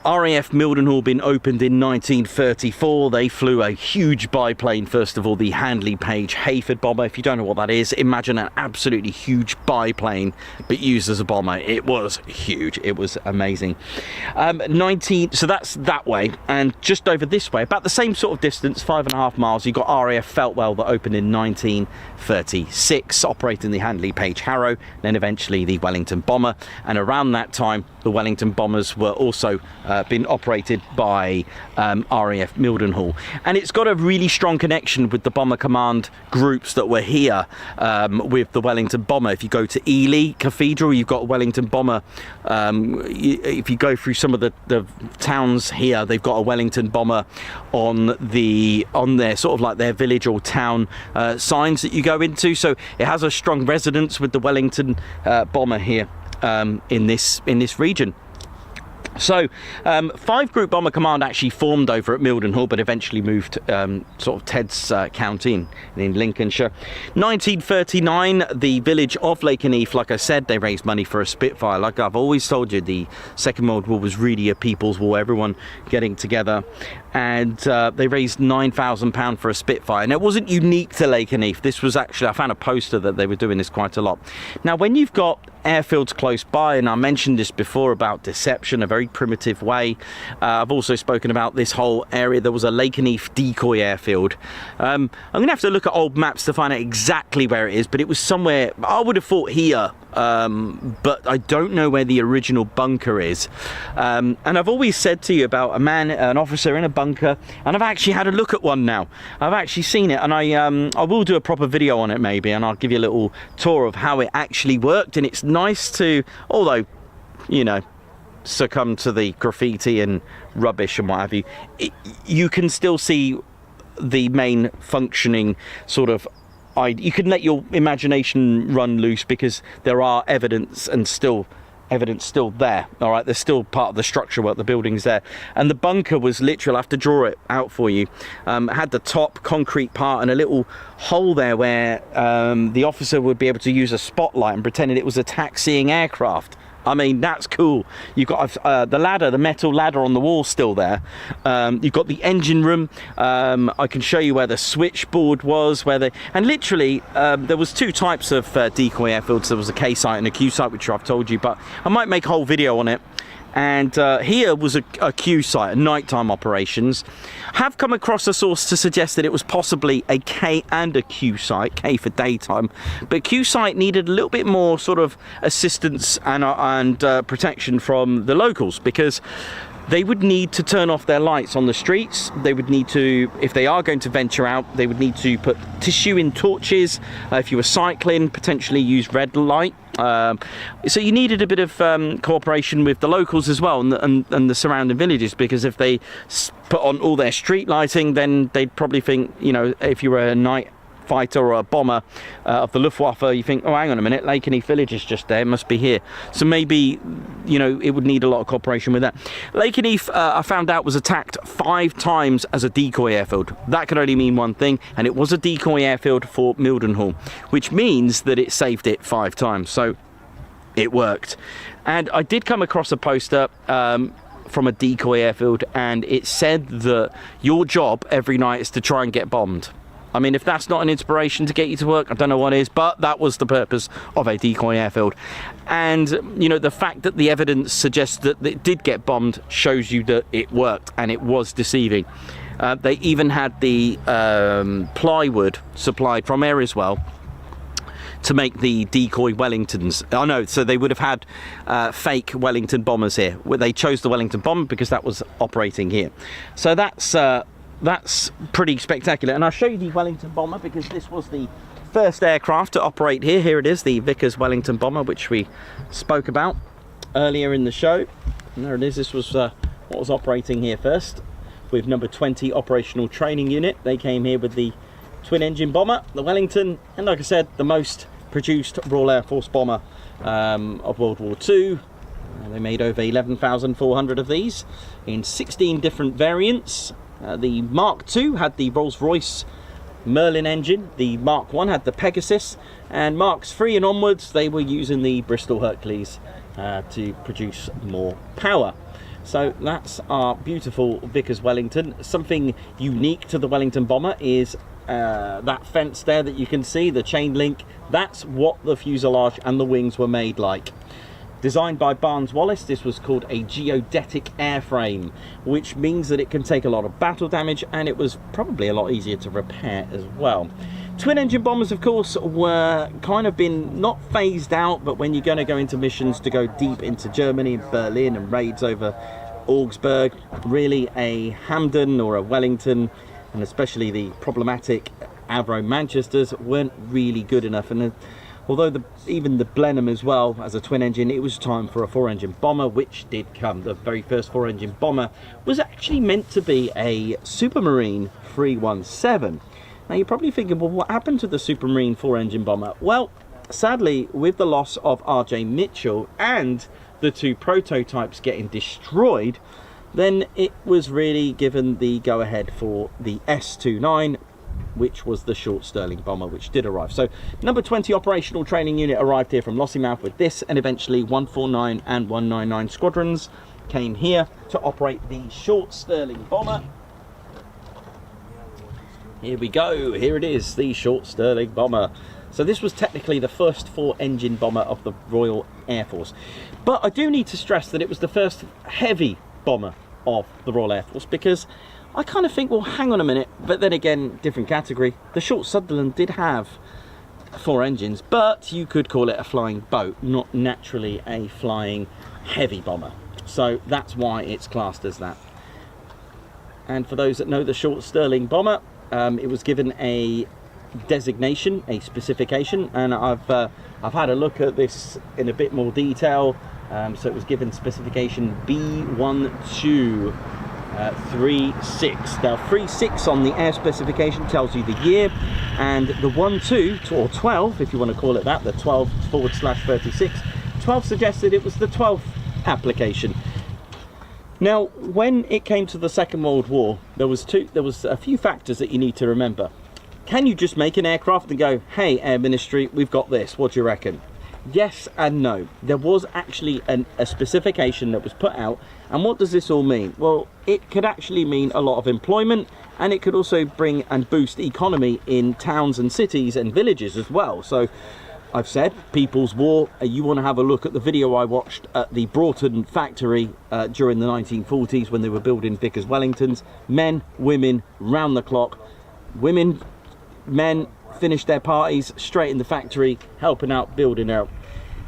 RAF Mildenhall being opened in 1934. They flew a huge biplane, first of all, the Handley Page Hayford bomber. If you don't know what that is, imagine an absolutely huge biplane, but used as a bomber. It was huge. It was amazing. So that's that way, and just over this way, about the same sort of distance, 5.5 miles, you've got RAF Feltwell that opened in 1936, operating the Handley Page Harrow, then eventually the Wellington bomber, and around that time, the Wellington bombers were also been operated by RAF Mildenhall, and it's got a really strong connection with the bomber command groups that were here with the Wellington bomber. If you go to Ely Cathedral, you've got a Wellington bomber. If you go through some of the towns here, they've got a Wellington bomber on their sort of like their village or town signs that you go into. So it has a strong resonance with the Wellington bomber here in this region. So 5 Group Bomber Command actually formed over at Mildenhall, but eventually moved sort of Ted's County in Lincolnshire. 1939, the village of Lakenheath, like I said, they raised money for a Spitfire. Like I've always told you, the Second World War was really a people's war, everyone getting together, and they raised £9,000 for a Spitfire. And it wasn't unique to Lakenheath. This was actually, I found a poster that they were doing this quite a lot. Now, when you've got airfields close by, and I mentioned this before about deception, a very primitive way. I've also spoken about this whole area. There was a Lakenheath decoy airfield. I'm going to have to look at old maps to find out exactly where it is, but it was somewhere, I would have thought here, but I don't know where the original bunker is. And I've always said to you about an officer in a bunker, and I've actually had a look at one now. I've actually seen it, and I will do a proper video on it maybe, and I'll give you a little tour of how it actually worked. And it's nice to, although, you know, succumb to the graffiti and rubbish and what have you, you can still see the main functioning sort of, you can let your imagination run loose, because there are evidence still there. All right, there's still part of the structure work, the building's there, and the bunker was literal. I have to draw it out for you. It had the top concrete part and a little hole there where the officer would be able to use a spotlight and pretending it was a taxiing aircraft. I mean, that's cool. You've got the ladder, the metal ladder on the wall still there. You've got the engine room. I can show you where the switchboard was, and literally there was 2 types of decoy airfields. There was a K site and a Q site, which I've told you, but I might make a whole video on it. And here was a Q site, a nighttime operations. Have come across a source to suggest that it was possibly a K and a Q site, K for daytime, but Q site needed a little bit more sort of assistance and protection from the locals, because they would need to turn off their lights on the streets. They would need to, if they are going to venture out, they would need to put tissue in torches. If you were cycling, potentially use red light. So you needed a bit of cooperation with the locals as well, and the surrounding villages, because if they put on all their street lighting, then they'd probably think, you know, if you were a night fighter or a bomber of the Luftwaffe, you think, oh, hang on a minute, Lakenheath village is just there, it must be here. So maybe, you know, it would need a lot of cooperation with that. Lakenheath, I found out, was attacked 5 times as a decoy airfield. That could only mean one thing, and it was a decoy airfield for Mildenhall, which means that it saved it 5 times. So it worked. And I did come across a poster from a decoy airfield, and it said that your job every night is to try and get bombed. I mean, if that's not an inspiration to get you to work, I don't know what is, but that was the purpose of a decoy airfield. And, you know, the fact that the evidence suggests that it did get bombed shows you that it worked, and it was deceiving. They even had the plywood supplied from Ariswell to make the decoy Wellingtons. Oh no, so they would have had fake Wellington bombers here. They chose the Wellington bomber because that was operating here. So that's pretty spectacular. And I'll show you the Wellington bomber, because this was the first aircraft to operate here. Here it is, the Vickers Wellington bomber, which we spoke about earlier in the show. And there it is. This was what was operating here first, with number 20 operational training unit. They came here with the twin engine bomber, the Wellington, and like I said, the most produced Royal Air Force bomber of World War II. They made over 11,400 of these in 16 different variants. The Mark II had the Rolls-Royce Merlin engine, the Mark I had the Pegasus, and Marks III and onwards they were using the Bristol Hercules to produce more power. So that's our beautiful Vickers Wellington. Something unique to the Wellington bomber is that fence there that you can see, the chain link. That's what the fuselage and the wings were made like. Designed by Barnes Wallis, this was called a geodetic airframe, which means that it can take a lot of battle damage, and it was probably a lot easier to repair as well. Twin engine bombers, of course, were kind of been not phased out, but when you're going to go into missions to go deep into Germany, Berlin, and raids over Augsburg, really a Hampden or a Wellington, and especially the problematic Avro Manchesters, weren't really good enough. And although even the Blenheim as well as a twin engine, it was time for a 4-engine bomber, which did come. The very first 4-engine bomber was actually meant to be a Supermarine 317. Now you're probably thinking, well, what happened to the Supermarine 4-engine bomber? Well, sadly, with the loss of R.J. Mitchell and the 2 prototypes getting destroyed, then it was really given the go-ahead for the S-29, which was the short Stirling bomber, which did arrive. So number 20 operational training unit arrived here from Lossiemouth with this, and eventually 149 and 199 squadrons came here to operate the short Stirling bomber. Here we go, here it is, the short Stirling bomber. So this was technically the first 4-engine bomber of the Royal Air Force. But I do need to stress that it was the first heavy bomber of the Royal Air Force, because I kind of think, well, hang on a minute, but then again, different category. The short Sutherland did have 4 engines, but you could call it a flying boat, not naturally a flying heavy bomber. So that's why it's classed as that. And for those that know the short Stirling bomber, it was given a designation, a specification, and I've had a look at this in a bit more detail. So it was given specification B12. 36. Now 36 on the air specification tells you the year, and the 12 or 12, if you want to call it that, the 12/36, 12 suggested it was the 12th application. Now when it came to the Second World War, there was a few factors that you need to remember. Can you just make an aircraft and go, hey, Air Ministry, we've got this, what do you reckon? Yes and no. There was actually a specification that was put out, and what does this all mean? Well, it could actually mean a lot of employment, and it could also bring and boost economy in towns and cities and villages as well. So I've said, People's War. You want to have a look at the video I watched at the Broughton factory during the 1940s when they were building Vickers Wellingtons. Men, women, round the clock. Women, men finished their parties straight in the factory, helping out, building out.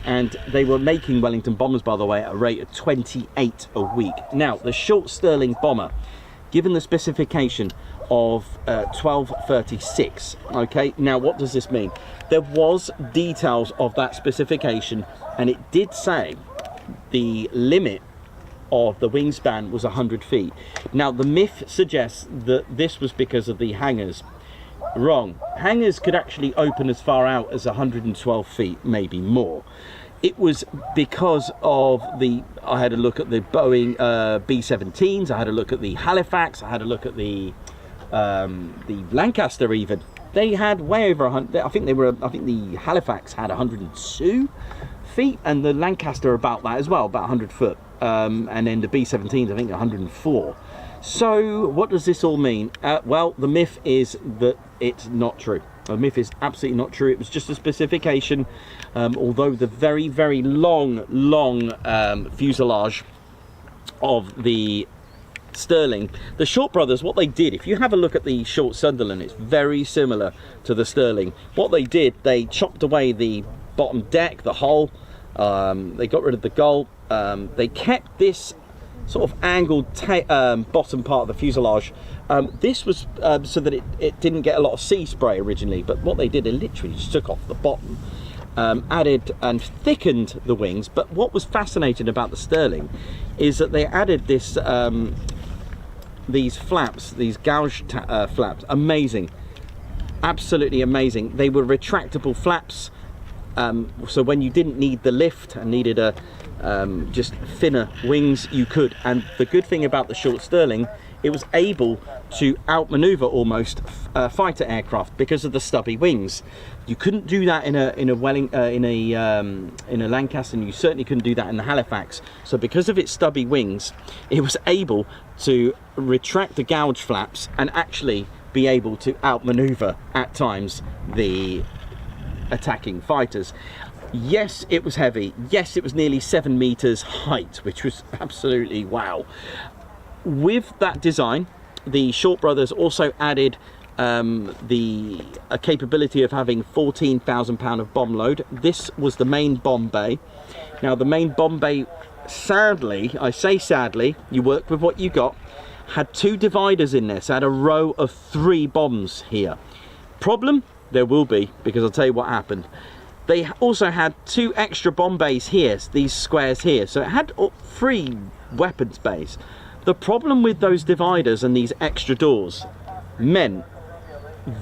And they were making Wellington bombers, by the way, at a rate of 28 a week. Now, the short Sterling bomber, given the specification of 1236, okay, now what does this mean? There was details of that specification, and it did say the limit of the wingspan was 100 feet. Now, the myth suggests that this was because of the hangars. Wrong. Hangars could actually open as far out as 112 feet, maybe more. It was because of the, I had a look at the Boeing B-17s, I had a look at the Halifax, I had a look at the Lancaster even. They had way over 100, I think the Halifax had 102 feet, and the Lancaster about that as well, about 100 foot. And then the B-17s, I think 104. So what does this all mean? Well, the myth is that it's not true. The myth is absolutely not true. It was just a specification, although the very, very long fuselage of the Sterling, the Short brothers, what they did, if you have a look at the Short Sunderland, it's very similar to the Sterling. What they did, they chopped away the bottom deck, the hull, they got rid of the gull, they kept this sort of angled bottom part of the fuselage. This was so that it didn't get a lot of sea spray originally, but what they did, they literally just took off the bottom, added and thickened the wings. But what was fascinating about the Sterling is that they added this these flaps, these gouge flaps. Amazing, absolutely amazing. They were retractable flaps, so when you didn't need the lift and needed a just thinner wings, you could. And the good thing about the Short Sterling, it was able to outmaneuver almost fighter aircraft because of the stubby wings. You couldn't do that in a Lancaster, and you certainly couldn't do that in the Halifax. So because of its stubby wings, it was able to retract the gouge flaps and actually be able to outmaneuver at times the attacking fighters. Yes, it was heavy. Yes, it was nearly 7 meters height, which was absolutely wow. With that design, the Short brothers also added the capability of having 14,000 pound of bomb load. This was the main bomb bay. Now, the main bomb bay, sadly, I say sadly, you work with what you got, had 2 dividers in there, so had a row of 3 bombs here. Problem? There will be, because I'll tell you what happened. They also had 2 extra bomb bays here, these squares here, so it had 3 weapons bays. The problem with those dividers and these extra doors meant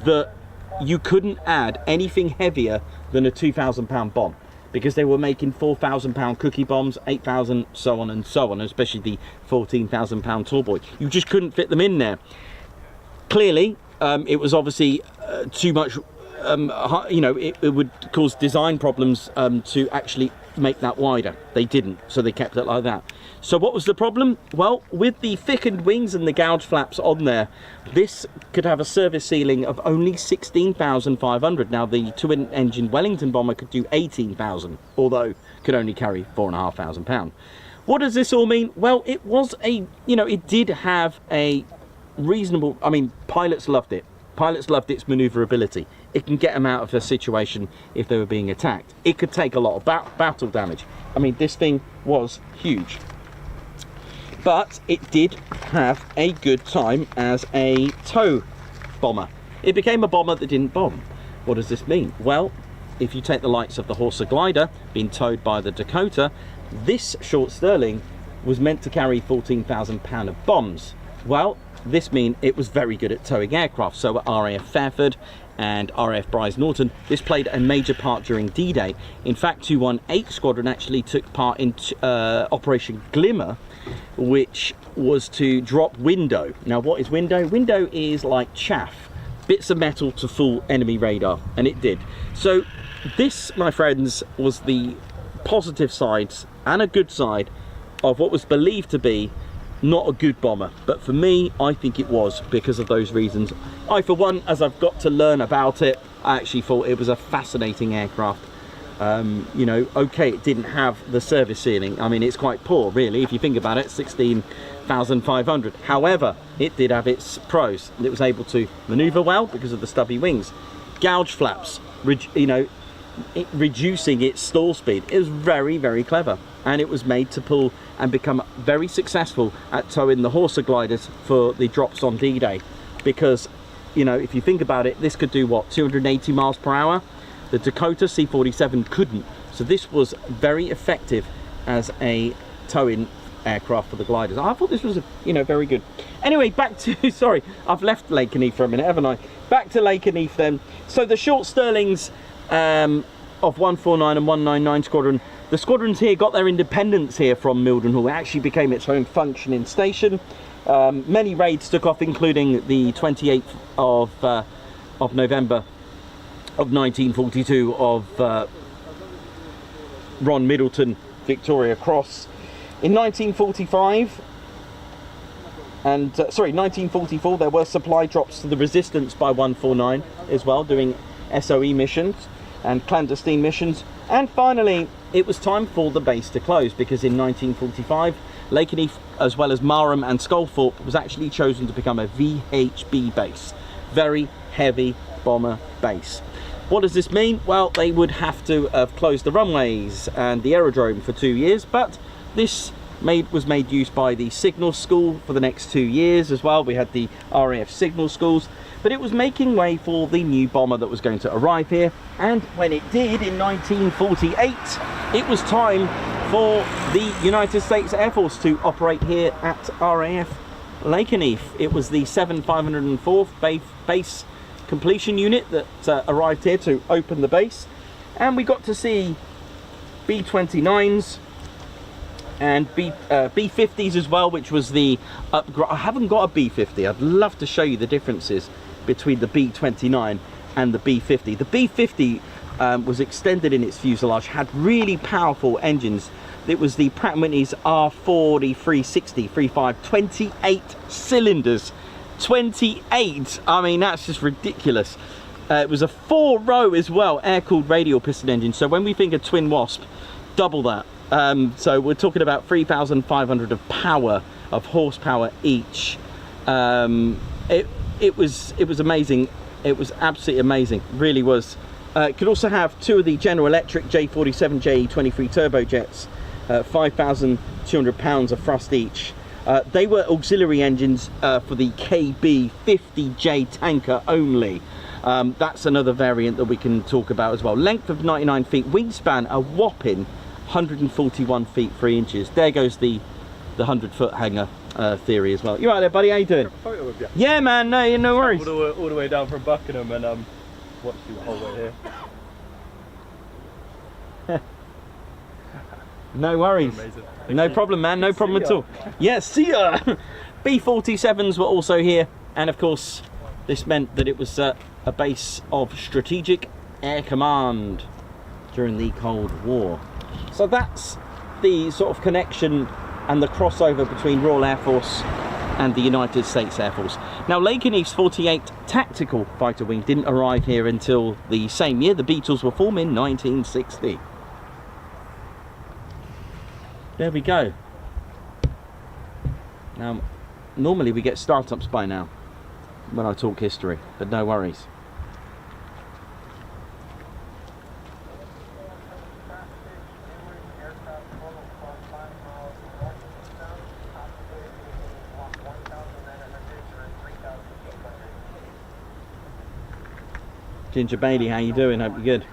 that you couldn't add anything heavier than a 2,000 pound bomb, because they were making 4,000 pound cookie bombs, 8,000, so on and so on, especially the 14,000 pound tall boy. You just couldn't fit them in there. Clearly, it was obviously too much. You know, it would cause design problems to actually make that wider. They didn't, so they kept it like that. So what was the problem? Well, with the thickened wings and the gouge flaps on there, this could have a service ceiling of only 16,500. Now, the twin engine Wellington bomber could do 18,000, although could only carry 4,500 pounds. What does this all mean? Well, it was a, you know, it did have a reasonable, I mean, pilots loved it. Pilots loved its maneuverability. It can get them out of a situation if they were being attacked. It could take a lot of battle damage. I mean, this thing was huge. But it did have a good time as a tow bomber. It became a bomber that didn't bomb. What does this mean? Well, if you take the likes of the Horsa glider being towed by the Dakota, this Short Sterling was meant to carry 14,000 pounds of bombs. Well, this means it was very good at towing aircraft. So at RAF Fairford and RAF Brize Norton, this played a major part during D-Day. In fact, 218 Squadron actually took part in Operation Glimmer, which was to drop window. Now, what is window? Window is like chaff, bits of metal to fool enemy radar, and it did. So this, my friends, was the positive sides and a good side of what was believed to be not a good bomber, but for me, I think it was, because of those reasons. I, for one, as I've got to learn about it, I actually thought it was a fascinating aircraft. You know, okay, it didn't have the service ceiling. I mean, it's quite poor, really, if you think about it, 16,500. However, it did have its pros. It was able to maneuver well because of the stubby wings. Gouge flaps, you know, reducing its stall speed. It was very, very clever. And it was made to pull and become very successful at towing the Horsa gliders for the drops on D-Day. Because, you know, if you think about it, this could do, what, 280 miles per hour? The Dakota C-47 couldn't. So this was very effective as a towing aircraft for the gliders. I thought this was, you know, very good. Anyway, back to, sorry, I've left Lakenheath for a minute, haven't I? Back to Lakenheath then. So the short Stirlings of 149 and 199 Squadron, the squadrons here got their independence here from Mildenhall. It actually became its own functioning station. Many raids took off, including the 28th of November of 1942 of Ron Middleton Victoria Cross. In 1945 and 1944, there were supply drops to the resistance by 149 as well, doing SOE missions and clandestine missions. And finally, it was time for the base to close, because in 1945, Lakenheath, as well as Marham and Sculthorpe, was actually chosen to become a VHB base, very heavy bomber base. What does this mean? Well, they would have to have closed the runways and the aerodrome for 2 years, but this was made use by the signal school for the next 2 years as well. We had the RAF signal schools, but it was making way for the new bomber that was going to arrive here. And when it did in 1948, it was time for the United States Air Force to operate here at RAF Lakenheath. It was the 7504th base completion unit that arrived here to open the base, and we got to see B-29s and B-50s as well, which was the upgrade. I haven't got a B-50. I'd love to show you the differences between the B-29 and the B-50. The B-50 was extended in its fuselage, had really powerful engines. It was the Pratt Whitney's R40 360 35, 28 cylinders. 28. I mean, that's just ridiculous. It was a 4-row as well, air-cooled radial piston engine. So when we think of Twin Wasp, double that. So we're talking about 3,500 of power, of horsepower each. It was amazing. It was absolutely amazing. Really was. It could also have 2 of the General Electric J47 JE23 turbojets, 5,200 pounds of thrust each. They were auxiliary engines for the KB-50J tanker only. That's another variant that we can talk about as well. Length of 99 feet, wingspan a whopping 141 feet 3 inches. There goes the 100-foot hanger theory as well. You right there, buddy? How you doing? Photo with you. Yeah, man. No worries. All the way down from Buckingham and watched you the whole way here. No worries. No problem, man. No problem at all. Yeah, see ya. B-47s were also here, and of course this meant that it was a base of strategic air command during the Cold War. So that's the sort of connection and the crossover between Royal Air Force and the United States Air Force. Now, Lakenheath's 48 Tactical Fighter Wing didn't arrive here until the same year. The Beatles were formed in 1960. There we go. Now, normally we get startups by now when I talk history, but no worries. Ginger Bailey, how you doing? Hope you're good.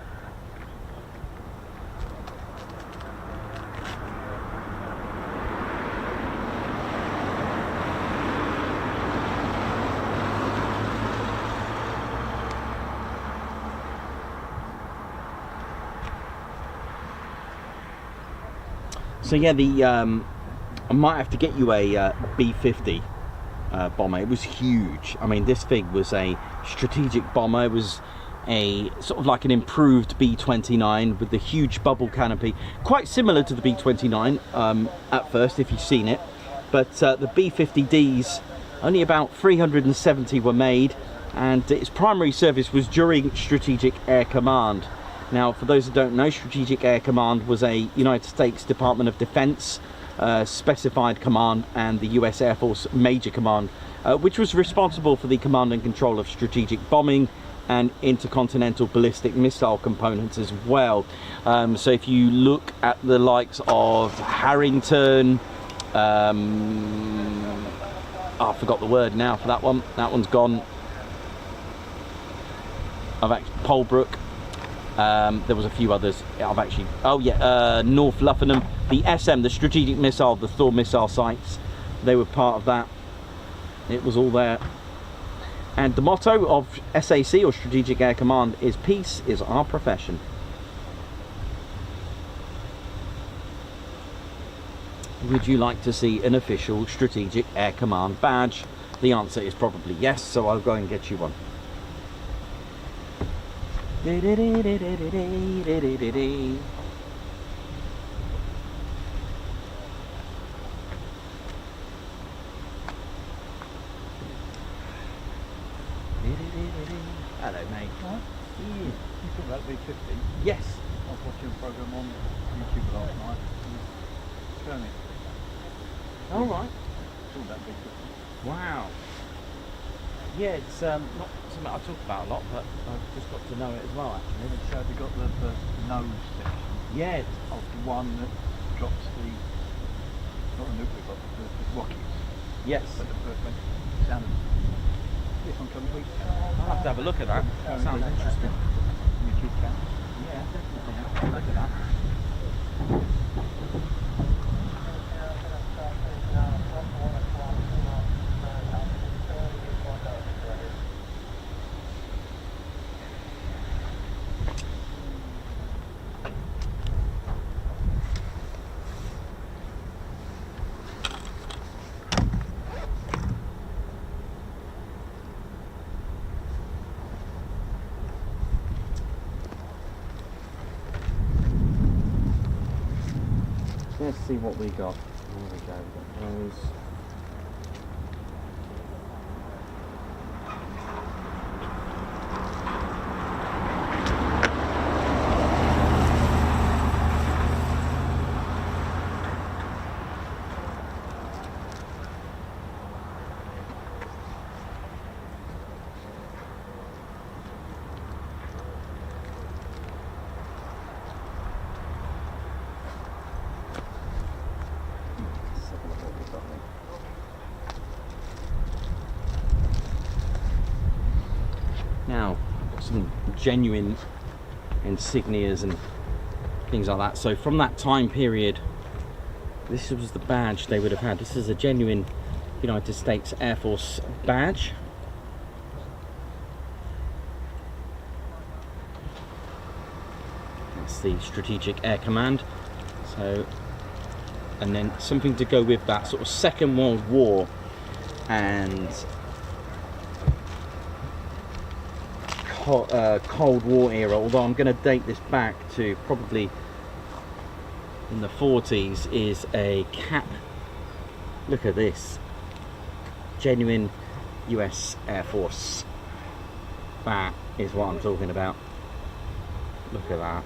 So yeah, I might have to get you a B-50 bomber. It was huge. I mean, this thing was a strategic bomber. It was a sort of like an improved B-29 with the huge bubble canopy, quite similar to the B-29 at first, if you've seen it. But the B-50Ds, only about 370 were made, and its primary service was during Strategic Air Command. Now, for those who don't know, Strategic Air Command was a United States Department of Defense specified command, and the US Air Force Major Command, which was responsible for the command and control of strategic bombing and intercontinental ballistic missile components as well. So if you look at the likes of Harrington, I forgot the word now for that one. That one's gone. I've actually Polbrook. There was a few others. I've actually. Oh yeah, North Luffenham, the SM, the strategic missile, the Thor missile sites. They were part of that. It was all there. And the motto of SAC, or Strategic Air Command, is "Peace is our profession." Would you like to see an official Strategic Air Command badge? The answer is probably yes, so I'll go and get you one. Hello, mate. Huh? Yeah. You talking about V-15? Yes. I was watching a programme on YouTube last night. Showing it. All right. It's all about V-15. Wow. Yeah, it's not something I talk about a lot, but I've just got to know it as well, actually. So they've got the nose section Yeah. of the one that drops the, not the nuclear, but the rockets. Yes. But the first one sounded. This one coming week. I'll have to have a look at that. Sounds interesting. YouTube channel. Yeah, definitely. Have a look at that. Let's see what we got. There we go. We've got those. Now, some genuine insignias and things like that. So from that time period, this was the badge they would have had. This is a genuine United States Air Force badge. That's the Strategic Air Command. So, and then something to go with that, sort of Second World War and Cold War era, although I'm going to date this back to probably in the 40s, is a cap. Look at this. Genuine US Air Force. That is what I'm talking about. Look at that.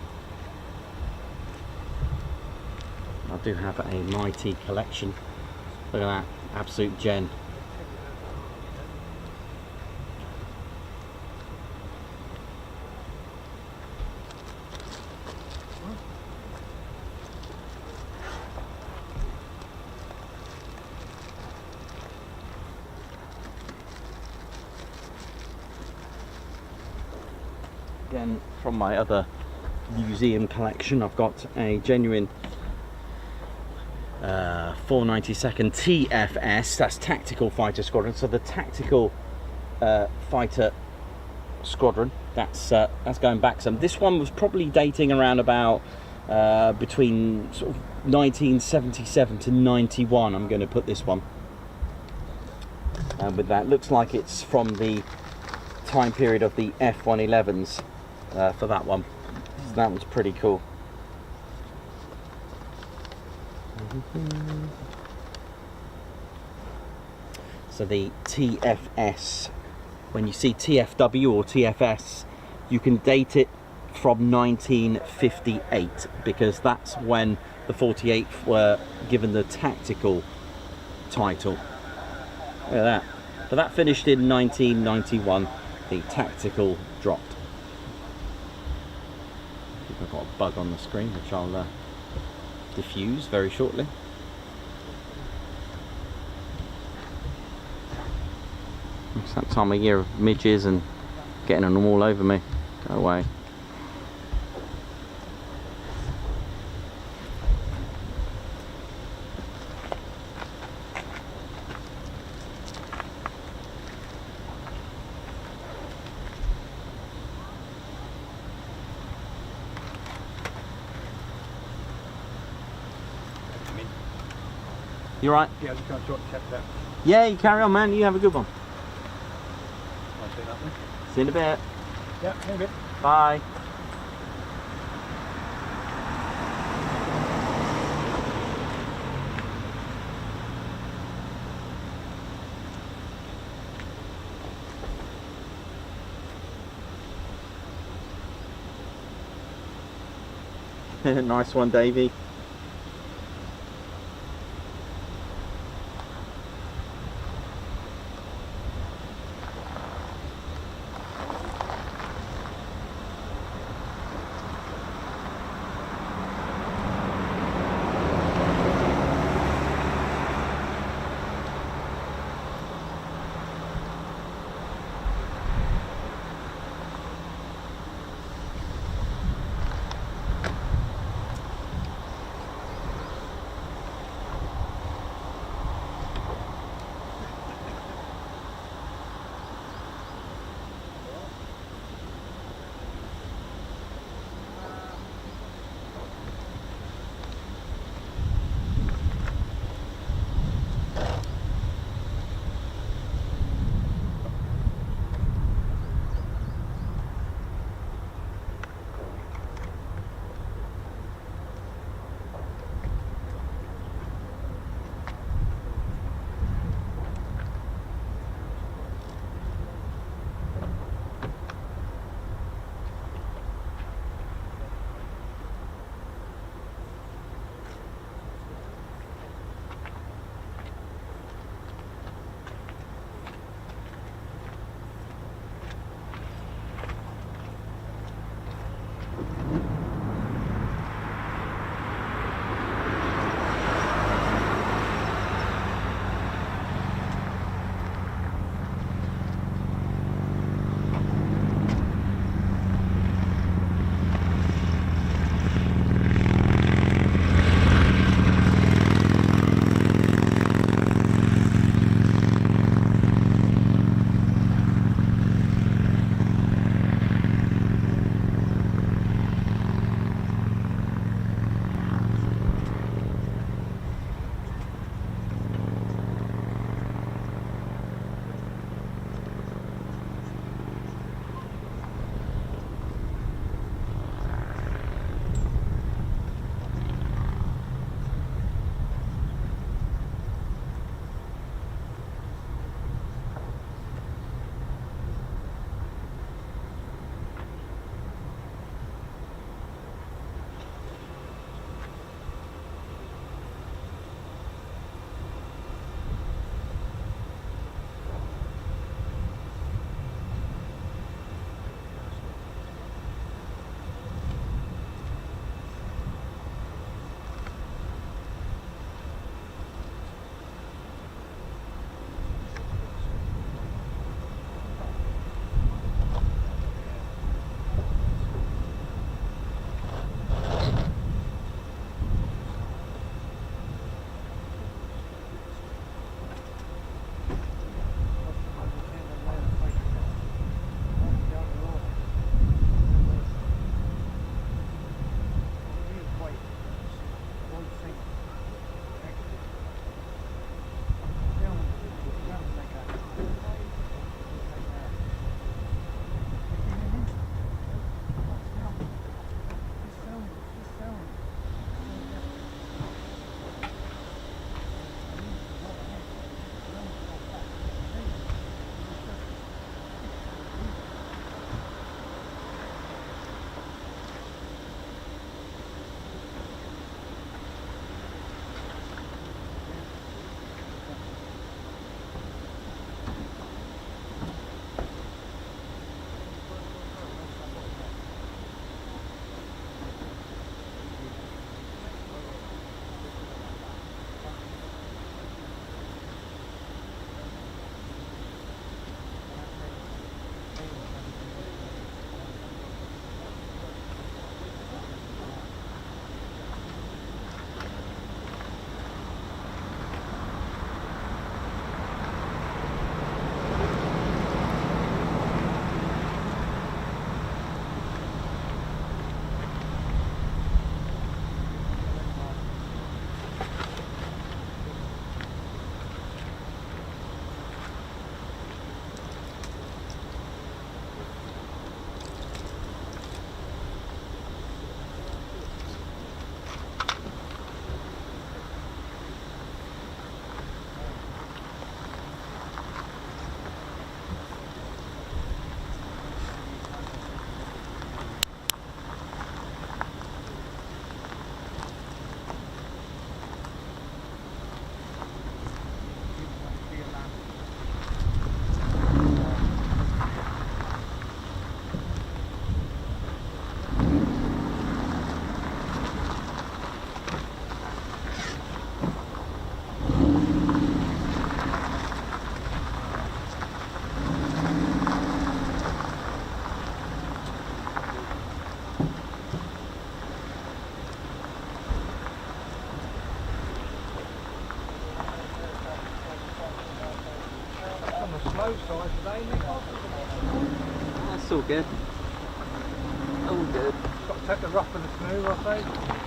I do have a mighty collection. Look at that. Absolute gen. Again, from my other museum collection, I've got a genuine 492nd TFS, that's Tactical Fighter Squadron. So the Tactical Fighter Squadron, that's going back some. This one was probably dating around about between sort of 1977 to 91. I'm going to put this one. And with that, looks like it's from the time period of the F-111s for that one. So that one's pretty cool. So the TFS, when you see TFW or TFS, you can date it from 1958, because that's when the 48th were given the tactical title. Look at that. But that finished in 1991. The tactical dropped. I think I've got a bug on the screen, which I'll diffuse very shortly. It's that time of year of midges and getting them all over me. Go away. You right? Yeah, I just can't short check that. Yeah, you carry on, man. You have a good one. I'll say that then. See you in a bit. Yeah, in a bit. Bye. Nice one, Davey. low side today, Nick. That's all good. All good. Got to take the rough and the smooth, I say.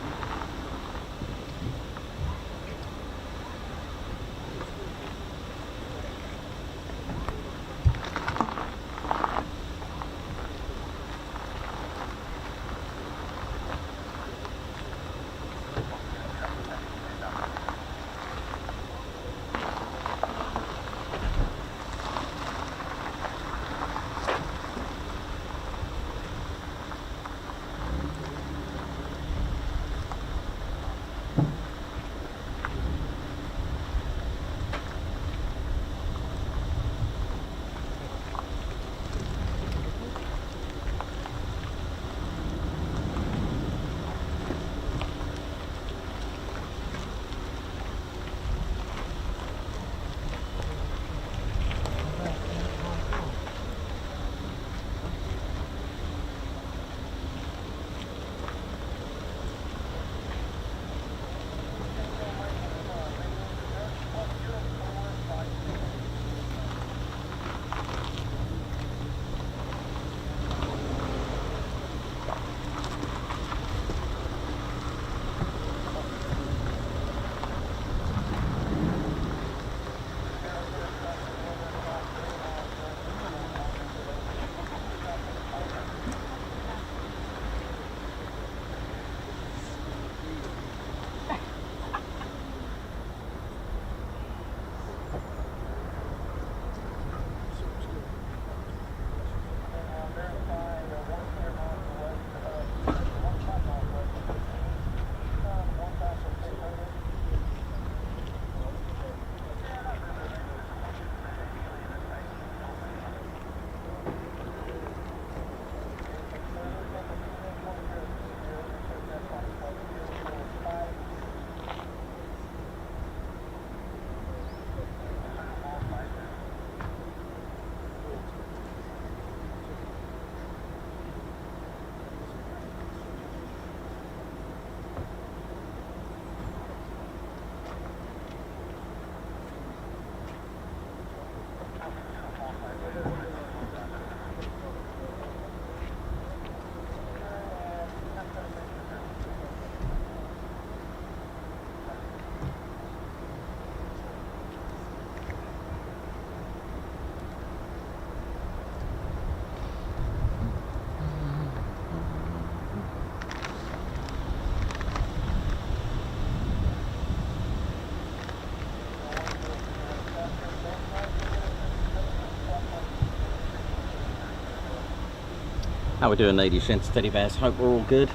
How we're doing, ladies, gents, teddy bears? Hope we're all good.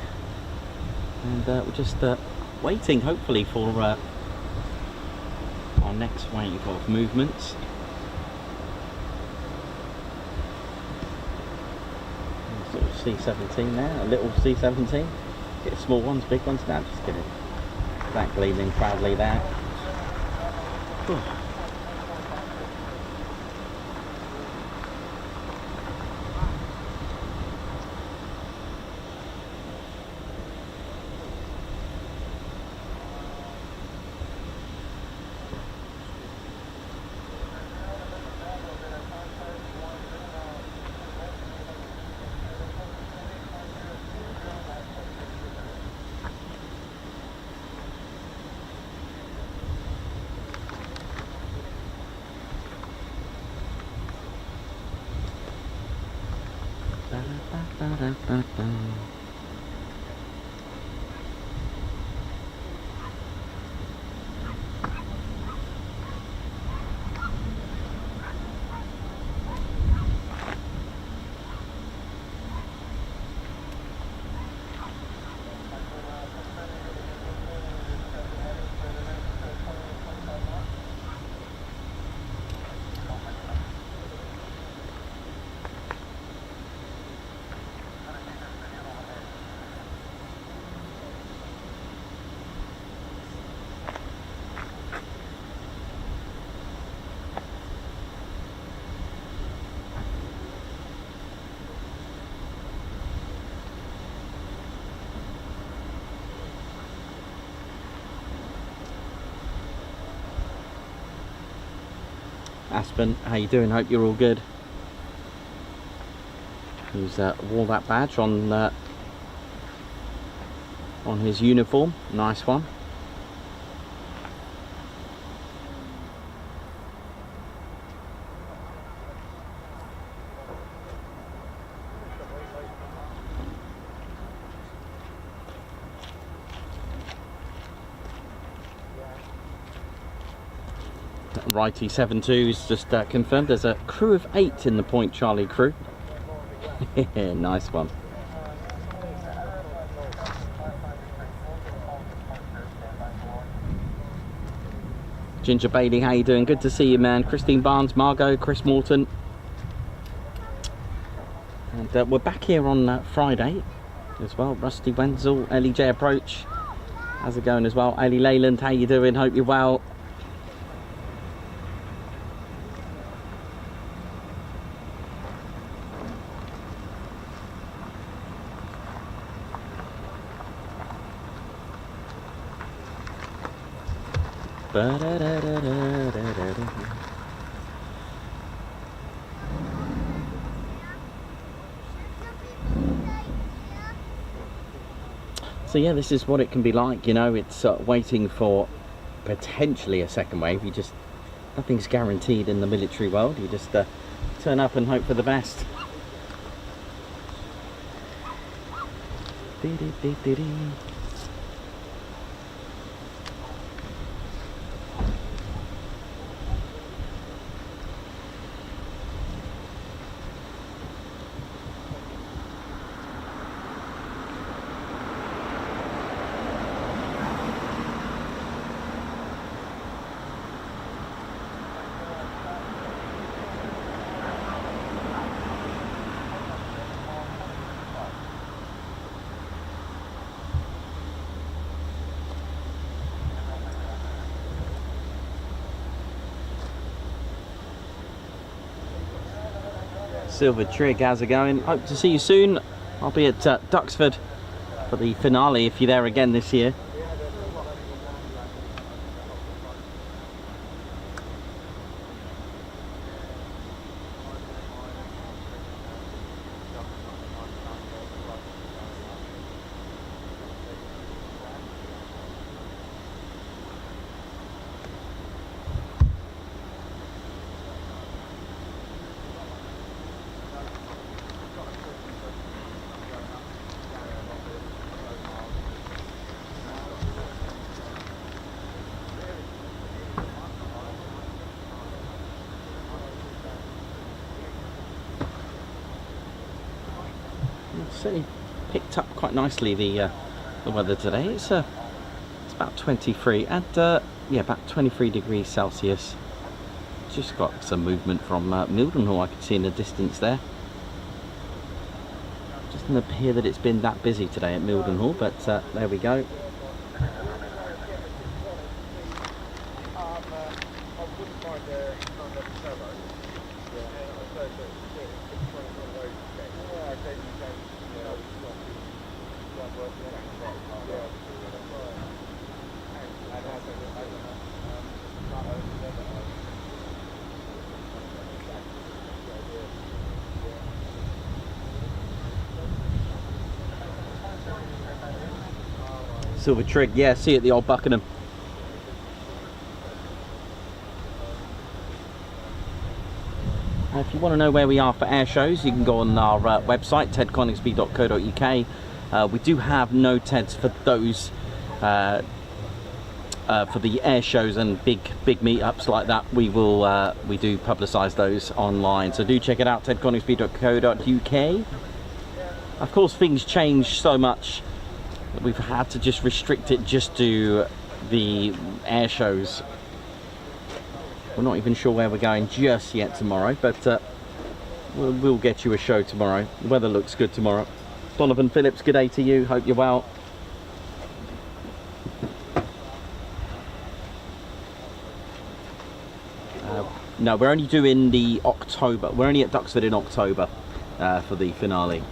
And we're just waiting, hopefully, for our next wave of movements. Sort of C-17 now, a little C-17. Get small ones, big ones now, just kidding. That gleaming proudly there. Whew. Aspen, how you doing? Hope you're all good. He's wore that badge on his uniform. Nice one. Righty 7-2's just confirmed there's a crew of 8 in the Point Charlie crew. Nice one. Ginger Bailey, how you doing? Good to see you, man. Christine Barnes, Margot, Chris Morton. And we're back here on Friday as well. Rusty Wenzel, Ellie J Approach. How's it going as well? Ellie Leyland, how you doing? Hope you're well. So yeah, this is what it can be like, you know. It's waiting for potentially a second wave. Nothing's guaranteed in the military world. You just turn up and hope for the best. Silver Trig, how's it going? Hope to see you soon. I'll be at Duxford for the finale if you're there again this year. Certainly picked up quite nicely the weather today. It's about 23 and yeah, about 23 degrees Celsius. Just got some movement from Mildenhall. I can see in the distance there. Doesn't appear that it's been that busy today at Mildenhall, but there we go. Silver Trig, yeah, see you at the old Buckingham. If you want to know where we are for air shows, you can go on our website, tedconingsby.co.uk. We do have no TEDs for those, for the air shows and big meetups like that. We do publicise those online, so do check it out, tedconingsby.co.uk. Of course, things change so much. We've had to just restrict it just to the air shows. We're not even sure where we're going just yet tomorrow, but we'll get you a show tomorrow. The weather looks good tomorrow. Donovan Phillips, good day to you. Hope you're well. No, we're only doing the October. We're only at Duxford in October for the finale.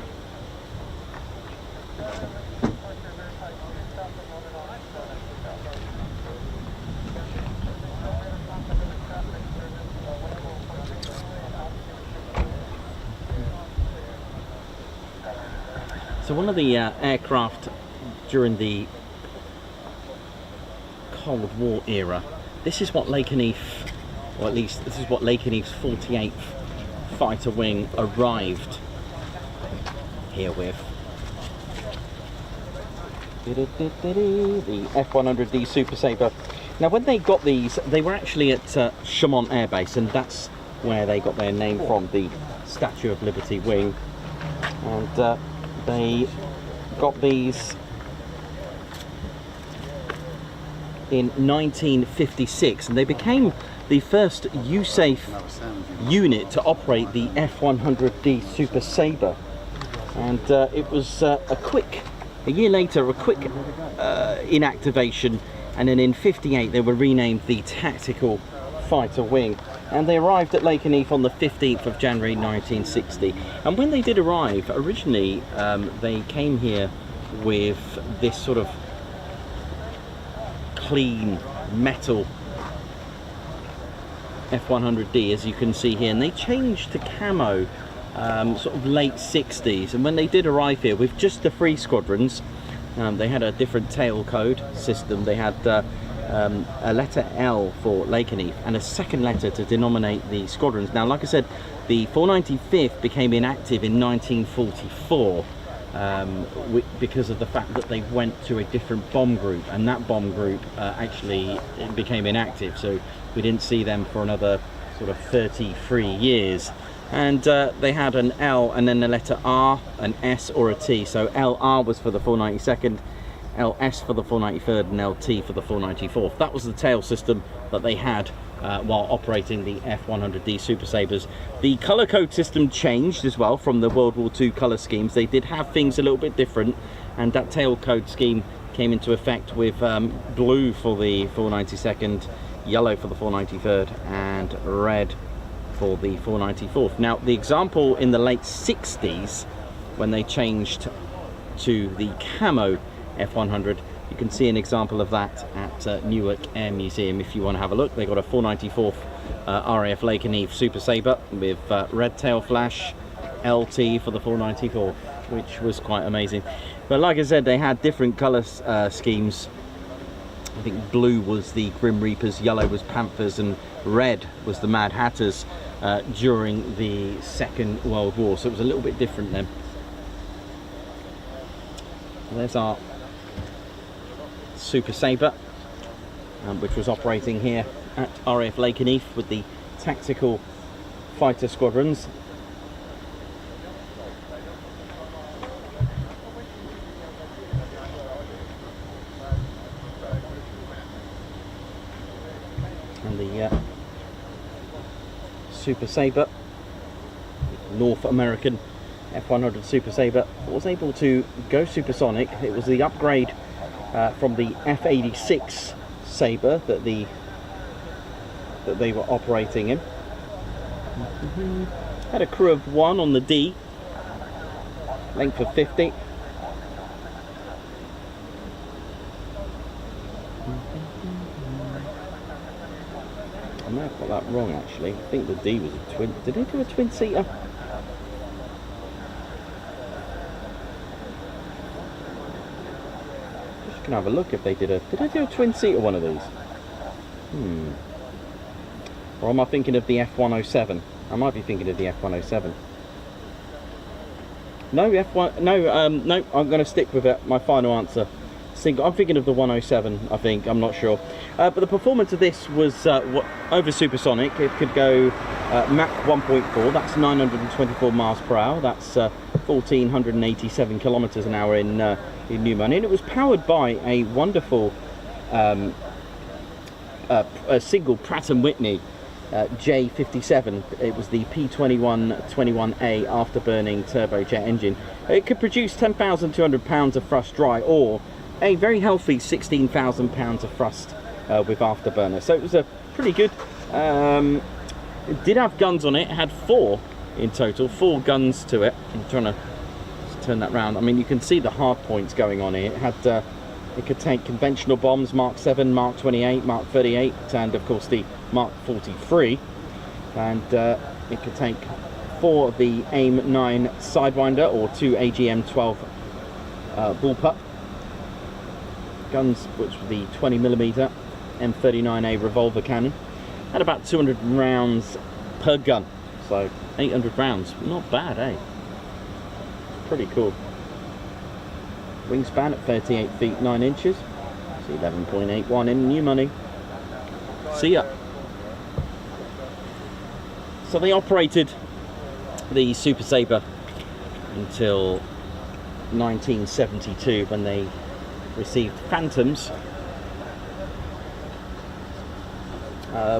So one of the aircraft during the Cold War era, this is what Lakenheath, or at least this is what Lakenheath's 48th fighter wing arrived here with. The F-100D Super Sabre. Now when they got these, they were actually at Chaumont Air Base, and that's where they got their name from, the Statue of Liberty wing. And they got these in 1956, and they became the first USAFE unit to operate the F-100D Super Sabre. And it was a year later, a quick inactivation, and then in 58 they were renamed the Tactical Fighter Wing, and they arrived at Lakenheath on the 15th of January 1960. And when they did arrive, originally they came here with this sort of clean metal F-100D, as you can see here, and they changed to camo sort of late 60s. And when they did arrive here with just the 3 squadrons, they had a different tail code system. They had a letter L for Lakenheath and a second letter to denominate the squadrons. Now, like I said, the 495th became inactive in 1944 because of the fact that they went to a different bomb group, and that bomb group actually became inactive, so we didn't see them for another sort of 33 years. And they had an L and then the letter R, an S or a T. So LR was for the 492nd, LS for the 493rd, and LT for the 494th. That was the tail system that they had while operating the F-100D Super Sabres. The colour code system changed as well from the World War II colour schemes. They did have things a little bit different, and that tail code scheme came into effect with blue for the 492nd, yellow for the 493rd, and red for the 494th. Now, the example in the late 60s, when they changed to the camo F-100, you can see an example of that at Newark Air Museum if you want to have a look. They got a 494th RAF Lakenheath Super Sabre with red tail flash, LT for the 494th, which was quite amazing. But like I said, they had different colour schemes. I think blue was the Grim Reapers, yellow was Panthers, and red was the Mad Hatters during the Second World War. So it was a little bit different then. There's our Super Sabre, which was operating here at RAF Lakenheath with the tactical fighter squadrons. And the Super Sabre, North American F-100 Super Sabre, was able to go supersonic. It was the upgrade from the F-86 Sabre that they were operating in. Had a crew of 1 on the D, length of 50. I may have got that wrong actually. I think the D was a twin. Did they do a twin seater? Just gonna have a look if they did a. Did I do a twin seater one of these? Or am I thinking of the F-107? I might be thinking of the F-107. No, F1. No, no. I'm going to stick with it. My final answer. I'm thinking of the 107. I think. I'm not sure. But the performance of this was over supersonic. It could go Mach 1.4. That's 924 miles per hour. That's 1,487 kilometers an hour in new money. And it was powered by a wonderful a single Pratt Whitney J57. It was the P2121A afterburning turbojet engine. It could produce 10,200 pounds of thrust dry, or a very healthy 16,000 pounds of thrust with afterburner. So it was a pretty good. It did have guns on it. It had 4 in total, 4 guns to it. I'm trying to turn that round. I mean, you can see the hard points going on here. It had it could take conventional bombs, Mark 7, Mark 28, Mark 38, and of course the Mark 43. And it could take 4 of the AIM-9 Sidewinder or 2 AGM-12 bullpup. Guns, which would be 20mm M39A revolver cannon, and about 200 rounds per gun, so 800 rounds. Not bad, eh? Pretty cool. Wingspan at 38 feet 9 inches. It's 11.81 in new money. See ya. So they operated the Super Sabre until 1972 when they received Phantoms,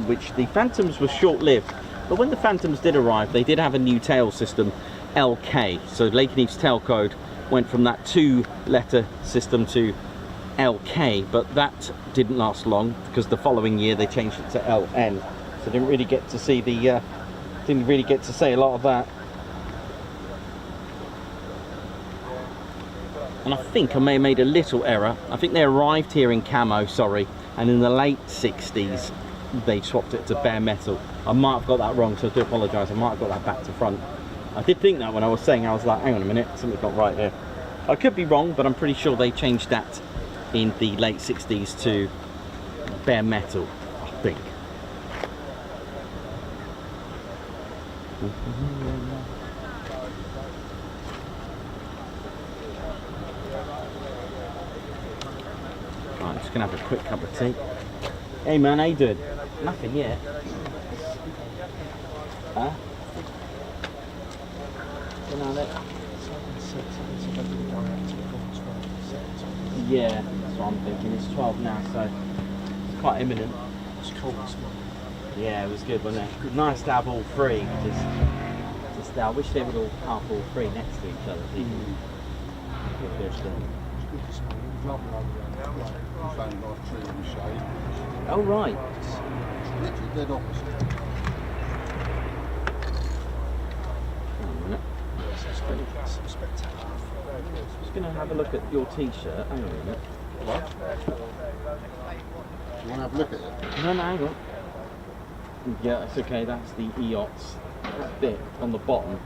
which the Phantoms were short-lived, but when the Phantoms did arrive they did have a new tail system, LK. So Lakenheath's tail code went from that 2-letter system to LK, but that didn't last long because the following year they changed it to LN. So didn't really get to see the didn't really get to say a lot of that. And I think I may have made a little error. I think they arrived here in camo, sorry, and in the late 60s they swapped it to bare metal. I might have got that wrong, so I do apologise. I might have got that back to front. I did think that when I was saying, I was like, hang on a minute, something's not right here. I could be wrong, but I'm pretty sure they changed that in the late 60s to bare metal, I think. Right, I'm just gonna have a quick cup of tea. Hey man, how you doing? Nothing yet. Huh? Yeah, that's what I'm thinking. It's 12 now, so it's quite imminent. It's cold this morning. Yeah, it was good, wasn't it? Nice to have all three. Just I wish they would all have all three next to each other. It's good this morning. It was lovely over there. We found a nice tree in the shade. Oh right. It's literally dead opposite. Some spectacular. I'm just going to have a look at your t-shirt. Hang on a minute. What? You want to have a look at it? No, hang on. Yeah, it's okay. That's the EOTS bit on the bottom.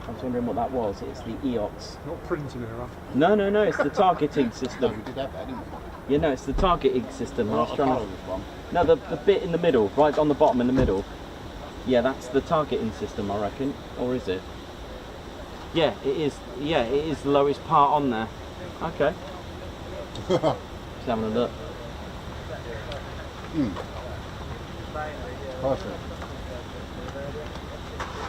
I was wondering what that was. It's the EOTS. Not printing error. No, it's the targeting system. No, we did have that, didn't we? Yeah, no, it's the targeting system. I was I'll trying follow this one. No, the bit in the middle, right on the bottom in the middle. Yeah, that's the targeting system, I reckon. Or is it? Yeah, it is. Yeah, it is the lowest part on there. Okay. Just having a look. Perfect.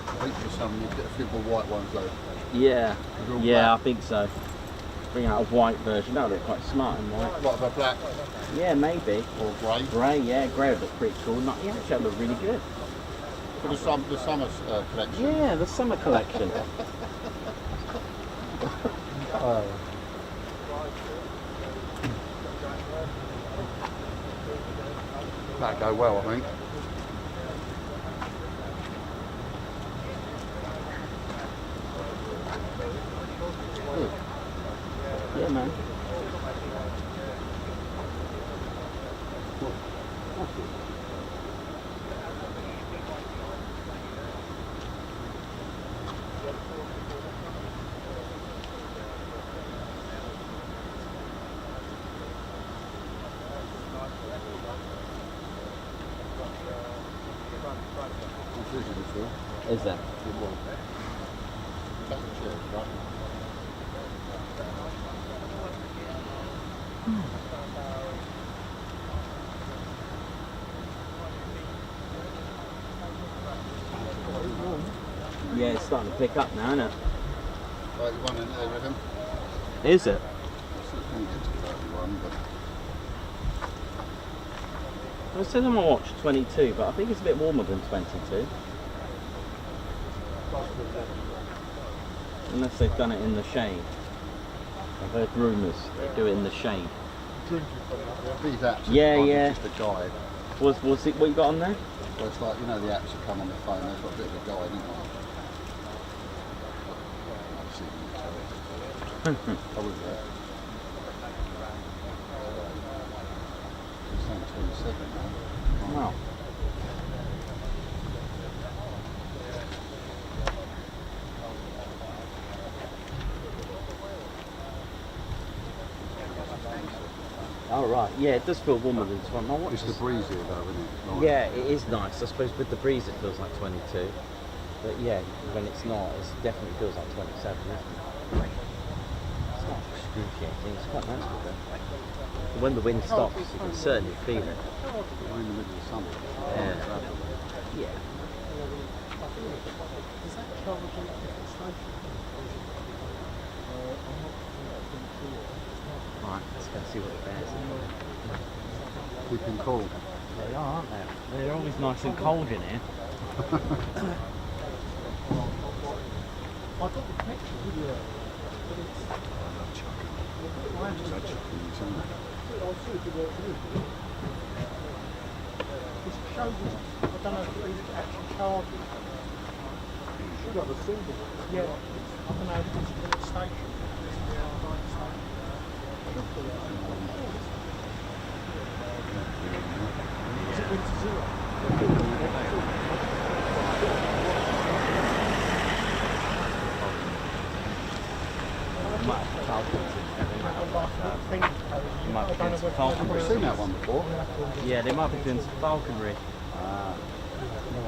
I think there's some a few more white ones though. Yeah. Real Yeah, black. I think so. Bring out a white version. That would look quite smart in white. What of a black Yeah, maybe. or grey? Grey, yeah, grey would look pretty cool. Not, yeah, actually, that would look really good. For the summer collection. Yeah, the summer collection. That'd go well, I think. Good. Yeah, man. Is that? That's the church, right? Yeah, it's starting to pick up now, isn't it? 31 in there, I reckon. Is it? I still think it's 31, but Well, it says on my watch 22, but I think it's a bit warmer than 22. Unless they've done it in the shade. I've heard rumours they do it in the shade. these apps Yeah, are yeah. just a guide. Was it what you got on there? Well, it's like, you know, the apps that come on the phone, they've got a bit of a guide, haven't they? I've seen them tell it. I was there. It's on 27 now. Wow. Oh right, yeah, it does feel warmer than 21. It's the breeze here though, isn't it? Nice. Yeah, it is nice. I suppose with the breeze it feels like 22. But yeah, when it's not, it definitely feels like 27, isn't it? It's not excruciating, it's quite nice with it. But when the wind stops, you can certainly feel it. We're in the middle of summer. Yeah. Yeah. Right, let's go see what the bears are. Keeping cool. They are, aren't they? They're always nice and cold in here. I've seen that one before. Yeah, they might be doing some falconry.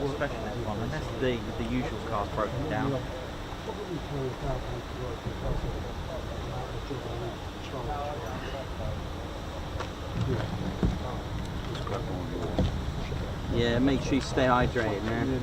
Especially this one, unless the usual car's broken down. Yeah, make sure you stay hydrated, man.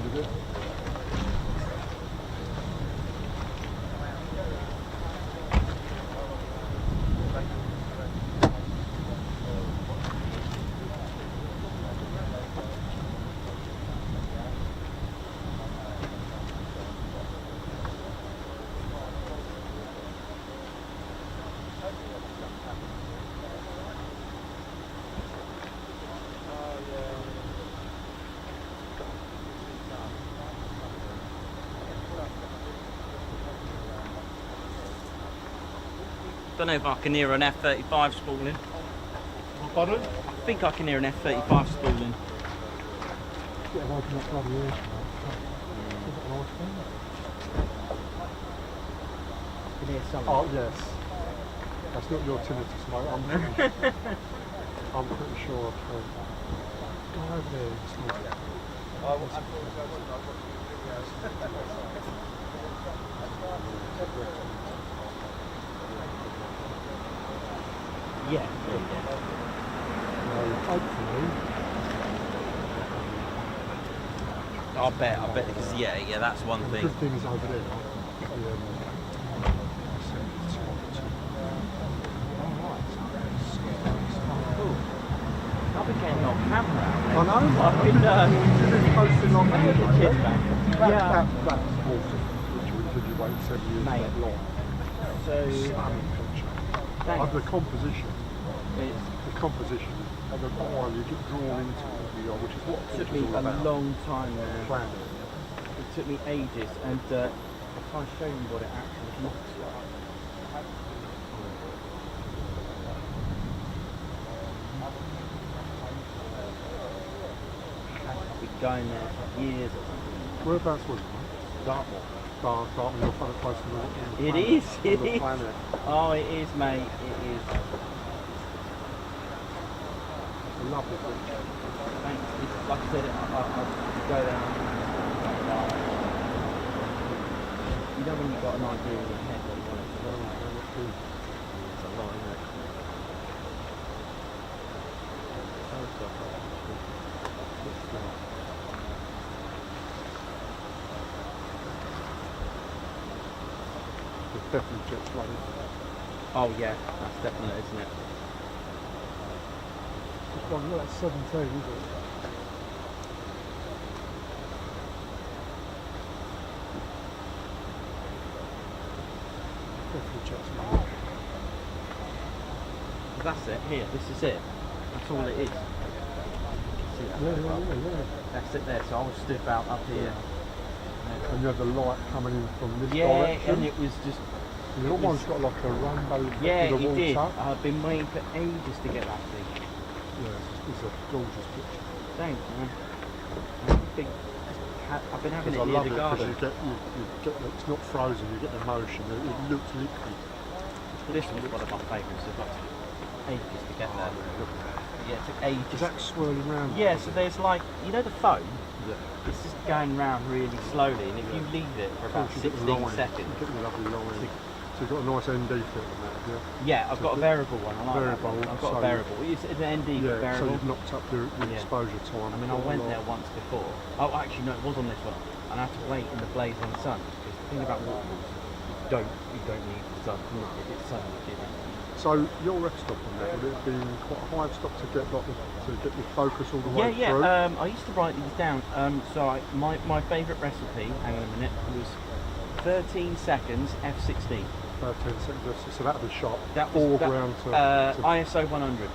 Don't know if I can hear an F-35 spooling. Pardon? I think I can hear an F-35 spooling. Oh yes. That's not your tinnitus, mate. I'm pretty sure I've heard that. Go over there and smoke it. Yeah. Hopefully. I bet, because yeah, that's one The thing. good thing is over there. I've been getting on camera. I know. I've been posting on the kids back. Yeah. That's awesome. Literally, you wait 7 years Mate. that long. So, Stunning picture. thanks. The composition. It's, The composition. And the while you get drawn into it, which is what it took pictures me all a about. long time. Planning. It took me ages, and I'll try and show you what it actually looks like. I've been going there for years or something. Whereabouts was it? Dartmoor. Dartmoor, you're fun place to look. It is, it is. Planet. Oh, it is, mate, it is. It's a lovely picture. Thanks. It's, like I said, I'll go down. You know when you've got an idea in your head what you want it to look like? It's a lot, isn't it? It's definitely jet flooded. Oh yeah, that's definite, isn't it? This one, look, that's 17, isn't it? Definitely jet flooded. That's it, here, this is it. That's all it is. See that? Yeah. That's it there, so I was stood about up here. And you had the light coming in from this Yeah, direction. and it was just... The other one's got like a rainbow Yeah, with a it wall did. tuck. I've been waiting for ages to get that thing. Yeah, it's a gorgeous picture. Thanks, man. I've been having it I near love the it because garden. you get it's not frozen, you get the motion, it looks liquid. This one's one of my favourites as well. ages to get there. Yeah, it took ages. Is that swirling round? Yeah, so there's like, you know the foam? Yeah. It's just going round really slowly, and if you leave it for about 16 seconds. You get the lovely line. So you've got a nice ND fit on that, yeah? Yeah, I've got a variable one. I like variable, that one. I've got a so variable. It's an ND yeah, variable. so you've knocked up your exposure time. I mean, I went there once before. Oh, actually, no, it was on this one. And I had to wait in the blazing sun. Because the thing about waterfalls, you don't need the sun. If it's sun, you get it. So your ref stop on that, would it have been quite a high stop to get your focus all the way through? Yeah. I used to write these down. My favourite recipe, hang on a minute, was 13 seconds F-16. 13 seconds, so that would be shot. That was ground to ISO 100.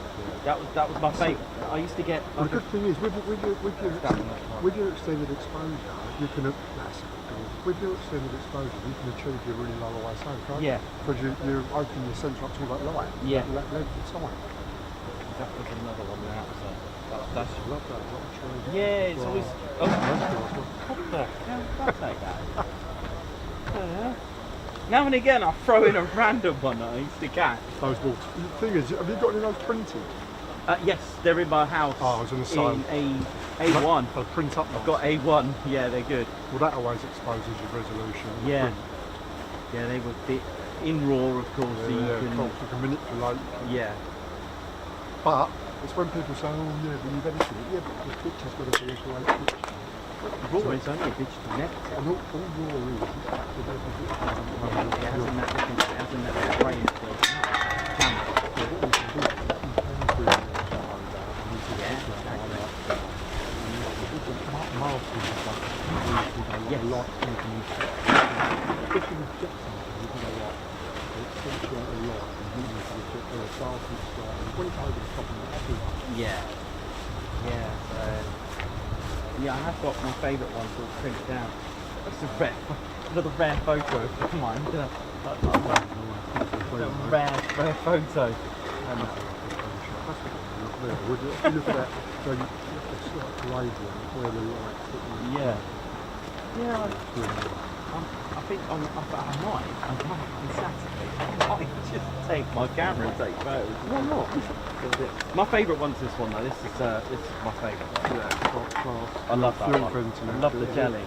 Yeah. That was my favourite. I used to get. Well, the good thing is with your extended exposure, you can. With your extended exposure, you can achieve your really low ISO, can't you? Yeah. Because you open the centre up to all that light. Yeah. That length of time. That was another one that was That's love that. Yeah, it's always. Oh, what the hell? I'll take that. Now and again, I throw in a random one that I used to catch. Those balls. The thing is, have you got any of those printed? Yes, they're in my house. Oh, I was going to say. In A1. I'll print up. I've got A1. Yeah, they're good. Well, that always exposes your resolution. Yeah. Yeah, they were in RAW, of course. Yeah, so you can manipulate. Yeah. But it's when people say, "Oh, yeah, but you've edited it." Yeah, but the picture's got to be a great picture. RAW is only a digital negative. And all RAW is. It hasn't that range for camera. Yeah. Yeah, I have got my favourite ones all printed down. That's a little rare photo of mine. A rare photo. Look at that. So it's like gradient where the light. Yeah. Yeah. I think I might on Saturday. I might just take my camera and take photos. Why not? My favourite one's this one though. This is my favourite. Yeah, I love that one. I love the jelly.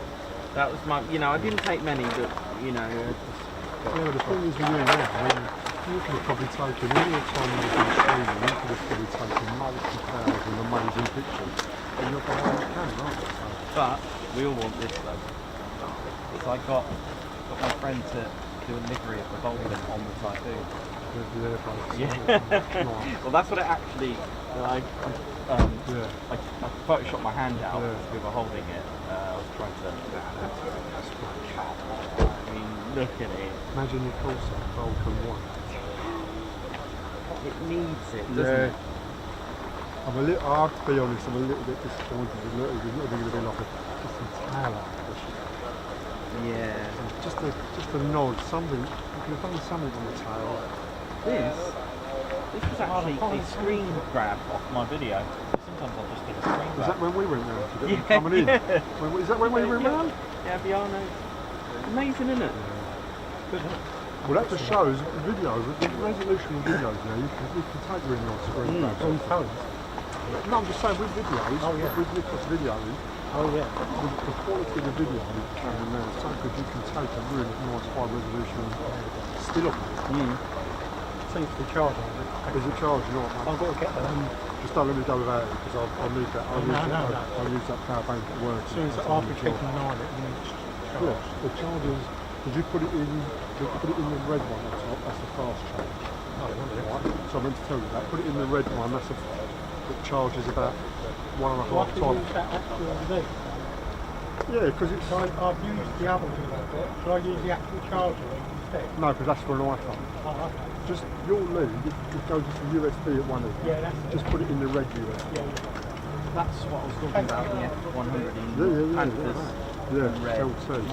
That was my. I didn't take many, but Yeah, the thing is with you now, you could have probably taken all the time you've been streaming, you could have probably taken multi-thousand amazing pictures. And you're behind the camera, aren't you? But we all want this though. So I got my friend to do a livery of the Vulcan on the Typhoon. Yeah. Well, that's what it actually. I photoshopped my hand out as we were holding it. I was trying to. I mean, look at it. Imagine your Corsa Vulcan 1. It needs it, doesn't it? I have to be honest, I'm a little bit disappointed. It's not going to be like a tail up. Yeah. Just a nod, something. You could have done something on the tail. This was actually a screen grab off my video. Sometimes I'll just get a screen grab. Was that when we went round to get them coming in? Is that when we went round? Yeah, Biano. Amazing, isn't it? Well, that just shows videos, the resolution of videos now, you can take really nice screen grabs. On phones? No, I'm just saying with videos, with Nicholas videos, the quality of the video is so good you can take a really nice high resolution still of it. Seems to be charging, is it? Is it charging? I've got to get that. Just don't let me go without it because I'll need that. I'll use that power bank at work. As soon as I'll be checking on it, and it's charged. Yeah, the chargers. Did you put it in? Did you put it in the red one on top? That's the fast charge. Oh, right. So I meant to tell you that. Put it in the red one. That charges about 1.5 times. Use that actual thing. Yeah, because it's. So I've used the other thing I've got. Shall I use the actual charger instead? No, because that's for an iPhone. Oh, okay. Just your lead, it goes to USB at one end. Yeah, that's Just put it in the red USB. Yeah. That's what I was talking about, the F-100 in Panthers. Yeah, red. LT.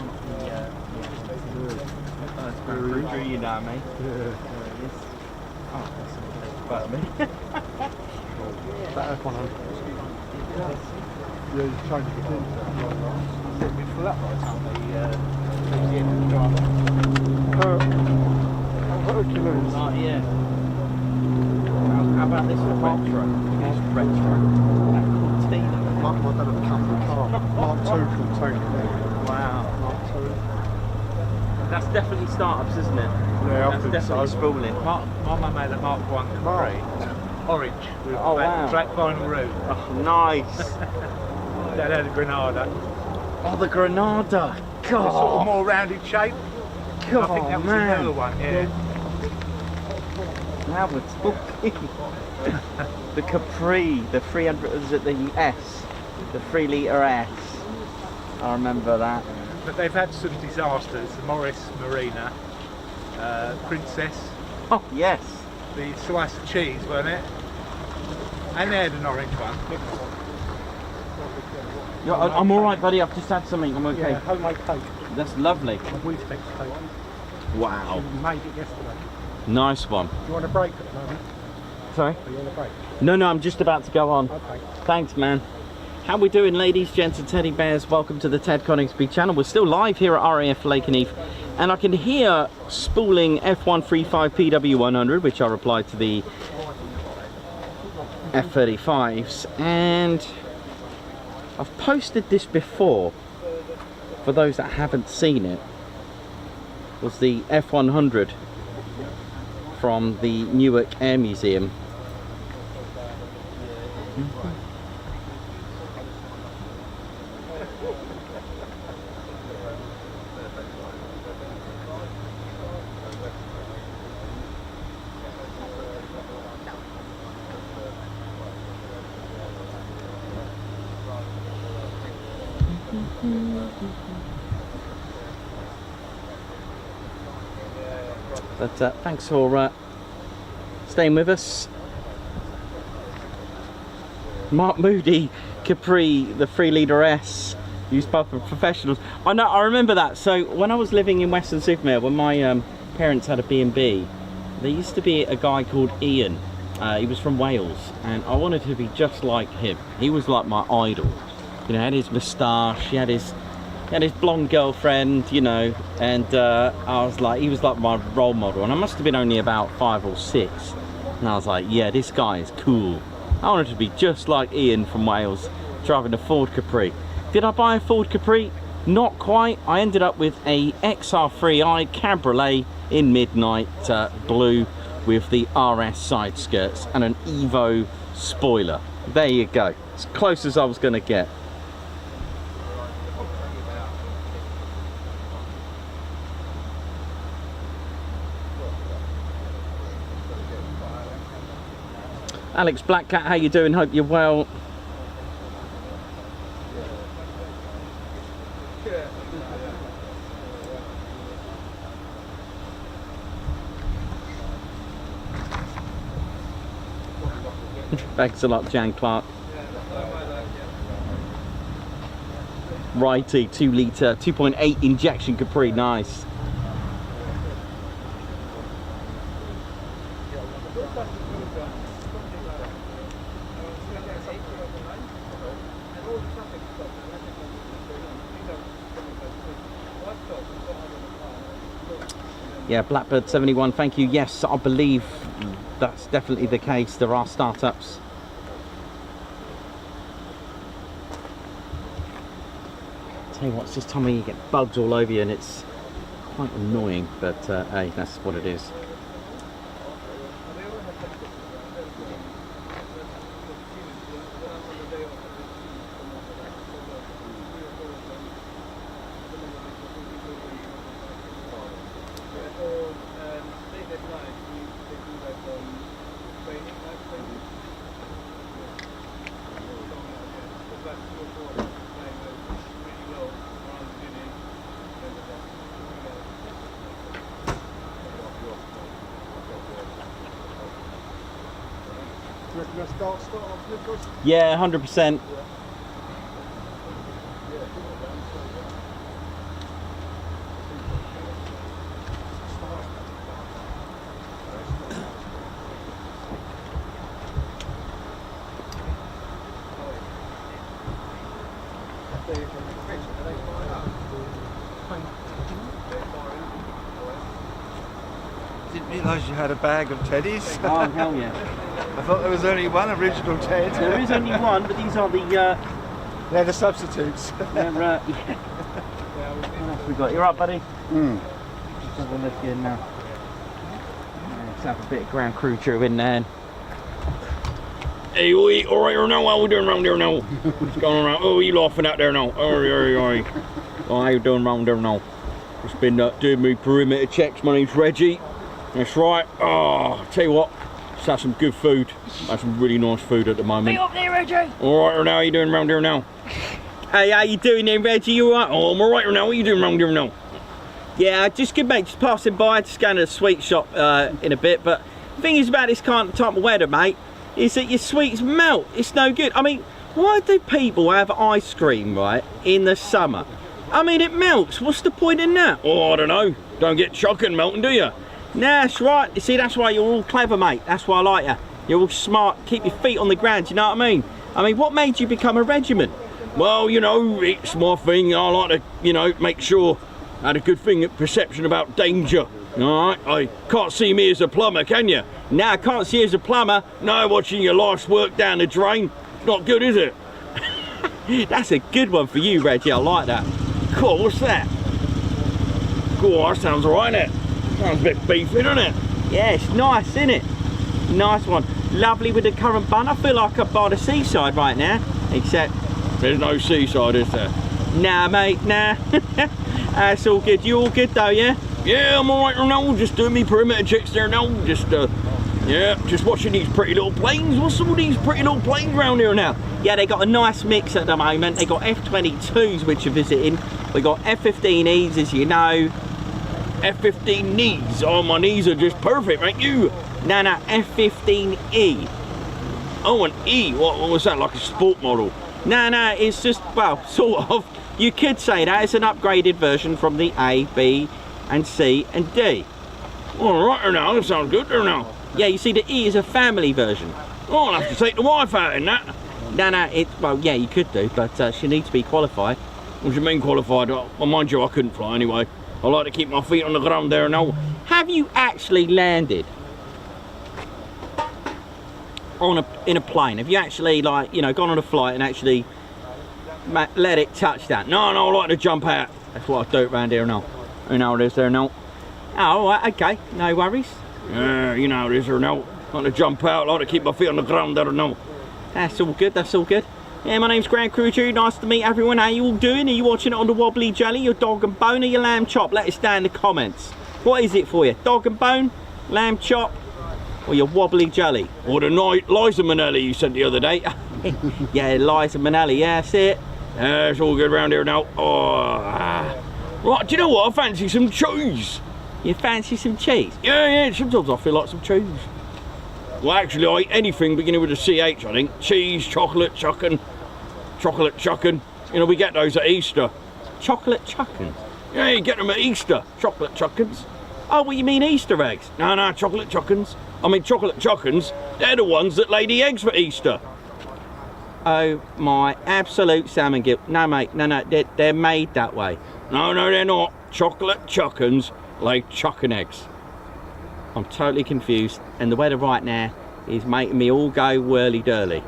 That's very true, you know me. Yeah. Oh, that's something about me. That F-100. Yeah, you change the thing. We flew up by the time the end of the driver. Hercules. Oh, yeah. How about this one? Retro. It's retro. Mark dad had a company car. Mark II container. Wow. Mark II. That's definitely startups, isn't it? Yeah, I That's think definitely so. spooling. My mum had a Mark 1 Capri. Orange with Oh, wow. black vinyl roof. Oh, nice. Dad had a Granada. Oh, the Granada. It's sort of God. more rounded shape. God, I think that was man. another one, yeah. Now we're talking. The Capri, the 300, is it the S? The 3 litre S. I remember that. But they've had some disasters. The Morris Marina, Princess, Oh, yes. the slice of cheese, weren't it? And they had an orange one. Yeah, I'm all right, buddy. I've just had something. I'm okay. Yeah, homemade cake. That's lovely. A wheat cake. Wow. You made it yesterday. Nice one. Do you want a break at the moment? Sorry? Are you on a break? No, I'm just about to go on. Okay. Thanks, man. How we doing, ladies, gents and teddy bears? Welcome to the Ted Coningsby channel. We're still live here at RAF Lakenheath, and I can hear spooling F-135 PW100, which I replied to the F-35s, and I've posted this before. For those that haven't seen it, was the F-100 from the Newark Air Museum. But thanks for staying with us. Mark Moody, Capri, the 3 litre S, used by professionals. I know, I remember that. So when I was living in Weston-super-Mare, when my parents had a B&B, there used to be a guy called Ian. He was from Wales, and I wanted to be just like him. He was like my idol. You know, had his moustache, he had his blonde girlfriend, you know, and I was like, he was like my role model, and I must have been only about 5 or 6, and I was like, yeah, this guy is cool. I wanted to be just like Ian from Wales, driving a Ford Capri. Did I buy a Ford Capri? Not quite. I ended up with a XR3i Cabriolet in midnight blue with the RS side skirts and an Evo spoiler. There you go, as close as I was going to get. Alex Blackcat, how you doing? Hope you're well. Thanks a lot, Jan Clark. Righty, 2 litre, 2.8 injection Capri, nice. Yeah, Blackbird 71, thank you. Yes, I believe that's definitely the case. There are startups. Tell you what, it's this time of year you get bugs all over you, and it's quite annoying, but hey, that's what it is. Yeah, 100%. Didn't realise you had a bag of teddies. Oh, hell yeah. I thought there was only one original Ted. There is only one, but these are the... They're the substitutes. They're, yeah. What else we got? You right, buddy? Let's have a look in now. Let's have a bit of ground crew crew in there. Hey, oi, all right, now, how we doing around there now? What's going on? Oh, you laughing out there now? Oi. Oh, how you doing around there now? Just been doing my perimeter checks. My name's Reggie. That's right. Oh, tell you what, just had some good food. Had some really nice food at the moment. Be up there, Reggie. All right, now, how you doing around there now? Hey, how you doing there, Reggie? You all right? Oh, I'm all right now. What are you doing around there now? Yeah, just good, mate. Just passing by. Just going to the sweet shop in a bit. But the thing is about this kind of type of weather, mate, is that your sweets melt. It's no good. I mean, why do people have ice cream, right, in the summer? I mean, it melts. What's the point in that? Oh, I don't know. Don't get chocolate melting, do you? Nah, that's right. You see, that's why you're all clever, mate. That's why I like you. You're all smart. Keep your feet on the ground, you know what I mean? I mean, what made you become a regiment? Well, you know, it's my thing. I like to, you know, make sure I had a good thing at perception about danger. All right, I can't see me as a plumber, can you? No, I can't see you as a plumber. No, watching your life's work down the drain. Not good, is it? That's a good one for you, Reggie. I like that. Cool, what's that? Cool, that sounds alright, isn't it? Sounds a bit beefy, doesn't it? Yeah, it's nice, isn't it? Nice one. Lovely with the currant bun. I feel like I'm by the seaside right now. Except there's no seaside, is there? Nah, mate, nah. That's all good. You all good though, yeah? Yeah, I'm alright now. Just doing me perimeter checks there now. Just, yeah, just watching these pretty little planes. What's all these pretty little planes around here now? Yeah, they got a nice mix at the moment. They got F-22s, which are visiting. We got F-15Es, as you know. F-15 knees. Oh, my knees are just perfect, ain't you? No, F-15E. Oh, an E. What was that, like a sport model? No, it's just, well, sort of. You could say that. It's an upgraded version from the A, B, and C, and D. All right, now, that sounds good there now. Yeah, you see, the E is a family version. Oh, I'll have to take the wife out in that. No, it's, well, yeah, you could do, but she needs to be qualified. What do you mean qualified? Well, mind you, I couldn't fly anyway. I like to keep my feet on the ground there now. Have you actually landed in a plane? Have you actually, like, you know, gone on a flight and actually let it touch down? No, I like to jump out. That's what I do around here now. You know what it is there now. Oh, right, okay, no worries. Yeah, you know what it is there now. I like to jump out, I like to keep my feet on the ground there now. That's all good, that's all good. Yeah, my name's Ground Crew Drew. Nice to meet everyone. How you all doing? Are you watching it on the wobbly jelly, your dog and bone, or your lamb chop? Let us know in the comments. What is it for you? Dog and bone, lamb chop, or your wobbly jelly? Or the Liza Minnelli you sent the other day. Yeah, Liza Minnelli, yeah, that's it. Yeah, it's all good around here now. Oh, right, do you know what? I fancy some cheese. You fancy some cheese? Yeah, sometimes I feel like some cheese. Well, actually, I eat anything beginning with a CH, I think. Cheese, chocolate, chuckin'. Chocolate chuckin'. You know, we get those at Easter. Chocolate chuckins? Yeah, you get them at Easter. Chocolate chuckins. Oh, what you mean Easter eggs? No, chocolate chuckins. I mean, chocolate chuckins, they're the ones that lay the eggs for Easter. Oh, my absolute salmon gill. No, mate, no, they're made that way. No, they're not. Chocolate chuckins lay chuckin' eggs. I'm totally confused, and the weather right now is making me all go whirly-durly.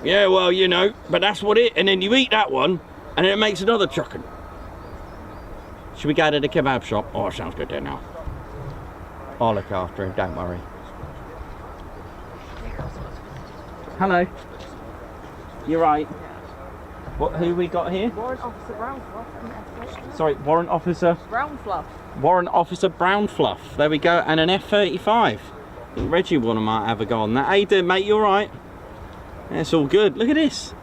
Yeah, well, you know, but that's what it, and then you eat that one, and then it makes another chuckin'. Should we go to the kebab shop? Oh, sounds good there now. I'll look after him, don't worry. Hello. You're right. What? Who we got here? Warrant Officer Brownfluff. Sorry, Warrant Officer? Brownfluff. Warrant Officer Brownfluff. There we go, and an F-35. I think Reggie might have a go on that. How you doing, mate? You all right? That's all good. Look at this.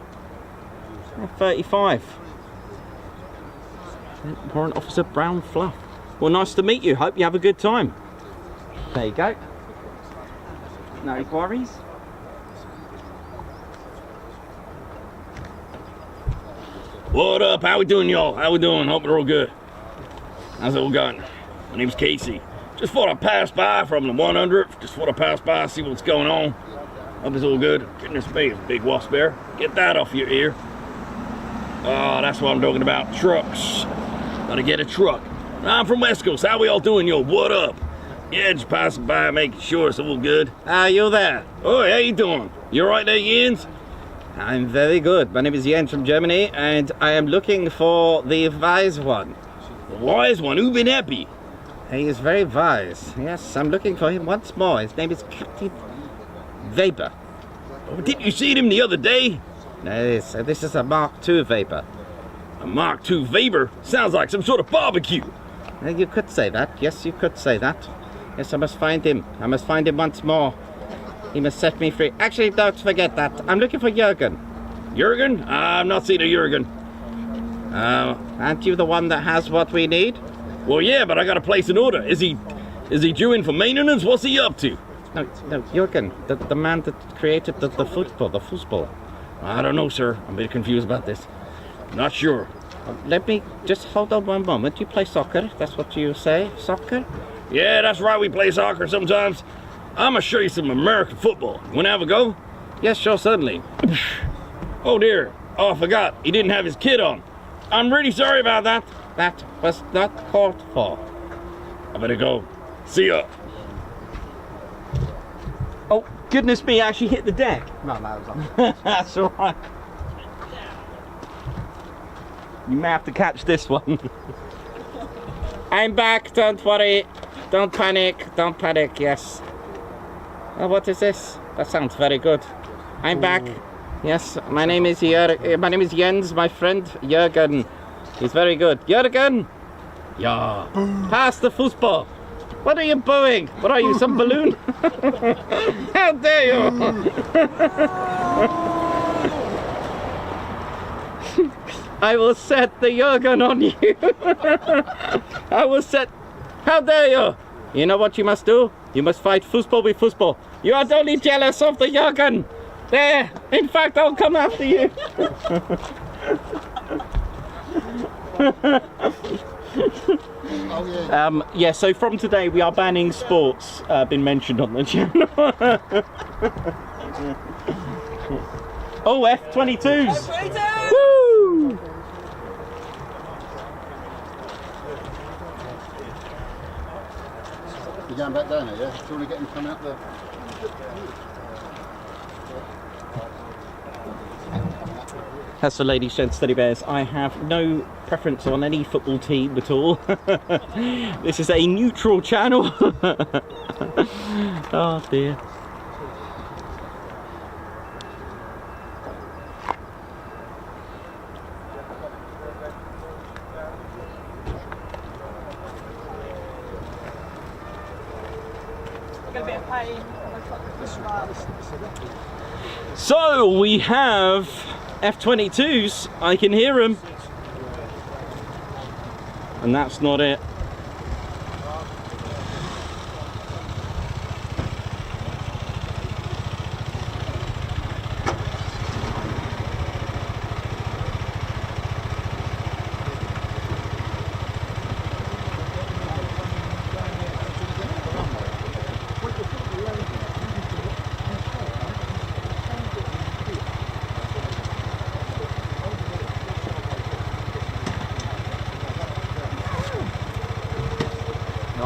F-35. Warrant Officer Brownfluff. Well, nice to meet you. Hope you have a good time. There you go. No worries. What up? How we doing, y'all? How we doing? Hope we're all good. How's it all going? My name's Casey. Just thought I'd pass by from the 100th. Just thought I'd pass by, see what's going on. Hope it's all good. Goodness me, it's a big wasp bear. Get that off your ear. Oh, that's what I'm talking about. Trucks. Gotta get a truck. I'm from West Coast. How we all doing, yo? What up? Yeah, just passing by, making sure it's all good. Ah, you there? Oh, how you doing? You alright there, Jens? I'm very good. My name is Jens from Germany, and I am looking for the wise one. The wise one? Who been happy? He is very wise. Yes, I'm looking for him once more. His name is Captain Vapor. Oh, didn't you see him the other day? Yes, this is a Mark II Vapor. A Mark II Vapor? Sounds like some sort of barbecue. You could say that. Yes, you could say that. Yes, I must find him. I must find him once more. He must set me free. Actually, don't forget that. I'm looking for Jürgen. Jürgen? I'm not seeing a Jürgen. Aren't you the one that has what we need? Well, yeah, but I got to place an order. Is he due in for maintenance? What's he up to? No, Jürgen, the man that created the football. I don't know, sir. I'm a bit confused about this. Not sure. Let me just hold on one moment. You play soccer? That's what you say? Soccer? Yeah, that's right. We play soccer sometimes. I'm gonna show you some American football. You wanna have a go? Yes, sure, certainly. Oh dear. Oh, I forgot. He didn't have his kit on. I'm really sorry about that. That was not called for. I better go. See ya. Oh, goodness me, I actually hit the deck. No, it was on. That's all right. You may have to catch this one. I'm back, don't worry. Don't panic, yes. Oh, what is this? That sounds very good. I'm back. Yes, my name is Jens, my friend Jürgen. He's very good. Jürgen! Yeah. Pass the football. What are you booing? What are you, some balloon? How dare you! I will set the Jürgen on you. I will set... How dare you! You know what you must do? You must fight football with football. You are only jealous of the Jürgen. There! In fact, I'll come after you. Yeah, so from today we are banning sports, been mentioned on the channel. Oh, F-22s! F-22! Woo! You're going back down there, yeah? Do you want to get him come out there? That's for ladies, gents, teddy bears. I have no preference on any football team at all. This is a neutral channel. Oh dear. So we have F-22s. I can hear them, and that's not it.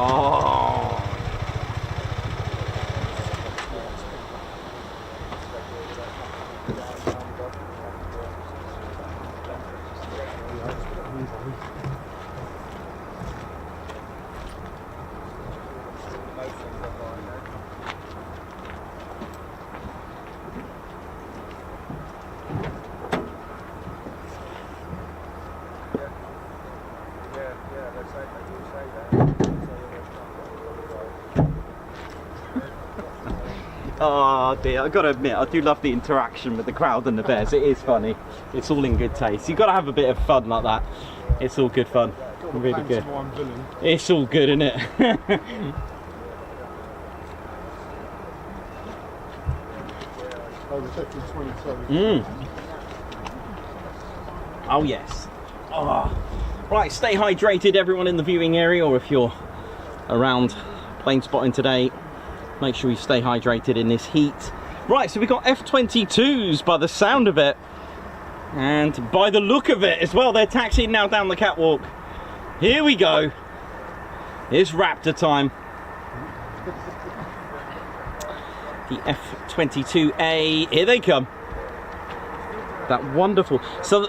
Oh. Oh dear, I've got to admit, I do love the interaction with the crowd and the bears. It is funny. It's all in good taste. You've got to have a bit of fun like that. It's all good fun. Really good. It's all good, isn't it? Oh yes. Oh. Right, stay hydrated everyone in the viewing area, or if you're around plane spotting today, make sure you stay hydrated in this heat. Right, so we've got F-22s by the sound of it, and by the look of it as well. They're taxiing now down the catwalk. Here we go. It's Raptor time. The F-22A, here they come. That wonderful. So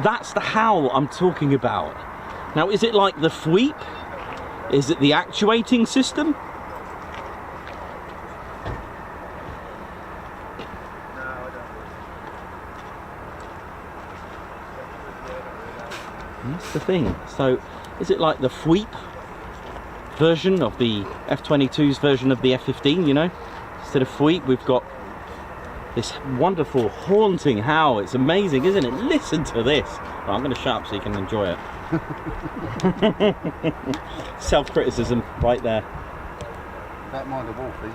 that's the howl I'm talking about. Now, is it like the FWEEP? Is it the actuating system? That's the thing. So, is it like the FWEEP version of the F-22's version of the F-15, you know? Instead of FWEEP, we've got this wonderful, haunting howl. It's amazing, isn't it? Listen to this. Oh, I'm going to shut up so you can enjoy it. Self-criticism right there. Don't mind the Wolfie.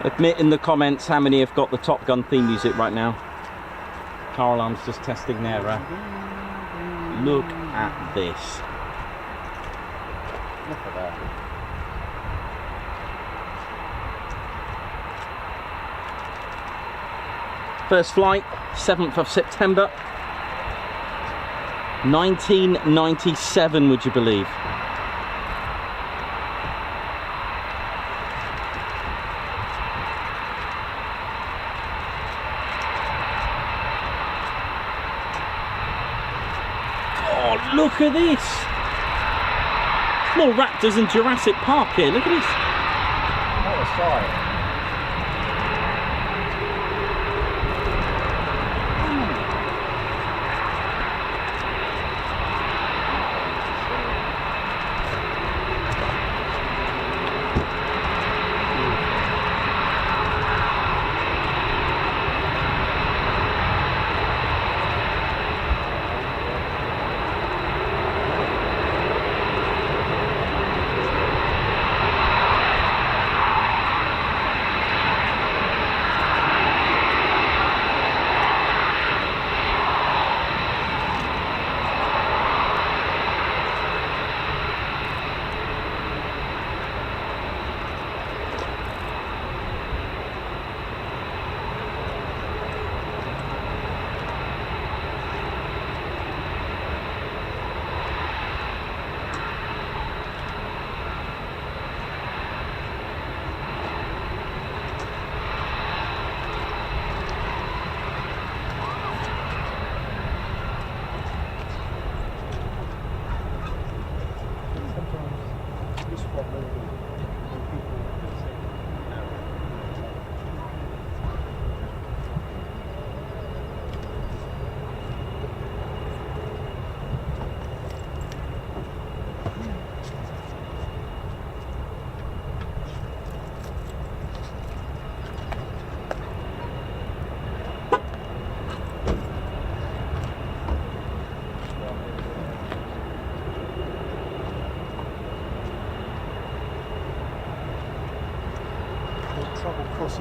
Admit in the comments how many have got the Top Gun theme music right now. Car alarm's just testing their look at this. Look at that. First flight, 7th of September 1997, would you believe? Look at this! More raptors in Jurassic Park here, look at this! What a sight!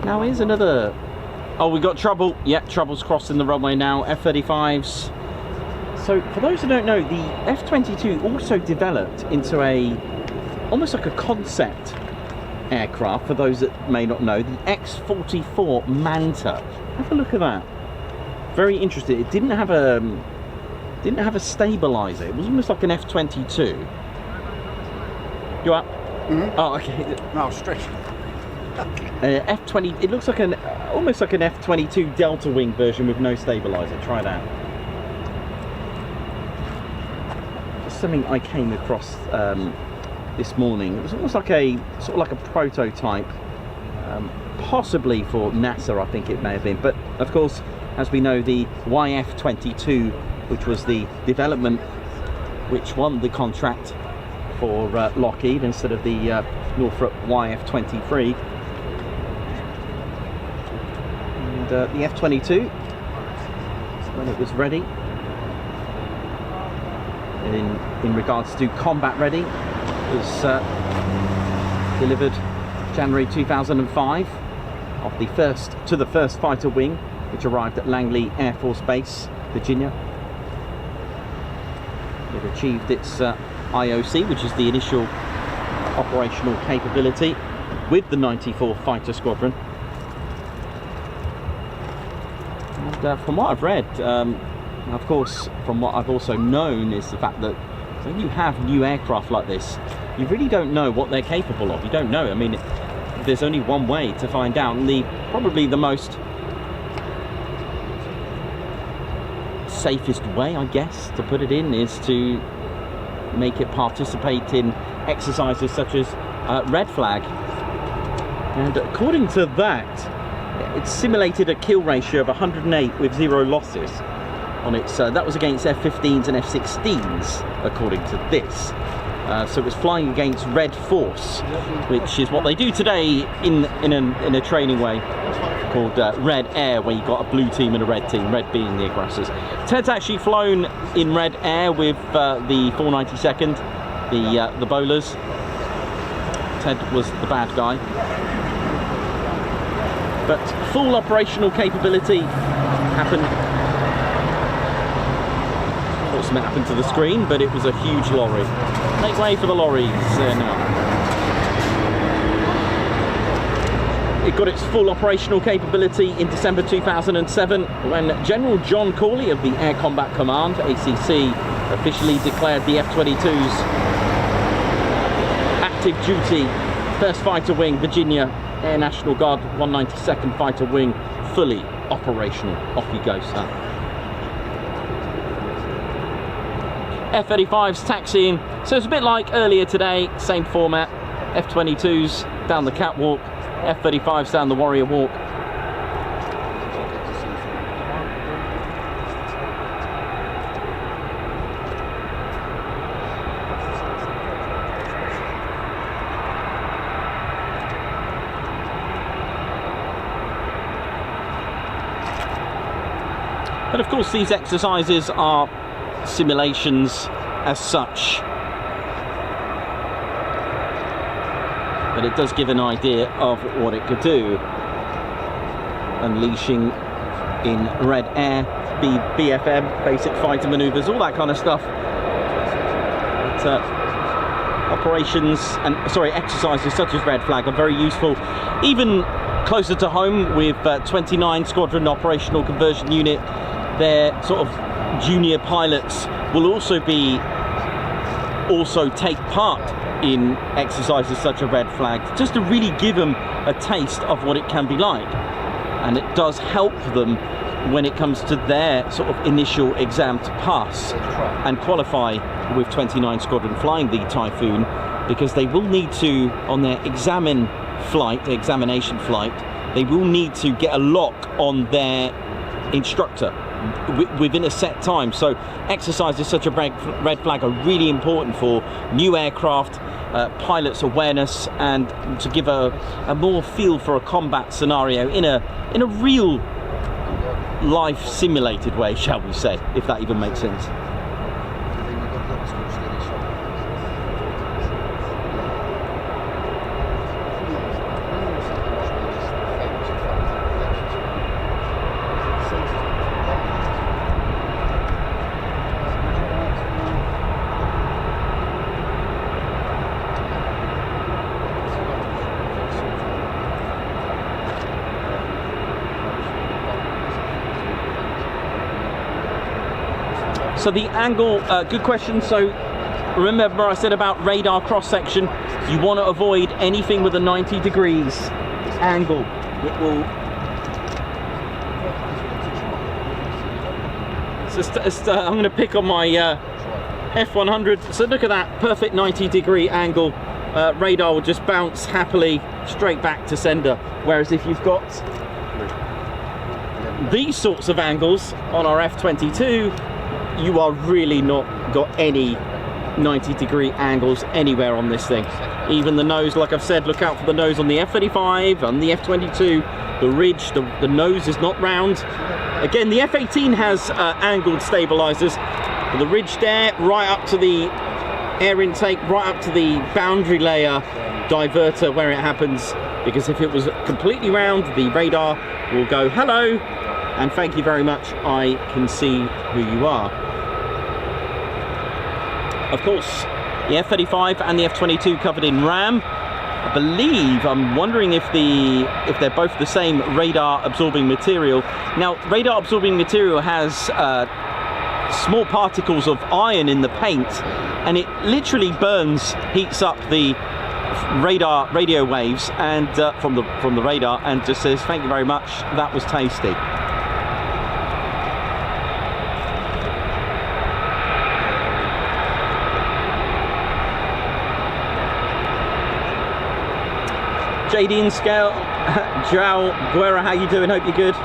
Now here's another... Oh, we got trouble. Yeah, trouble's crossing the runway now. F-35s. So, for those who don't know, the F-22 also developed into almost like a concept aircraft, for those that may not know, the X-44 Manta. Have a look at that. Very interesting. It didn't have a stabilizer. It was almost like an F-22. You up? Mm-hmm. Oh, okay. No, stretch. F-20, it looks like almost like an F-22 Delta Wing version with no stabilizer. Try that. Just something I came across this morning. It was almost like a prototype, possibly for NASA, I think it may have been. But of course, as we know, the YF-22, which was the development which won the contract for Lockheed instead of the Northrop YF-23. The F-22, when it was ready, in regards to combat ready, was delivered January 2005 to the first fighter wing, which arrived at Langley Air Force Base, Virginia. It achieved its IOC, which is the initial operational capability, with the 94th Fighter Squadron. And from what I've read, of course, from what I've also known, is the fact that when you have new aircraft like this, you really don't know what they're capable of. You don't know. I mean, there's only one way to find out, and probably the most safest way, I guess, to put it in is to make it participate in exercises such as Red Flag. And according to that, it simulated a kill ratio of 108 with 0 losses on its. That was against F-15s and F-16s, according to this. So it was flying against Red Force, which is what they do today in a training way called Red Air, where you've got a blue team and a red team, red being the aggressors. Ted's actually flown in Red Air with the 492nd, the bowlers. Ted was the bad guy. But full operational capability happened. Something happened to the screen, but it was a huge lorry. Make way for the lorries now. It got its full operational capability in December 2007 when General John Cawley of the Air Combat Command, ACC, officially declared the F-22's active duty 1st Fighter Wing Virginia Air National Guard 192nd Fighter Wing fully operational. Off you go, son. F-35's taxiing, so it's a bit like earlier today, same format. F-22's down the catwalk, F-35's down the Warrior Walk. But of course these exercises are simulations as such, but it does give an idea of what it could do. Unleashing in Red Air, BFM, basic fighter maneuvers, all that kind of stuff. But, operations and exercises such as Red Flag are very useful, even closer to home with 29 Squadron Operational Conversion Unit. Their sort of junior pilots will also take part in exercises such as Red Flag, just to really give them a taste of what it can be like. And it does help them when it comes to their sort of initial exam to pass and qualify with 29 Squadron flying the Typhoon, because they will need to, on their examination flight, they will need to get a lock on their instructor within a set time. So exercises such as Red Flag are really important for new aircraft, pilots' awareness, and to give a more feel for a combat scenario in a real life simulated way, shall we say, if that even makes sense. So the angle, good question. So remember I said about radar cross section, you want to avoid anything with a 90 degrees angle. It will, I'm going to pick on my F-100. So look at that perfect 90 degree angle. Radar will just bounce happily straight back to sender. Whereas if you've got these sorts of angles on our F-22, you are really not got any 90 degree angles anywhere on this thing. Even the nose, like I've said, look out for the nose on the F-35, on the F-22, the ridge, the nose is not round. Again, the F-18 has angled stabilizers. The ridge there, right up to the air intake, right up to the boundary layer diverter where it happens, because if it was completely round, the radar will go, hello, and thank you very much, I can see who you are. Of course, the F-35 and the F-22 covered in RAM. I believe, I'm wondering if they're both the same radar absorbing material. Now, radar absorbing material has small particles of iron in the paint, and it literally heats up the radio waves and from the radar, and just says thank you very much, that was tasty. JD and Scale, Joao Guerra, how you doing? Hope you're good.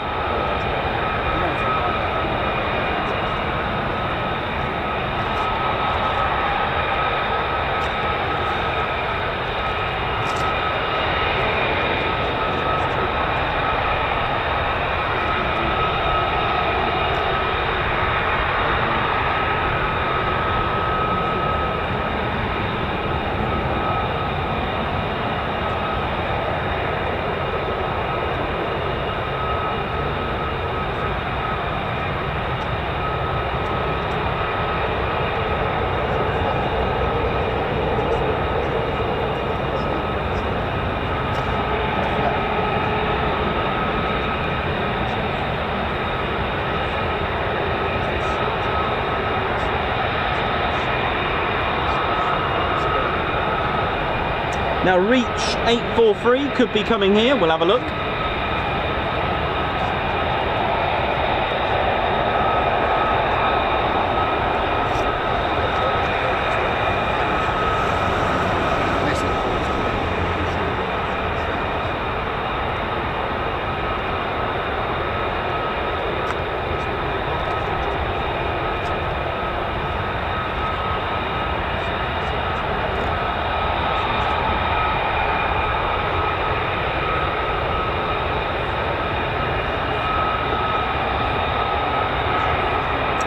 Now Reach 843 could be coming here, we'll have a look.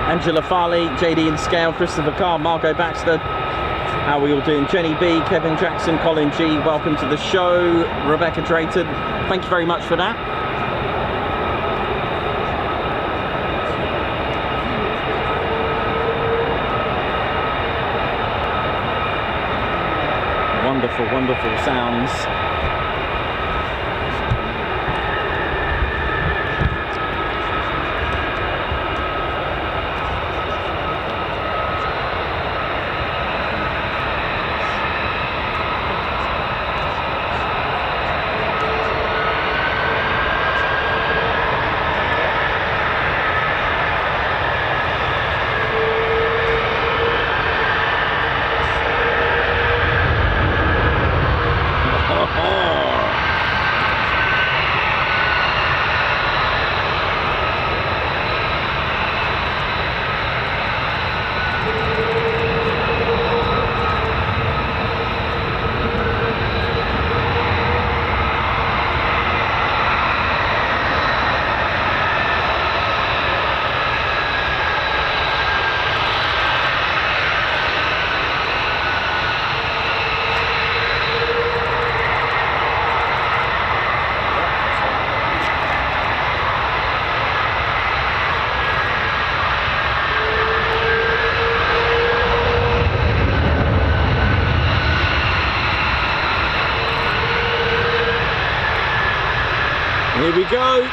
Angela Farley, JD and Scale, Christopher Carr, Margot Baxter. How are we all doing? Jenny B, Kevin Jackson, Colin G, welcome to the show. Rebecca Drayton, thank you very much for that. Wonderful, wonderful sounds. Here we go.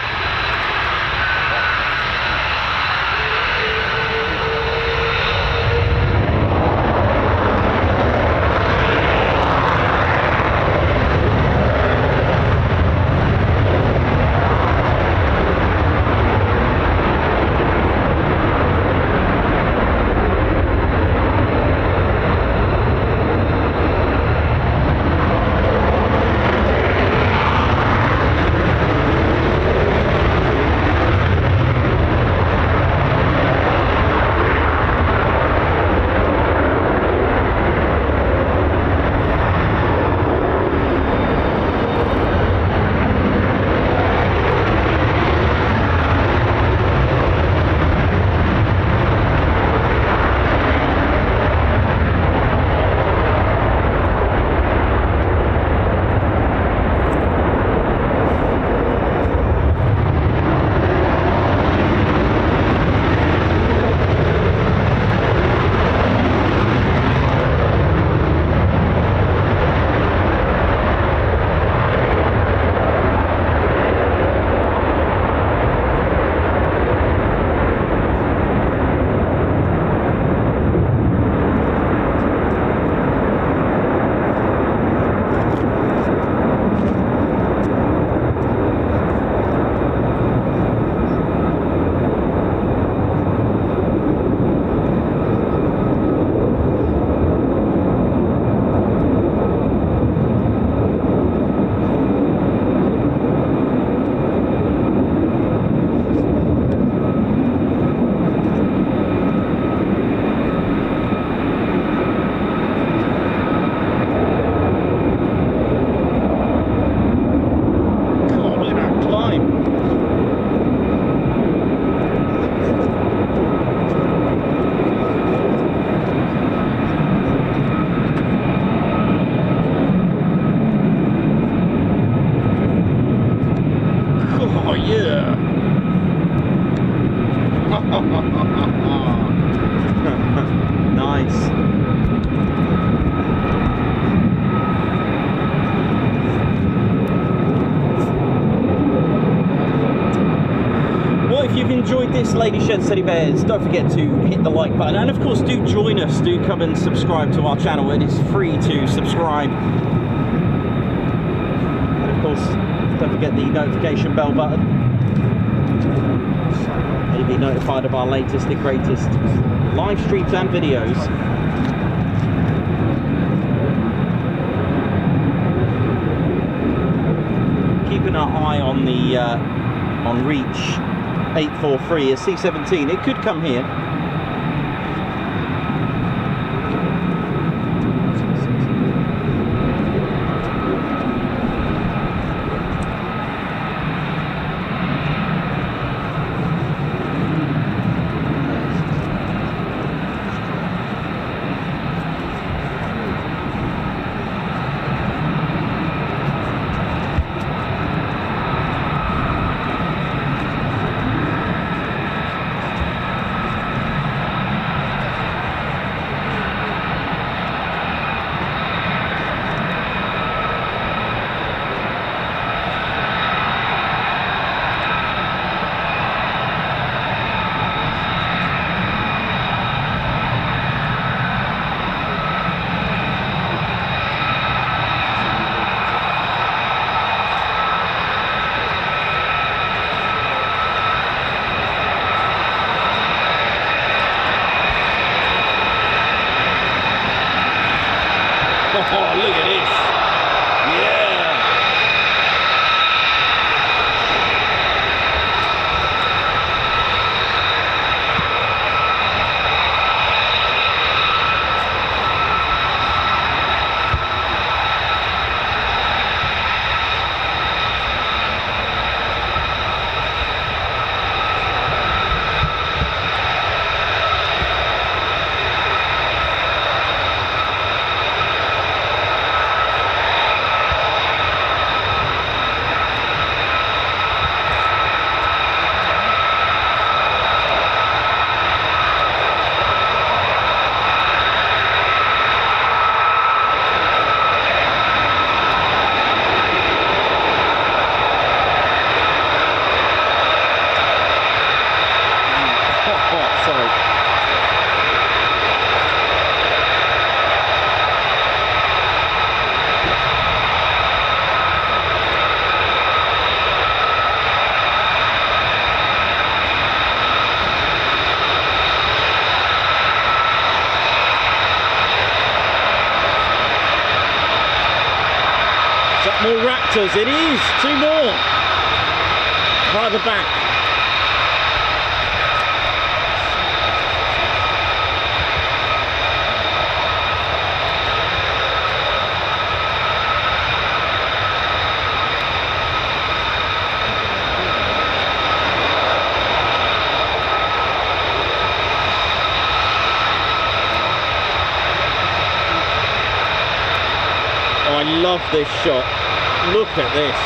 if you've enjoyed this, Lady Shed City Bears, don't forget to hit the like button, and of course do join us, do come and subscribe to our channel. It is free to subscribe. And of course, don't forget the notification bell button. You'll be notified of our latest and greatest live streams and videos. Keeping our eye on the on reach 843 is C-17. It could come here. Oh, look at this. Yeah. More Raptors, it is! 2 more! Right at the back. Oh, I love this shot. Look at this.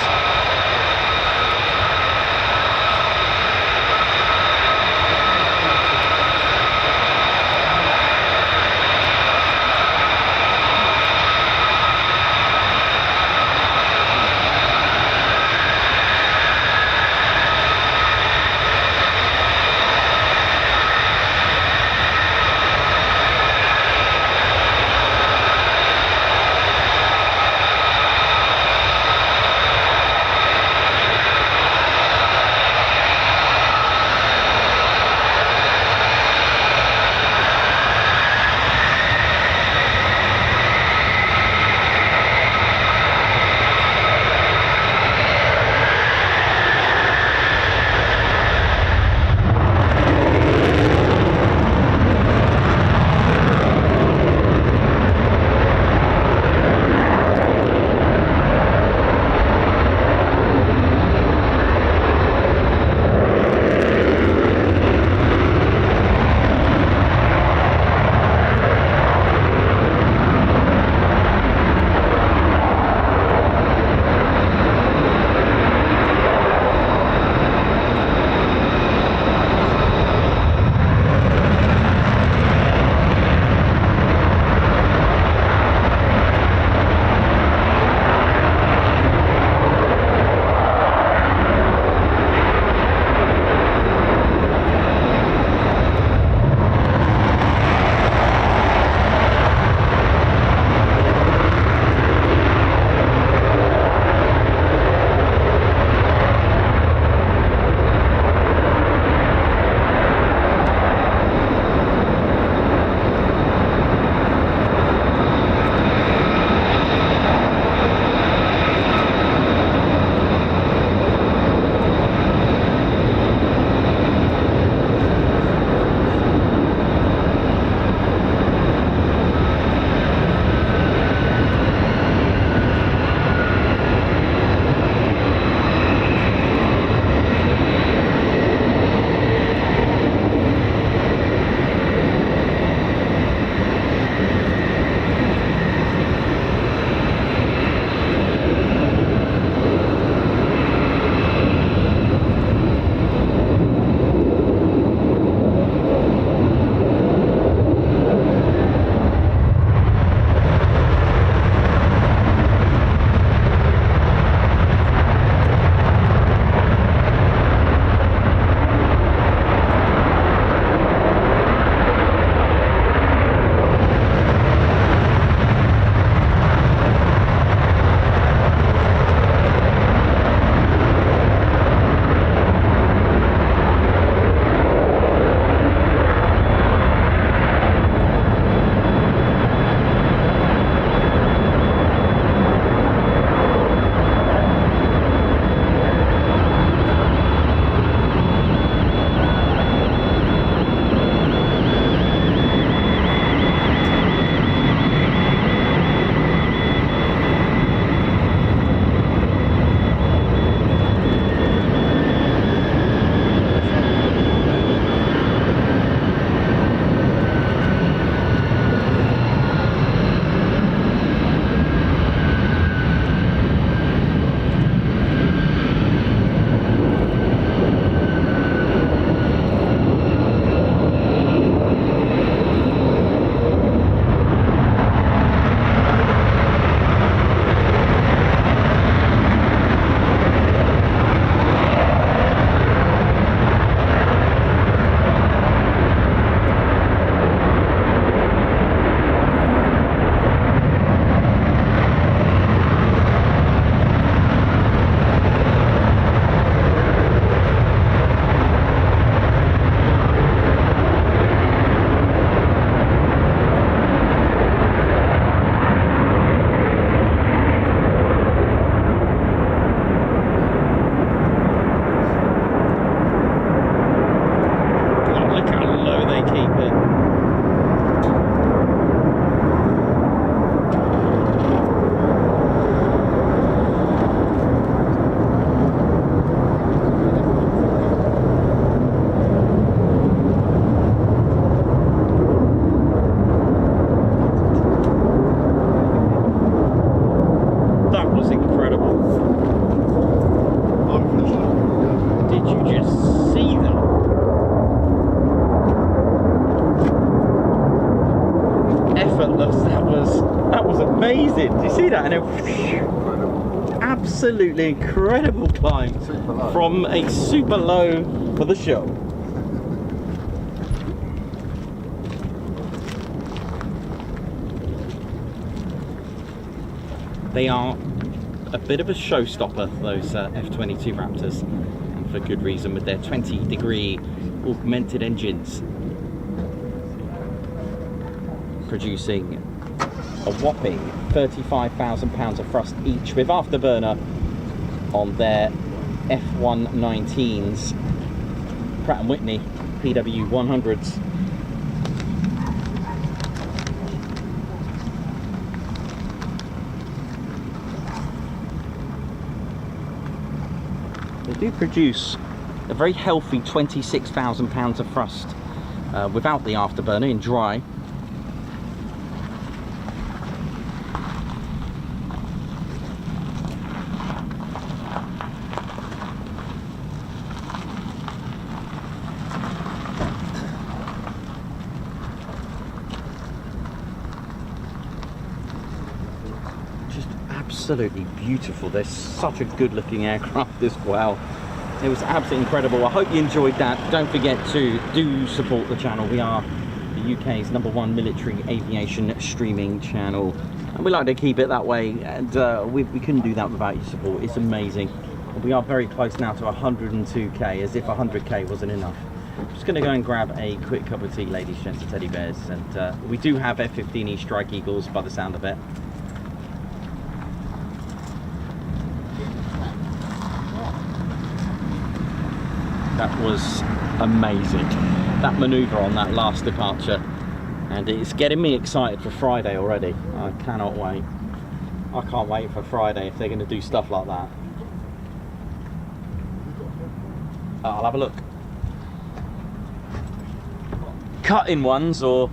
amazing. Do you see that? And then absolutely incredible climb from a super low for the show. They are a bit of a showstopper, those F-22 Raptors, and for good reason, with their 20-degree augmented engines, producing a whopping 35,000 pounds of thrust each, with afterburner on their F-119s, Pratt Whitney PW100s. They do produce a very healthy 26,000 pounds of thrust without the afterburner in dry. Absolutely beautiful. They're such a good looking aircraft as well. It was absolutely incredible. I hope you enjoyed that. Don't forget to do support the channel. We are the UK's #1 military aviation streaming channel, and we like to keep it that way, and we couldn't do that without your support. It's amazing. We are very close now to 102k, as if 100k wasn't enough. I'm just going to go and grab a quick cup of tea, ladies, gents and teddy bears, and we do have F-15 Strike Eagles by the sound of it. That was amazing, that manoeuvre on that last departure, and it's getting me excited for Friday already. I cannot wait. I can't wait for Friday if they're going to do stuff like that. I'll have a look. Cutting ones or...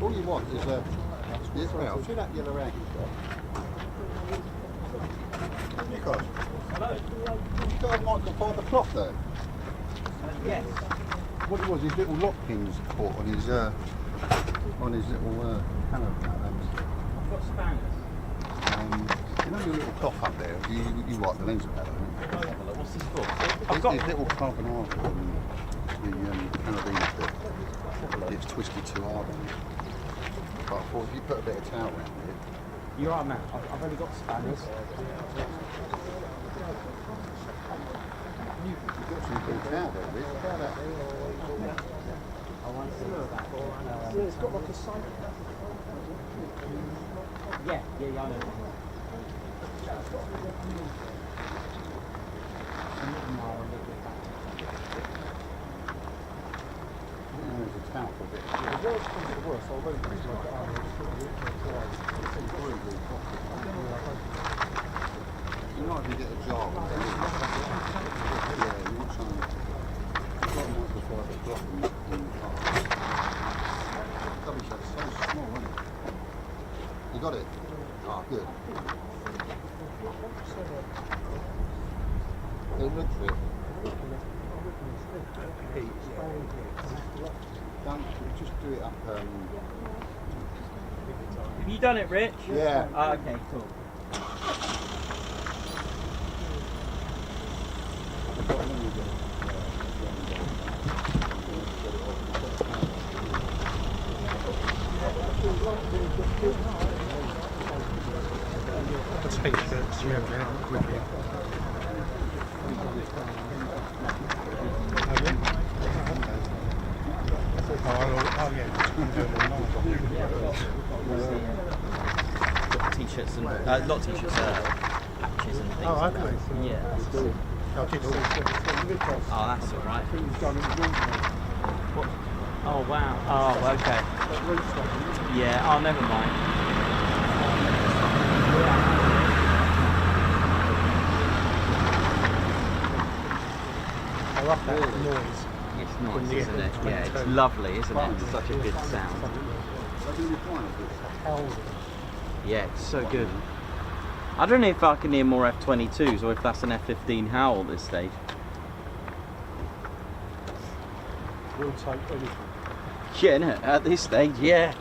All you want is well, see that yellow rag you've got? Nicholas, hello. You've got a microfiber cloth there? Yes. What it was, his little lock pins caught on his little panel. I've got spanners. You know your little cloth up there, you wipe the lens of that, don't you? What's this for? I've got his little carbon arm on the carabiner bit. It's twisted too hard on it. But I thought if you put a bit of towel around it. You're right, man. I've only got spanners. You've got some good towel there, Rick. Towel out there. I want to see that. It's got like a side. Yeah, I know. There's a towel for a bit. The worst comes to the worst, although it's like you might even get a jar. Yeah, you want some. You've got a microfiber block in the car. Rubbish, that's so small, isn't it? You got it? Ah, good. Look for it. Don't just do it up. Have you done it, Rich? Yeah. Oh, okay, cool. Let's take shirts, yeah, quickly. Got t-shirts and not t-shirts, patches and things. Oh, like okay. that. Yeah. Oh, that's all right. What? Oh wow. Oh, okay. Yeah. Oh, never mind. I love that noise. It's nice, isn't it? Yeah, it's lovely, isn't it? It's such a good sound. Yeah, it's so good. I don't know if I can hear more F-22s or if that's an F-15 howl at this stage. We'll take anything. Yeah, innit? At this stage, yeah.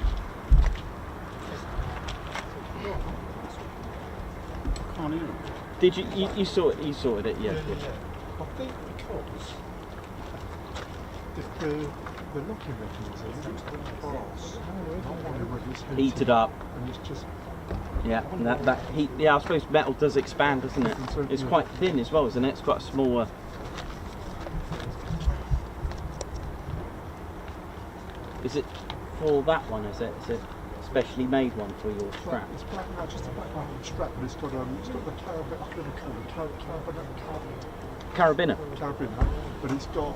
Can't hear it. Did you sorted it? Yeah. I think because the locking mechanism is Heated up. and it's just Yeah, that heat. Yeah, I suppose metal does expand, doesn't it? It's quite thin as well, isn't it? It's quite a small. Is it for that one? Is it a specially made one for your strap? It's black, no, just a black one strap, but it's got the carabiner, but it's got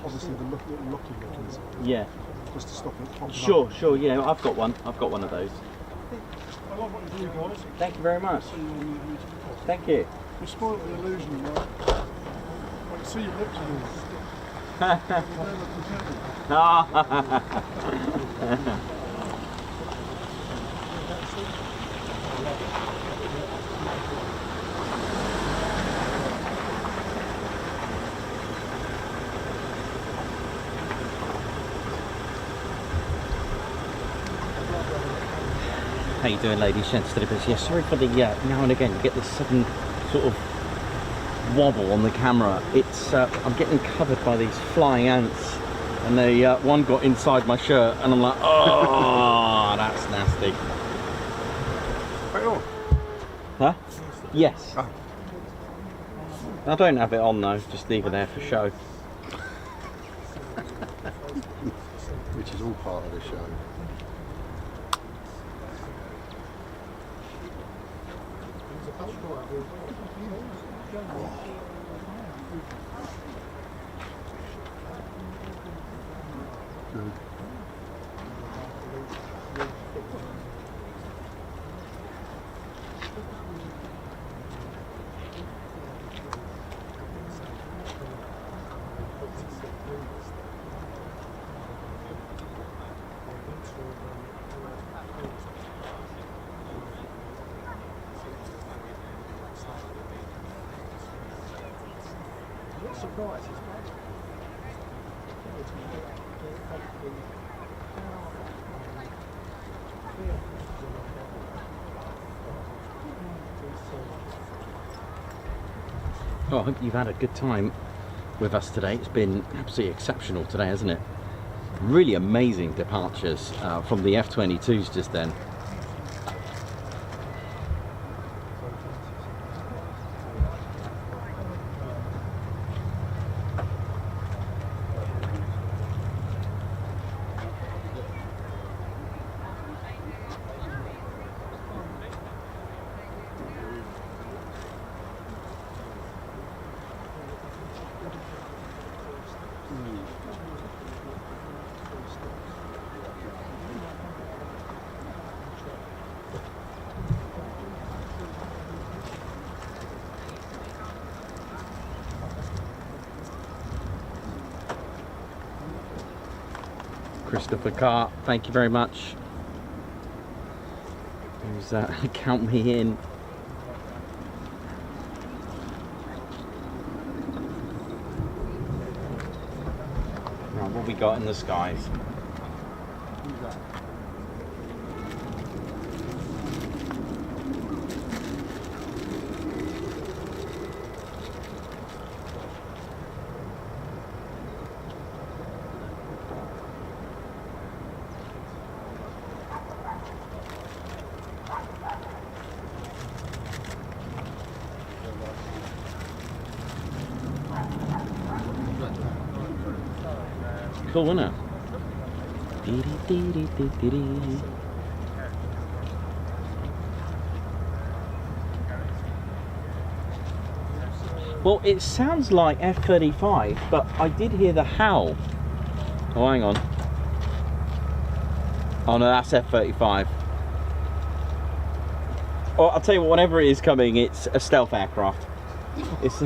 obviously the little locking mechanism. Yeah. Just to stop it popping Sure, up. sure. Yeah, I've got one. I've got one of those. I love what you do, guys. Thank you very much. Thank you. You spoiled the illusion, right? I can see your lips on How you doing, ladies, gents, deliverers? Yeah, sorry for the now and again you get this sudden sort of wobble on the camera. It's I'm getting covered by these flying ants, and they one got inside my shirt, and I'm like, oh, that's nasty. Huh? Yes. I don't have it on though. Just leave it there for show. Which is all part of the show. Good. Oh, I hope you've had a good time with us today. It's been absolutely exceptional today, hasn't it? Really amazing departures from the F-22s just then. Christopher Carr, thank you very much. Who's count me in. Right, what we got in the skies? Cool, isn't it? Well, it sounds like F-35, but I did hear the howl. Oh, hang on. Oh no, that's F-35. Or I'll tell you what, whenever it is coming, it's a stealth aircraft. It's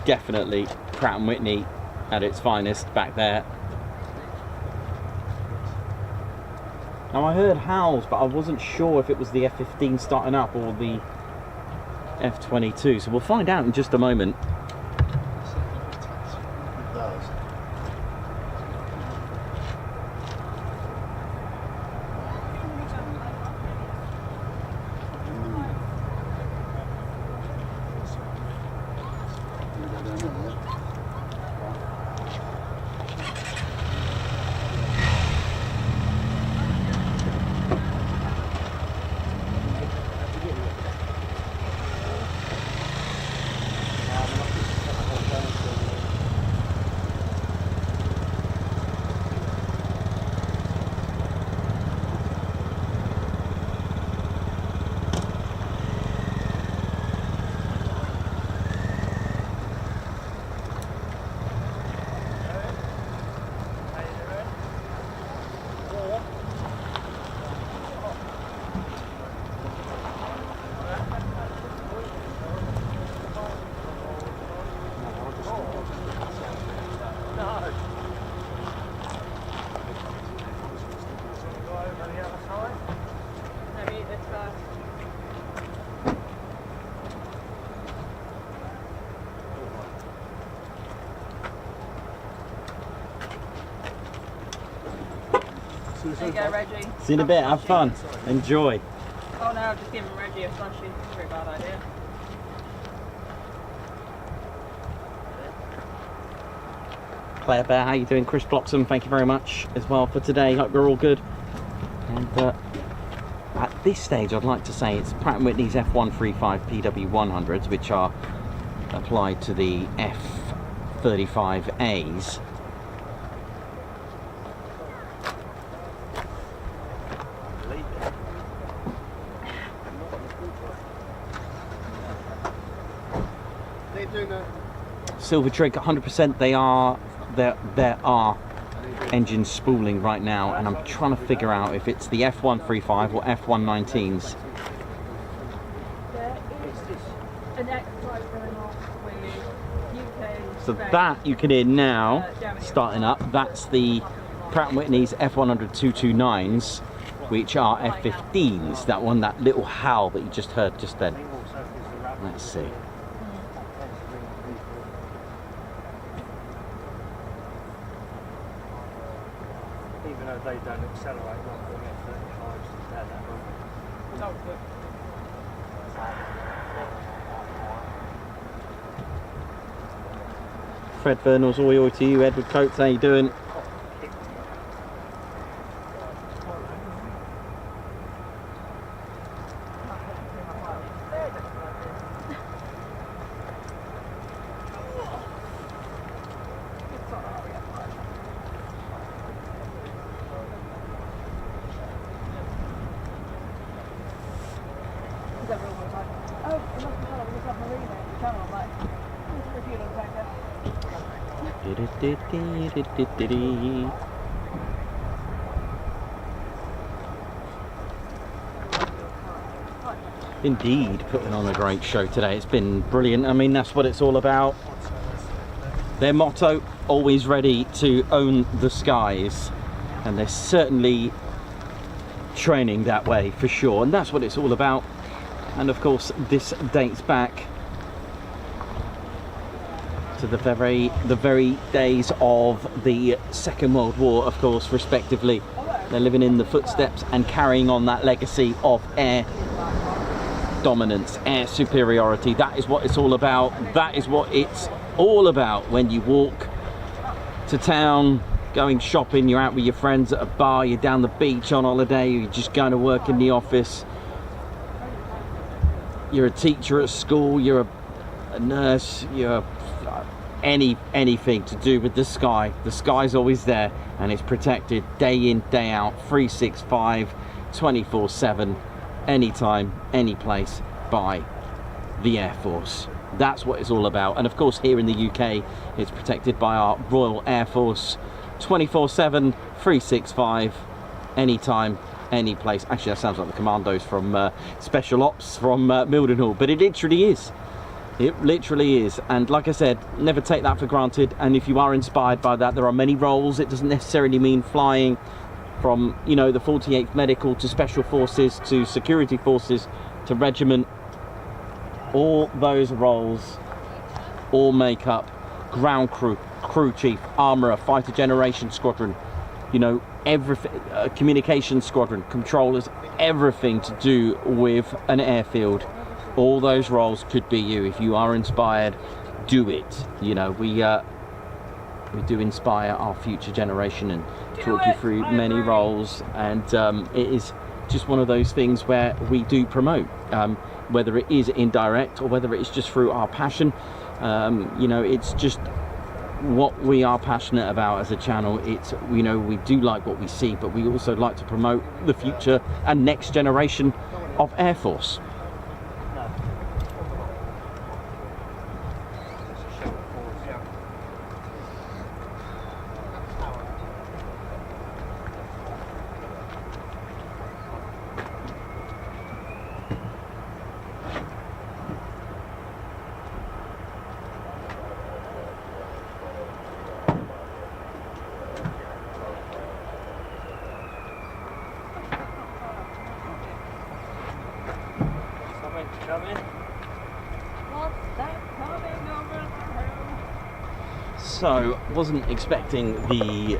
definitely Pratt Whitney at its finest back there. Now I heard howls, but I wasn't sure if it was the F-15 starting up or the F-22, so we'll find out in just a moment. There you go, Reggie. See you in a bit, have fun, enjoy. Oh no, I've just given Reggie a slushy. It's a very bad idea. Claire Bear, how you doing? Chris Bloxham, thank you very much as well for today. Hope you're all good. And at this stage, I'd like to say it's Pratt Whitney's F-135 PW100s, which are applied to the F-35As. Silver Trig, 100%. There are engines spooling right now, and I'm trying to figure out if it's the F-135 or F-119s. So that you can hear now starting up. That's the Pratt Whitney's F-100 229s, which are F-15s. That one, that little howl that you just heard just then. Let's see. Even though they don't accelerate like the F-35s, they're that one. Fred Vernals, all to you. Edward Coates, how you doing? Indeed, putting on a great show today. It's been brilliant. I mean, that's what it's all about. Their motto, always ready to own the skies, and they're certainly training that way for sure, and that's what it's all about. And of course, this dates back to the very days of the Second World War, of course, respectively. They're living in the footsteps and carrying on that legacy of air dominance, air superiority. That is what it's all about. That is what it's all about when you walk to town, going shopping, you're out with your friends at a bar, you're down the beach on holiday, you're just going to work in the office, you're a teacher at school, you're a nurse, you're anything to do with the sky. The sky's always there, and it's protected day in, day out, 365, 24/7, anytime, any place, by the Air Force. That's what it's all about. And of course, here in the UK, it's protected by our Royal Air Force 24/7, 365, anytime, any place. Actually, that sounds like the commandos from Special Ops from Mildenhall, but it literally is. It literally is. And like I said, never take that for granted. And if you are inspired by that, there are many roles. It doesn't necessarily mean flying from, you know, the 48th Medical to Special Forces to Security Forces to Regiment. All those roles all make up ground crew, crew chief, armourer, fighter generation squadron, you know, everything, communication squadron, controllers, everything to do with an airfield. All those roles could be you. If you are inspired, do it. You know, we do inspire our future generation and talk you through many roles, and it is just one of those things where we do promote, whether it is indirect or whether it's just through our passion. You know, it's just what we are passionate about as a channel. It's, you know, we do like what we see, but we also like to promote the future and next generation of Air Force. So, wasn't expecting the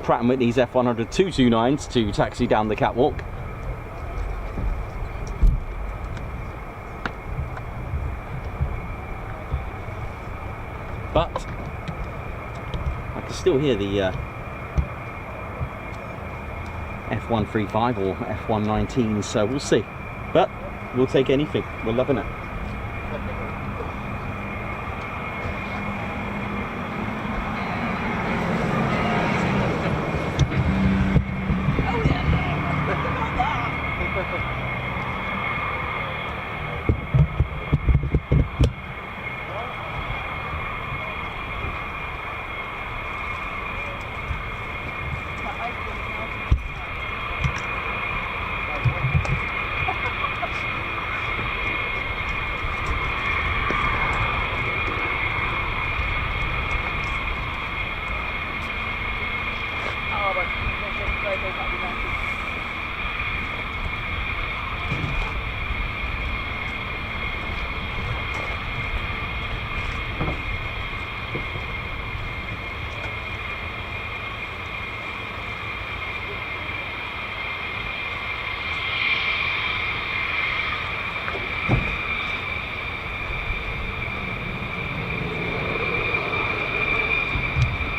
Pratt Whitney's F-100 229s to taxi down the catwalk. But I can still hear the F-135 or F-119, so we'll see. But we'll take anything. We're loving it.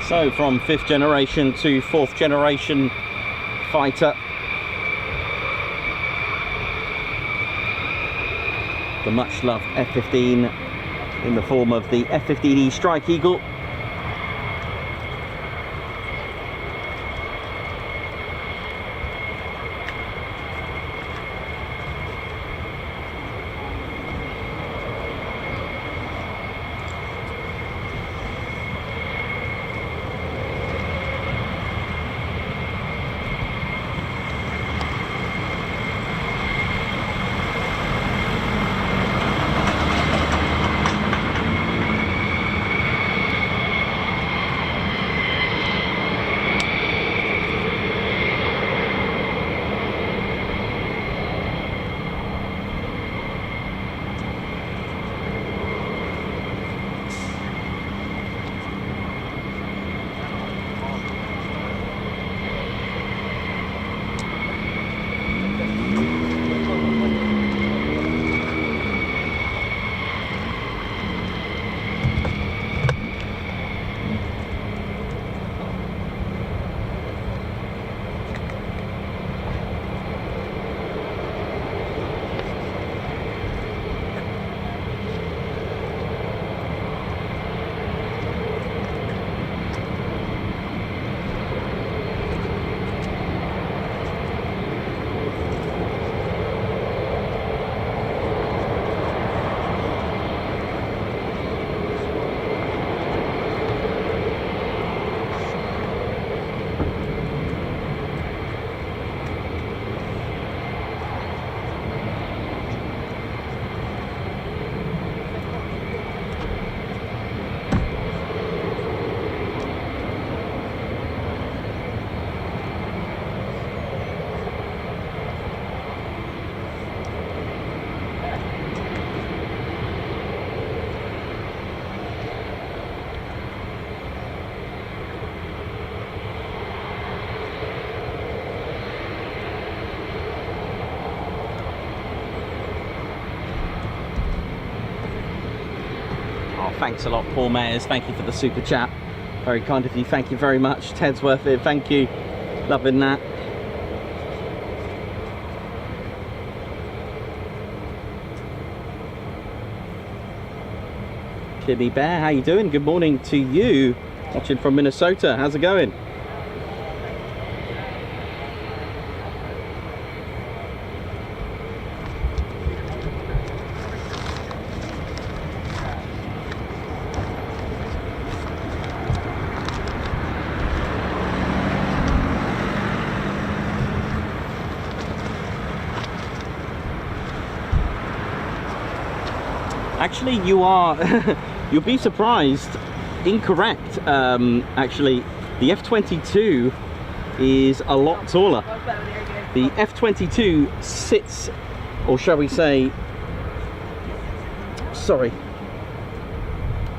So from 5th generation to 4th generation fighter, the much loved F-15 in the form of the F-15E Strike Eagle. thanks a lot, Paul Mayers. Thank you for the super chat. Very kind of you. Thank you very much. Ted's worth it. Thank you. Loving that. Kitty Bear, how you doing? Good morning to you. Watching from Minnesota. How's it going? Actually, you are, you'll be surprised, incorrect. Actually, the F-22 is a lot taller. The F-22 sits, or shall we say, sorry,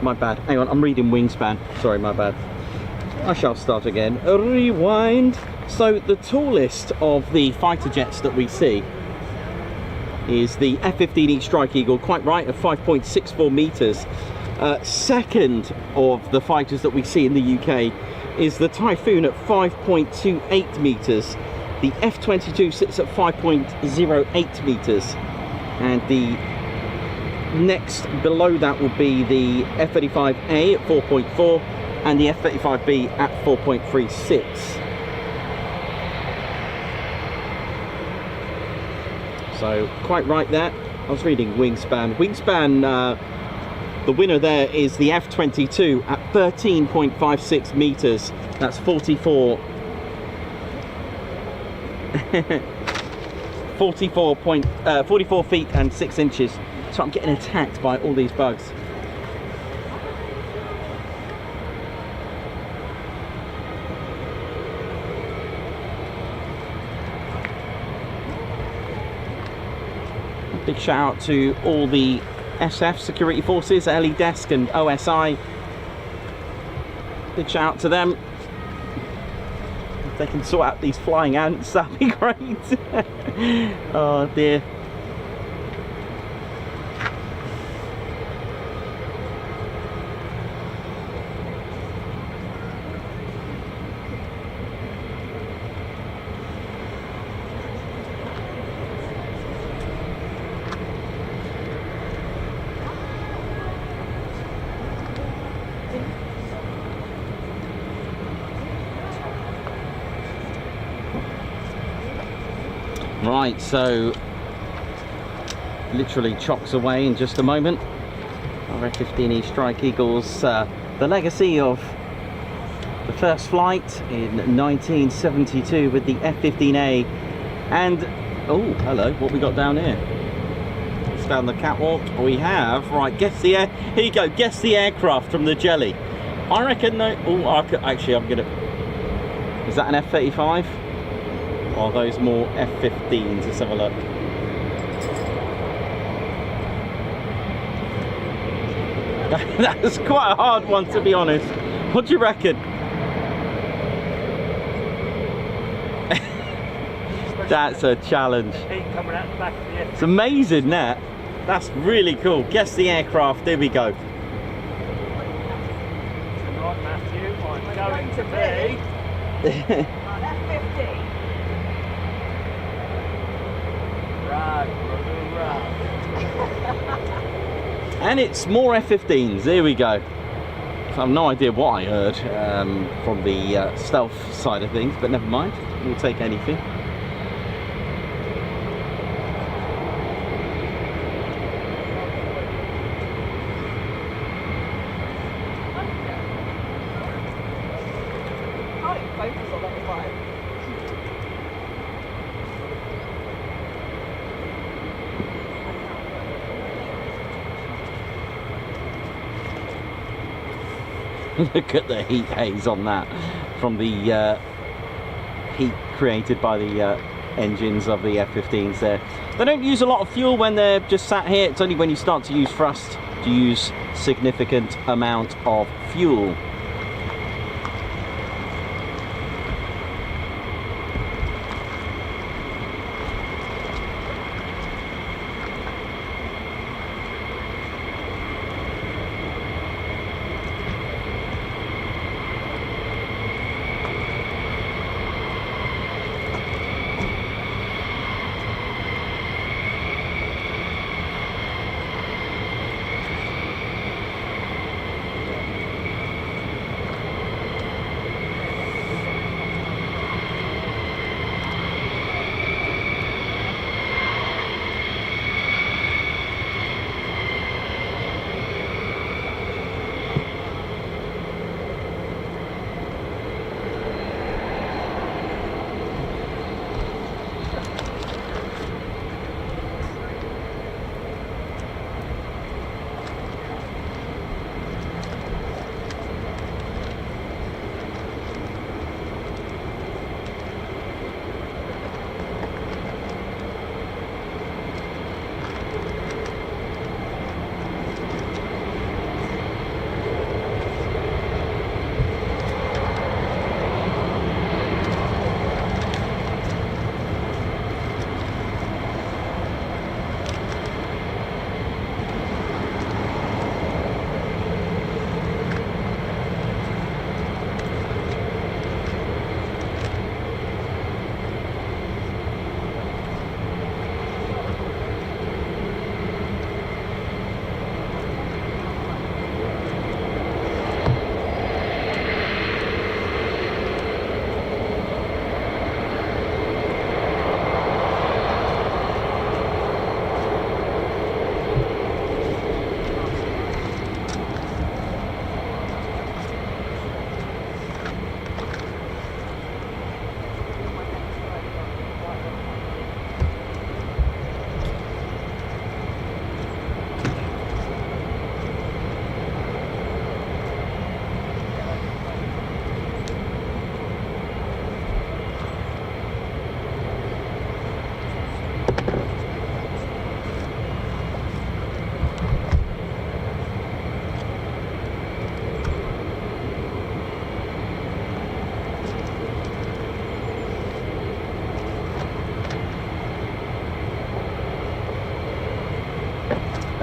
my bad. Hang on, I'm reading wingspan. Sorry, my bad. I shall start again. Rewind. So the tallest of the fighter jets that we see is the F-15E Strike Eagle, quite right, at 5.64 meters. Second of the fighters that we see in the UK is the Typhoon at 5.28 meters. The F-22 sits at 5.08 meters, and the next below that will be the F-35A at 4.4 and the F-35B at 4.36. So quite right there. I was reading wingspan. Wingspan, the winner there is the F-22 at 13.56 meters. That's 44 feet and 6 inches. So I'm getting attacked by all these bugs. Big shout out to all the SF security forces, LE Desk and OSI. Big shout out to them. If they can sort out these flying ants, that'd be great. Oh dear. Right, so literally chocks away in just a moment. Our F-15E Strike Eagles, the legacy of the first flight in 1972 with the F-15A. And oh, hello, what we got down here? It's down the catwalk. We have, right, guess the air. Here you go. Guess the aircraft from the jelly. I reckon. Oh, actually, I'm gonna. Is that an F-35? Or are those more F-15s? Let's have a look. That's quite a hard one, to be honest. What do you reckon? That's a challenge. It's amazing, that. That's really cool. Guess the aircraft. There we go. Right, Matthew, I'm going to be F-15. Right, right. And it's more F-15s. There we go. I have no idea what I heard from the stealth side of things, but never mind. We'll take anything. Look at the heat haze on that from the heat created by the engines of the F-15s there. They don't use a lot of fuel when they're just sat here. It's only when you start to use thrust to use significant amount of fuel.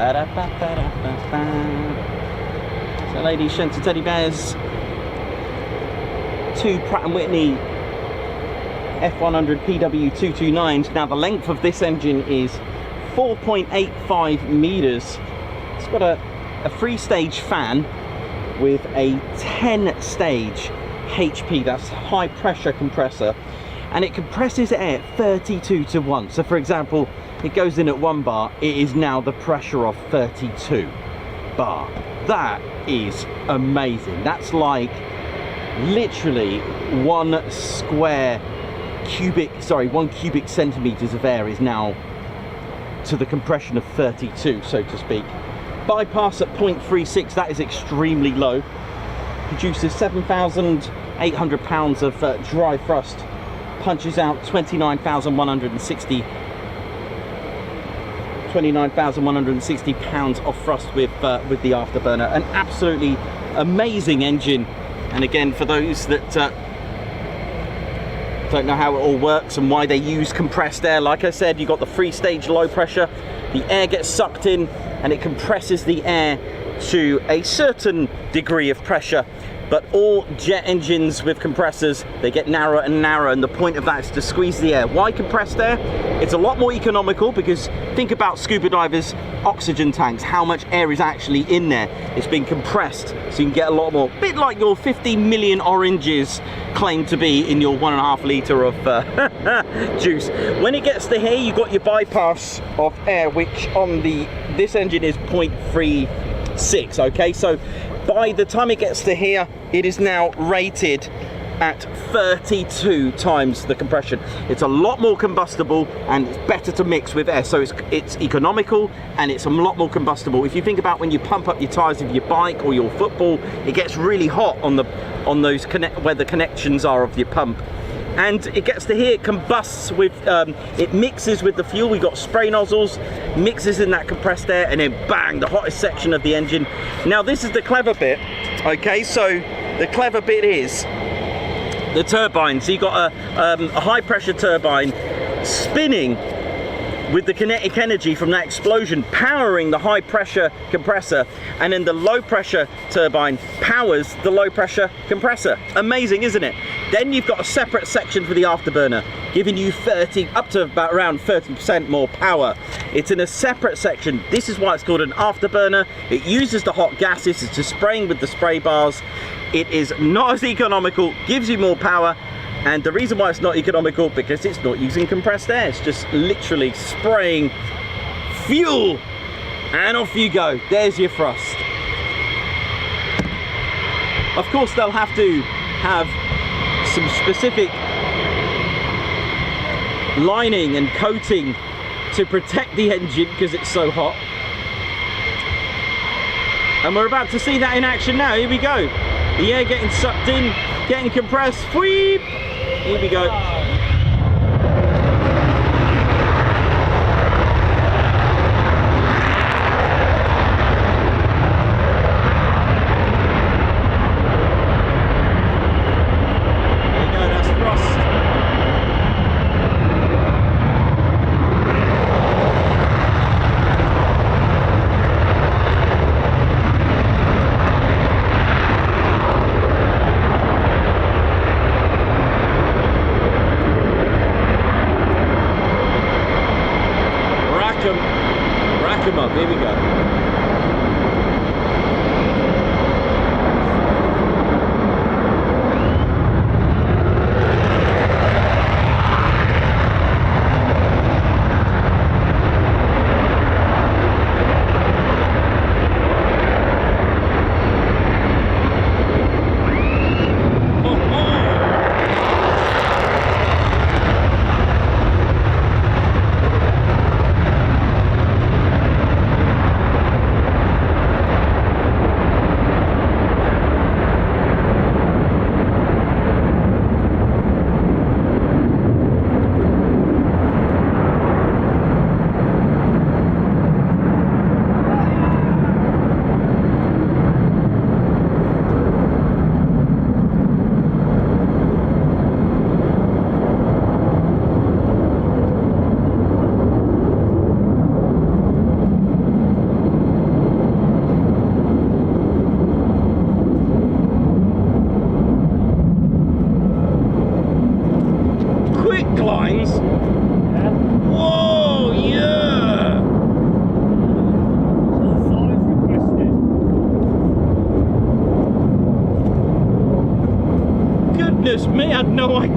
So ladies, gents and teddy bears, 2 Pratt Whitney F100 PW229s. Now the length of this engine is 4.85 meters. It's got a 3-stage fan with a 10-stage HP, that's high pressure compressor, and it compresses air 32 to 1. So for example, it goes in at 1 bar, it is now the pressure of 32 bar. That is amazing. That's like literally 1 cubic centimeters of air is now to the compression of 32, so to speak. Bypass at 0.36, that is extremely low. Produces 7,800 pounds of dry thrust. Punches out 29,160 pounds of thrust with the afterburner. An absolutely amazing engine. And again, for those that don't know how it all works and why they use compressed air, like I said, you've got the 3-stage low pressure. The air gets sucked in and it compresses the air to a certain degree of pressure. But all jet engines with compressors, they get narrower and narrower, and the point of that is to squeeze the air. Why compressed air? It's a lot more economical, because think about scuba divers' oxygen tanks, how much air is actually in there. It's been compressed, so you can get a lot more. Bit like your 15 million oranges claim to be in your 1.5 litre of juice. When it gets to here, you've got your bypass of air, which on this engine is 0.36, okay? So by the time it gets to here, it is now rated at 32 times the compression. It's a lot more combustible and it's better to mix with air, so it's economical and it's a lot more combustible. If you think about when you pump up your tyres of your bike or your football, it gets really hot on those where the connections are of your pump. And it gets to here, it combusts with, it mixes with the fuel. We've got spray nozzles, mixes in that compressed air, and then bang, the hottest section of the engine. Now this is the clever bit, okay? So the clever bit is the turbine. So you've got a high pressure turbine spinning with the kinetic energy from that explosion powering the high pressure compressor, and then the low pressure turbine powers the low pressure compressor. Amazing, isn't it? Then you've got a separate section for the afterburner, giving you up to about around 30% more power. It's in a separate section. This is why it's called an afterburner. It uses the hot gases. It's just spraying with the spray bars. It is not as economical, gives you more power. And the reason why it's not economical, because it's not using compressed air. It's just literally spraying fuel and off you go. There's your thrust. Of course, they'll have to have some specific lining and coating to protect the engine because it's so hot. And we're about to see that in action now. Here we go. The air getting sucked in, getting compressed. Sweep! Here we go. Rack 'em up, here we go.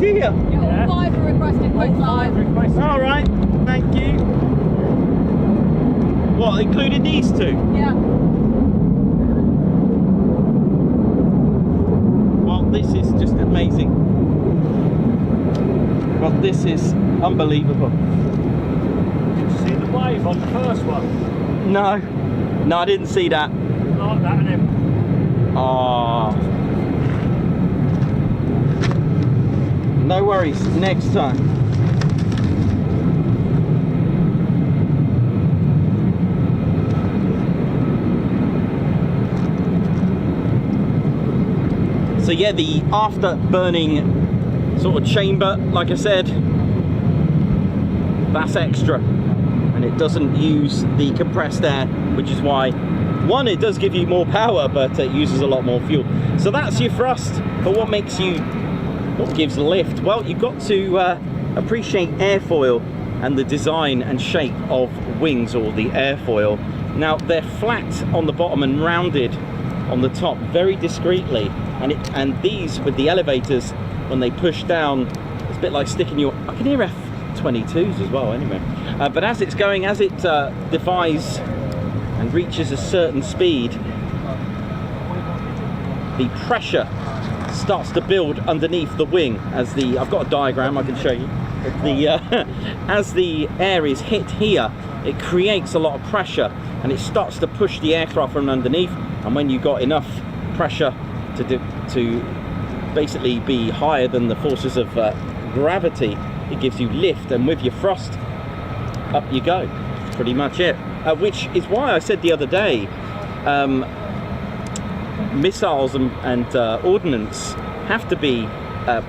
do you? Yeah, all 5 are requested quick line. All right, thank you. What, including these 2? Yeah. Well, this is just amazing. Well, this is unbelievable. Did you see the wave on the first one? No, no, I didn't see that. Like that and him. Oh. No worries, next time. So yeah, the after burning sort of chamber, like I said, that's extra, and it doesn't use the compressed air, which is why, one, it does give you more power, but it uses a lot more fuel. So that's your thrust. But what gives lift? Well, you've got to appreciate airfoil and the design and shape of wings, or the airfoil. Now, they're flat on the bottom and rounded on the top, very discreetly, and these with the elevators, when they push down, it's a bit like sticking your, I can hear F-22s as well anyway, but as it's going, as it defies and reaches a certain speed, the pressure starts to build underneath the wing. As the, I've got a diagram I can show you, as the air is hit here, it creates a lot of pressure and it starts to push the aircraft from underneath, and when you've got enough pressure to basically be higher than the forces of gravity, it gives you lift, and with your thrust, up you go. That's pretty much it. Which is why I said the other day, missiles and ordnance have to be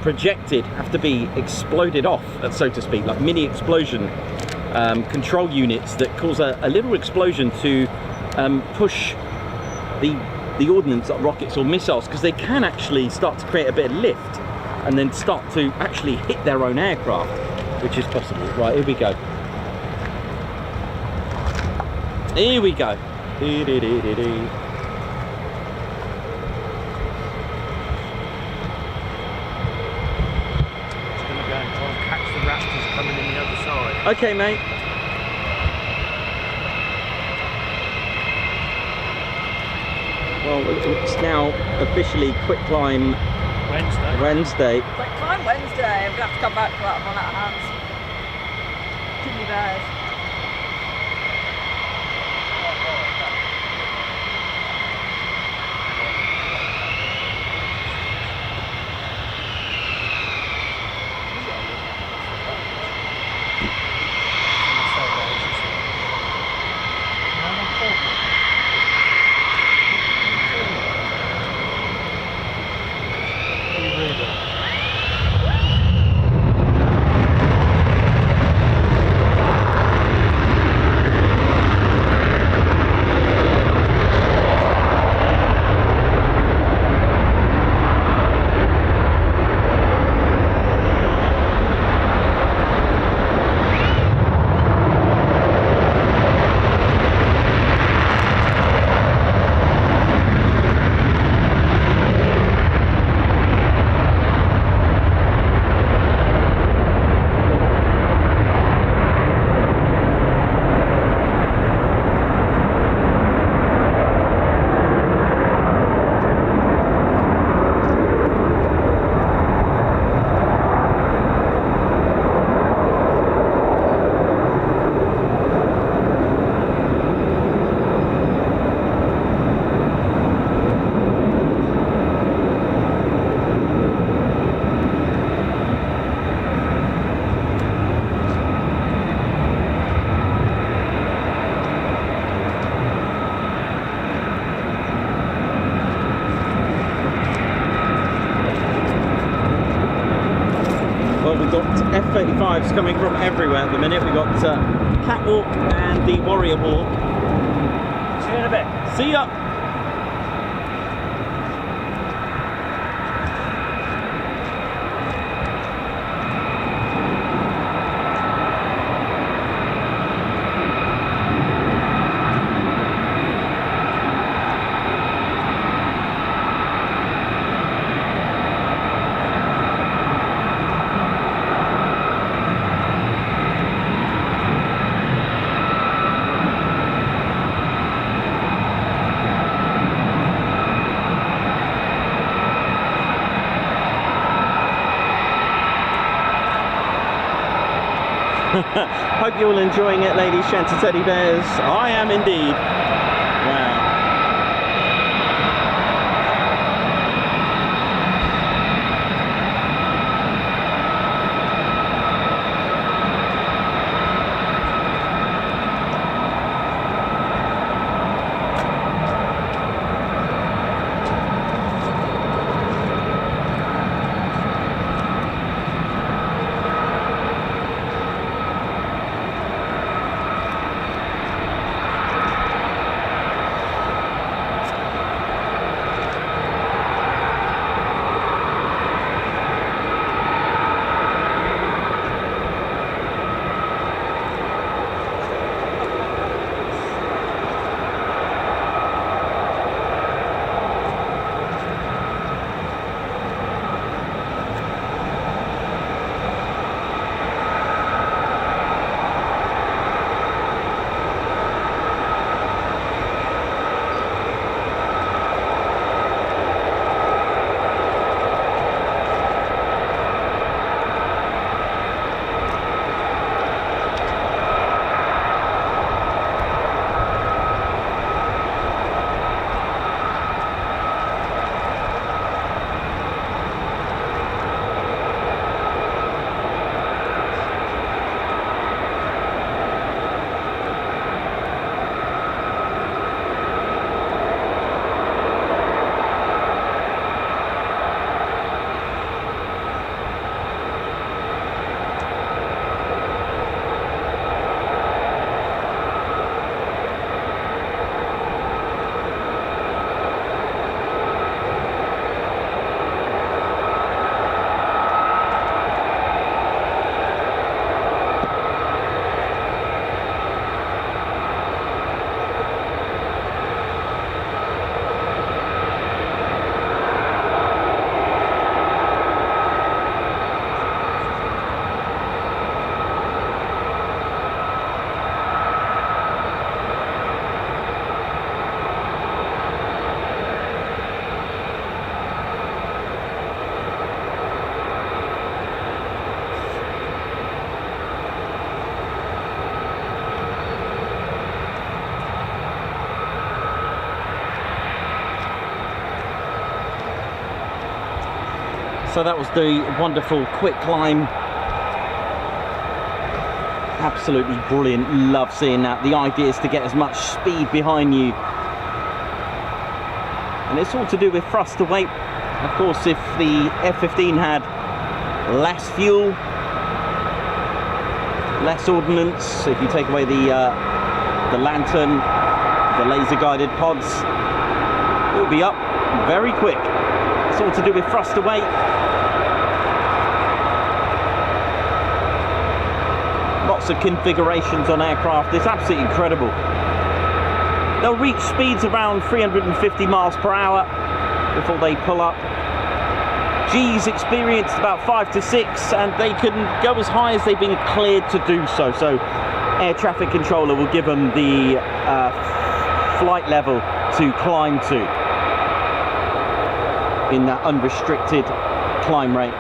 projected, have to be exploded off, so to speak, like mini explosion control units that cause a little explosion to push the ordnance, like rockets or missiles, because they can actually start to create a bit of lift and then start to actually hit their own aircraft, which is possible. Right, here we go. Here we go. It's going to go and try and catch the raptors coming in the other side. Okay, mate. Well, it's now officially quick climb Wednesday. Quick climb Wednesday. I'm going to have to come back to that one out of hands. Too many bears. F-35s coming from everywhere at the minute. We've got Catwalk and the Warrior Hawk. See you in a bit. See ya! Hope you're all enjoying it, ladies, gents and teddy bears. I am indeed. Wow. So that was the wonderful quick climb. Absolutely brilliant. Love seeing that. The idea is to get as much speed behind you. And it's all to do with thrust to weight. Of course, if the F-15 had less fuel, less ordnance, if you take away the lantern, the laser guided pods, it will be up very quick. It's all to do with thrust to weight. Lots of configurations on aircraft. It's absolutely incredible. They'll reach speeds around 350 miles per hour before they pull up. G's experienced about 5 to 6, and they can go as high as they've been cleared to do so. So air traffic controller will give them the flight level to climb to in that unrestricted climb rate.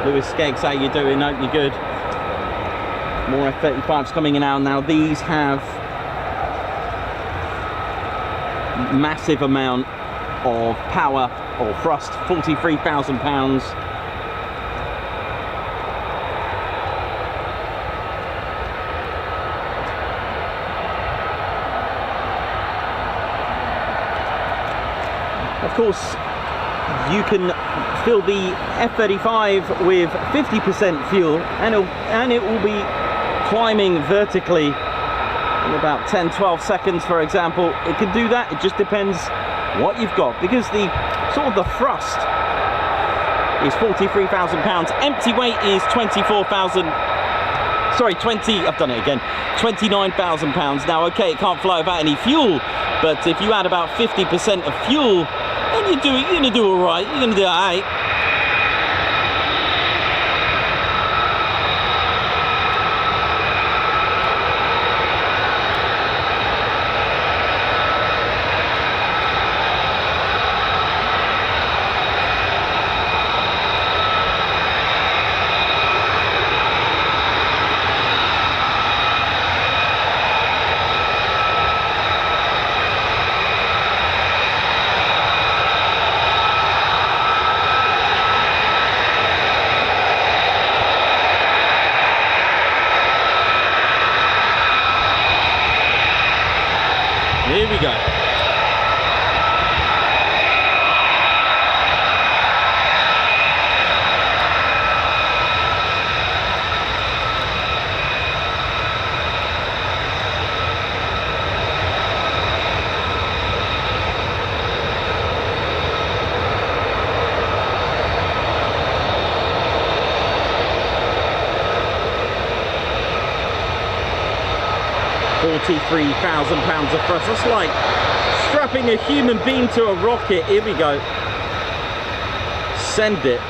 Lewis Skeggs, how you doing? Hope you're good. More F-35s coming in now. These have massive amount of power or thrust, 43,000 pounds. Of course, you can fill the F-35 with 50% fuel and it will be climbing vertically in about 10-12 seconds, for example. It can do that. It just depends what you've got, because the sort of the thrust is 43,000 pounds. Empty weight is 24,600 Sorry, 20, I've done it again. £29,000. Now, okay, it can't fly without any fuel, but if you add about 50% of fuel, then you're going to do all right. You're going to do all right. Here we go. £43,000 of thrust. That's like strapping a human being to a rocket. Here we go. Send it.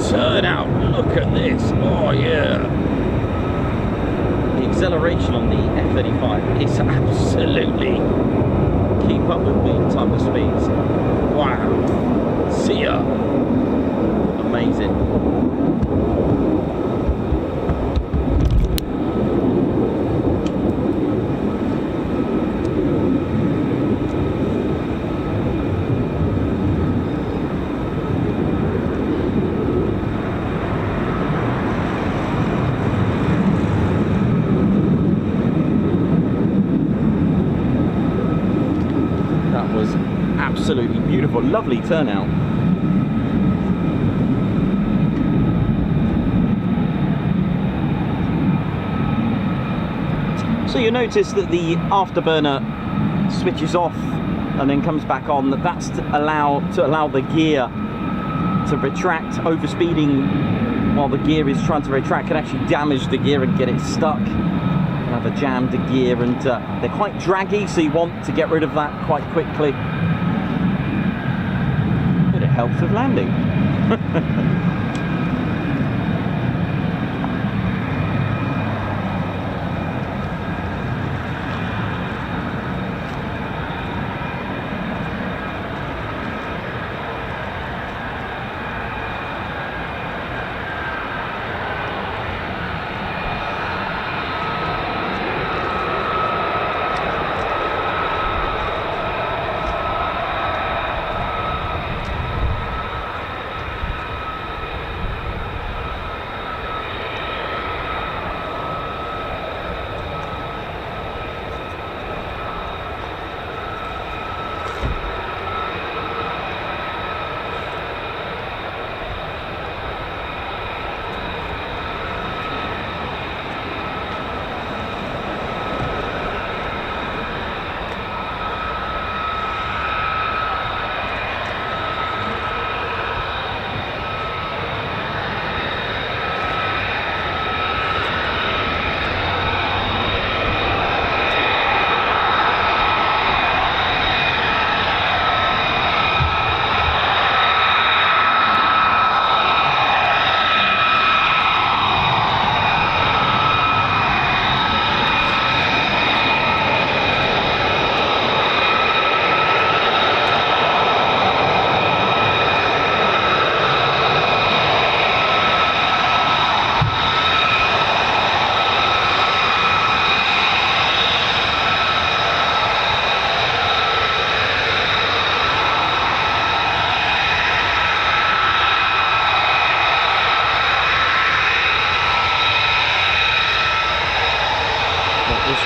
Turnout, look at this. Oh yeah. The acceleration on the F-35 is absolutely keep up with me type of speeds. Wow. See ya. Amazing. Absolutely beautiful, lovely turnout. So you notice that the afterburner switches off and then comes back on. That's to allow the gear to retract. Overspeeding while the gear is trying to retract can actually damage the gear and get it stuck. Have a jammed gear, and they're quite draggy, so you want to get rid of that quite quickly. But it helps with landing.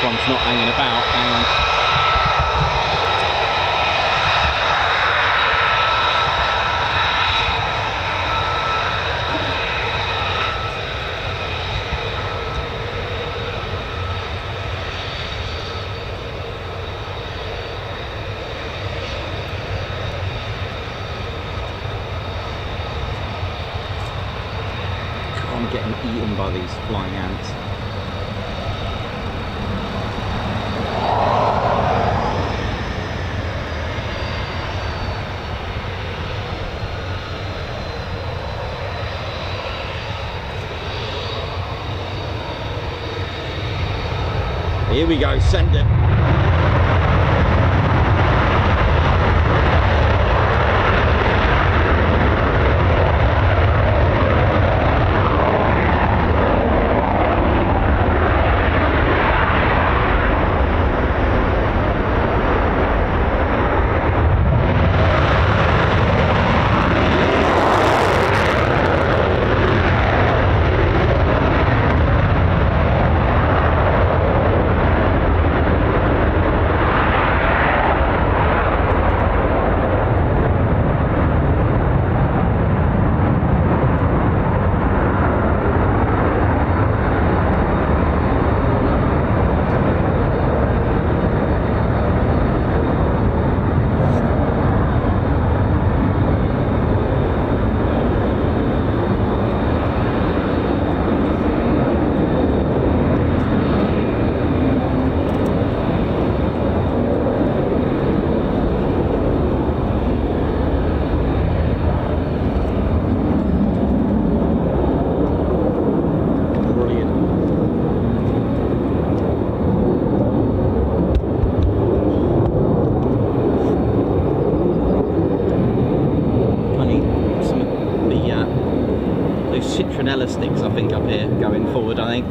one's not hanging about, and I'm getting eaten by these flying ants. Here we go, send it. Sticks, I think, up here going forward. I think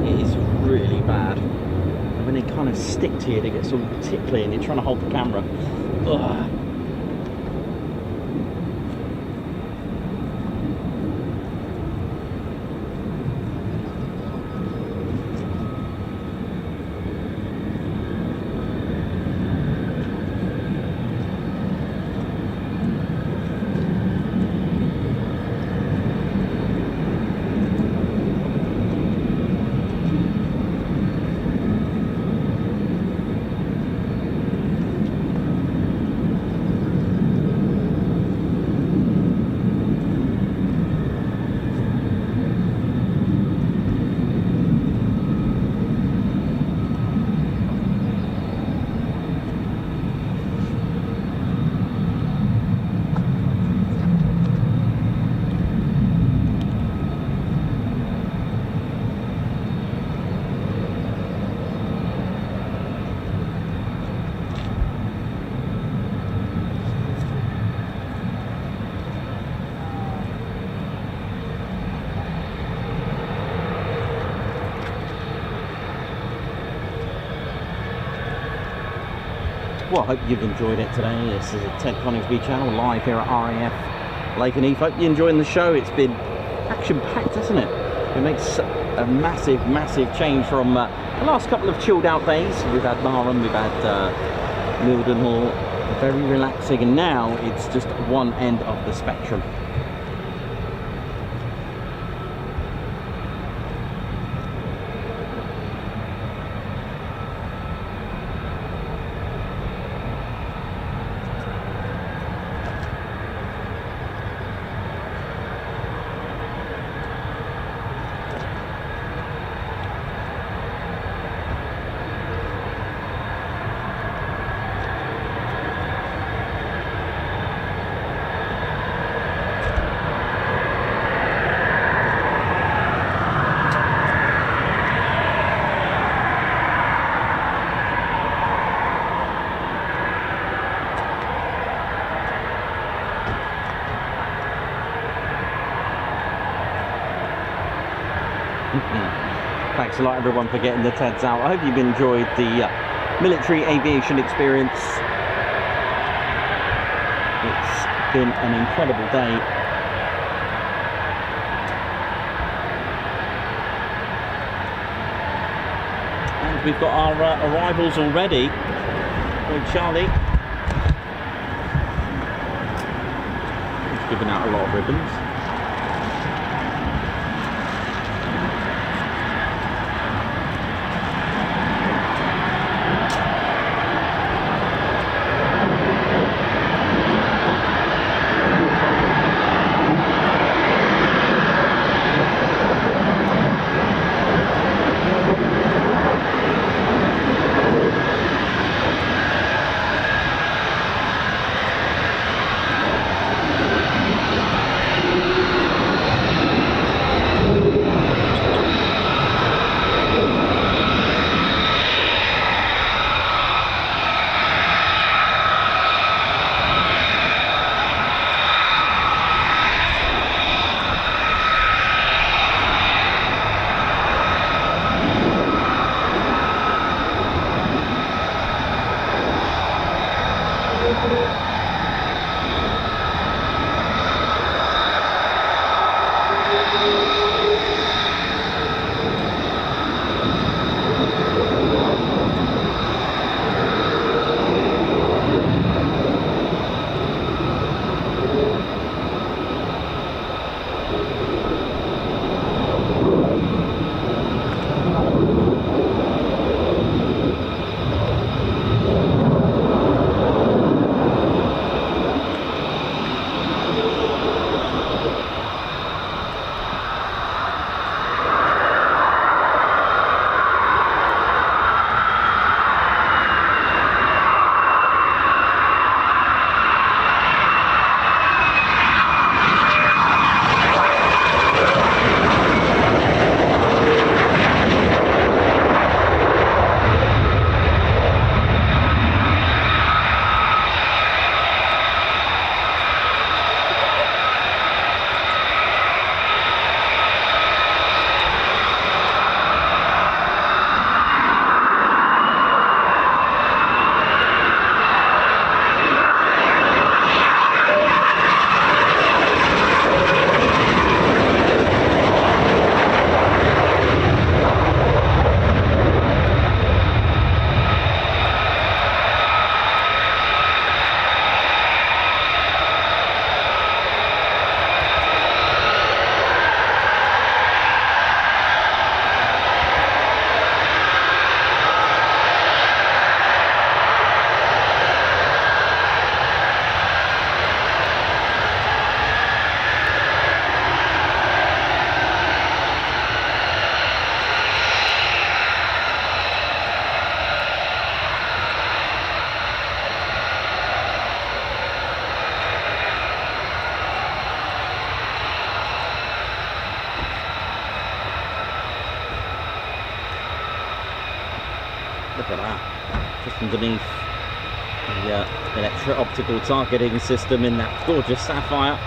it is really bad, and when they kind of stick to you, they get sort of tickly and you're trying to hold the camera. Ugh. Well, I hope you've enjoyed it today. This is a Ted Coningsby channel, live here at RAF Lakenheath. Hope you're enjoying the show. It's been action-packed, hasn't it? It makes a massive, massive change from the last couple of chilled out days. We've had Marham, we've had Middleton Hall, very relaxing, and now it's just one end of the spectrum. Thanks a lot, everyone, for getting the TEDs out. I hope you've enjoyed the military aviation experience. It's been an incredible day. And we've got our arrivals already. With Charlie. He's giving out a lot of ribbons. Look at that, just underneath the electro-optical targeting system in that gorgeous sapphire.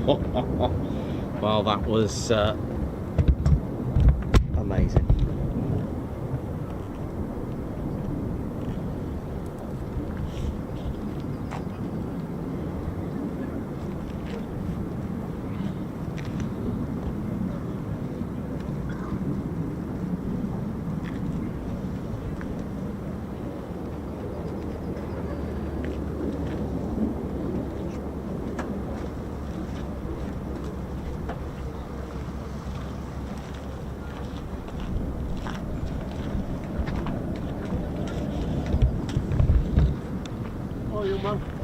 Well, that was amazing.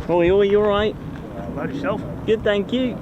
Oi, oi, you alright? About yourself? Good, thank you.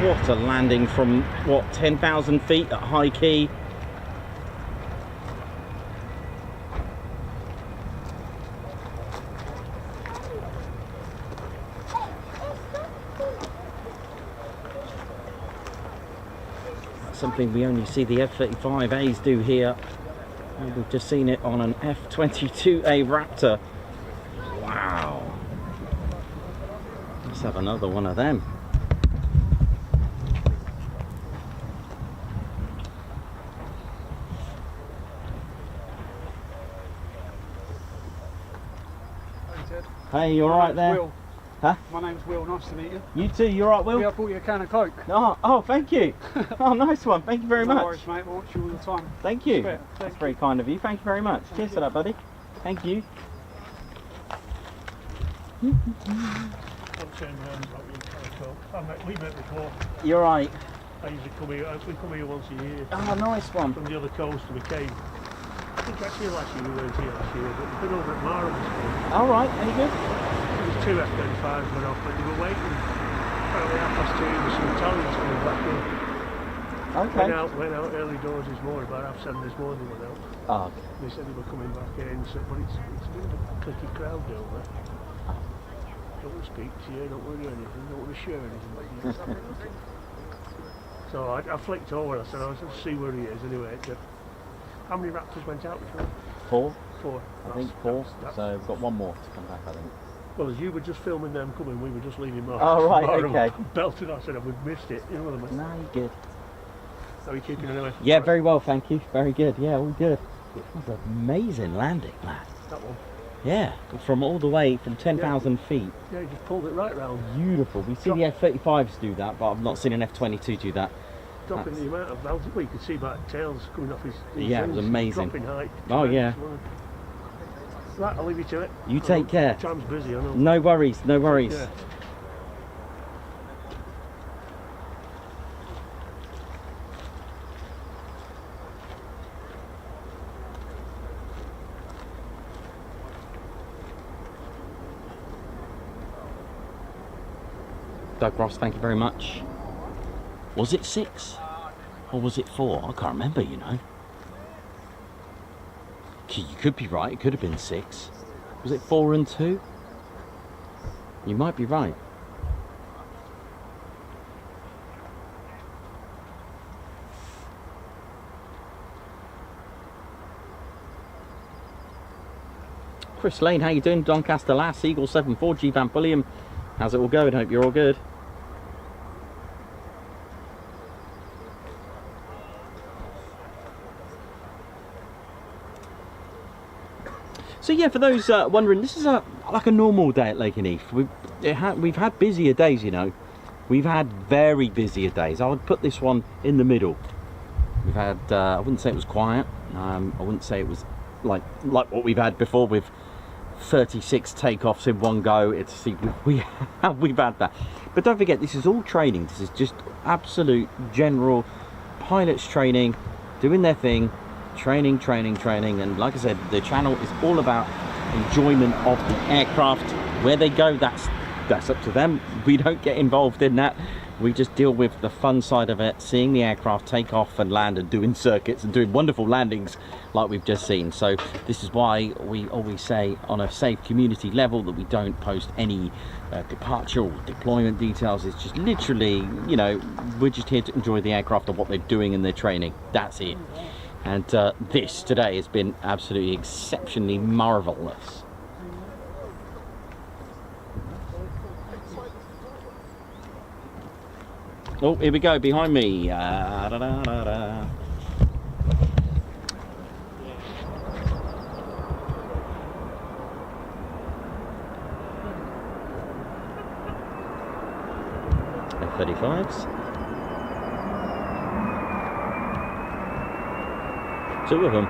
What a landing from, what, 10,000 feet at high key. That's something we only see the F-35As do here. And we've just seen it on an F-22A Raptor. Wow. Let's have another one of them. Hey, you alright there? Will. Huh? My name's Will, nice to meet you. You too, you alright, Will? Yeah, I bought you a can of Coke. Oh, thank you. Oh, nice one, thank you very much. No worries, mate, I watch you all the time. Thank you. Respect. That's very kind of you, thank you very much. Cheers for that, buddy. Thank you. I'm saying we met before. You're right. I usually come here, we come here once a year. Oh, nice one. From the other coast we came. I think actually last year we weren't here last year, but we've been over at Marham. Alright, any good? There was 2 F-35s went off, but they were waiting. Apparently 2:30 there was some Italians coming back in. Okay. Went out early doors this morning, about 7:30 this morning they went out. Oh, okay. They said they were coming back in, so, but it's a bit of a clicky crowd down there. Don't want to speak to you, don't want to do anything, don't want to share anything with you. So I flicked over, I said, I'll just see where he is anyway. How many Raptors went out before? 4. 4. I think 4. So we've got one more to come back, I think. Well, as you were just filming them coming, we were just leaving Mark. Oh, right, okay. Belted, I said, we've missed it. You know what I mean? No, you're good. How are you keeping anyway? Yeah, very well, thank you. Very good. Yeah, all good. That's an amazing landing, lad. That one. Yeah, from all the way from 10,000 feet. Yeah, you just pulled it right round. Beautiful. We see the F-35s do that, but I've not seen an F-22 do that. Dropping the amount of bounce. Well, you could see about tails coming off his yeah, it was wings, amazing. dropping height. Oh yeah. Right, I'll leave you to it. You take care. Time's busy, I know. No worries, no worries. Yeah. Doug Ross, thank you very much. Was it 6 or was it 4? I can't remember, you know. You could be right, it could have been 6. Was it 4 and 2? You might be right. Chris Lane, how you doing? Doncaster Lass, Eagle 74, G Van Bulliam. How's it all going? Hope you're all good. So yeah, for those wondering, this is like a normal day at Lakenheath. We've had busier days, you know. We've had very busier days. I would put this one in the middle. We've had, I wouldn't say it was quiet. I wouldn't say it was like what we've had before with 36 takeoffs in one go. We've had that. But don't forget, this is all training. This is just absolute general pilots training, doing their thing. Training, and like I said, the channel is all about enjoyment of the aircraft. Where they go, that's up to them. We don't get involved in that. We just deal with the fun side of it, seeing the aircraft take off and land and doing circuits and doing wonderful landings like we've just seen. So this is why we always say on a safe community level that we don't post any departure or deployment details. It's just literally, you know, we're just here to enjoy the aircraft and what they're doing in their training. That's it. And this today has been absolutely exceptionally marvellous. Oh, here we go, behind me. F-35s. 2 of them.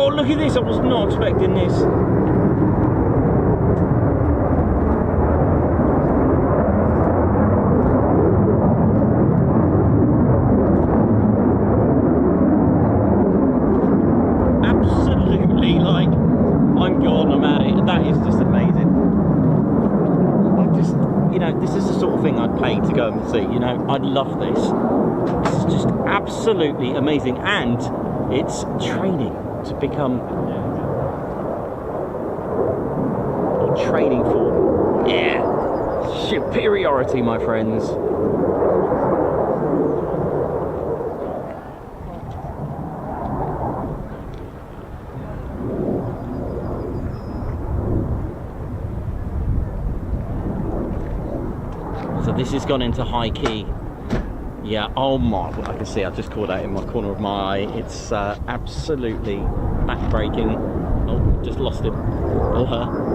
Look at this, I was not expecting this. Absolutely, like, I'm gone, I'm at it. That is just amazing. You know, this is the sort of thing I'd pay to go and see, you know. I'd love this. This is just absolutely amazing, and it's training to become, or training for, yeah, superiority, my friends. So this has gone into high key. Yeah, oh my, I can see, I've just caught out in my corner of my eye. It's absolutely back-breaking. Oh, just lost him. Or her.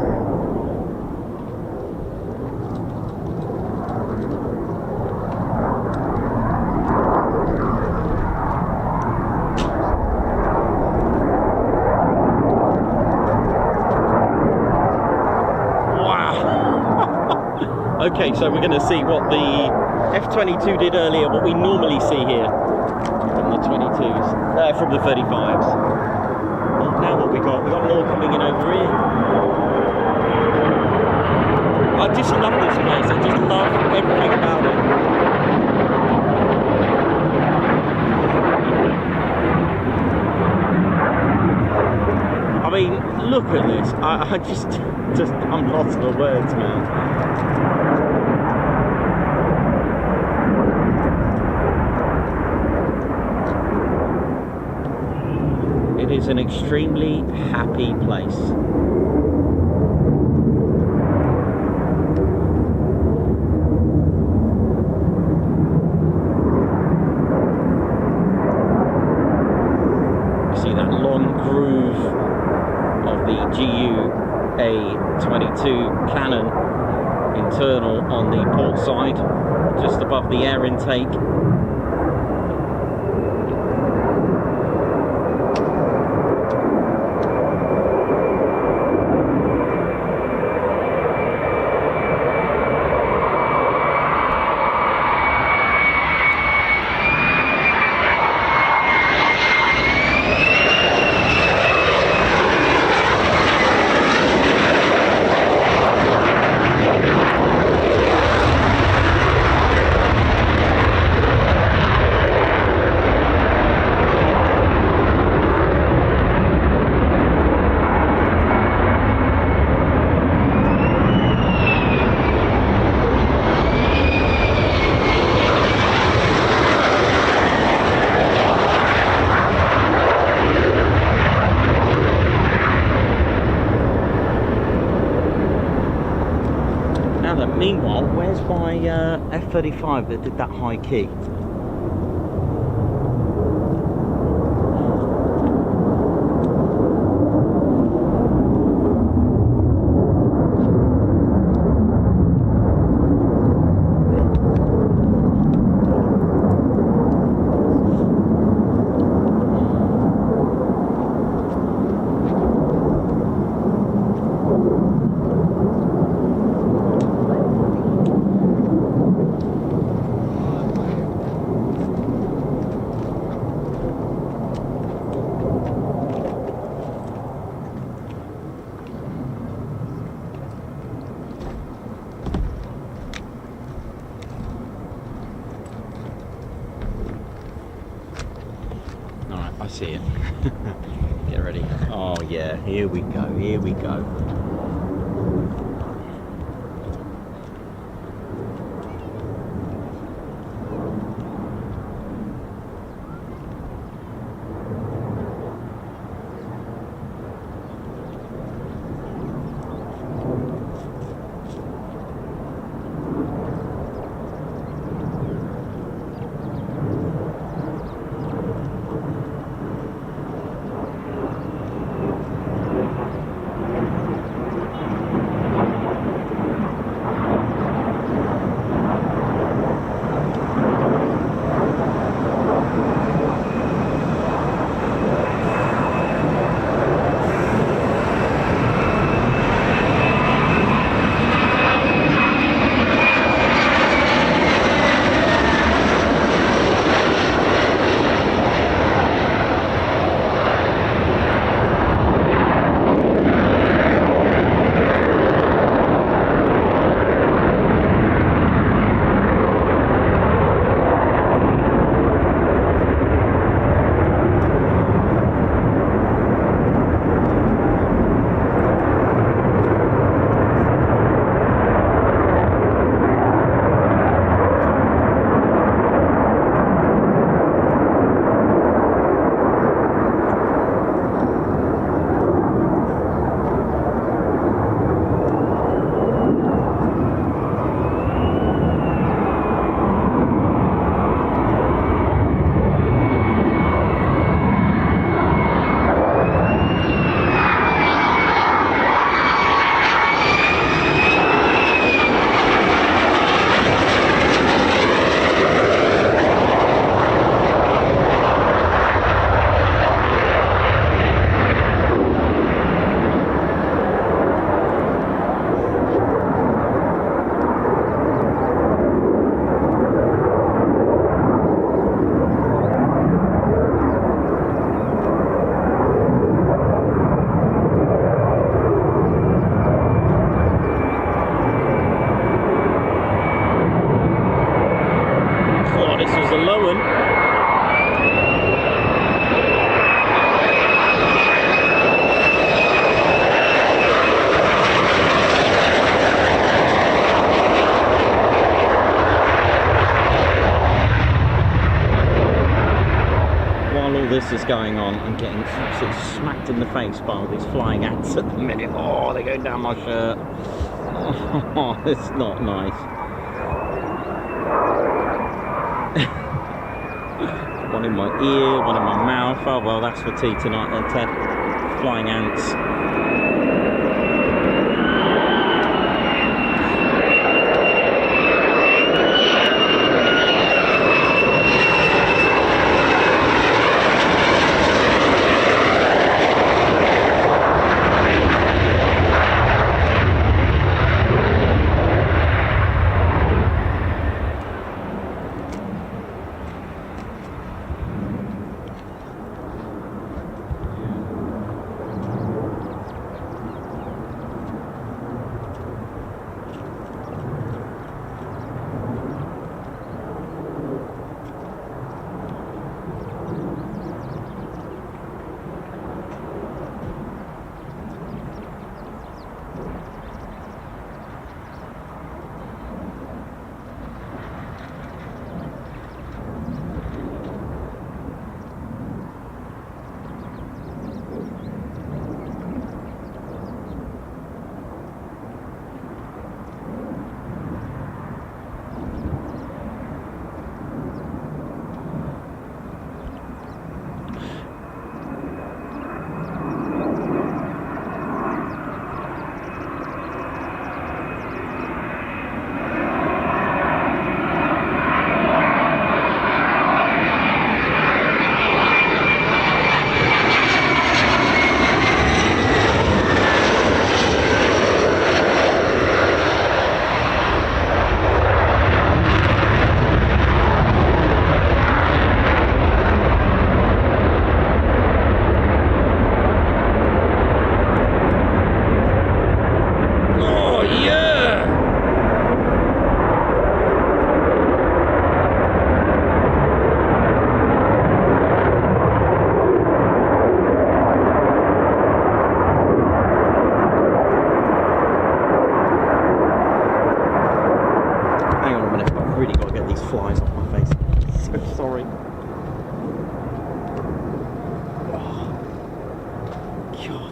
Okay, so we're going to see what the F-22 did earlier, what we normally see here from the 22s, from the 35s. And now what we got? We got more coming in over here. I just love this place. I just love everything about it. I mean, look at this. I just I'm lost for words, man. It is an extremely happy place. You see that long groove of the GU-A-22 cannon internal on the port side, just above the air intake. Meanwhile, where's my F-35 that did that high key? I see it. Get ready. Oh yeah, here we go, here we go. blowing. While all this is going on, I'm getting absolutely smacked in the face by all these flying ants at the minute. Oh, they're going down my shirt. Oh, it's not nice. One in my ear, one in my mouth. Oh well, that's for tea tonight then, Ted. Flying ants.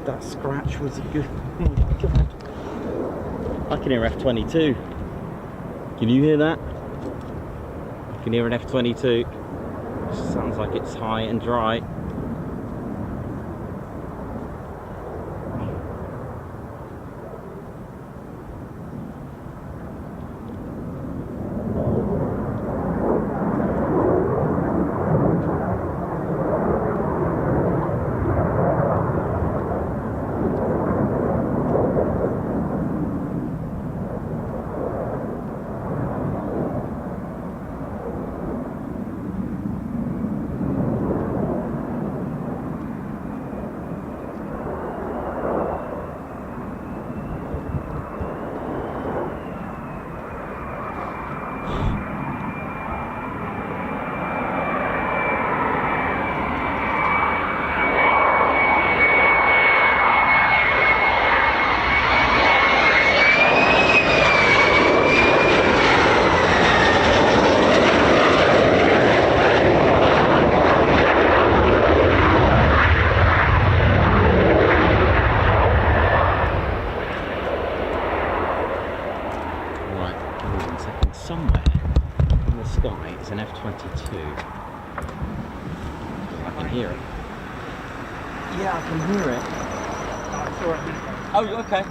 That scratch was a good. Oh my god! I can hear F-22. Can you hear that? I can hear an F-22. Sounds like it's high and dry. Somewhere in the sky, it's an F-22. I can hear it. Yeah, I can hear it. Oh, okay.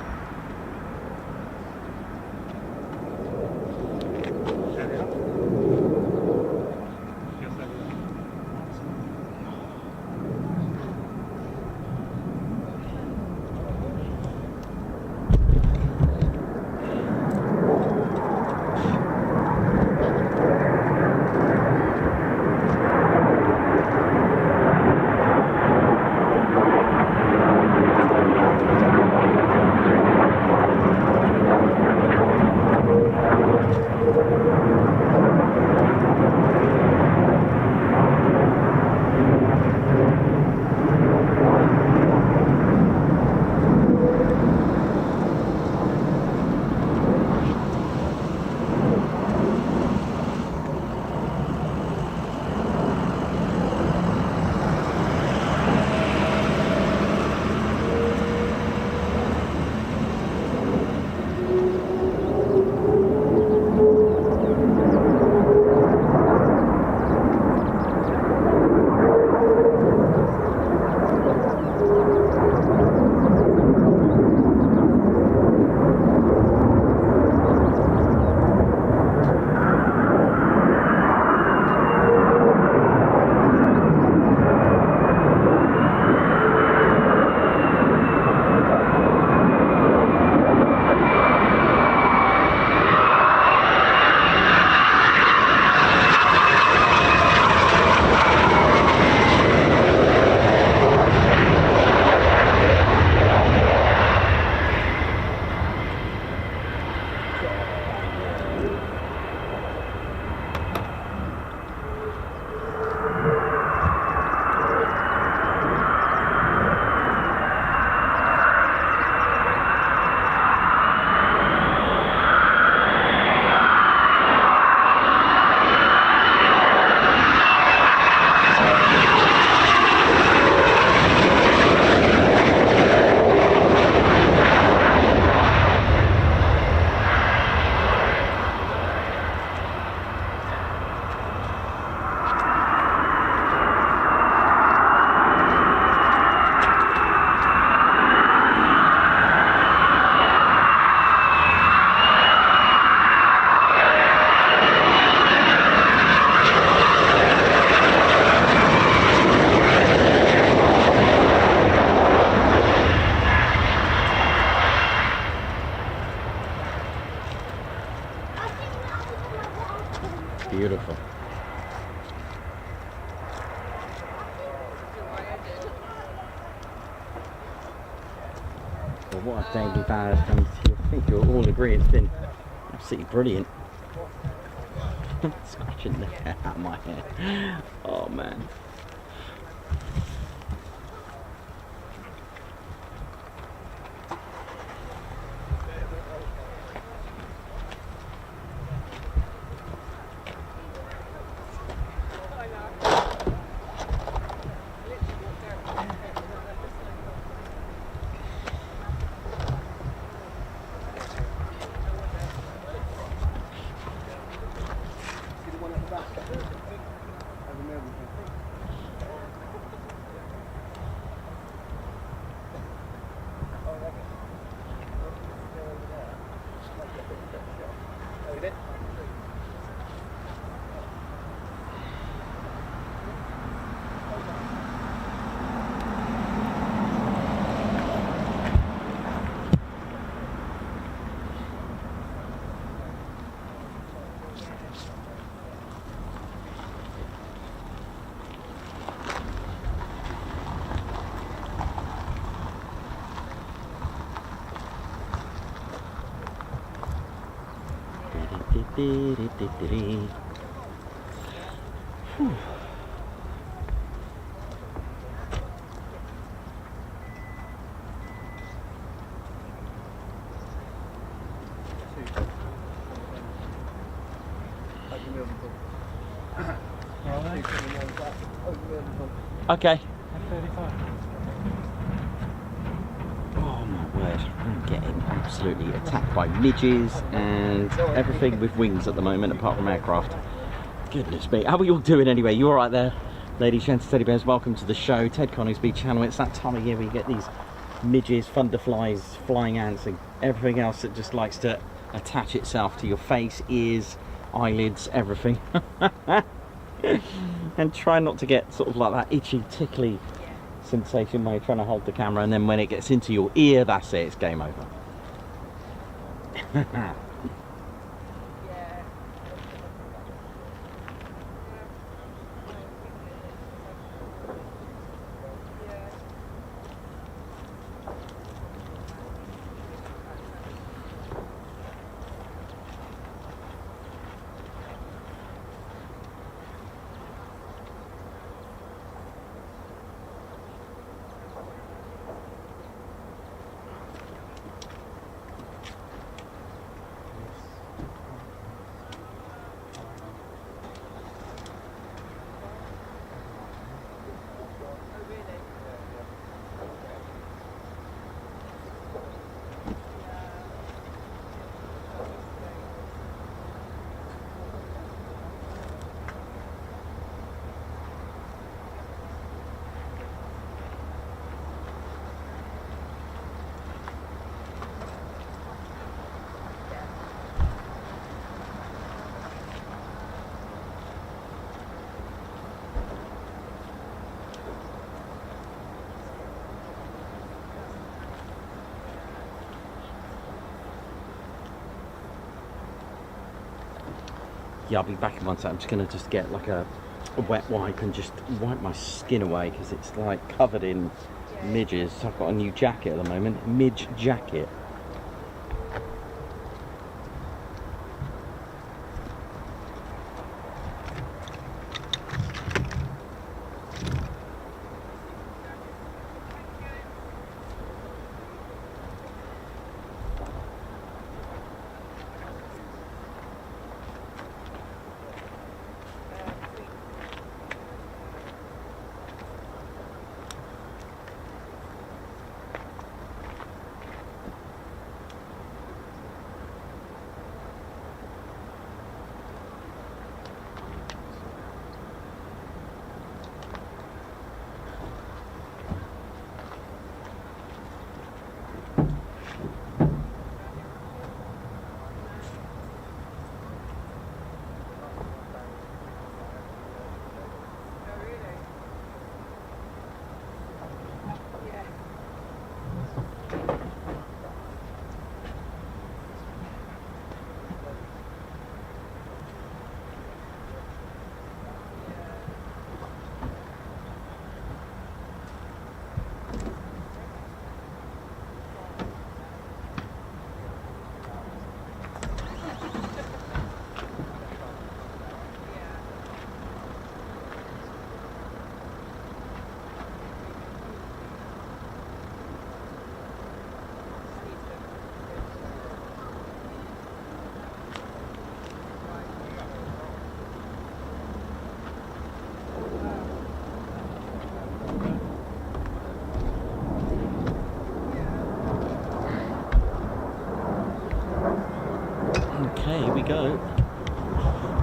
Beautiful. Well, what a day we've had. And I think you'll all agree it's been absolutely brilliant. Scratching the hair out of my hair. Oh man. Whew. Okay. F-35. Oh my word, I'm getting absolutely attacked by midges and everything with wings at the moment, apart from aircraft. Goodness me, how are you all doing anyway? You alright there? Ladies, gents, teddy bears, welcome to the show. Ted Coningsby channel. It's that time of year where you get these midges, thunderflies, flying ants and everything else that just likes to attach itself to your face, ears, eyelids, everything. And try not to get sort of like that itchy, tickly sensation when you're trying to hold the camera, and then when it gets into your ear, that's it, it's game over. Yeah, I'll be back in one second. I'm just going to get like a wet wipe and just wipe my skin away because it's like covered in midges. I've got a new jacket at the moment, midge jacket. here we go.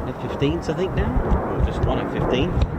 F-15s, I think now. Or just one F-15.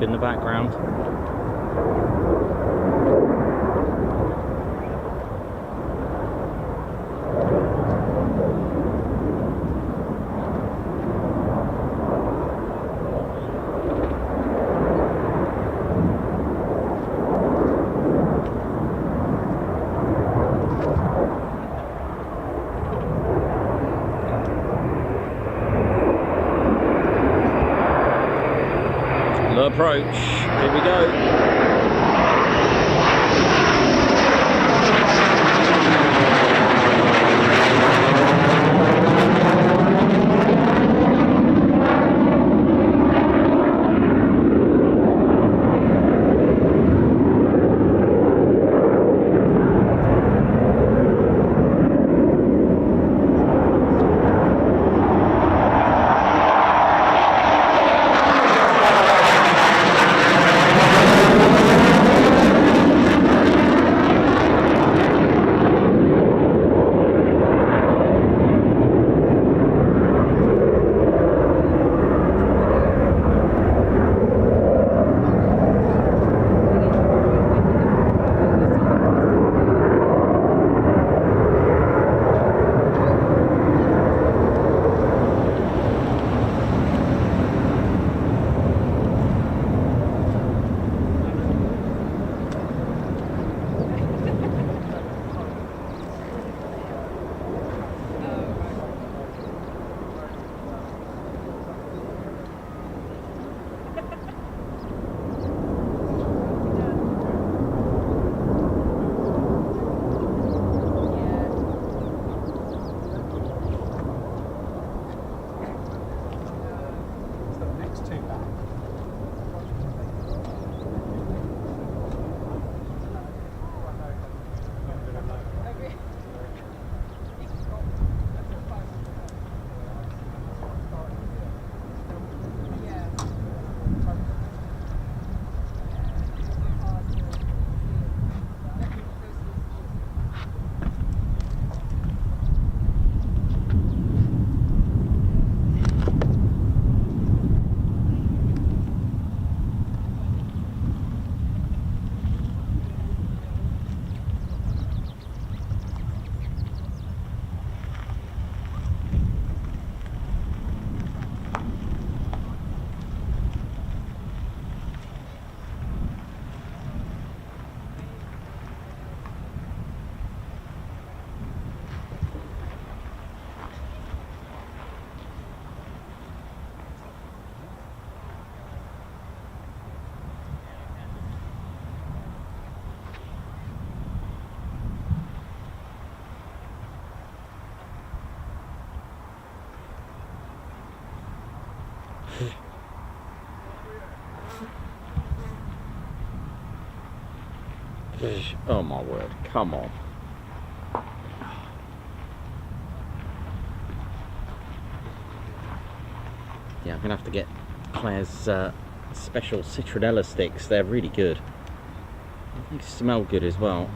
In the background. The approach, here we go. Oh my word, come on. Yeah, I'm gonna have to get Claire's special citronella sticks. They're really good. They smell good as well.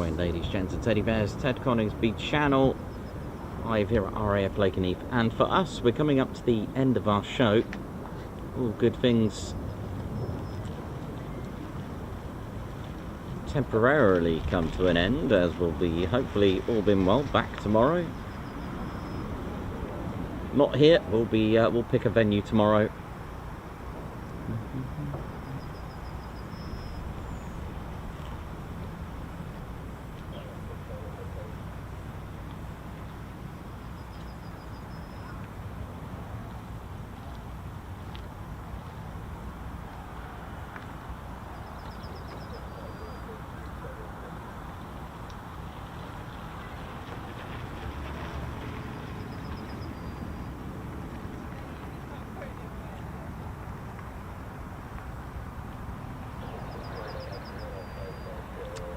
enjoying, ladies, gents and teddy bears, Ted Coningsby channel, live here at RAF Lakenheath. And for us, we're coming up to the end of our show. All good things temporarily come to an end, as we'll be, hopefully, all been well, back tomorrow. Not here, we'll pick a venue tomorrow.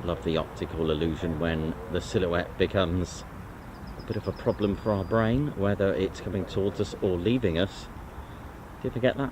Love the optical illusion when the silhouette becomes a bit of a problem for our brain, whether it's coming towards us or leaving us. Do you ever get that?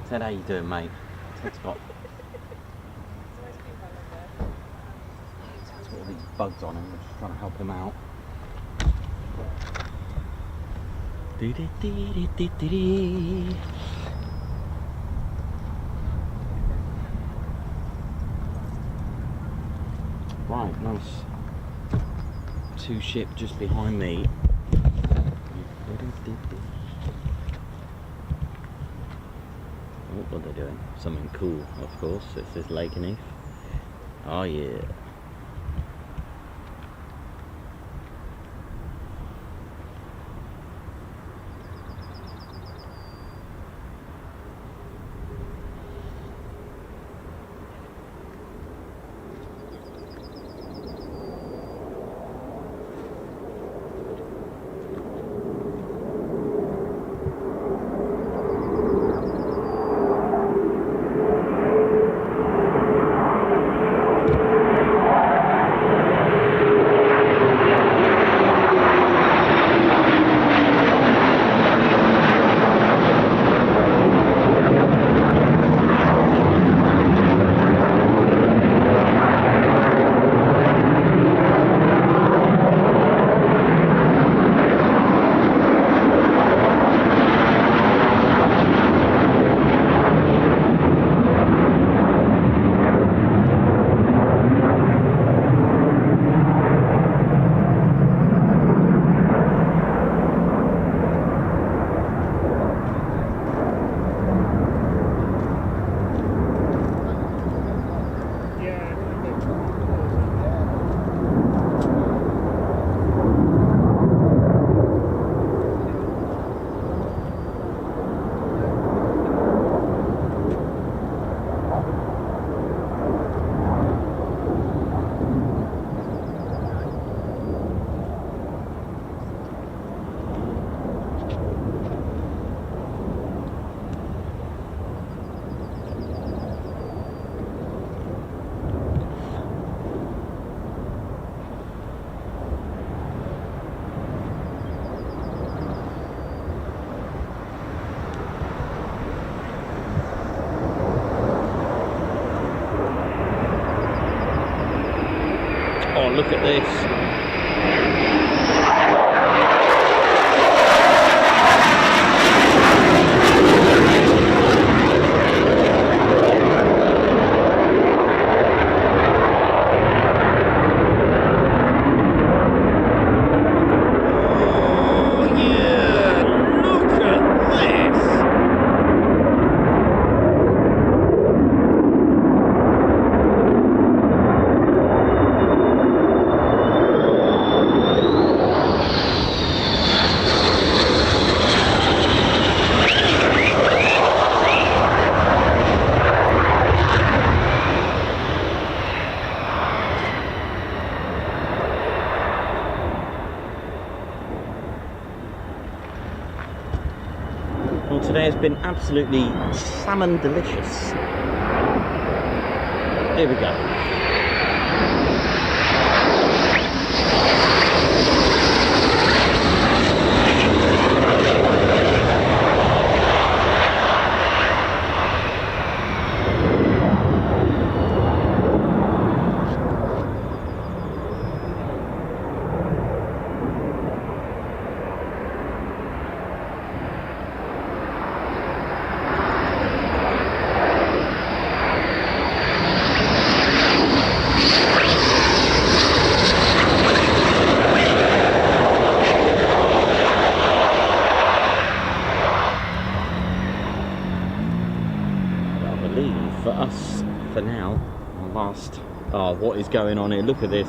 Ted, how you doing, mate? Ted's got all these bugs on him. I'm just trying to help him out. Right, nice. Two ship just behind me. Oh, what are they doing? Something cool, of course. It says Lakenheath. Oh yeah. Oh, look at this. Well, today has been absolutely salmon delicious. Here we go. For us, for now, our last... Oh, what is going on here? Look at this.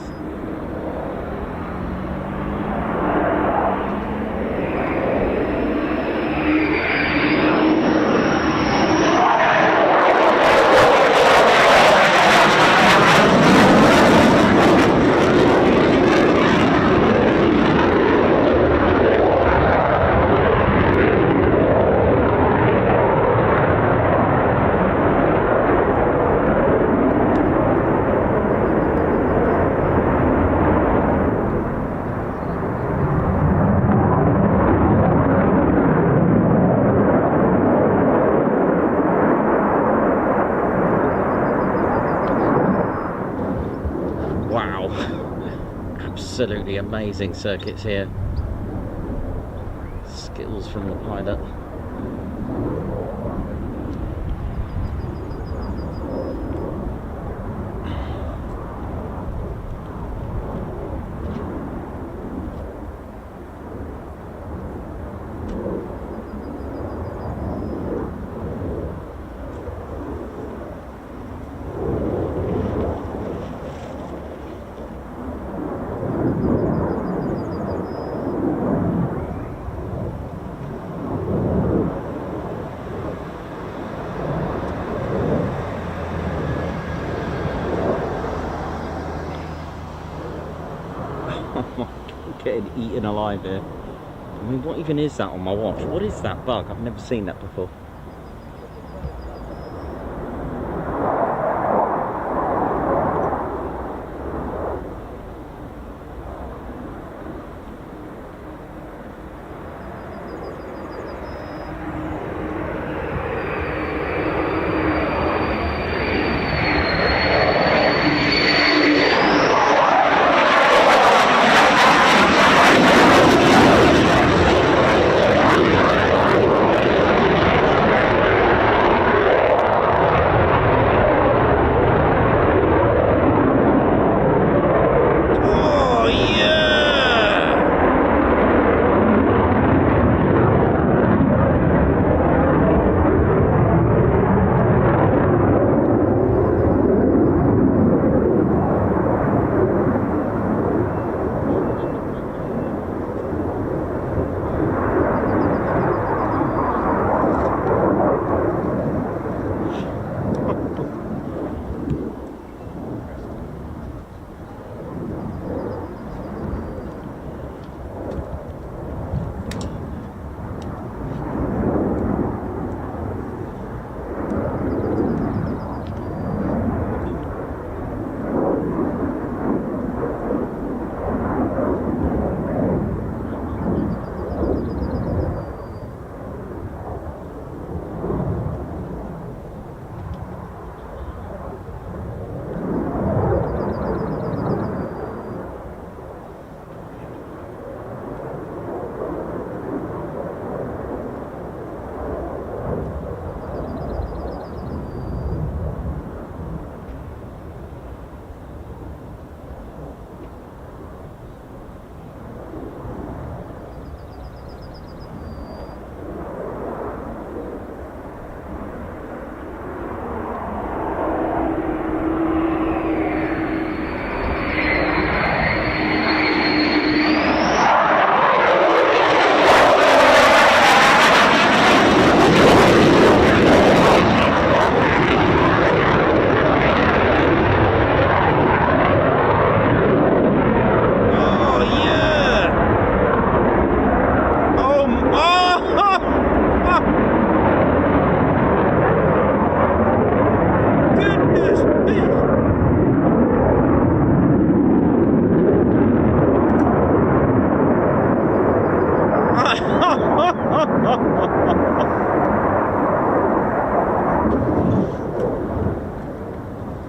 Absolutely amazing circuits here. Skills from the pilot. Getting eaten alive here. I mean, what even is that on my watch? What is that bug? I've never seen that before.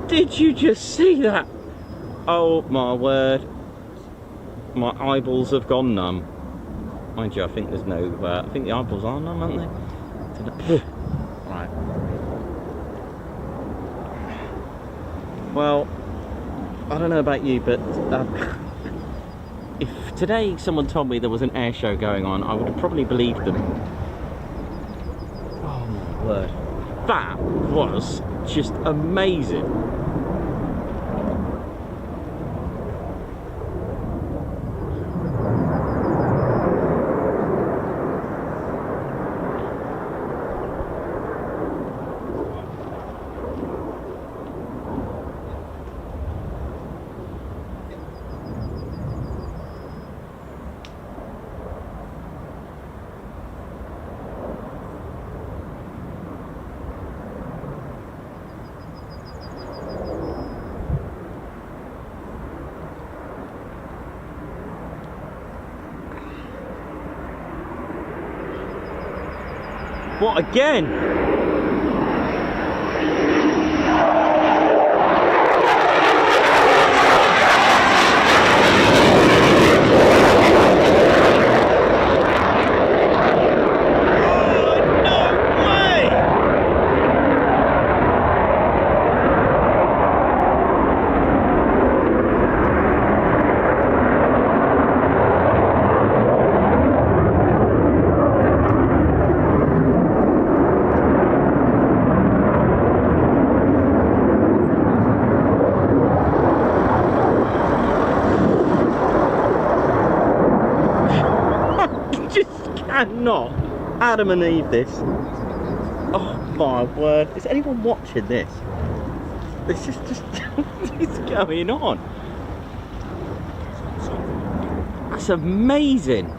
Did you just see that? Oh my word. My eyeballs have gone numb. Mind you, I think there's no, I think the eyeballs are numb, aren't they? Right. Well, I don't know about you, but if today someone told me there was an air show going on, I would have probably believed them. Oh my word. That was just amazing. What again? cannot Adam and Eve this. Oh my word. Is anyone watching this? It's just what is going on? That's amazing.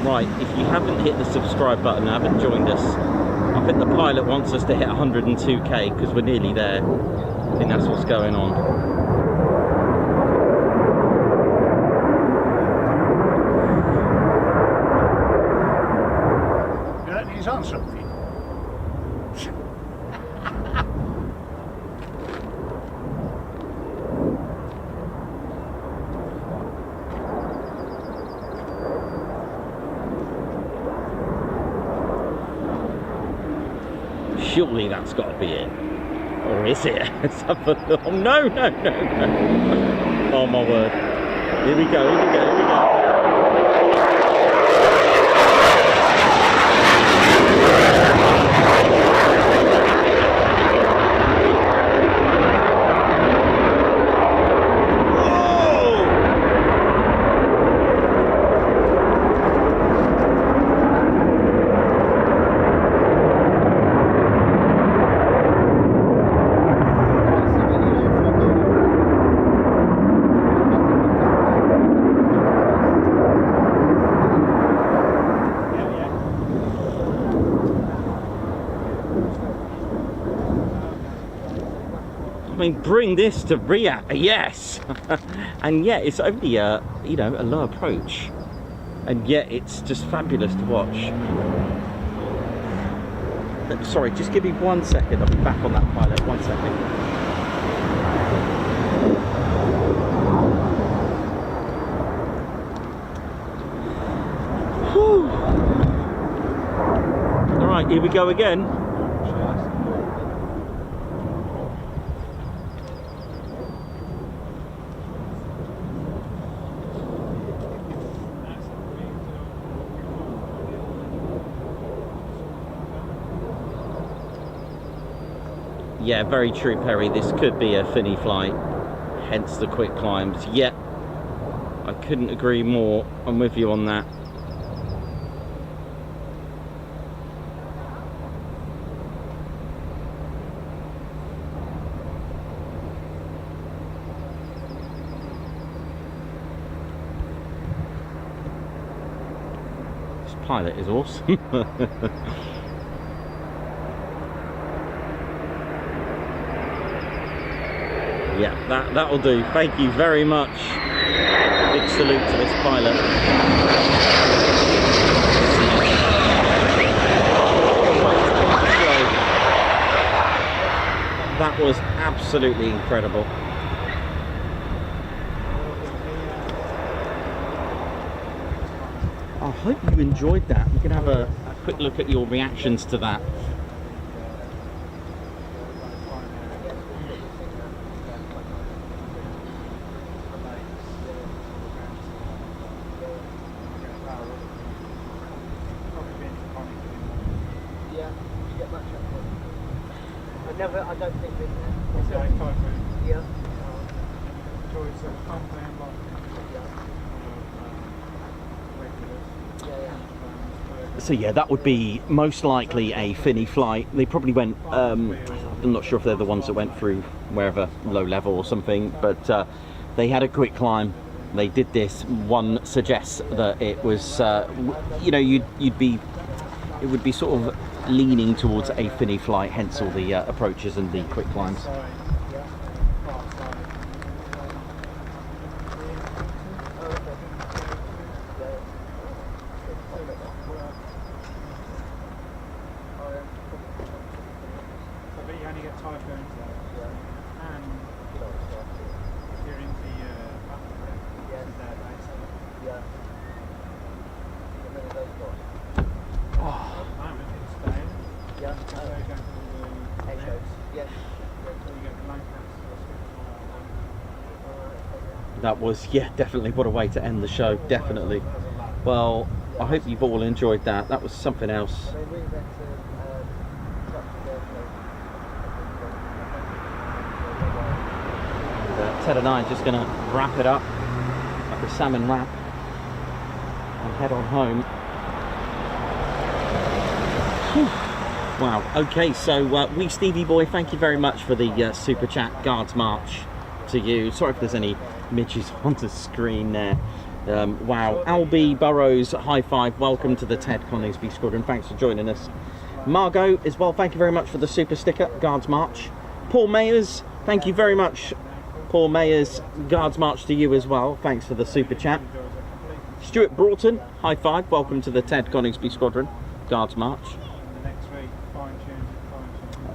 Right, if you haven't hit the subscribe button, haven't joined us, I think the pilot wants us to hit 102k because we're nearly there. I think that's what's going on. You reckon he's on something? Surely that's got to be it. Or is it? Let's have a look. Oh, no. Oh my word. Here we go, here we go, here we go. I mean, bring this to Riyadh, yes. And yet it's only a, you know, a low approach, and yet it's just fabulous to watch. Sorry, just give me 1 second. I'll be back on that pilot. 1 second. Whew. All right, here we go again. Yeah, very true, Perry. This could be a Finny flight, hence the quick climbs. Yeah, I couldn't agree more. I'm with you on that. This pilot is awesome. Yeah, that'll do. Thank you very much. Big salute to this pilot. That was absolutely incredible. I hope you enjoyed that. We can have a quick look at your reactions to that. I don't think we've yeah. So yeah, that would be most likely a Finny flight. They probably went, I'm not sure if they're the ones that went through wherever, low level or something, but they had a quick climb. They did this. One suggests that it was, you know, it would be sort of leaning towards a Finny flight, hence all the approaches and the quick climbs. That was, yeah, definitely what a way to end the show, definitely. Well, I hope you've all enjoyed that. That was something else. Ted and I are just going to wrap it up like a salmon wrap and head on home. Whew. Wow, okay, so we Stevie Boy, thank you very much for the super chat. Guards March to you. Sorry if there's any midges on the screen there. Wow, Albie Burrows, high five, welcome to the Ted Coningsby Squadron, thanks for joining us. Margot as well, thank you very much for the super sticker, Guards March. Paul Mayers, thank you very much. Paul Mayers, Guards March to you as well, thanks for the super chat. Stuart Broughton, high five, welcome to the Ted Coningsby Squadron, Guards March.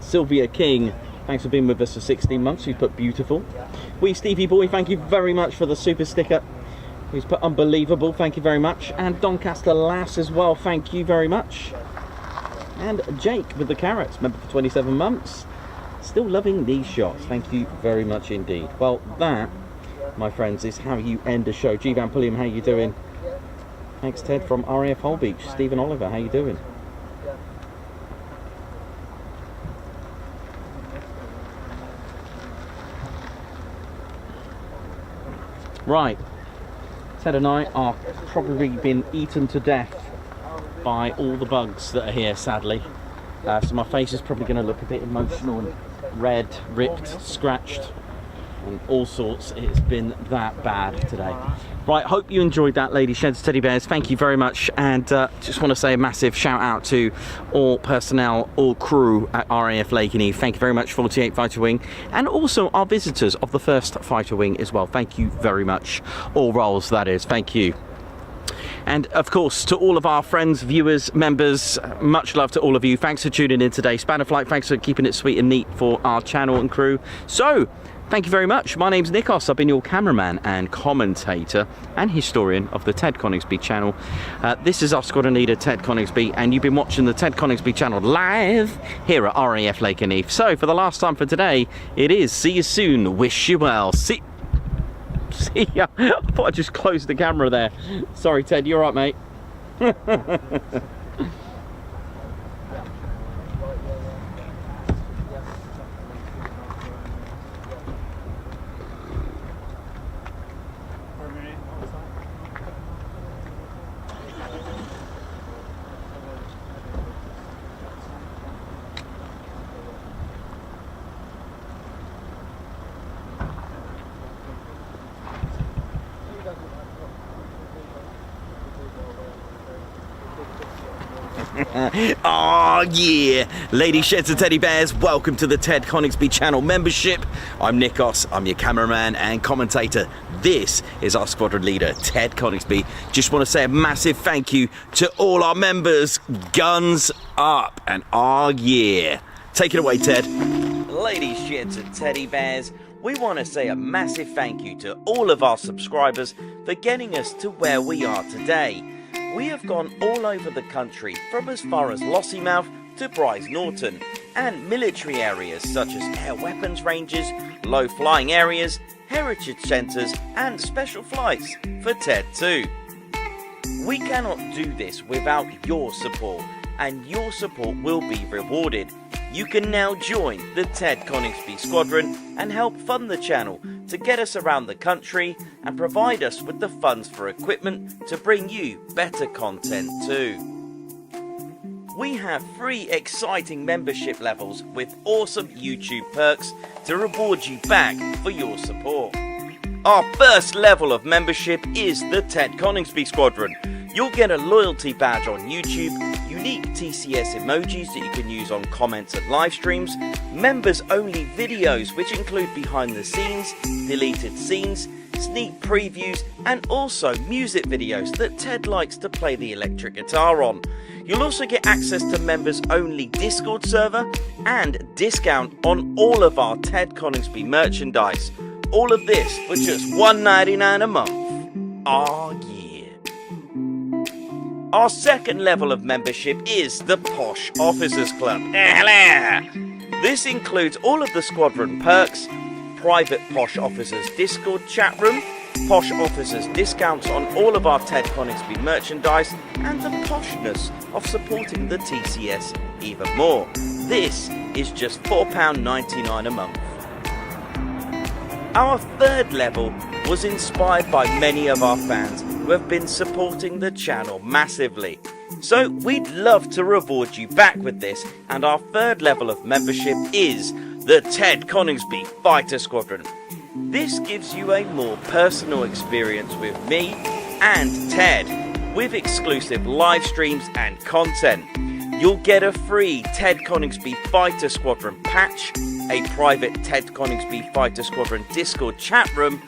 Sylvia King, thanks for being with us for 16 months, you put beautiful. We Stevie Boy, thank you very much for the super sticker. He's put unbelievable, thank you very much. And Doncaster Lass as well, thank you very much. And Jake with the carrots, member for 27 months. Still loving these shots, thank you very much indeed. Well, that, my friends, is how you end a show. G. Van Pulliam, how you doing? Thanks, Ted, from RAF Holbeach. Stephen Oliver, how you doing? Right, Ted and I are probably been eaten to death by all the bugs that are here, sadly. So my face is probably going to look a bit emotional and red, ripped, scratched, and all sorts. It's been that bad today. Right, hope you enjoyed that, Lady Sheds Teddy Bears. Thank you very much, and just want to say a massive shout out to all personnel, all crew at RAF Lakenheath. Thank you very much, 48 Fighter Wing, and also our visitors of the 1st Fighter Wing as well. Thank you very much. All roles, that is. Thank you. And of course, to all of our friends, viewers, members, much love to all of you. Thanks for tuning in today. Spanner Flight, thanks for keeping it sweet and neat for our channel and crew. So, thank you very much. My name's Nikos. I've been your cameraman and commentator and historian of the Ted Coningsby channel. This is our squadron leader, Ted Coningsby, and you've been watching the Ted Coningsby channel live here at RAF Lakenheath. So, for the last time for today, it is see you soon. Wish you well. See ya. I thought I just closed the camera there. Sorry, Ted. You're right, mate. Oh yeah, Lady Sheds and Teddy Bears, welcome to the Ted Coningsby channel membership. I'm Nikos, I'm your cameraman and commentator. This is our squadron leader, Ted Coningsby. Just want to say a massive thank you to all our members. Guns up, and oh yeah. Take it away, Ted. Lady Sheds and Teddy Bears, we want to say a massive thank you to all of our subscribers for getting us to where we are today. We have gone all over the country, from as far as Lossiemouth to Bryce Norton, and military areas such as air weapons ranges, low flying areas, heritage centres and special flights for TED 2. We cannot do this without your support, and your support will be rewarded. You can now join the Ted Coningsby Squadron and help fund the channel to get us around the country and provide us with the funds for equipment to bring you better content too. We have 3 exciting membership levels with awesome YouTube perks to reward you back for your support. Our first level of membership is the Ted Coningsby Squadron. You'll get a loyalty badge on YouTube, unique TCS emojis that you can use on comments and live streams, members only videos which include behind the scenes, deleted scenes, sneak previews and also music videos that Ted likes to play the electric guitar on. You'll also get access to members only Discord server and discount on all of our Ted Coningsby merchandise. All of this for just $1.99 a month. Oh yeah. Our second level of membership is the Posh Officers Club. This includes all of the squadron perks, private Posh Officers Discord chat room, Posh Officers discounts on all of our Ted Coningsby merchandise, and the poshness of supporting the TCS even more. This is just £4.99 a month. Our third level was inspired by many of our fans who have been supporting the channel massively. So we'd love to reward you back with this, and our third level of membership is the Ted Coningsby Fighter Squadron. This gives you a more personal experience with me and Ted, with exclusive live streams and content. You'll get a free Ted Coningsby Fighter Squadron patch, a private Ted Coningsby Fighter Squadron Discord chat room,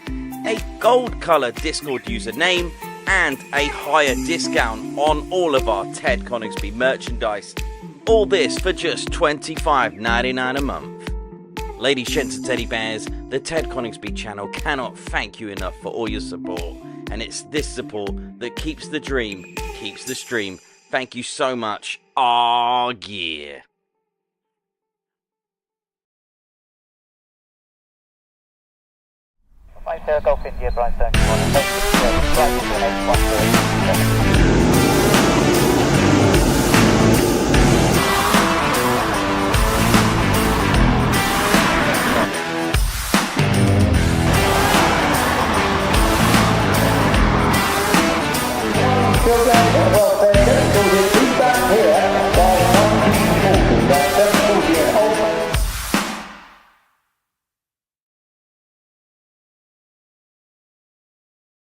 a gold colour Discord username, and a higher discount on all of our Ted Coningsby merchandise. All this for just $25.99 a month. Ladies, gents and teddy bears, the Ted Coningsby channel cannot thank you enough for all your support. And it's this support that keeps the dream, keeps the stream. Thank you so much. Aw, yeah. Golf India, right, 31.